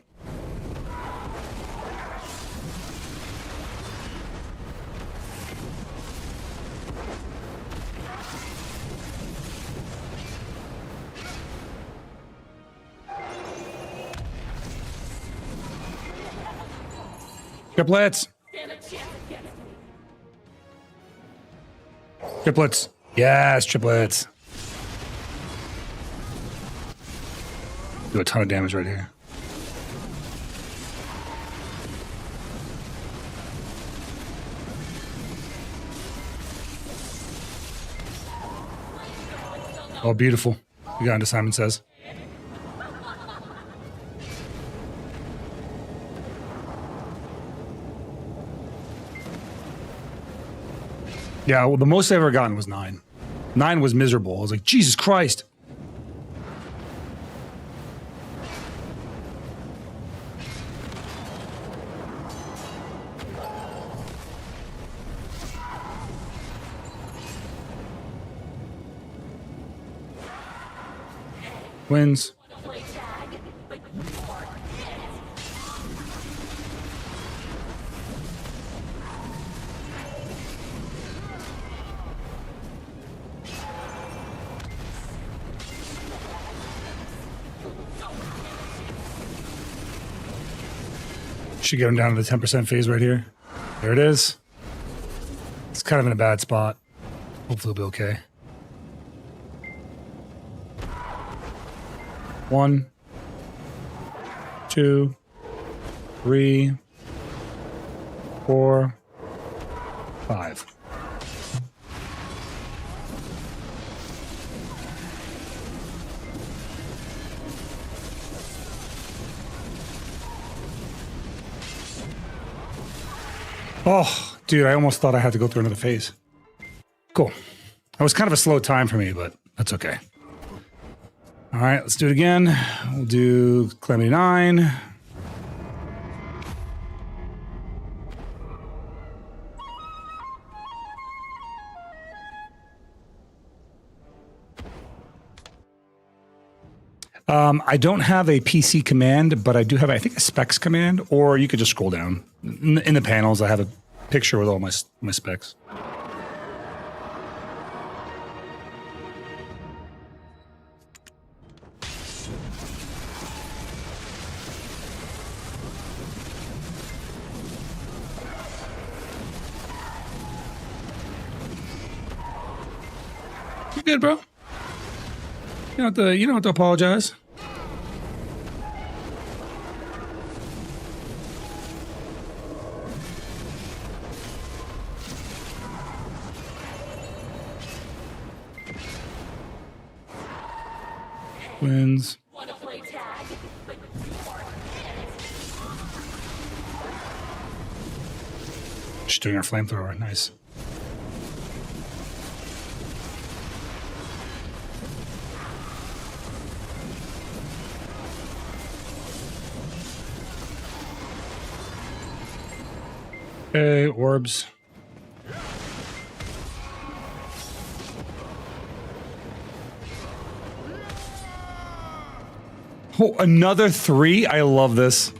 Triplets. Triplets. Yes, triplets. Do a ton of damage right here. Oh, beautiful. You got into Simon Says. Yeah, well, the most I've ever gotten was 9. 9 was miserable. I was like, Jesus Christ. Wins. Should get him down to the 10% phase right here. There it is. It's kind of in a bad spot. Hopefully it'll be okay. 1, 2, 3, 4, 5. Oh, dude, I almost thought I had to go through another phase. Cool. That was kind of a slow time for me, but that's okay. All right, let's do it again. We'll do Calamity 9. I don't have a PC command, but I do have, I think, a specs command, or you could just scroll down. In the panels, I have a picture with all my specs. You good, bro? You don't have to apologize. Wins. She's doing her flamethrower. Nice. Okay, orbs. Oh, another 3? I love this.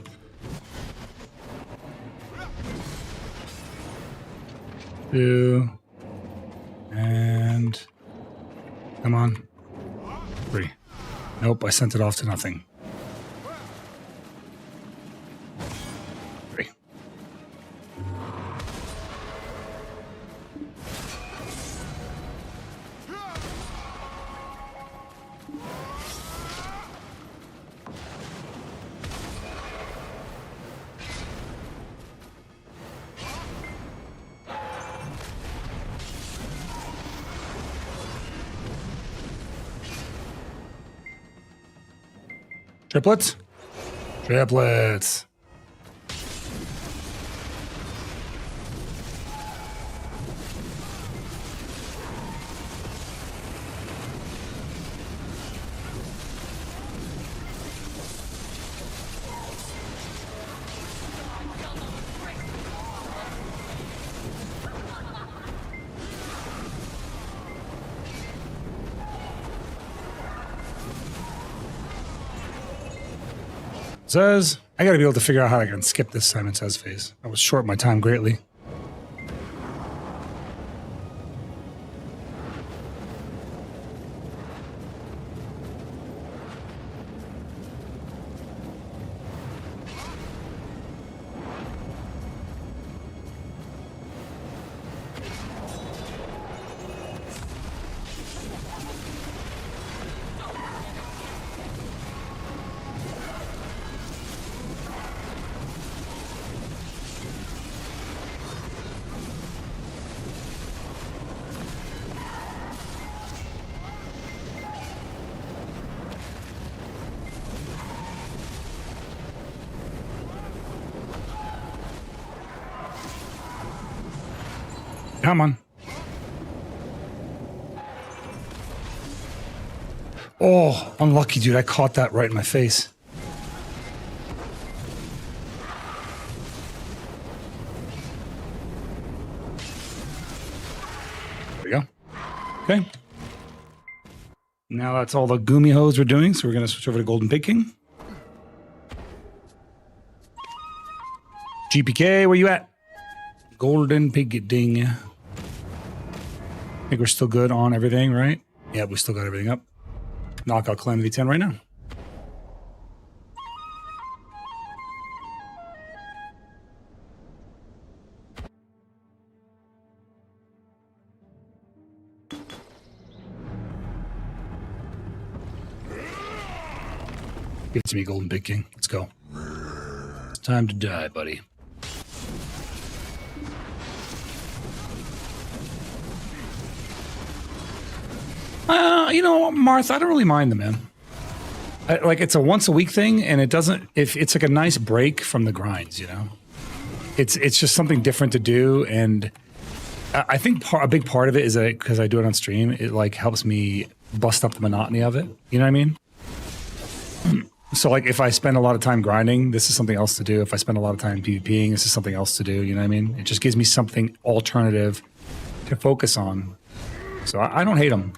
Two. And... come on. 3. Nope, I sent it off to nothing. 3. Triplets? Triplets. Says, I gotta be able to figure out how I can skip this Simon Says phase. I was short my time greatly. Come on. Oh, unlucky, dude. I caught that right in my face. There we go. Okay. Now that's all the Goomy Hose we're doing, so we're going to switch over to Golden Pig King. GPK, where you at? Golden Pig Ding. I think we're still good on everything, right? Yeah, we still got everything up. Knockout Calamity 10 right now. Give it to me, Golden Pig King. Let's go. It's time to die, buddy. You know, Martha, I don't really mind them, man. Like, it's a once a week thing, and it doesn't. If it's like a nice break from the grinds, you know. It's just something different to do, and I think a big part of it is that because I do it on stream, it like helps me bust up the monotony of it. You know what I mean? So like, if I spend a lot of time grinding, this is something else to do. If I spend a lot of time PvPing, this is something else to do. You know what I mean? It just gives me something alternative to focus on. So I don't hate them.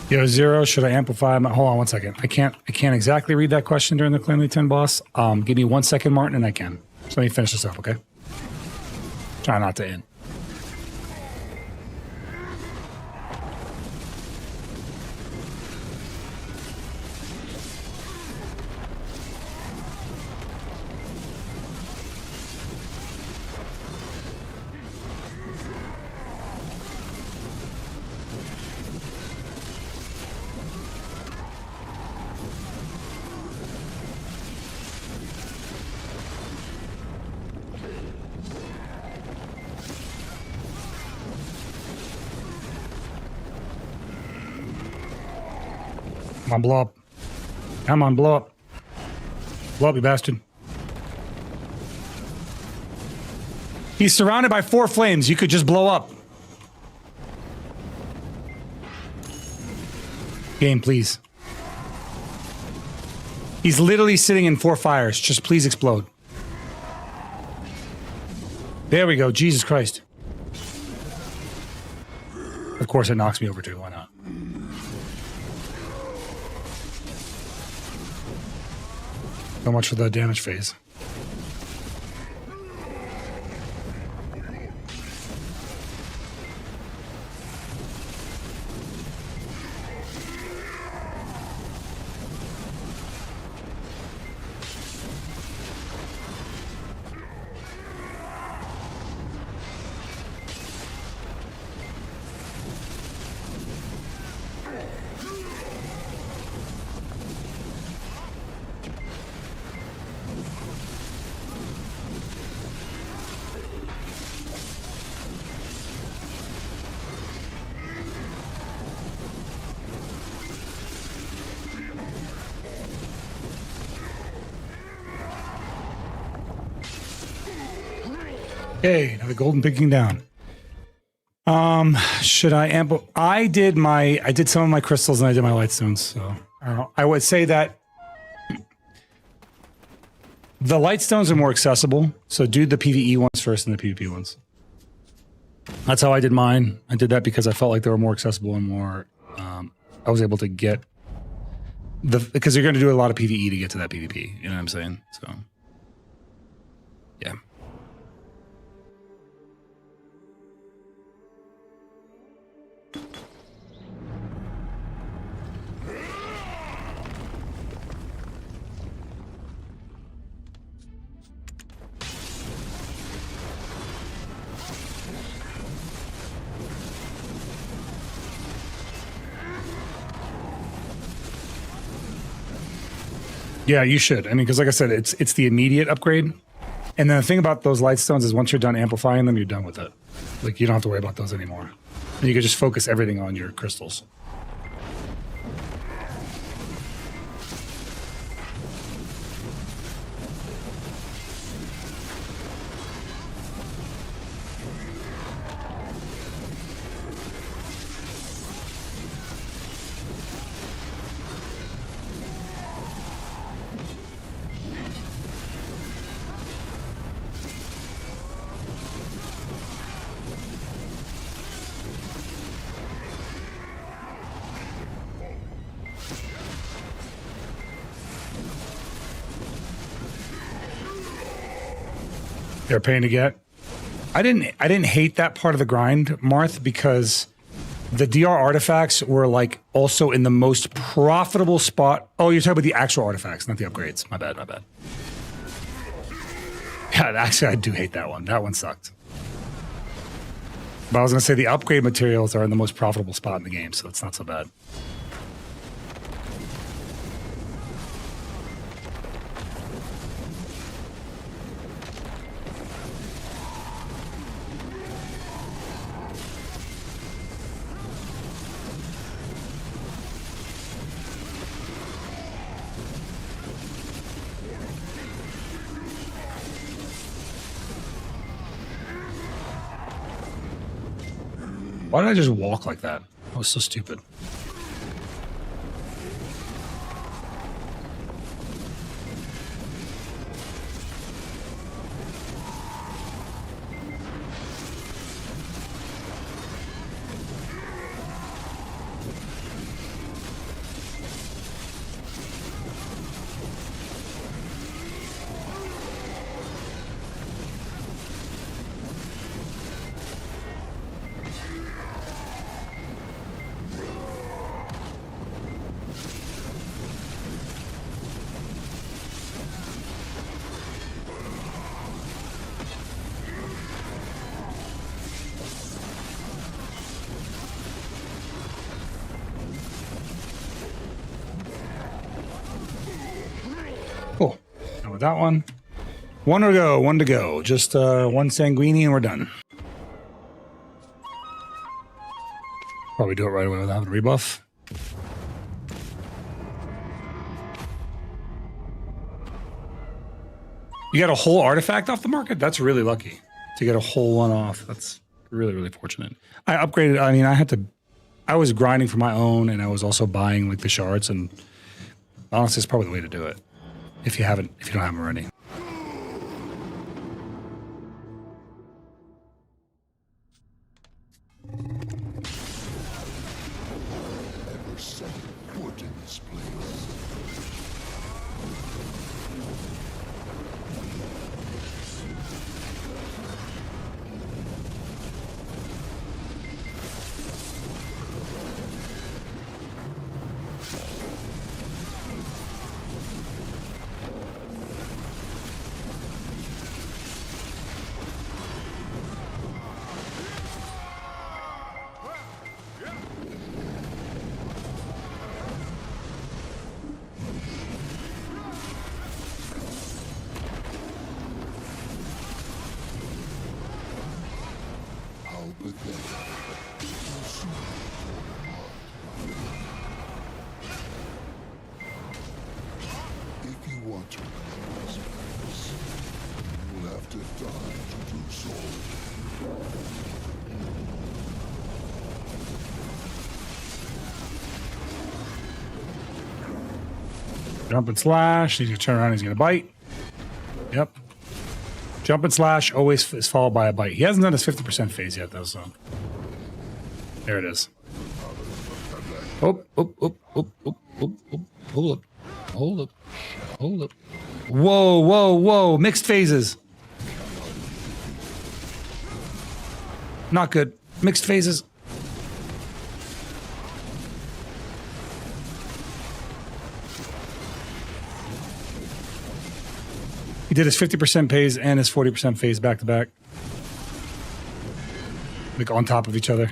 Yo, Zero, should I amplify my... Hold on one second. I can't exactly read that question during the Calamity 10 boss. Give me 1 second, Martin, and I can. So let me finish this up, okay? Try not to end. Come on, blow up. Come on, blow up. Blow up, you bastard. He's surrounded by 4 flames. You could just blow up. Game, please. He's literally sitting in 4 fires. Just please explode. There we go. Jesus Christ. Of course it knocks me over too. Why not? So much for the damage phase. Okay, now the golden picking down. Should I ample? I did some of my crystals and I did my light stones. So I don't know. I would say that the light stones are more accessible. So do the PvE ones first and the PvP ones. That's how I did mine. I did that because I felt like they were more accessible and more. I was able to get because you're going to do a lot of PvE to get to that PvP. You know what I'm saying? So yeah. Yeah, you should. I mean, because like I said, it's the immediate upgrade. And then the thing about those light stones is once you're done amplifying them, you're done with it. Like, you don't have to worry about those anymore. And you can just focus everything on your crystals. They're a pain to get. I didn't hate that part of the grind, Marth, because the DR artifacts were like also in the most profitable spot. Oh, you're talking about the actual artifacts, not the upgrades. My bad, my bad. Yeah, actually, I do hate that one. That one sucked. But I was gonna say the upgrade materials are in the most profitable spot in the game, so it's not so bad. Why did I just walk like that? That was so stupid. Cool. Now with that one. One to go. Just one Sanguini and we're done. Probably do it right away without a rebuff. You got a whole artifact off the market? That's really lucky to get a whole one off. That's really, really fortunate. I upgraded. I mean, I was grinding for my own and I was also buying like the shards, and honestly, it's probably the way to do it. If you don't have them already. Never set foot in this place. If you want to leave this place, you'll have to die to do so. Jump and slash. He's gonna turn around. He's gonna bite. Yep. Jump and slash always is followed by a bite. He hasn't done his 50% phase yet, though. So there it is. Oh, oh, oh, oh, oh, oh, oh. Hold up. Hold up. Hold up. Whoa, whoa, whoa. Mixed phases. Not good. Mixed phases. He did his 50% phase and his 40% phase back to back. Like on top of each other.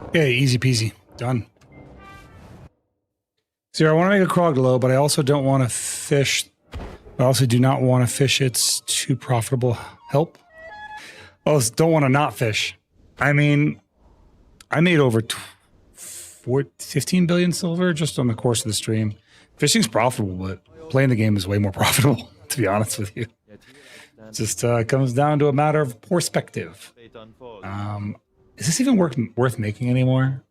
Okay, easy peasy. Done. Zero, I want to make a crawl glow, but I also don't want to fish. I also do not want to fish. It's too profitable. Help. Oh, don't want to not fish. I mean, I made over 15 billion silver just on the course of the stream. Fishing's profitable, but playing the game is way more profitable, to be honest with you. It just comes down to a matter of perspective. Is this even worth making anymore?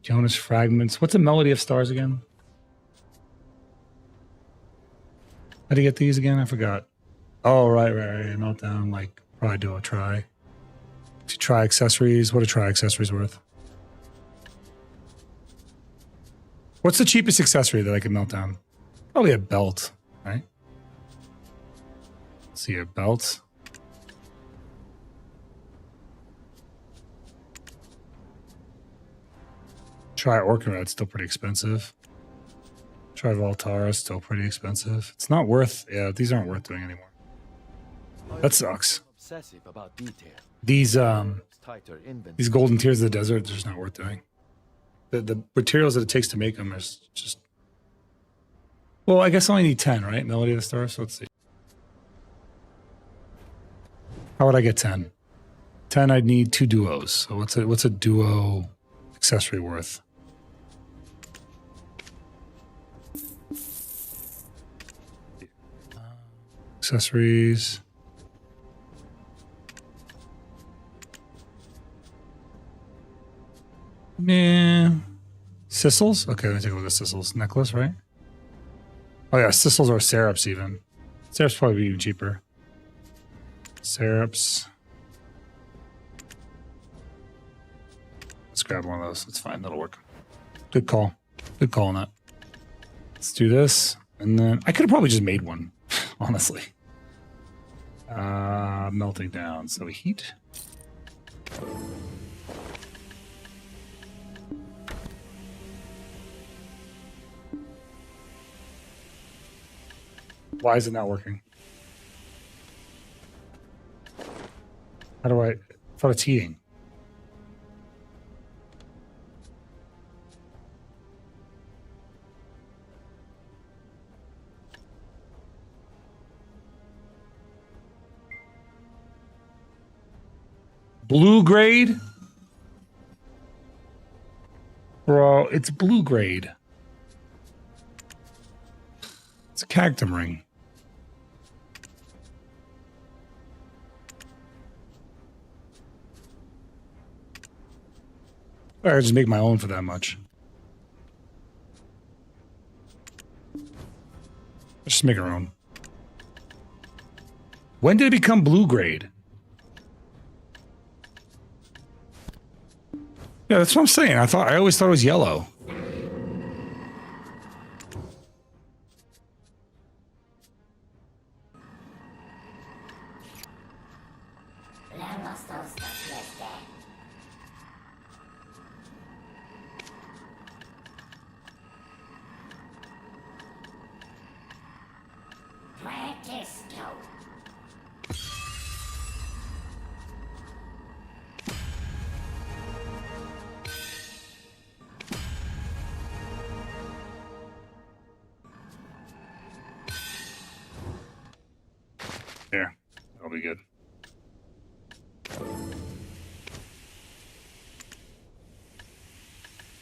Jonas Fragments. What's a Melody of Stars again? How do you get these again? I forgot. Oh, right. Meltdown, like, probably do a try. Try accessories. What are try accessories worth? What's the cheapest accessory that I can melt down? Probably a belt, right? Let's see your belt. Try Orchid, still pretty expensive. Try Voltara, still pretty expensive. It's not worth, yeah, these aren't worth doing anymore. That sucks. These golden tears of the desert, they're just not worth doing. The materials that it takes to make them is just, well, I guess I only need 10, right? Melody of the Stars, so let's see. How would I get 10? 10, I'd need 2 duos. So what's a duo accessory worth? Accessories. Yeah. Sissels? Okay, let me take a look at Sissels. Necklace, right? Oh yeah, Sissels or Syrups even. Syrups probably even cheaper. Syrups. Let's grab one of those. That's fine. That'll work. Good call. Good call on that. Let's do this. And then I could have probably just made one, honestly. Melting down. So heat. Why is it not working? How do I thought it's heating? Blue grade? Bro, it's blue grade. It's a cactum ring. I just make my own for that much. Just make our own. When did it become blue grade? Yeah, that's what I'm saying. I always thought it was yellow. There, that'll be good.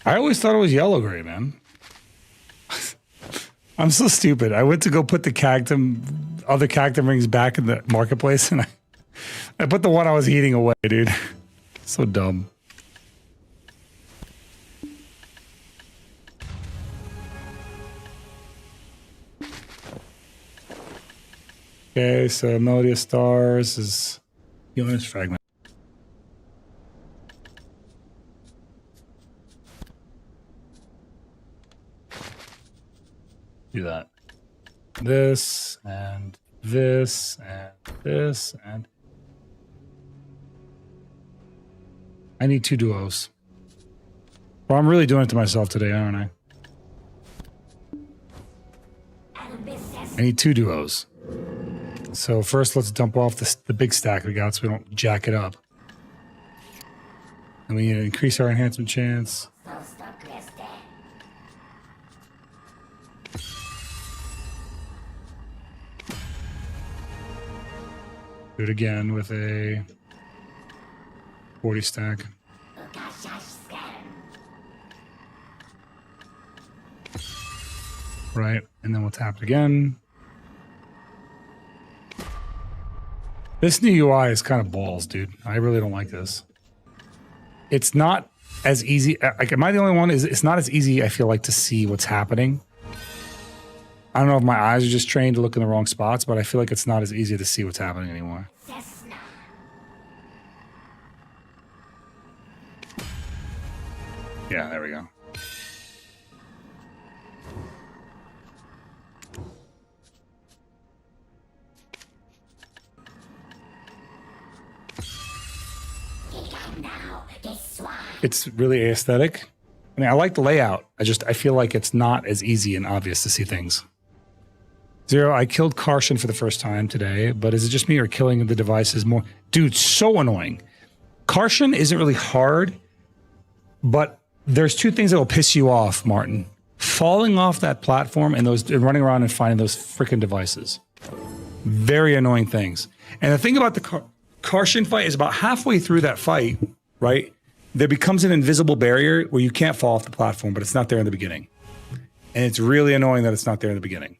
I always thought it was yellow gray, man. I'm so stupid. I went to go put the other cactum rings back in the marketplace, and I put the one I was eating away, dude. So dumb. Okay, so Melody of Stars is Healer's Fragment. Do that. This, and this, and this, and... I need 2 duos. Well, I'm really doing it to myself today, aren't I? I need 2 duos. So first, let's dump off the big stack we got so we don't jack it up. And we need to increase our enhancement chance. Do it again with a 40 stack. Right, and then we'll tap it again. This new UI is kind of balls, dude. I really don't like this. It's not as easy. Like, am I the only one? It's not as easy, I feel like, to see what's happening. I don't know if my eyes are just trained to look in the wrong spots, but I feel like it's not as easy to see what's happening anymore. Yeah, there we go. It's really aesthetic. I mean, I like the layout. I feel like it's not as easy and obvious to see things. Zero, I killed Karshan for the first time today, but is it just me or killing the devices more? Dude, so annoying. Karshan isn't really hard, but there's 2 things that will piss you off, Martin. Falling off that platform and running around and finding those freaking devices. Very annoying things. And the thing about the Karshan fight is about halfway through that fight, right? There becomes an invisible barrier where you can't fall off the platform, but it's not there in the beginning. And it's really annoying that it's not there in the beginning.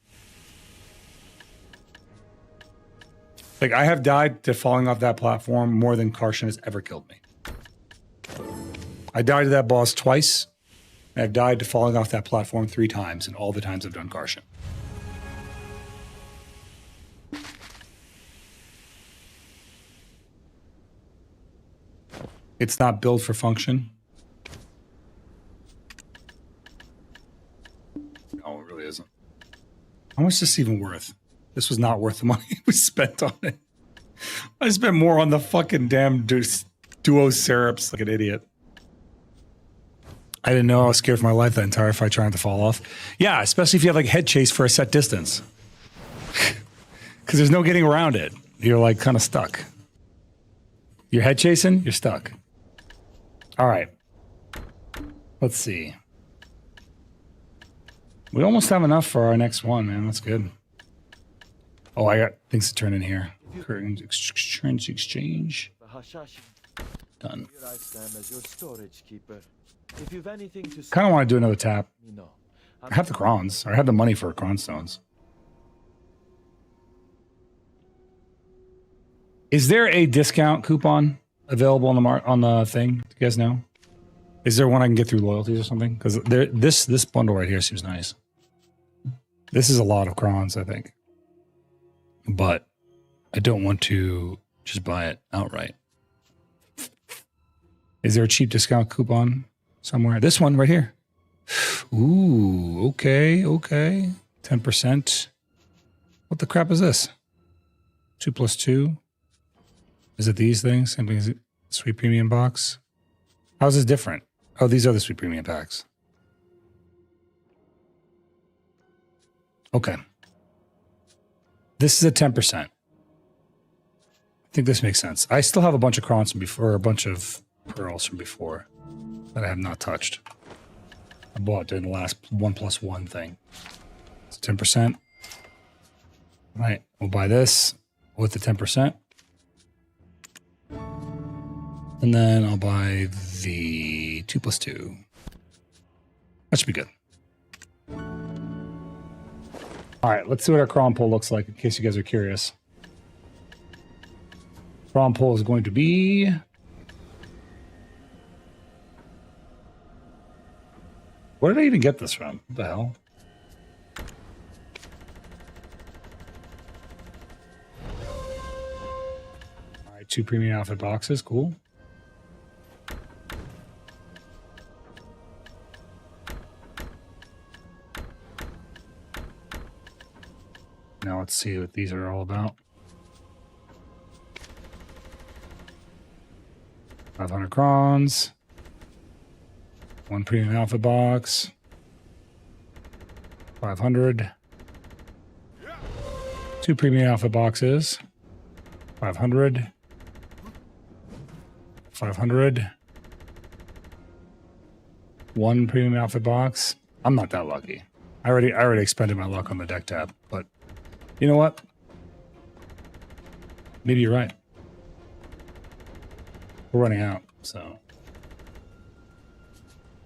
Like, I have died to falling off that platform more than Karshan has ever killed me. I died to that boss twice. And I've died to falling off that platform 3 times, and all the times I've done Karshan. It's not built for function. No, it really isn't. How much is this even worth? This was not worth the money we spent on it. I spent more on the fucking damn duo syrups like an idiot. I didn't know I was scared for my life that entire fight trying to fall off. Yeah, especially if you have like head chase for a set distance. Because there's no getting around it. You're like kind of stuck. You're head chasing, you're stuck. All right. Let's see. We almost have enough for our next one, man. That's good. Oh, I got things to turn in here. Current exchange. Done. Kind of want to do another tap. I have the crons. I have the money for cron stones. Is there a discount coupon available on the thing? Do you guys know? Is there one I can get through loyalties or something? Because this bundle right here seems nice. This is a lot of crons, I think. But I don't want to just buy it outright. Is there a cheap discount coupon somewhere? This one right here. Ooh, okay. 10%. What the crap is this? 2 + 2. Is it these things? Same thing as Sweet Premium box. How's this different? Oh, these are the Sweet Premium packs. Okay. This is a 10%. I think this makes sense. I still have a bunch of crons from before, a bunch of pearls from before that I have not touched. I bought during the last 1+1 thing. It's 10%. All right, we'll buy this with the 10%. And then I'll buy the 2 + 2. That should be good. All right, let's see what our cron pull looks like in case you guys are curious. Cron pull is going to be... Where did I even get this from? What the hell? All right, 2 premium outfit boxes. Cool. Now let's see what these are all about. 500 crons. 1 premium outfit box. 500. 2 premium outfit boxes. 500. 500. 1 premium outfit box. I'm not that lucky. I already expended my luck on the deck tab, but you know what? Maybe you're right. We're running out, so.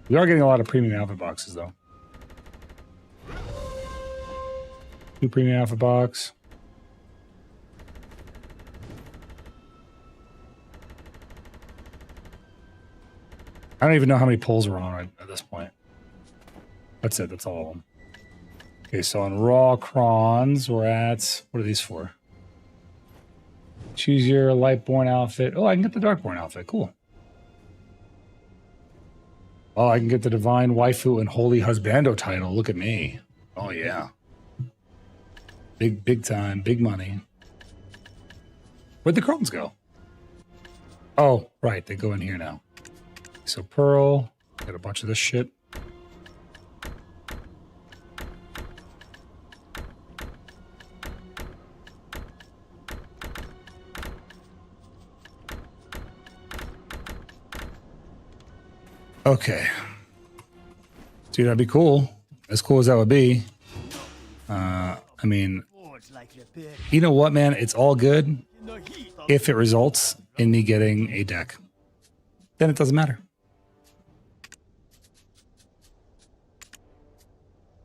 We are getting a lot of premium outfit boxes, though. 2 premium outfit box. I don't even know how many pulls we're on right at this point. That's it. That's all of them. Okay, so on raw crons, we're at... What are these for? Choose your Lightborn outfit. Oh, I can get the Darkborn outfit. Cool. Oh, I can get the Divine Waifu and Holy Husbando title. Look at me. Oh, yeah. Big time. Big money. Where'd the crons go? Oh, right. They go in here now. So Pearl. Got a bunch of this shit. Okay. Dude, that'd be cool. As cool as that would be. I mean, you know what, man? It's all good if it results in me getting a deck. Then it doesn't matter.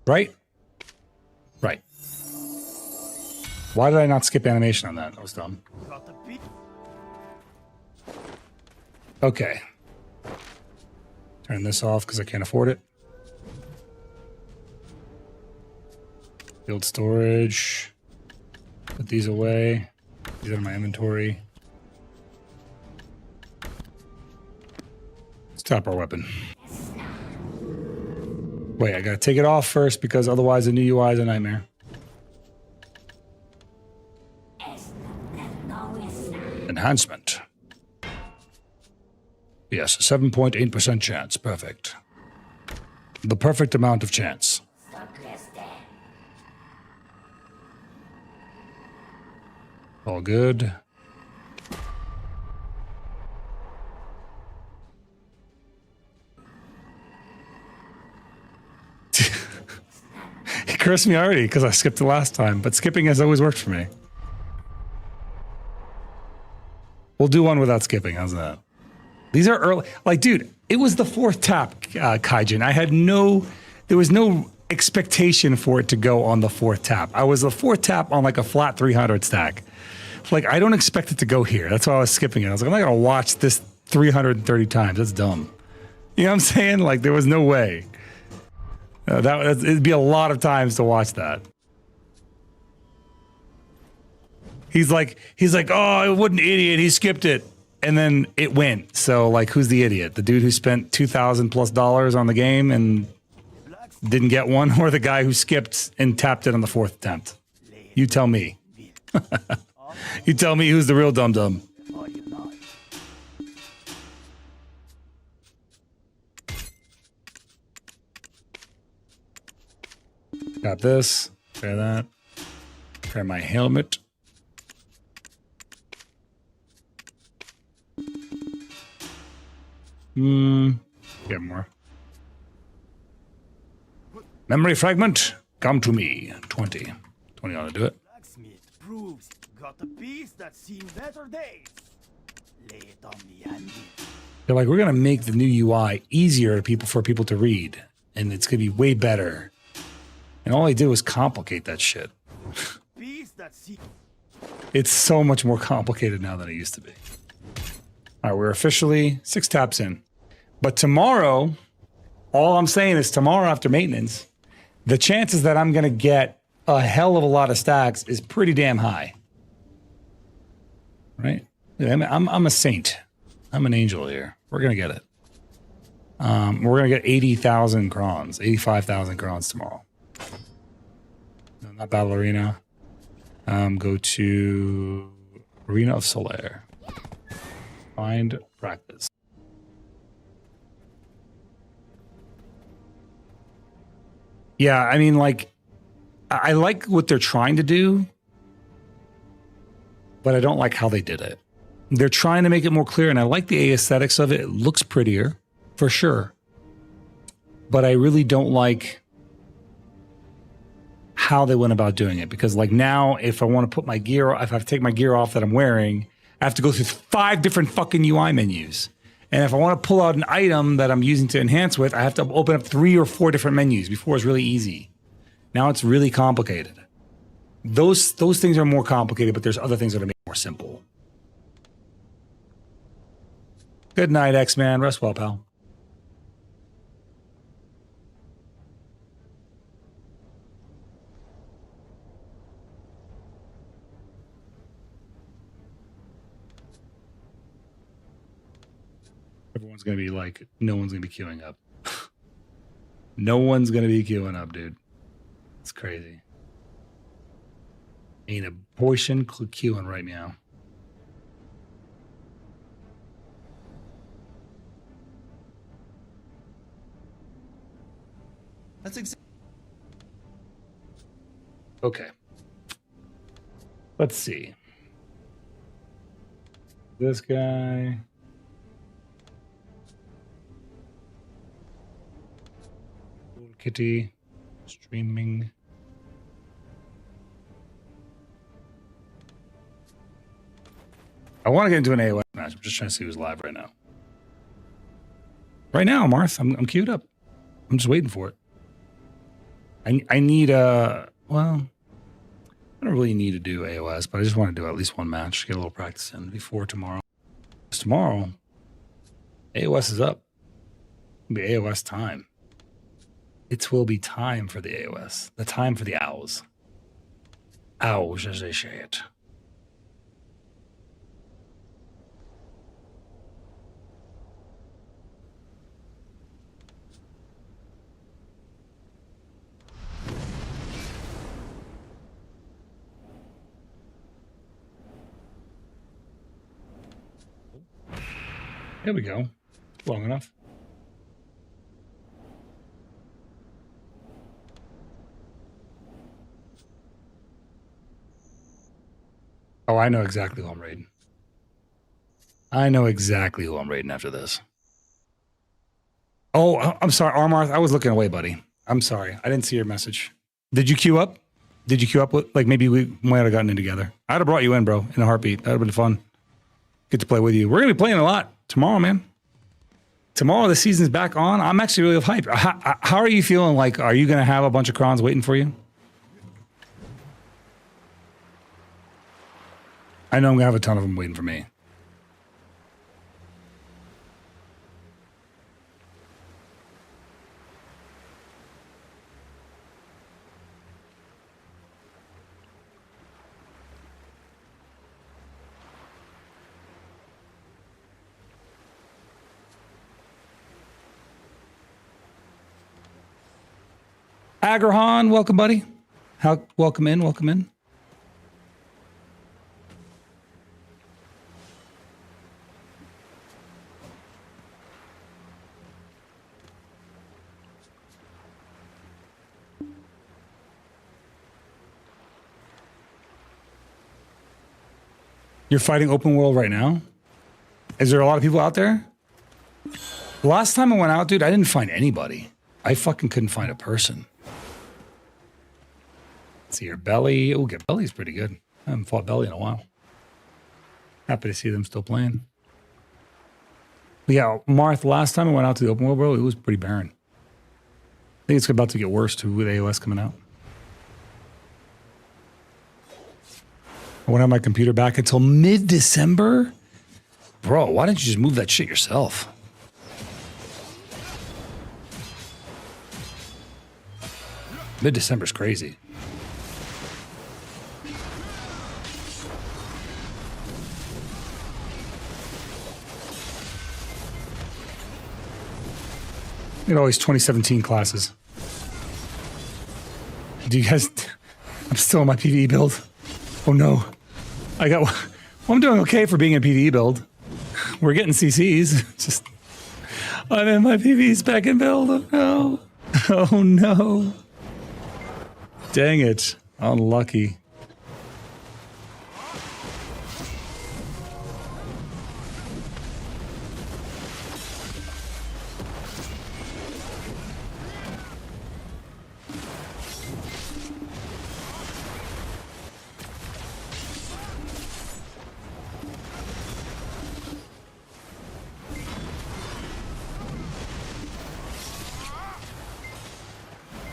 Right? Right. Why did I not skip animation on that? That was dumb. Okay. Turn this off because I can't afford it. Field storage. Put these away. These are in my inventory. Let's tap our weapon. Wait, I gotta take it off first because otherwise the new UI is a nightmare. Enhancement. Yes, 7.8% chance. Perfect. The perfect amount of chance. All good. He cursed me already because I skipped the last time, but skipping has always worked for me. We'll do one without skipping. How's that? These are early. Like, dude, it was the fourth tap, Kaijin. There was no expectation for it to go on the fourth tap. I was the fourth tap on like a flat 300 stack. Like, I don't expect it to go here. That's why I was skipping it. I was like, I'm not going to watch this 330 times. That's dumb. You know what I'm saying? Like, there was no way. It'd be a lot of times to watch that. He's like, oh, what an idiot. He skipped it. And then it went. So, like, who's the idiot? The dude who spent $2,000+ on the game and didn't get one, or the guy who skipped and tapped it on the fourth attempt? You tell me. You tell me who's the real dum-dum. Got this. Try that. Try my helmet. Get more. Memory fragment. Come to me. 20. 20 ought to do it. Proves got a piece that's seen better days. Lay it on the anvil. They're like, we're gonna make the new UI easier for people to read, and it's gonna be way better. And all I did was complicate that shit. It's so much more complicated now than it used to be. All right, we're officially 6 taps in. But tomorrow, all I'm saying is tomorrow after maintenance, the chances that I'm gonna get a hell of a lot of stacks is pretty damn high. Right? I'm a saint. I'm an angel here. We're gonna get it. We're gonna get 80,000 crons, 85,000 crons tomorrow. No, not Battle Arena. Go to Arena of Solaire. Find practice. Yeah, I mean, like, I like what they're trying to do, but I don't like how they did it. They're trying to make it more clear, and I like the aesthetics of it. It looks prettier, for sure. But I really don't like how they went about doing it, because like now, if I want to put my gear, if I have to take my gear off that I'm wearing, I have to go through 5 different fucking UI menus. And if I want to pull out an item that I'm using to enhance with, I have to open up 3 or 4 different menus. Before, it was really easy. Now it's really complicated. Those things are more complicated, but there's other things that are more simple. Good night, X-Man. Rest well, pal. Everyone's going to be like, no one's going to be queuing up. No one's going to be queuing up, dude. It's crazy. Ain't a portion queuing right now. That's exactly. Okay. Let's see. This guy. Kitty. Streaming. I want to get into an AOS match. I'm just trying to see who's live right now. Right now, Marth, I'm queued up. I'm just waiting for it. I need well, I don't really need to do AOS, but I just want to do at least one match, get a little practice in before tomorrow. Because tomorrow, AOS is up. It'll be AOS time. It will be time for the AOS. The time for the owls. Owls, as they say it. There we go. Long enough. Oh, I know exactly who I'm raiding. I know exactly who I'm raiding after this. Oh, I'm sorry, Armarth. I was looking away, buddy. I'm sorry. I didn't see your message. Did you queue up? Did you queue up with, like, maybe we might have gotten in together? I'd have brought you in, bro, in a heartbeat. That would have been fun. Get to play with you. We're going to be playing a lot tomorrow, man. Tomorrow, the season's back on. I'm actually really hyped. How are you feeling? Like, are you going to have a bunch of crons waiting for you? I know I'm going to have a ton of them waiting for me. Agrahan, welcome, buddy. Welcome in, welcome in. You're fighting open world right now? Is there a lot of people out there? Last time I went out, dude, I didn't find anybody. I fucking couldn't find a person. See your belly. Oh, get belly's pretty good. I haven't fought belly in a while. Happy to see them still playing. But yeah, Marth, last time I went out to the open world, it was pretty barren. I think it's about to get worse too with AOS coming out. I won't have my computer back until mid-December? Bro, why didn't you just move that shit yourself? Mid-December's crazy. Look at all these 2017 classes. Do you guys... I'm still in my PvE build. Oh no. I got... Well, I'm doing okay for being a PvE build. We're getting CCs. Just... I'm in my PvE spec and build. Oh no. Oh no. Dang it. Unlucky.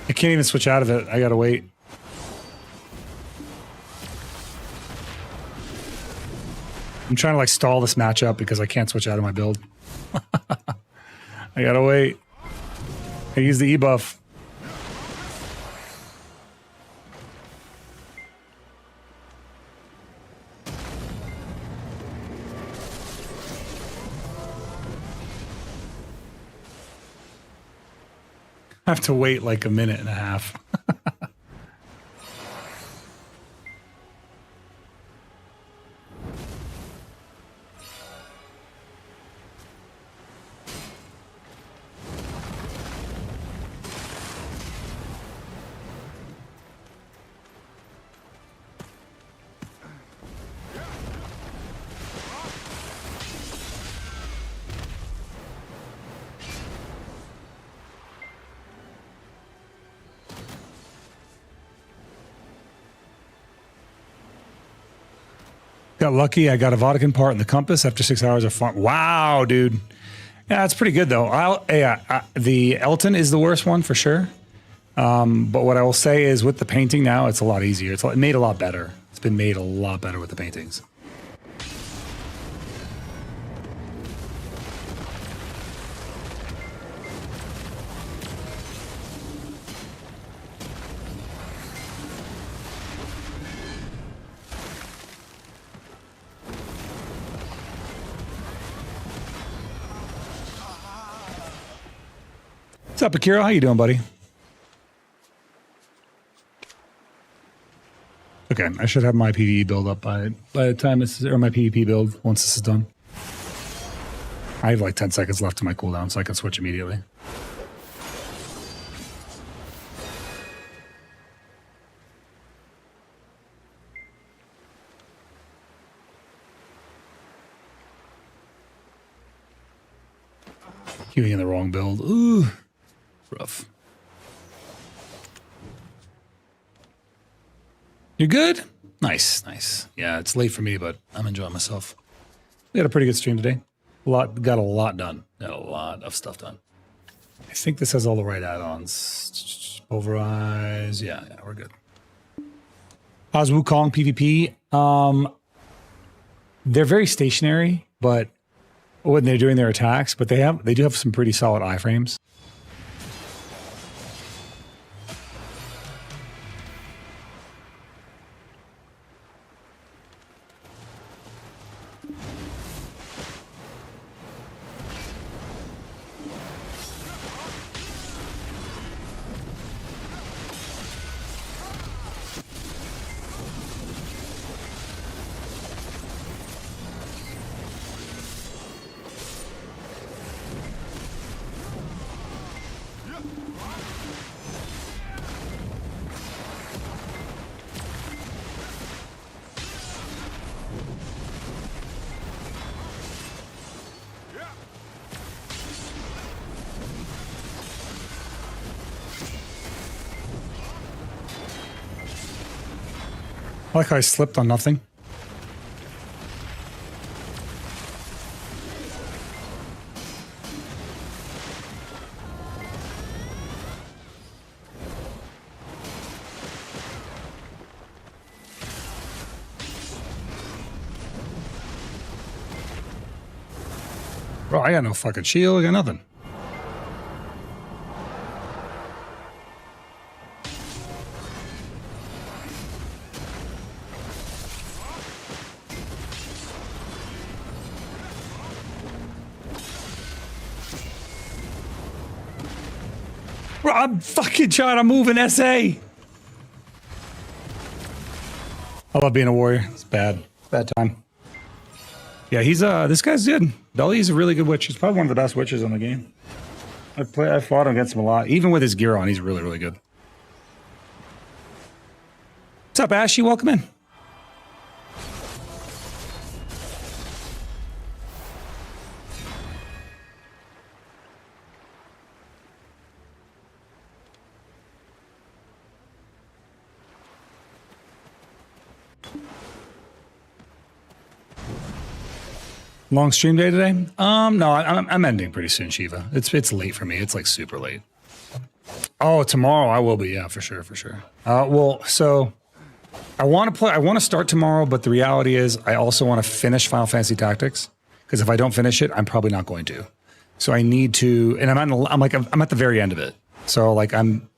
I can't even switch out of it. I gotta wait. I'm trying to like stall this matchup because I can't switch out of my build. I gotta wait. I use the E-buff. I have to wait like a minute and a half. Got lucky. I got a Vatican part in the compass after 6 hours of fun. Wow, dude. Yeah, it's pretty good though. The Elton is the worst one for sure. But what I will say is with the painting now, it's a lot easier. It's made a lot better. It's been made a lot better with the paintings. What's up, Akira? How you doing, buddy? Okay, I should have my PvE build up by the time this is, or my PvP build once this is done. I have like 10 seconds left to my cooldown, so I can switch immediately. Queuing in the wrong build. Ooh, rough. You good? Nice, nice. Yeah, it's late for me, but I'm enjoying myself. We had a pretty good stream today. Got a lot done. Got a lot of stuff done. I think this has all the right add-ons. Pulverize. Yeah, we're good. How's Wukong PvP? They're very stationary, but when they're doing their attacks, but they do have some pretty solid iframes. I like how I slipped on nothing. Bro, I got no fucking shield. I got nothing. Bro, I'm fucking trying to move an SA. I love being a warrior. It's bad. Bad time. Yeah, he's this guy's good. Dully's a really good witch. He's probably one of the best witches on the game. I fought against him a lot. Even with his gear on, he's really, really good. What's up, Ashy? Welcome in. Long stream day today? No, I'm ending pretty soon, Shiva. It's late for me. It's like super late. Oh, tomorrow I will be. Yeah, for sure, for sure. Well, so I want to start tomorrow, but the reality is I also want to finish Final Fantasy Tactics because if I don't finish it, I'm probably not going to. So I need to, and I'm at the very end of it. So like I'm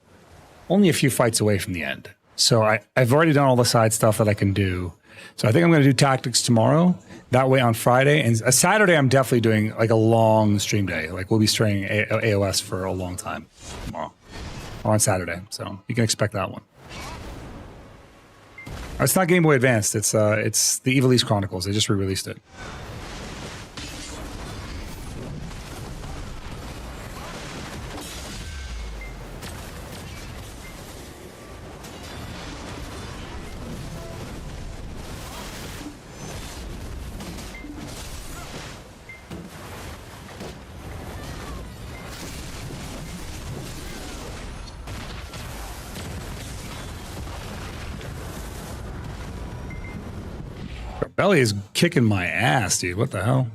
only a few fights away from the end. So I've already done all the side stuff that I can do. So I think I'm going to do Tactics tomorrow. That way on Friday and Saturday, I'm definitely doing like a long stream day. Like we'll be streaming AOS for a long time tomorrow or on Saturday. So you can expect that one. It's not Game Boy Advanced. It's the Evil East Chronicles. They just re-released it. Belly is kicking my ass, dude. What the hell?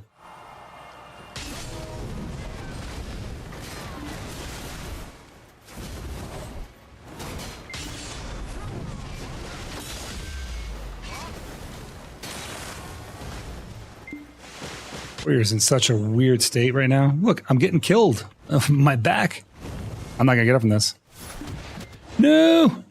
Warrior's in such a weird state right now. Look, I'm getting killed. My back. I'm not gonna get up from this. No!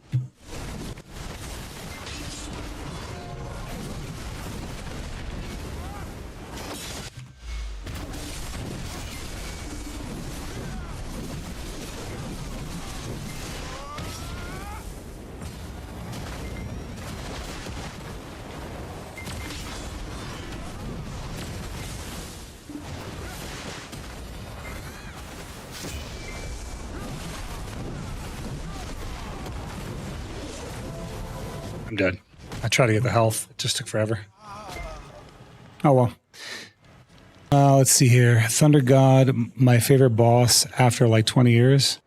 I'm dead. I tried to get the health. It just took forever. Oh, well. Let's see here. Thunder God, my favorite boss after like 20 years.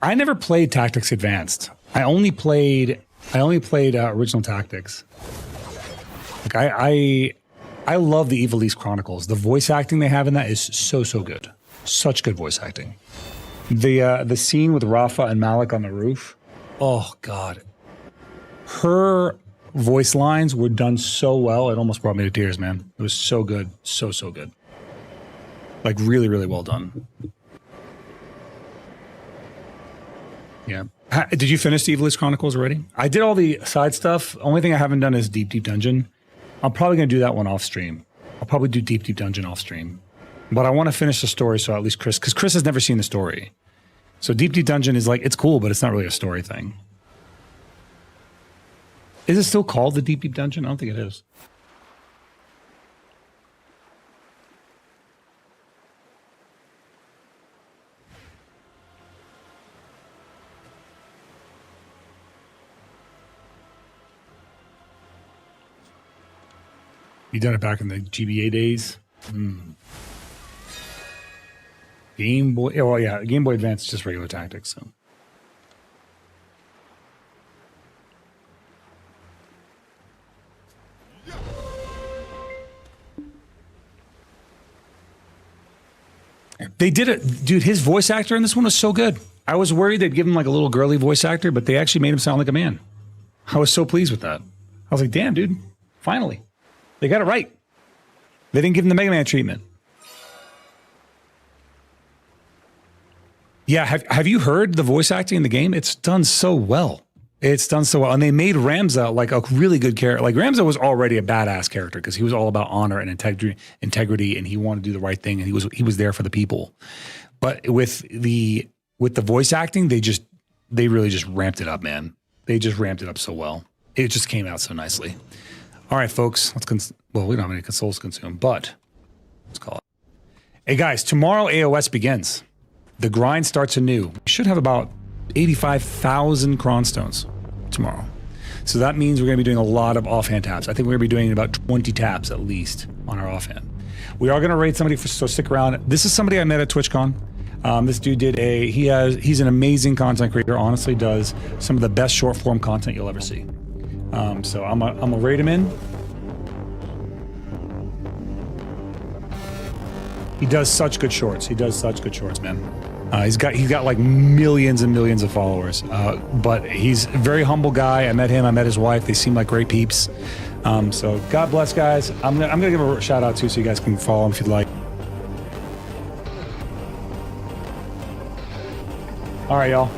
I never played Tactics Advanced. I only played original Tactics. Like I love the Evil East Chronicles. The voice acting they have in that is so good. Such good voice acting. The scene with Rafa and Malik on the roof. Oh God. Her voice lines were done so well, it almost brought me to tears, man. It was so good. So good. Like really, really well done. Yeah. Did you finish the Evil East Chronicles already? I did all the side stuff. Only thing I haven't done is Deep Dungeon. I'm probably going to do that one off stream. I'll probably do Deep Dungeon off stream. But I want to finish the story so at least Chris, because Chris has never seen the story. So Deep Dungeon is like, it's cool, but it's not really a story thing. Is it still called the Deep Dungeon? I don't think it is. You done it back in the GBA days? Game Boy, oh well, yeah, Game Boy Advance is just regular Tactics, so. They did it, dude. His voice actor in this one was so good. I was worried they'd give him like a little girly voice actor, but they actually made him sound like a man. I was so pleased with that. I was like, damn, dude, finally. They got it right. They didn't give him the Mega Man treatment. Yeah, have you heard the voice acting in the game? It's done so well. It's done so well. And they made Ramza like a really good character. Like Ramza was already a badass character because he was all about honor and integrity, and he wanted to do the right thing, and he was there for the people. But with the voice acting, they really just ramped it up, man. They just ramped it up so well. It just came out so nicely. All right, folks. Well, we don't have any consoles to consume, but let's call it. Hey guys, tomorrow AOS begins. The grind starts anew. We should have about 85,000 Cronstones tomorrow. So that means we're going to be doing a lot of offhand taps. I think we're going to be doing about 20 taps at least on our offhand. We are going to raid somebody, so stick around. This is somebody I met at TwitchCon. This dude he's an amazing content creator, honestly does some of the best short form content you'll ever see. So I'm gonna raid him in. He does such good shorts. Man. He's got like millions and millions of followers. But he's a very humble guy. I met him. I met his wife. They seem like great peeps. So God bless, guys. I'm gonna give a shout out too, so you guys can follow him if you'd like. All right, y'all.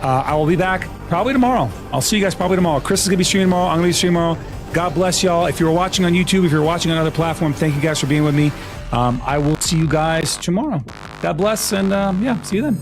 I will be back probably tomorrow. I'll see you guys probably tomorrow. Chris is gonna be streaming tomorrow. I'm gonna be streaming tomorrow. God bless y'all. If you're watching on YouTube, if you're watching on another platform, thank you guys for being with me. I will see you guys tomorrow. God bless, and yeah, see you then.